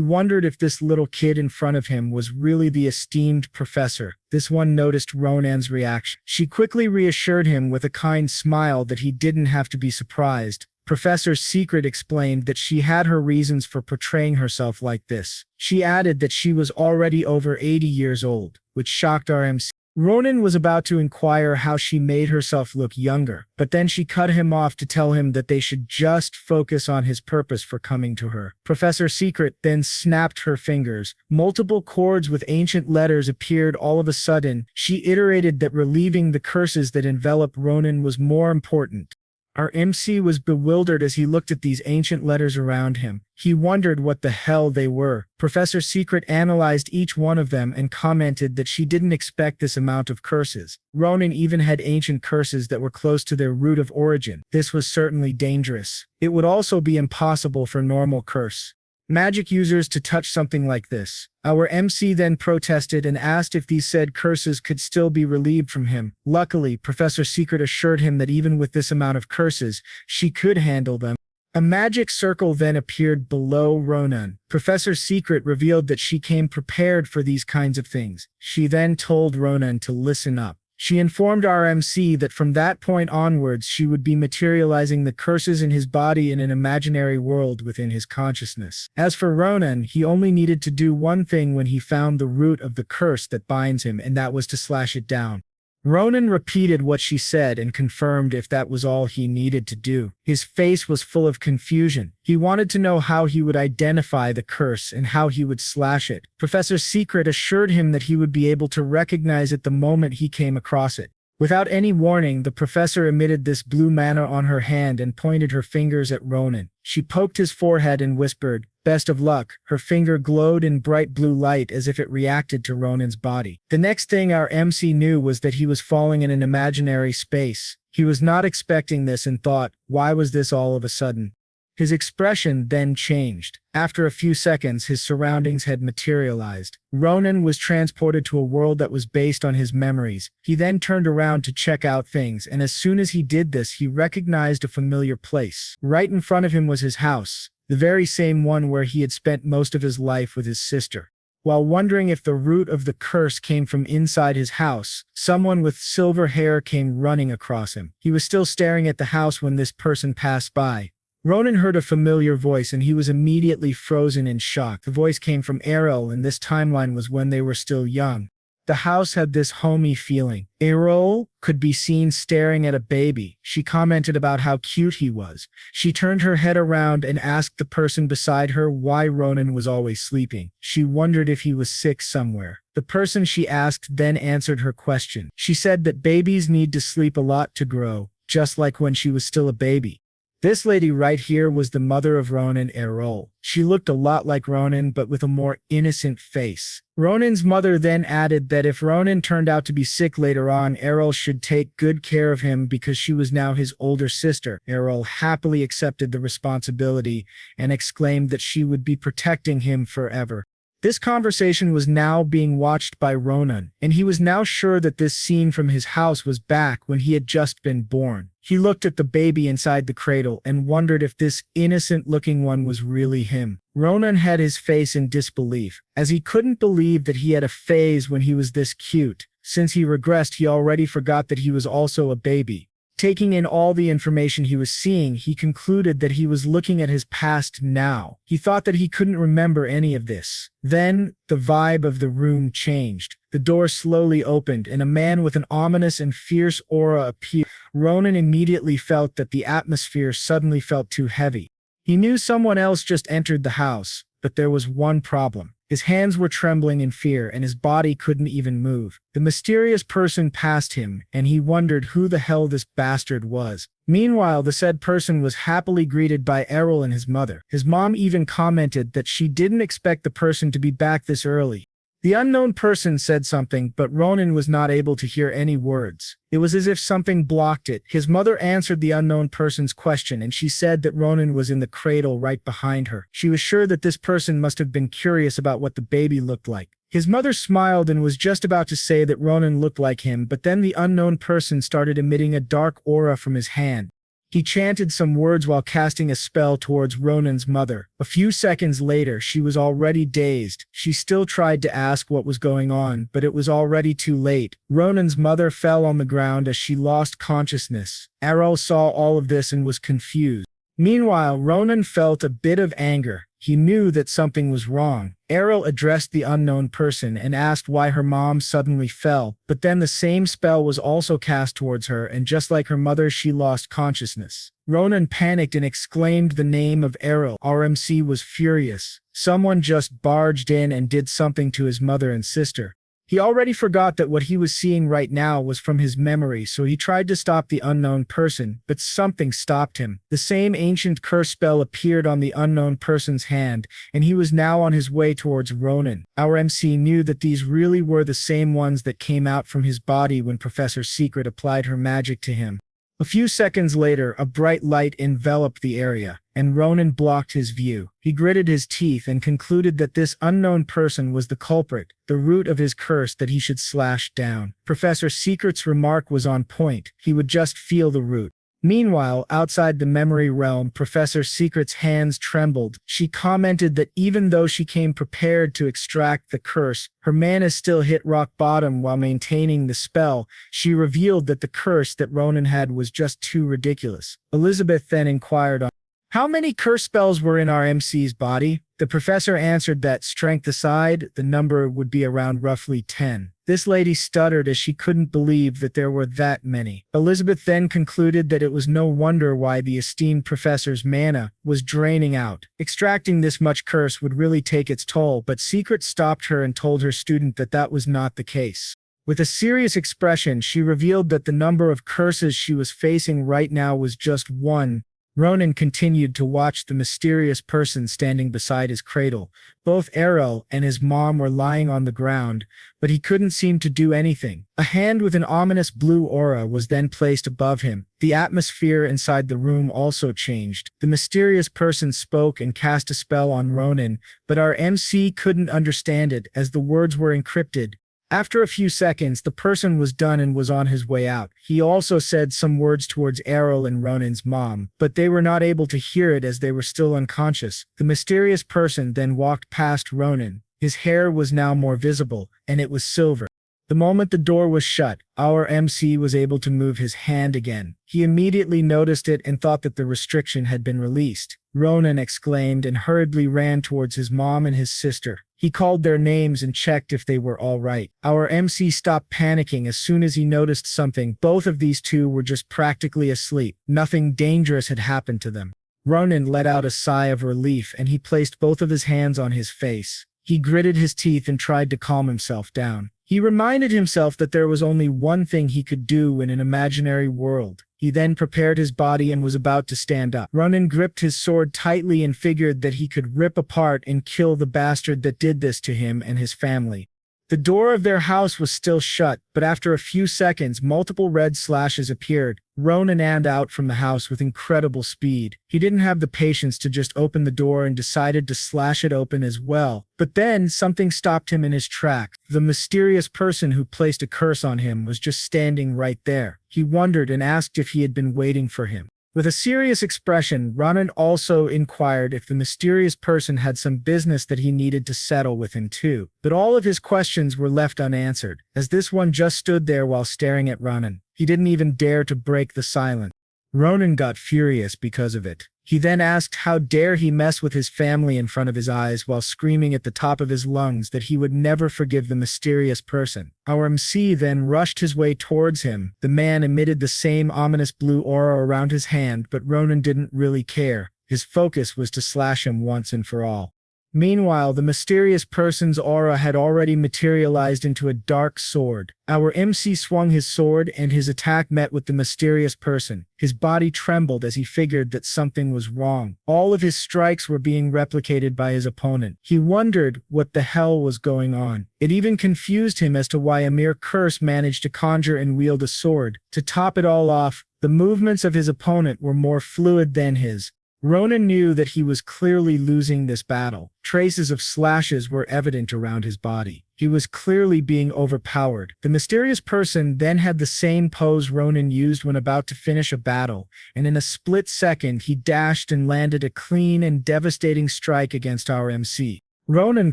wondered if this little kid in front of him was really the esteemed professor. This one noticed Ronan's reaction. She quickly reassured him with a kind smile that he didn't have to be surprised. Professor Secret explained that she had her reasons for portraying herself like this. She added that she was already over 80 years old, which shocked our MC. Ronan was about to inquire how she made herself look younger, but then she cut him off to tell him that they should just focus on his purpose for coming to her. Professor Secret then snapped her fingers. Multiple chords with ancient letters appeared all of a sudden. She iterated that relieving the curses that enveloped Ronan was more important. Our MC was bewildered as he looked at these ancient letters around him. He wondered what the hell they were. Professor Secret analyzed each one of them and commented that she didn't expect this amount of curses. Ronan even had ancient curses that were close to their root of origin. This was certainly dangerous. It would also be impossible for normal curse magic users to touch something like this. Our MC then protested and asked if these said curses could still be relieved from him. Luckily, Professor Secret assured him that even with this amount of curses, she could handle them. A magic circle then appeared below Ronan. Professor Secret revealed that she came prepared for these kinds of things. She then told Ronan to listen up. She informed our MC that from that point onwards she would be materializing the curses in his body in an imaginary world within his consciousness. As for Ronan, he only needed to do one thing when he found the root of the curse that binds him, and that was to slash it down. Ronan repeated what she said and confirmed if that was all he needed to do. His face was full of confusion. He wanted to know how he would identify the curse and how he would slash it. Professor Secret assured him that he would be able to recognize it the moment he came across it. Without any warning, the professor emitted this blue mana on her hand and pointed her fingers at Ronan. She poked his forehead and whispered, "Best of luck." Her finger glowed in bright blue light as if it reacted to Ronan's body. The next thing our MC knew was that he was falling in an imaginary space. He was not expecting this and thought, why was this all of a sudden? His expression then changed. After a few seconds, his surroundings had materialized. Ronan was transported to a world that was based on his memories. He then turned around to check out things, and as soon as he did this, he recognized a familiar place. Right in front of him was his house, the very same one where he had spent most of his life with his sister. While wondering if the root of the curse came from inside his house, someone with silver hair came running across him. He was still staring at the house when this person passed by. Ronan heard a familiar voice and he was immediately frozen in shock. The voice came from Asel, and this timeline was when they were still young. The house had this homey feeling. Enroll could be seen staring at a baby. She commented about how cute he was. She turned her head around and asked the person beside her why Ronan was always sleeping. She wondered if he was sick somewhere. The person she asked then answered her question. She said that babies need to sleep a lot to grow, just like when she was still a baby. This lady right here was the mother of Ronan, Enroll. She looked a lot like Ronan, but with a more innocent face. Ronan's mother then added that if Ronan turned out to be sick later on, Enroll should take good care of him because she was now his older sister. Enroll happily accepted the responsibility and exclaimed that she would be protecting him forever. This conversation was now being watched by Ronan, and he was now sure that this scene from his house was back when he had just been born. He looked at the baby inside the cradle and wondered if this innocent-looking one was really him. Ronan had his face in disbelief, as he couldn't believe that he had a phase when he was this cute. Since he regressed, he already forgot that he was also a baby. Taking in all the information he was seeing, he concluded that he was looking at his past now. He thought that he couldn't remember any of this. Then, the vibe of the room changed. The door slowly opened, and a man with an ominous and fierce aura appeared. Ronan immediately felt that the atmosphere suddenly felt too heavy. He knew someone else just entered the house, but there was one problem. His hands were trembling in fear, and his body couldn't even move. The mysterious person passed him, and he wondered who the hell this bastard was. Meanwhile, the said person was happily greeted by Errol and his mother. His mom even commented that she didn't expect the person to be back this early. The unknown person said something, but Ronan was not able to hear any words. It was as if something blocked it. His mother answered the unknown person's question, and she said that Ronan was in the cradle right behind her. She was sure that this person must have been curious about what the baby looked like. His mother smiled and was just about to say that Ronan looked like him, but then the unknown person started emitting a dark aura from his hand. He chanted some words while casting a spell towards Ronan's mother. A few seconds later, she was already dazed. She still tried to ask what was going on, but it was already too late. Ronan's mother fell on the ground as she lost consciousness. Errol saw all of this and was confused. Meanwhile, Ronan felt a bit of anger. He knew that something was wrong. Asel addressed the unknown person and asked why her mom suddenly fell, but then the same spell was also cast towards her, and just like her mother, she lost consciousness. Ronan panicked and exclaimed the name of Asel. Our MC was furious. Someone just barged in and did something to his mother and sister. He already forgot that what he was seeing right now was from his memory, so he tried to stop the unknown person, but something stopped him. The same ancient curse spell appeared on the unknown person's hand, and he was now on his way towards Ronan. Our MC knew that these really were the same ones that came out from his body when Professor Secret applied her magic to him. A few seconds later, a bright light enveloped the area, and Ronan blocked his view. He gritted his teeth and concluded that this unknown person was the culprit, the root of his curse that he should slash down. Professor Secret's remark was on point. He would just feel the root. Meanwhile, outside the memory realm, Professor Secret's hands trembled. She commented that even though she came prepared to extract the curse, her mana still hit rock bottom while maintaining the spell. She revealed that the curse that Ronan had was just too ridiculous. Elizabeth then inquired on how many curse spells were in our MC's body. The professor answered that, strength aside, the number would be around roughly 10. This lady stuttered as she couldn't believe that there were that many. Elizabeth then concluded that it was no wonder why the esteemed professor's mana was draining out. Extracting this much curse would really take its toll, but Secret stopped her and told her student that that was not the case. With a serious expression, she revealed that the number of curses she was facing right now was just one. Ronan continued to watch the mysterious person standing beside his cradle. Both Asel and his mom were lying on the ground, but he couldn't seem to do anything. A hand with an ominous blue aura was then placed above him. The atmosphere inside the room also changed. The mysterious person spoke and cast a spell on Ronan, but our MC couldn't understand it as the words were encrypted. After a few seconds, the person was done and was on his way out. He also said some words towards Asel and Ronan's mom, but they were not able to hear it as they were still unconscious. The mysterious person then walked past Ronan. His hair was now more visible, and it was silver. The moment the door was shut, our MC was able to move his hand again. He immediately noticed it and thought that the restriction had been released. Ronan exclaimed and hurriedly ran towards his mom and his sister. He called their names and checked if they were all right. Our MC stopped panicking as soon as he noticed something. Both of these two were just practically asleep. Nothing dangerous had happened to them. Ronan let out a sigh of relief and he placed both of his hands on his face. He gritted his teeth and tried to calm himself down. He reminded himself that there was only one thing he could do in an imaginary world. He then prepared his body and was about to stand up. Ronan gripped his sword tightly and figured that he could rip apart and kill the bastard that did this to him and his family. The door of their house was still shut, but after a few seconds, multiple red slashes appeared. Ronan ran out from the house with incredible speed. He didn't have the patience to just open the door and decided to slash it open as well. But then something stopped him in his tracks. The mysterious person who placed a curse on him was just standing right there. He wondered and asked if he had been waiting for him. With a serious expression, Ronan also inquired if the mysterious person had some business that he needed to settle with him too. But all of his questions were left unanswered, as this one just stood there while staring at Ronan. He didn't even dare to break the silence. Ronan got furious because of it. He then asked how dare he mess with his family in front of his eyes while screaming at the top of his lungs that he would never forgive the mysterious person. Our MC then rushed his way towards him. The man emitted the same ominous blue aura around his hand, but Ronan didn't really care. His focus was to slash him once and for all. Meanwhile, the mysterious person's aura had already materialized into a dark sword. Our MC swung his sword and his attack met with the mysterious person. His body trembled as he figured that something was wrong. All of his strikes were being replicated by his opponent. He wondered what the hell was going on. It even confused him as to why a mere curse managed to conjure and wield a sword. To top it all off, the movements of his opponent were more fluid than his. Ronan knew that he was clearly losing this battle. Traces of slashes were evident around his body. He was clearly being overpowered. The mysterious person then had the same pose Ronan used when about to finish a battle, and in a split second he dashed and landed a clean and devastating strike against our MC. Ronan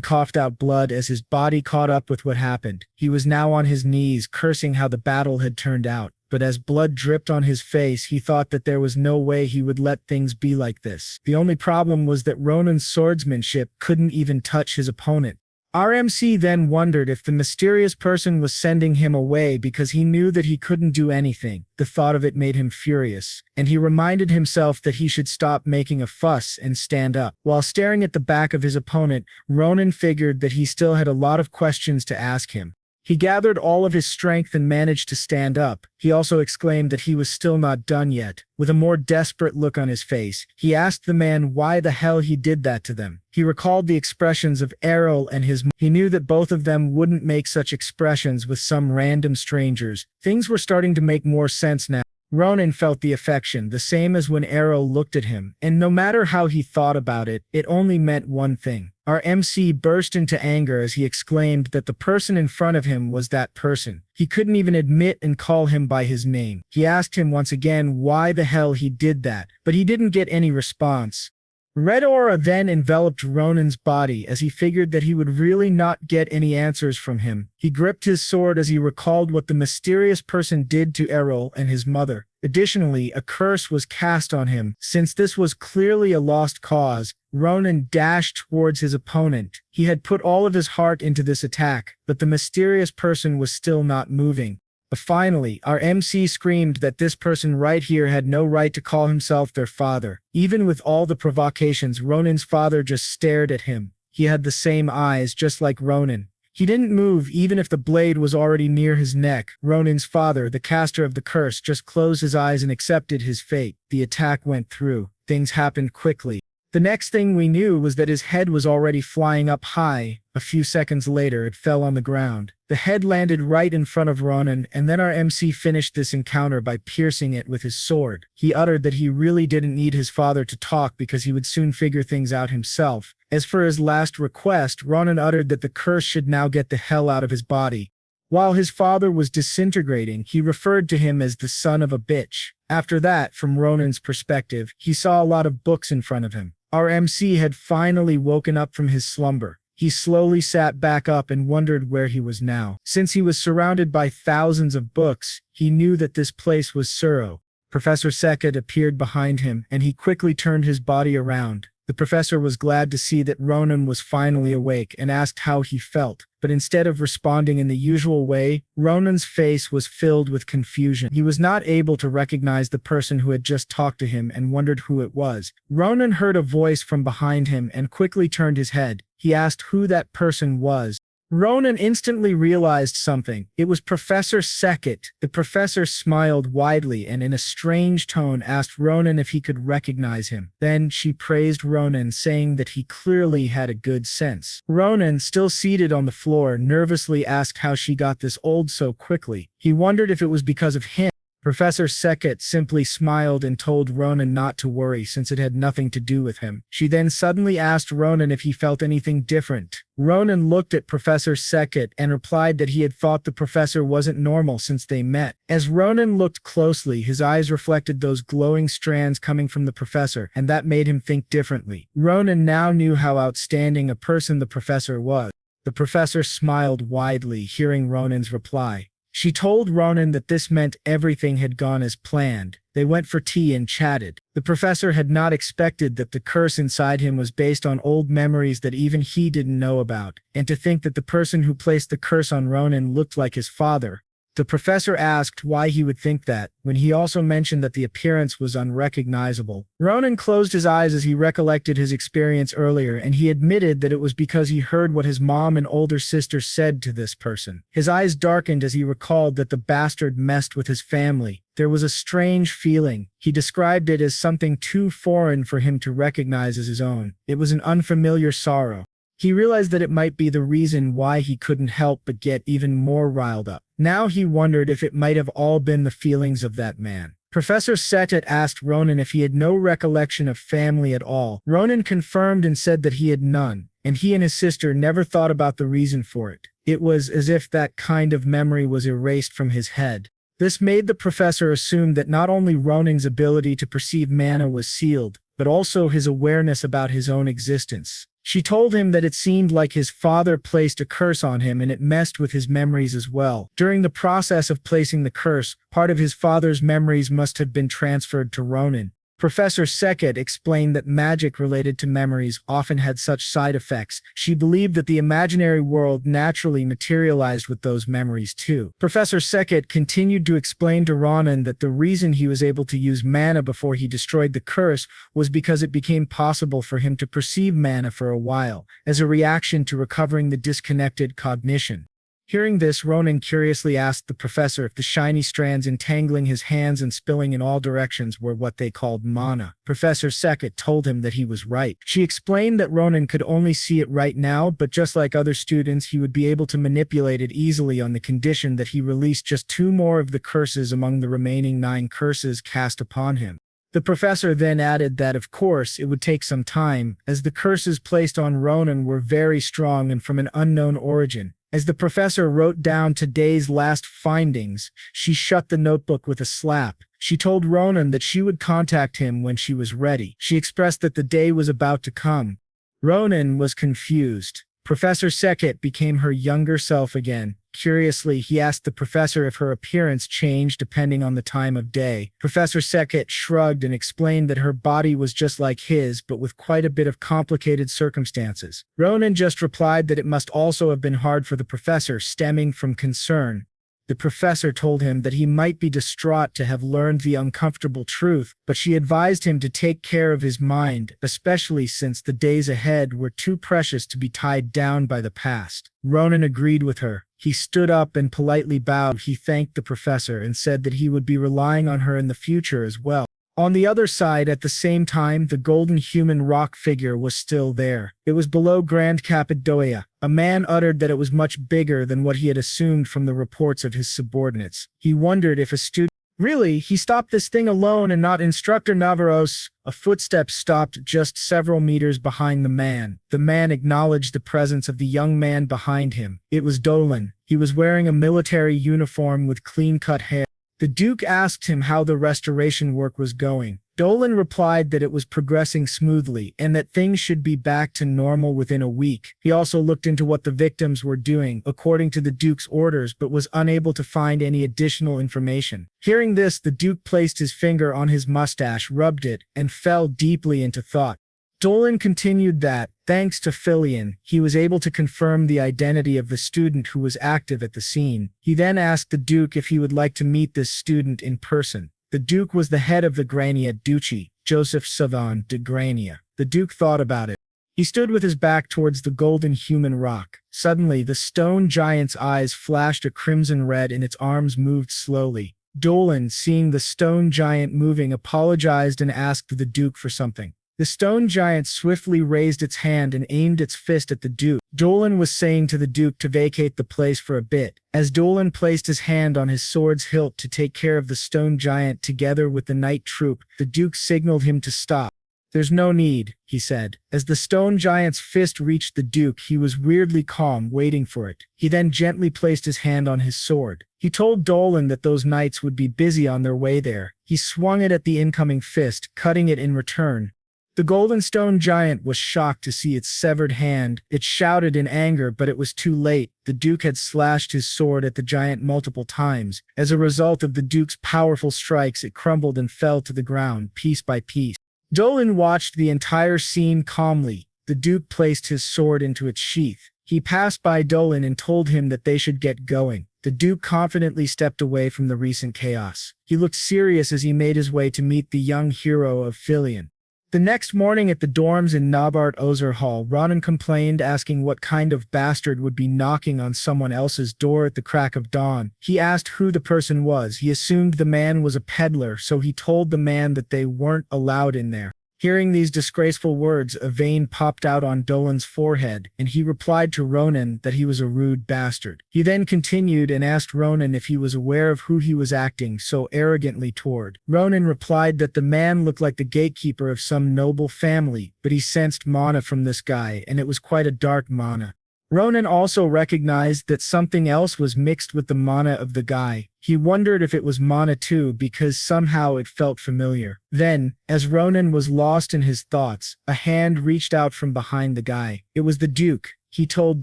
coughed out blood as his body caught up with what happened. He was now on his knees, cursing how the battle had turned out. but as blood dripped on his face, he thought that there was no way he would let things be like this. The only problem was that Ronan's swordsmanship couldn't even touch his opponent. RMC then wondered if the mysterious person was sending him away because he knew that he couldn't do anything. The thought of it made him furious, and he reminded himself that he should stop making a fuss and stand up. While staring at the back of his opponent, Ronan figured that he still had a lot of questions to ask him. He gathered all of his strength and managed to stand up. He also exclaimed that he was still not done yet. With a more desperate look on his face, he asked the man why the hell he did that to them. He recalled the expressions of Errol and his. He knew that both of them wouldn't make such expressions with some random strangers. Things were starting to make more sense now. Ronan felt the affection, the same as when Errol looked at him, and no matter how he thought about it, it only meant one thing. Our MC burst into anger as he exclaimed that the person in front of him was that person. He couldn't even admit and call him by his name. He asked him once again why the hell he did that, but he didn't get any response. Red aura then enveloped Ronan's body as he figured that he would really not get any answers from him. He gripped his sword as he recalled what the mysterious person did to Errol and his mother. Additionally, a curse was cast on him. Since this was clearly a lost cause, Ronan dashed towards his opponent. He had put all of his heart into this attack, but the mysterious person was still not moving. Finally, our MC screamed that this person right here had no right to call himself their father. Even with all the provocations, Ronan's father just stared at him. He had the same eyes, just like Ronan. He didn't move even if the blade was already near his neck. Ronan's father, the caster of the curse, just closed his eyes and accepted his fate. The attack went through. Things happened quickly. The next thing we knew was that his head was already flying up high. A few seconds later, it fell on the ground. The head landed right in front of Ronan, and then our MC finished this encounter by piercing it with his sword. He uttered that he really didn't need his father to talk because he would soon figure things out himself. As for his last request, Ronan uttered that the curse should now get the hell out of his body. While his father was disintegrating, he referred to him as the son of a bitch. After that, from Ronan's perspective, he saw a lot of books in front of him. Our MC had finally woken up from his slumber. He slowly sat back up and wondered where he was now. Since he was surrounded by thousands of books, he knew that this place was Suro. Professor Sekhet appeared behind him, and he quickly turned his body around. The professor was glad to see that Ronan was finally awake and asked how he felt, but instead of responding in the usual way, Ronan's face was filled with confusion. He was not able to recognize the person who had just talked to him and wondered who it was. Ronan heard a voice from behind him and quickly turned his head. He asked who that person was. Ronan instantly realized something. It was Professor Sekhet. The professor smiled widely and in a strange tone asked Ronan if he could recognize him. Then she praised Ronan, saying that he clearly had a good sense. Ronan, still seated on the floor, nervously asked how she got this old so quickly. He wondered if it was because of him. Professor Sekhet simply smiled and told Ronan not to worry since it had nothing to do with him. She then suddenly asked Ronan if he felt anything different. Ronan looked at Professor Sekhet and replied that he had thought the professor wasn't normal since they met. As Ronan looked closely, his eyes reflected those glowing strands coming from the professor, and that made him think differently. Ronan now knew how outstanding a person the professor was. The professor smiled widely, hearing Ronan's reply. She told Ronan that this meant everything had gone as planned. They went for tea and chatted. The professor had not expected that the curse inside him was based on old memories that even he didn't know about, and to think that the person who placed the curse on Ronan looked like his father. The professor asked why he would think that, when he also mentioned that the appearance was unrecognizable. Ronan closed his eyes as he recollected his experience earlier, and he admitted that it was because he heard what his mom and older sister said to this person. His eyes darkened as he recalled that the bastard messed with his family. There was a strange feeling. He described it as something too foreign for him to recognize as his own. It was an unfamiliar sorrow. He realized that it might be the reason why he couldn't help but get even more riled up. Now he wondered if it might have all been the feelings of that man. Professor Sekhet asked Ronan if he had no recollection of family at all. Ronan confirmed and said that he had none, and he and his sister never thought about the reason for it. It was as if that kind of memory was erased from his head. This made the professor assume that not only Ronan's ability to perceive mana was sealed, but also his awareness about his own existence. She told him that it seemed like his father placed a curse on him and it messed with his memories as well. During the process of placing the curse, part of his father's memories must have been transferred to Ronan. Professor Sekhet explained that magic related to memories often had such side effects. She believed that the imaginary world naturally materialized with those memories too. Professor Sekhet continued to explain to Ronan that the reason he was able to use mana before he destroyed the curse was because it became possible for him to perceive mana for a while, as a reaction to recovering the disconnected cognition. Hearing this, Ronan curiously asked the professor if the shiny strands entangling his hands and spilling in all directions were what they called mana. Professor Sekhet told him that he was right. She explained that Ronan could only see it right now, but just like other students, he would be able to manipulate it easily on the condition that he released just 2 more of the curses among the remaining 9 curses cast upon him. The professor then added that, of course, it would take some time, as the curses placed on Ronan were very strong and from an unknown origin. As the professor wrote down today's last findings, she shut the notebook with a slap. She told Ronan that she would contact him when she was ready. She expressed that the day was about to come. Ronan was confused. Professor Sekhet became her younger self again. Curiously, he asked the professor if her appearance changed depending on the time of day. Professor Sekhet shrugged and explained that her body was just like his, but with quite a bit of complicated circumstances. Ronan just replied that it must also have been hard for the professor, stemming from concern. The professor told him that he might be distraught to have learned the uncomfortable truth, but she advised him to take care of his mind, especially since the days ahead were too precious to be tied down by the past. Ronan agreed with her. He stood up and politely bowed. He thanked the professor and said that he would be relying on her in the future as well. On the other side, at the same time, the golden human rock figure was still there. It was below Grand Cappadocia. A man uttered that it was much bigger than what he had assumed from the reports of his subordinates. He wondered if a student— Really, he stopped this thing alone and not Instructor Navaros. A footstep stopped just several meters behind the man. The man acknowledged the presence of the young man behind him. It was Dolan. He was wearing a military uniform with clean-cut hair. The Duke asked him how the restoration work was going. Dolan replied that it was progressing smoothly and that things should be back to normal within a week. He also looked into what the victims were doing according to the Duke's orders, but was unable to find any additional information. Hearing this, the Duke placed his finger on his mustache, rubbed it, and fell deeply into thought. Dolan continued that, thanks to Philian, he was able to confirm the identity of the student who was active at the scene. He then asked the Duke if he would like to meet this student in person. The Duke was the head of the Grania Duchy, Joseph Savon de Grania. The Duke thought about it. He stood with his back towards the golden human rock. Suddenly, the stone giant's eyes flashed a crimson red and its arms moved slowly. Dolan, seeing the stone giant moving, apologized and asked the Duke for something. The stone giant swiftly raised its hand and aimed its fist at the Duke. Dolan was saying to the Duke to vacate the place for a bit. As Dolan placed his hand on his sword's hilt to take care of the stone giant together with the knight troop, the Duke signaled him to stop. "There's no need," he said. As the stone giant's fist reached the Duke, he was weirdly calm, waiting for it. He then gently placed his hand on his sword. He told Dolan that those knights would be busy on their way there. He swung it at the incoming fist, cutting it in return. The golden stone giant was shocked to see its severed hand. It shouted in anger, but it was too late. The Duke had slashed his sword at the giant multiple times. As a result of the Duke's powerful strikes, it crumbled and fell to the ground, piece by piece. Dolan watched the entire scene calmly. The Duke placed his sword into its sheath. He passed by Dolan and told him that they should get going. The Duke confidently stepped away from the recent chaos. He looked serious as he made his way to meet the young hero of Philian. The next morning at the dorms in Nabart Ozer Hall, Ronan complained, asking what kind of bastard would be knocking on someone else's door at the crack of dawn. He asked who the person was. He assumed the man was a peddler, so he told the man that they weren't allowed in there. Hearing these disgraceful words, a vein popped out on Dolan's forehead, and he replied to Ronan that he was a rude bastard. He then continued and asked Ronan if he was aware of who he was acting so arrogantly toward. Ronan replied that the man looked like the gatekeeper of some noble family, but he sensed mana from this guy, and it was quite a dark mana. Ronan also recognized that something else was mixed with the mana of the guy. He wondered if it was mana too because somehow it felt familiar. Then, as Ronan was lost in his thoughts, a hand reached out from behind the guy. It was the Duke. He told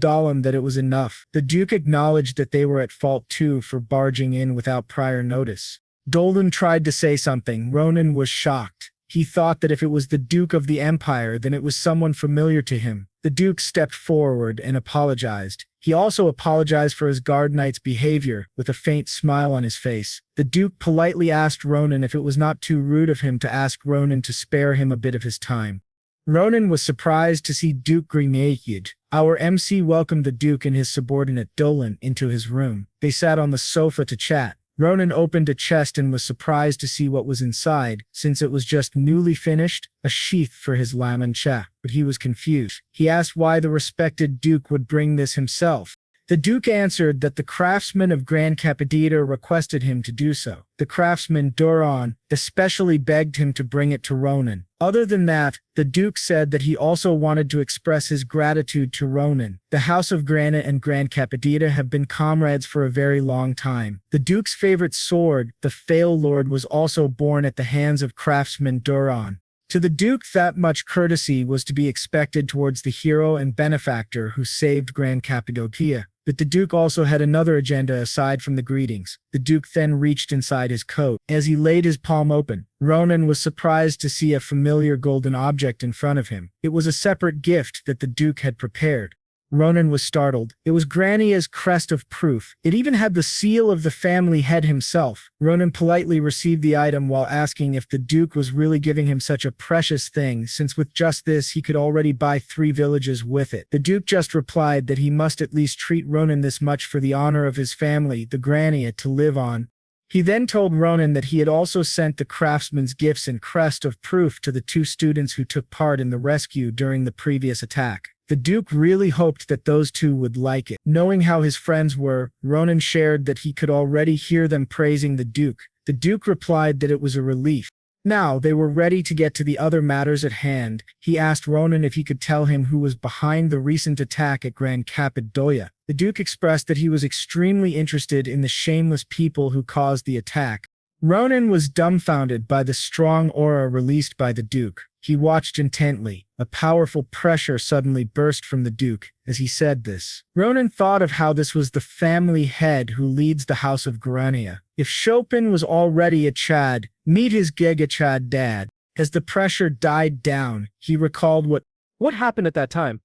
Dahlem that it was enough. The Duke acknowledged that they were at fault too for barging in without prior notice. Dolan tried to say something. Ronan was shocked. He thought that if it was the Duke of the Empire, then it was someone familiar to him. The Duke stepped forward and apologized. He also apologized for his guard knight's behavior, with a faint smile on his face. The Duke politely asked Ronan if it was not too rude of him to ask Ronan to spare him a bit of his time. Ronan was surprised to see Duke Regressed. Our MC welcomed the Duke and his subordinate Dolan into his room. They sat on the sofa to chat. Ronan opened a chest and was surprised to see what was inside, since it was just newly finished, a sheath for his laments, but he was confused. He asked why the respected Duke would bring this himself. The Duke answered that the craftsman of Grand Capodita requested him to do so. The craftsman Duran especially begged him to bring it to Ronan. Other than that, the Duke said that he also wanted to express his gratitude to Ronan. The House of Granite and Grand Capodita have been comrades for a very long time. The Duke's favorite sword, the Fail Lord, was also born at the hands of craftsman Duran. To the Duke, that much courtesy was to be expected towards the hero and benefactor who saved Grand Cappadocia. But the Duke also had another agenda aside from the greetings. The Duke then reached inside his coat. As he laid his palm open, Ronan was surprised to see a familiar golden object in front of him. It was a separate gift that the Duke had prepared. Ronan was startled. It was Grania's crest of proof. It even had the seal of the family head himself. Ronan politely received the item while asking if the Duke was really giving him such a precious thing, since with just this he could already buy 3 villages with it. The Duke just replied that he must at least treat Ronan this much for the honor of his family, the Grania, to live on. He then told Ronan that he had also sent the craftsman's gifts and crest of proof to the 2 students who took part in the rescue during the previous attack. The Duke really hoped that those 2 would like it. Knowing how his friends were, Ronan shared that he could already hear them praising the Duke. The Duke replied that it was a relief. Now they were ready to get to the other matters at hand. He asked Ronan if he could tell him who was behind the recent attack at Grand Cappadocia. The Duke expressed that he was extremely interested in the shameless people who caused the attack. Ronan was dumbfounded by the strong aura released by the Duke. He watched intently. A powerful pressure suddenly burst from the Duke as he said this. Ronan thought of how this was the family head who leads the House of Grania. If Schulpen was already a Chad, meet his Giga Chad dad. As the pressure died down, he recalled what happened at that time.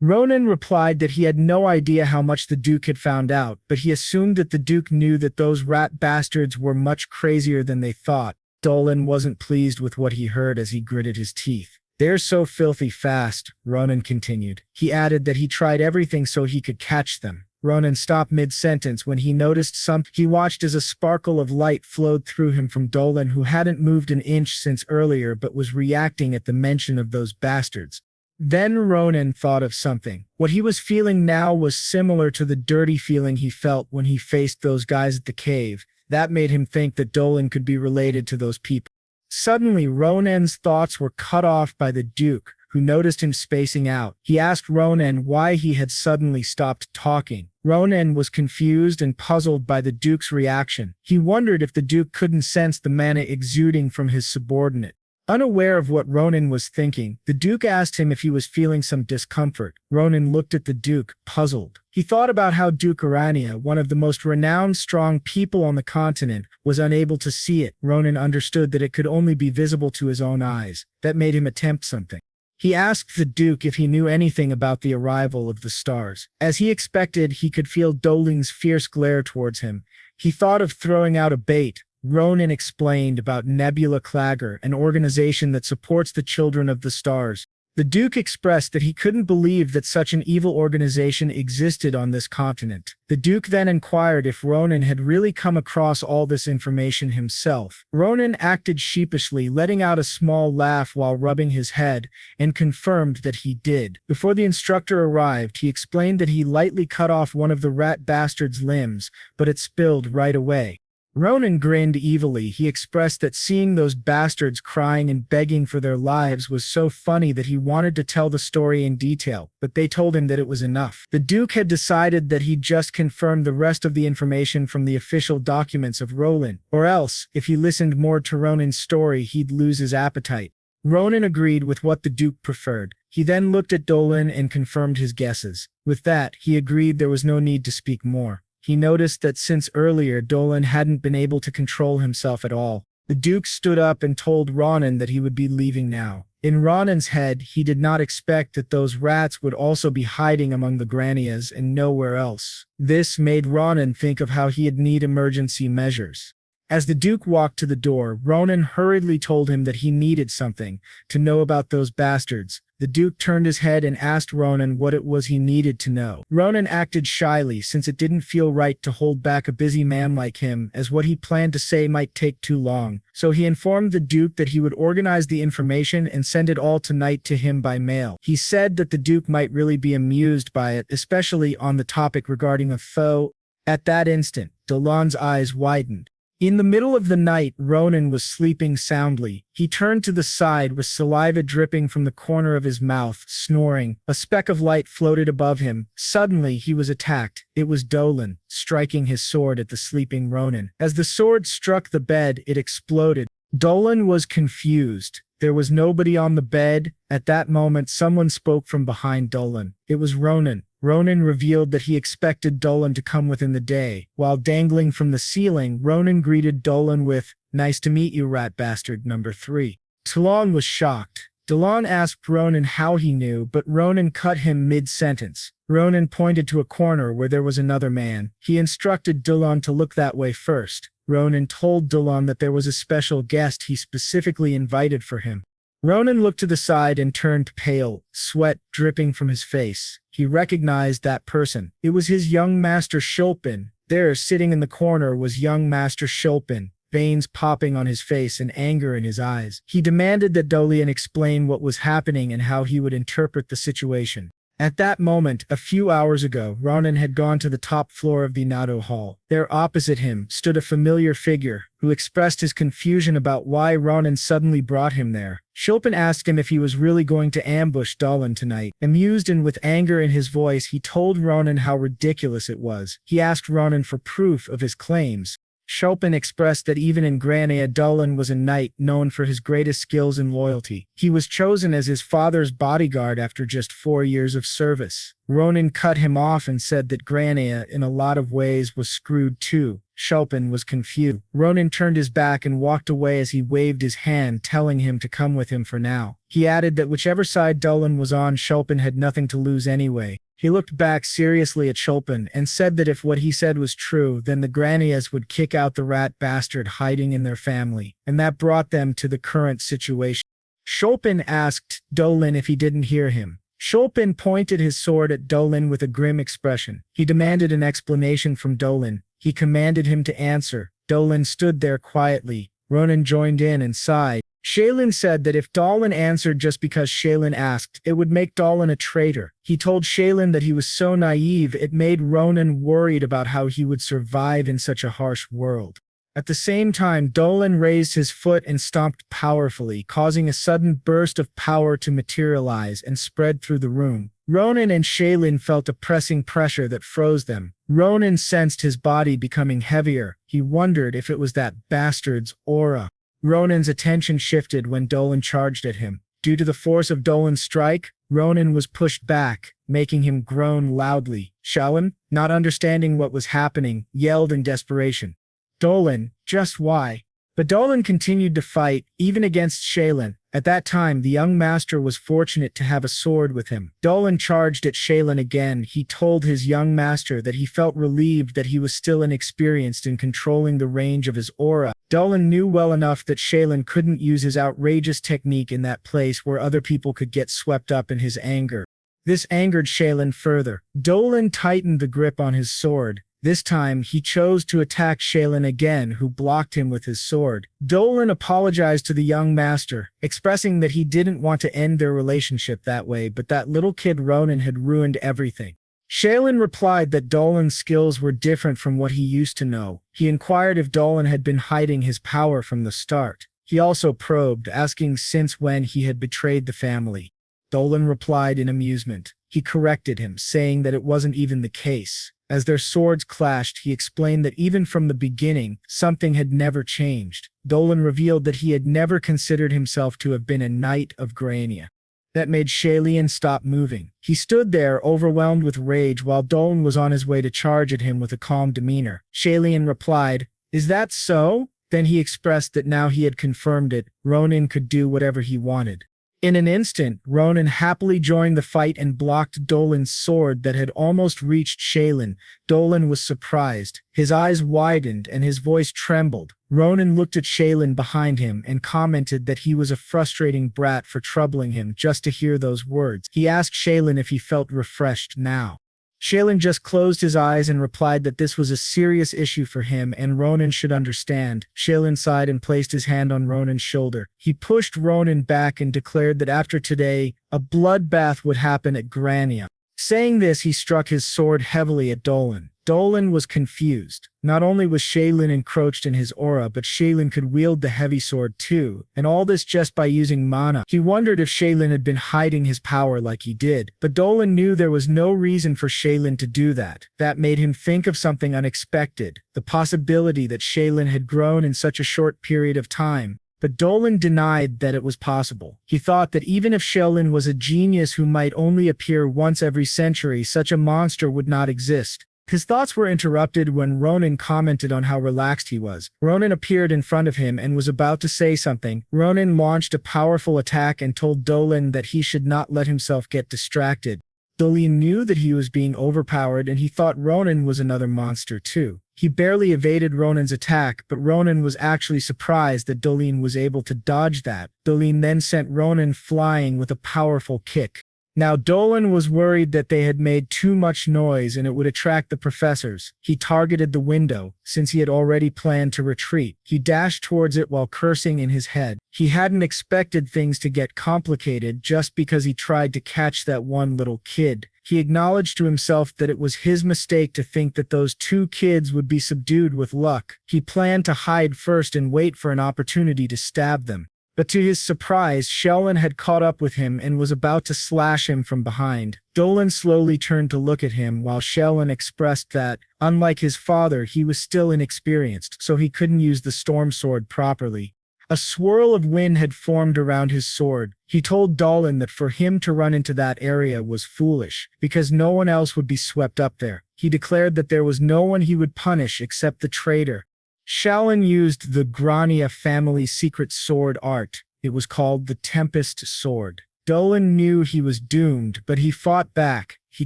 Ronan replied that he had no idea how much the Duke had found out, but he assumed that the Duke knew that those rat bastards were much crazier than they thought. Dolan wasn't pleased with what he heard as he gritted his teeth. They're so filthy fast, Ronan continued. He added that he tried everything so he could catch them. Ronan stopped mid-sentence when he noticed something. He watched as a sparkle of light flowed through him from Dolan, who hadn't moved an inch since earlier but was reacting at the mention of those bastards. Then Ronan thought of something. What he was feeling now was similar to the dirty feeling he felt when he faced those guys at the cave. That made him think that Dolan could be related to those people. Suddenly, Ronan's thoughts were cut off by the Duke, who noticed him spacing out. He asked Ronan why he had suddenly stopped talking. Ronan was confused and puzzled by the Duke's reaction. He wondered if the Duke couldn't sense the mana exuding from his subordinate. Unaware of what Ronan was thinking, the Duke asked him if he was feeling some discomfort. Ronan looked at the Duke, puzzled. He thought about how Duke Arania, one of the most renowned strong people on the continent, was unable to see it. Ronan understood that it could only be visible to his own eyes. That made him attempt something. He asked the Duke if he knew anything about the arrival of the stars. As he expected, he could feel Doling's fierce glare towards him. He thought of throwing out a bait. Ronan explained about Nebula Clagger, an organization that supports the children of the stars. The Duke expressed that he couldn't believe that such an evil organization existed on this continent. The Duke then inquired if Ronan had really come across all this information himself. Ronan acted sheepishly, letting out a small laugh while rubbing his head, and confirmed that he did. Before the instructor arrived, he explained that he lightly cut off one of the rat bastard's limbs, but it spilled right away. Ronan grinned evilly. He expressed that seeing those bastards crying and begging for their lives was so funny that he wanted to tell the story in detail, but they told him that it was enough. The Duke had decided that he'd just confirmed the rest of the information from the official documents of Roland, or else, if he listened more to Ronan's story, he'd lose his appetite. Ronan agreed with what the Duke preferred. He then looked at Dolan and confirmed his guesses. With that, he agreed there was no need to speak more. He noticed that since earlier Dolan hadn't been able to control himself at all. The Duke stood up and told Ronan that he would be leaving now. In Ronan's head, he did not expect that those rats would also be hiding among the Granias and nowhere else. This made Ronan think of how he'd need emergency measures. As the Duke walked to the door, Ronan hurriedly told him that he needed something to know about those bastards. The Duke turned his head and asked Ronan what it was he needed to know. Ronan acted shyly since it didn't feel right to hold back a busy man like him, as what he planned to say might take too long. So he informed the Duke that he would organize the information and send it all tonight to him by mail. He said that the Duke might really be amused by it, especially on the topic regarding a foe. At that instant, Dolan's eyes widened. In the middle of the night, Ronan was sleeping soundly. He turned to the side with saliva dripping from the corner of his mouth, snoring. A speck of light floated above him. Suddenly, he was attacked. It was Dolan, striking his sword at the sleeping Ronan. As the sword struck the bed, it exploded. Dolan was confused. There was nobody on the bed. At that moment, someone spoke from behind Dolan. It was Ronan. Ronan revealed that he expected Dolan to come within the day. While dangling from the ceiling, Ronan greeted Dolan with, "Nice to meet you, rat bastard number 3. Dolan was shocked. Dolan asked Ronan how he knew, but Ronan cut him mid-sentence. Ronan pointed to a corner where there was another man. He instructed Dolan to look that way first. Ronan told Dolan that there was a special guest he specifically invited for him. Ronan looked to the side and turned pale, sweat dripping from his face. He recognized that person. It was his young master Schulpen. There, sitting in the corner, was young master Schulpen, veins popping on his face and anger in his eyes. He demanded that Dolian explain what was happening and how he would interpret the situation. At that moment, a few hours ago, Ronan had gone to the top floor of the Nado Hall. There opposite him stood a familiar figure, who expressed his confusion about why Ronan suddenly brought him there. Schulpen asked him if he was really going to ambush Dolan tonight. Amused and with anger in his voice, he told Ronan how ridiculous it was. He asked Ronan for proof of his claims. Schulpen expressed that even in Granea, Dolan was a knight known for his greatest skills and loyalty. He was chosen as his father's bodyguard after just 4 years of service. Ronan cut him off and said that Granea, in a lot of ways, was screwed too. Schulpen was confused. Ronan turned his back and walked away as he waved his hand, telling him to come with him for now. He added that whichever side Dolan was on, Schulpen had nothing to lose anyway. He looked back seriously at Schulpen and said that if what he said was true, then the Granias would kick out the rat bastard hiding in their family, and that brought them to the current situation. Schulpen asked Dolan if he didn't hear him. Schulpen pointed his sword at Dolan with a grim expression. He demanded an explanation from Dolan. He commanded him to answer. Dolan stood there quietly. Ronan joined in and sighed. Shaylin said that if Dolan answered just because Shaylin asked, it would make Dolan a traitor. He told Shaylin that he was so naive it made Ronan worried about how he would survive in such a harsh world. At the same time, Dolan raised his foot and stomped powerfully, causing a sudden burst of power to materialize and spread through the room. Ronan and Shaylin felt a pressing pressure that froze them. Ronan sensed his body becoming heavier. He wondered if it was that bastard's aura. Ronan's attention shifted when Dolan charged at him. Due to the force of Dolan's strike, Ronan was pushed back, making him groan loudly. Shaylin, not understanding what was happening, yelled in desperation. Dolan, just why? But Dolan continued to fight, even against Shaylin. At that time, the young master was fortunate to have a sword with him. Dolan charged at Shaylin again. He told his young master that he felt relieved that he was still inexperienced in controlling the range of his aura. Dolan knew well enough that Shaylin couldn't use his outrageous technique in that place where other people could get swept up in his anger. This angered Shaylin further. Dolan tightened the grip on his sword. This time, he chose to attack Shaylin again, who blocked him with his sword. Dolan apologized to the young master, expressing that he didn't want to end their relationship that way, but that little kid Ronan had ruined everything. Shaylin replied that Dolan's skills were different from what he used to know. He inquired if Dolan had been hiding his power from the start. He also probed, asking since when he had betrayed the family. Dolan replied in amusement. He corrected him, saying that it wasn't even the case. As their swords clashed, he explained that even from the beginning, something had never changed. Dolan revealed that he had never considered himself to have been a knight of Grania. That made Philian stop moving. He stood there, overwhelmed with rage, while Dolan was on his way to charge at him with a calm demeanor. Philian replied, "Is that so?" Then he expressed that now he had confirmed it, Ronan could do whatever he wanted. In an instant, Ronan happily joined the fight and blocked Dolan's sword that had almost reached Shaylin. Dolan was surprised. His eyes widened and his voice trembled. Ronan looked at Shaylin behind him and commented that he was a frustrating brat for troubling him just to hear those words. He asked Shaylin if he felt refreshed now. Shaylin just closed his eyes and replied that this was a serious issue for him and Ronan should understand. Shaylin sighed and placed his hand on Ronan's shoulder. He pushed Ronan back and declared that after today, a bloodbath would happen at Grania. Saying this, he struck his sword heavily at Dolan. Dolan was confused. Not only was Shaylin encroached in his aura, but Shaylin could wield the heavy sword too, and all this just by using mana. He wondered if Shaylin had been hiding his power like he did, but Dolan knew there was no reason for Shaylin to do that. That made him think of something unexpected, the possibility that Shaylin had grown in such a short period of time. But Dolan denied that it was possible. He thought that even if Shaylin was a genius who might only appear once every century, such a monster would not exist. His thoughts were interrupted when Ronan commented on how relaxed he was. Ronan appeared in front of him and was about to say something. Ronan launched a powerful attack and told Dolan that he should not let himself get distracted. Dolan knew that he was being overpowered and he thought Ronan was another monster too. He barely evaded Ronan's attack, but Ronan was actually surprised that Dolan was able to dodge that. Dolan then sent Ronan flying with a powerful kick. Now Dolan was worried that they had made too much noise and it would attract the professors. He targeted the window, since he had already planned to retreat. He dashed towards it while cursing in his head. He hadn't expected things to get complicated just because he tried to catch that one little kid. He acknowledged to himself that it was his mistake to think that those two kids would be subdued with luck. He planned to hide first and wait for an opportunity to stab them. But to his surprise, Shaylin had caught up with him and was about to slash him from behind. Dolan slowly turned to look at him while Shaylin expressed that, unlike his father, he was still inexperienced, so he couldn't use the storm sword properly. A swirl of wind had formed around his sword. He told Dolan that for him to run into that area was foolish, because no one else would be swept up there. He declared that there was no one he would punish except the traitor. Shaylin used the Grania family's secret sword art. It was called the Tempest Sword. Dolan knew he was doomed, but he fought back. He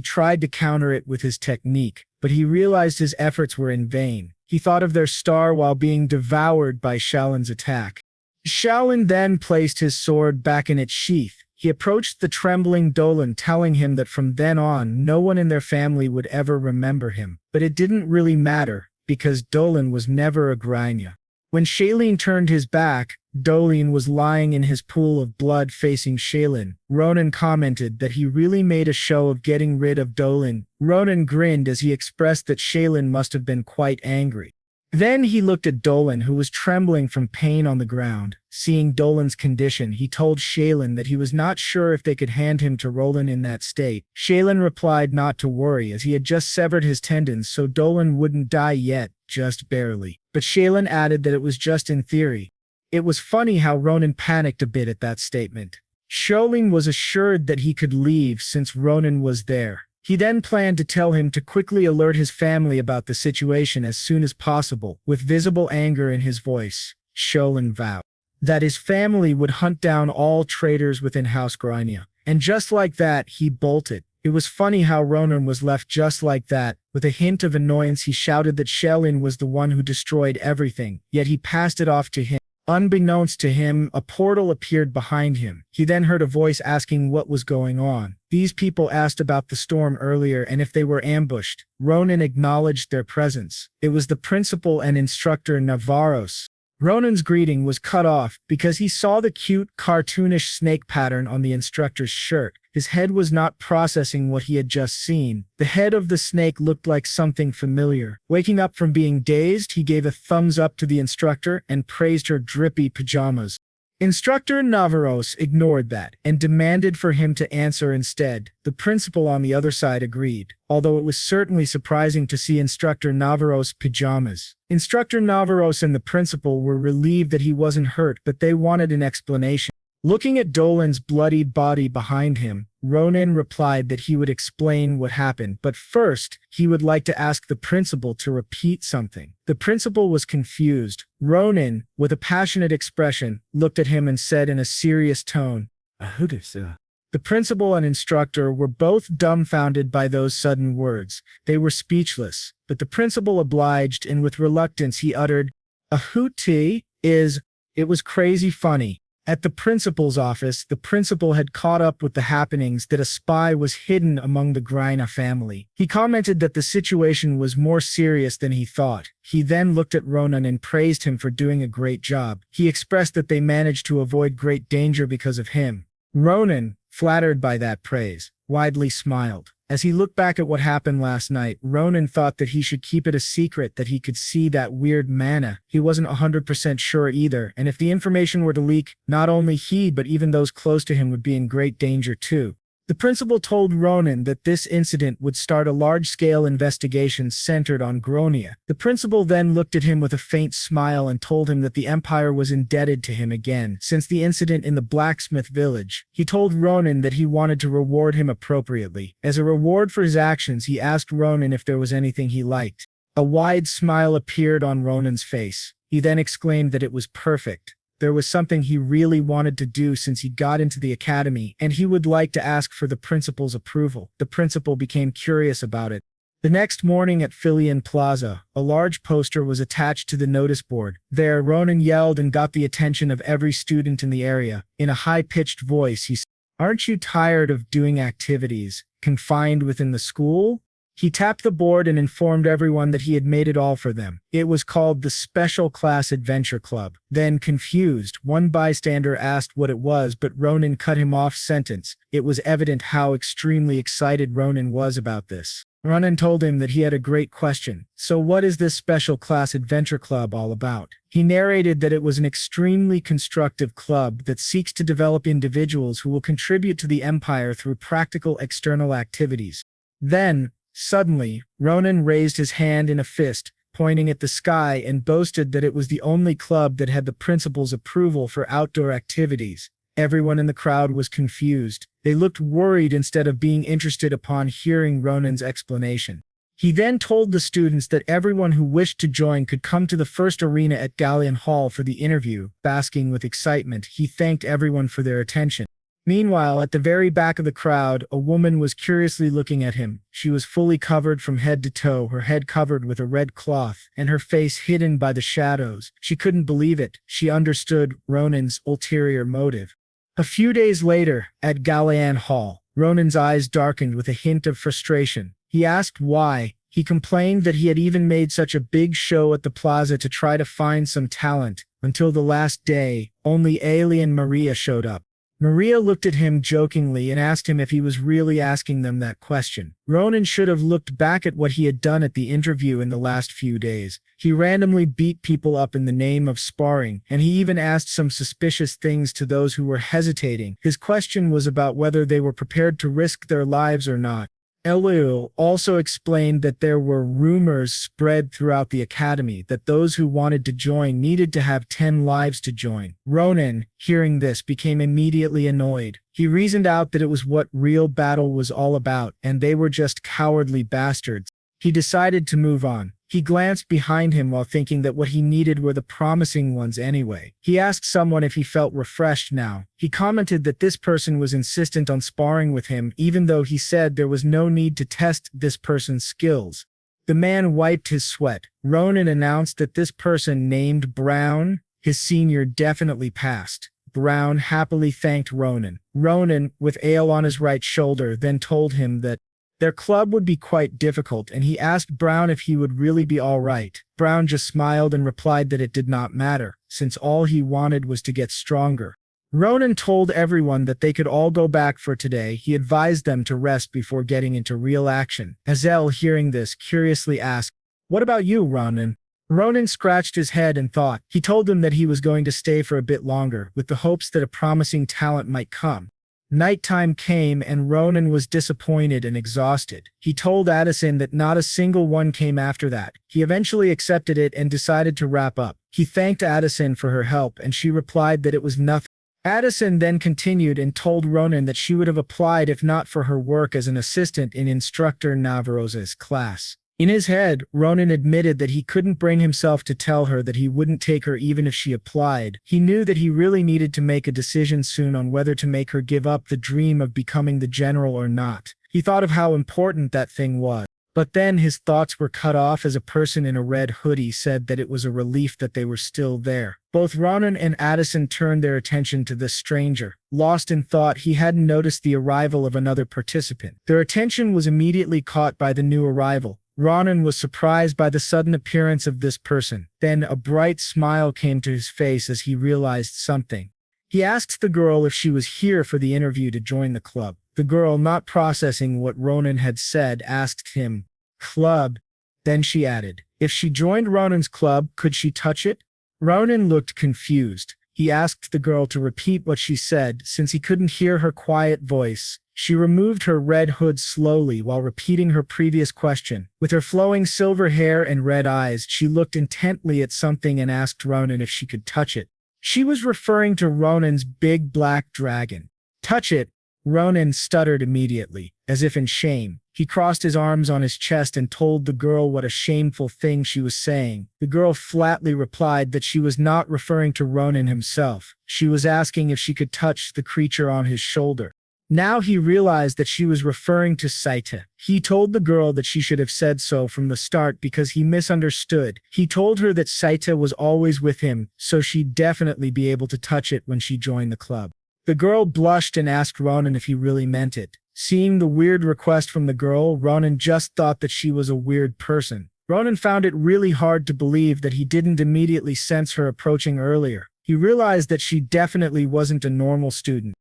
tried to counter it with his technique, but he realized his efforts were in vain. He thought of their star while being devoured by Shaylin's attack. Shaylin then placed his sword back in its sheath. He approached the trembling Dolan, telling him that from then on, no one in their family would ever remember him. But it didn't really matter, because Dolan was never a Grania. When Shaylin turned his back, Dolan was lying in his pool of blood facing Shaylin. Ronan commented that he really made a show of getting rid of Dolan. Ronan grinned as he expressed that Shaylin must have been quite angry. Then he looked at Dolan, who was trembling from pain on the ground. Seeing Dolan's condition, he told Shaylin that he was not sure if they could hand him to Ronan in that state. Shaylin replied not to worry, as he had just severed his tendons, so Dolan wouldn't die yet, just barely. But Shaylin added that it was just in theory. It was funny how Ronan panicked a bit at that statement. Shaylin was assured that he could leave since Ronan was there. He then planned to tell him to quickly alert his family about the situation as soon as possible. With visible anger in his voice, Shaylin vowed that his family would hunt down all traitors within House Grania. And just like that, he bolted. It was funny how Ronan was left just like that. With a hint of annoyance, he shouted that Shaylin was the one who destroyed everything, yet he passed it off to him. Unbeknownst to him, a portal appeared behind him. He then heard a voice asking what was going on. These people asked about the storm earlier and if they were ambushed. Ronan acknowledged their presence. It was the principal and instructor Navaros. Ronan's greeting was cut off because he saw the cute, cartoonish snake pattern on the instructor's shirt. His head was not processing what he had just seen. The head of the snake looked like something familiar. Waking up from being dazed, he gave a thumbs up to the instructor and praised her drippy pajamas. Instructor Navaros ignored that and demanded for him to answer instead. The principal on the other side agreed, although it was certainly surprising to see Instructor Navaros' pajamas. Instructor Navaros and the principal were relieved that he wasn't hurt, but they wanted an explanation. Looking at Dolan's bloodied body behind him, Ronan replied that he would explain what happened, but first, he would like to ask the principal to repeat something. The principal was confused. Ronan, with a passionate expression, looked at him and said in a serious tone, "Ahudasa." The principal and instructor were both dumbfounded by those sudden words. They were speechless, but the principal obliged, and with reluctance he uttered, "Ahuti is." It was crazy funny. At the principal's office, the principal had caught up with the happenings that a spy was hidden among the Grina family. He commented that the situation was more serious than he thought. He then looked at Ronan and praised him for doing a great job. He expressed that they managed to avoid great danger because of him. Ronan, flattered by that praise, widely smiled. As he looked back at what happened last night, Ronan thought that he should keep it a secret that he could see that weird mana. He wasn't 100% sure either, and if the information were to leak, not only he but even those close to him would be in great danger too. The principal told Ronan that this incident would start a large-scale investigation centered on Gronia. The principal then looked at him with a faint smile and told him that the Empire was indebted to him again since the incident in the blacksmith village. He told Ronan that he wanted to reward him appropriately. As a reward for his actions, he asked Ronan if there was anything he liked. A wide smile appeared on Ronan's face. He then exclaimed that it was perfect. There was something he really wanted to do since he got into the academy, and he would like to ask for the principal's approval. The principal became curious about it. The next morning at Phileon Plaza, a large poster was attached to the notice board. There, Ronan yelled and got the attention of every student in the area. In a high-pitched voice, he said, "Aren't you tired of doing activities confined within the school?" He tapped the board and informed everyone that he had made it all for them. It was called the Special Class Adventure Club. Then, confused, one bystander asked what it was, but Ronan cut him off sentence. It was evident how extremely excited Ronan was about this. Ronan told him that he had a great question. So what is this Special Class Adventure Club all about? He narrated that it was an extremely constructive club that seeks to develop individuals who will contribute to the Empire through practical external activities. Then, suddenly, Ronan raised his hand in a fist, pointing at the sky, and boasted that it was the only club that had the principal's approval for outdoor activities. Everyone in the crowd was confused. They looked worried instead of being interested upon hearing Ronan's explanation. He then told the students that everyone who wished to join could come to the first arena at Galleon Hall for the interview. Basking with excitement, he thanked everyone for their attention. Meanwhile, at the very back of the crowd, a woman was curiously looking at him. She was fully covered from head to toe, her head covered with a red cloth, and her face hidden by the shadows. She couldn't believe it. She understood Ronan's ulterior motive. A few days later, at Galleon Hall, Ronan's eyes darkened with a hint of frustration. He asked why. He complained that he had even made such a big show at the plaza to try to find some talent. Until the last day, only Ailey and Maria showed up. Maria looked at him jokingly and asked him if he was really asking them that question. Ronan should have looked back at what he had done at the interview in the last few days. He randomly beat people up in the name of sparring, and he even asked some suspicious things to those who were hesitating. His question was about whether they were prepared to risk their lives or not. Elul also explained that there were rumors spread throughout the academy that those who wanted to join needed to have 10 lives to join. Ronan, hearing this, became immediately annoyed. He reasoned out that it was what real battle was all about, and they were just cowardly bastards. He decided to move on. He glanced behind him while thinking that what he needed were the promising ones anyway. He asked someone if he felt refreshed now. He commented that this person was insistent on sparring with him, even though he said there was no need to test this person's skills. The man wiped his sweat. Ronan announced that this person named Brown, his senior, definitely passed. Brown happily thanked Ronan. Ronan, with Ale on his right shoulder, then told him that their club would be quite difficult, and he asked Brown if he would really be all right. Brown just smiled and replied that it did not matter, since all he wanted was to get stronger. Ronan told everyone that they could all go back for today. He advised them to rest before getting into real action. Asel, hearing this, curiously asked, "What about you, Ronan?" Ronan scratched his head and thought. He told them that he was going to stay for a bit longer, with the hopes that a promising talent might come. Nighttime came and Ronan was disappointed and exhausted. He told Addison that not a single one came after that. He eventually accepted it and decided to wrap up. He thanked Addison for her help and she replied that it was nothing. Addison then continued and told Ronan that she would have applied if not for her work as an assistant in Instructor Navaros's class. In his head, Ronan admitted that he couldn't bring himself to tell her that he wouldn't take her even if she applied. He knew that he really needed to make a decision soon on whether to make her give up the dream of becoming the general or not. He thought of how important that thing was. But then his thoughts were cut off as a person in a red hoodie said that it was a relief that they were still there. Both Ronan and Addison turned their attention to this stranger. Lost in thought, he hadn't noticed the arrival of another participant. Their attention was immediately caught by the new arrival. Ronan was surprised by the sudden appearance of this person. Then a bright smile came to his face as he realized something. He asked the girl if she was here for the interview to join the club. The girl, not processing what Ronan had said, asked him, "Club?" Then she added, "If she joined Ronan's club, could she touch it?" Ronan looked confused. He asked the girl to repeat what she said, since he couldn't hear her quiet voice. She removed her red hood slowly while repeating her previous question. With her flowing silver hair and red eyes, she looked intently at something and asked Ronan if she could touch it. She was referring to Ronan's big black dragon. "Touch it?" Ronan stuttered immediately, as if in shame. He crossed his arms on his chest and told the girl what a shameful thing she was saying. The girl flatly replied that she was not referring to Ronan himself. She was asking if she could touch the creature on his shoulder. Now he realized that she was referring to Saita. He told the girl that she should have said so from the start because he misunderstood. He told her that Saita was always with him, so she'd definitely be able to touch it when she joined the club. The girl blushed and asked Ronan if he really meant it. Seeing the weird request from the girl, Ronan just thought that she was a weird person. Ronan found it really hard to believe that he didn't immediately sense her approaching earlier. He realized that she definitely wasn't a normal student.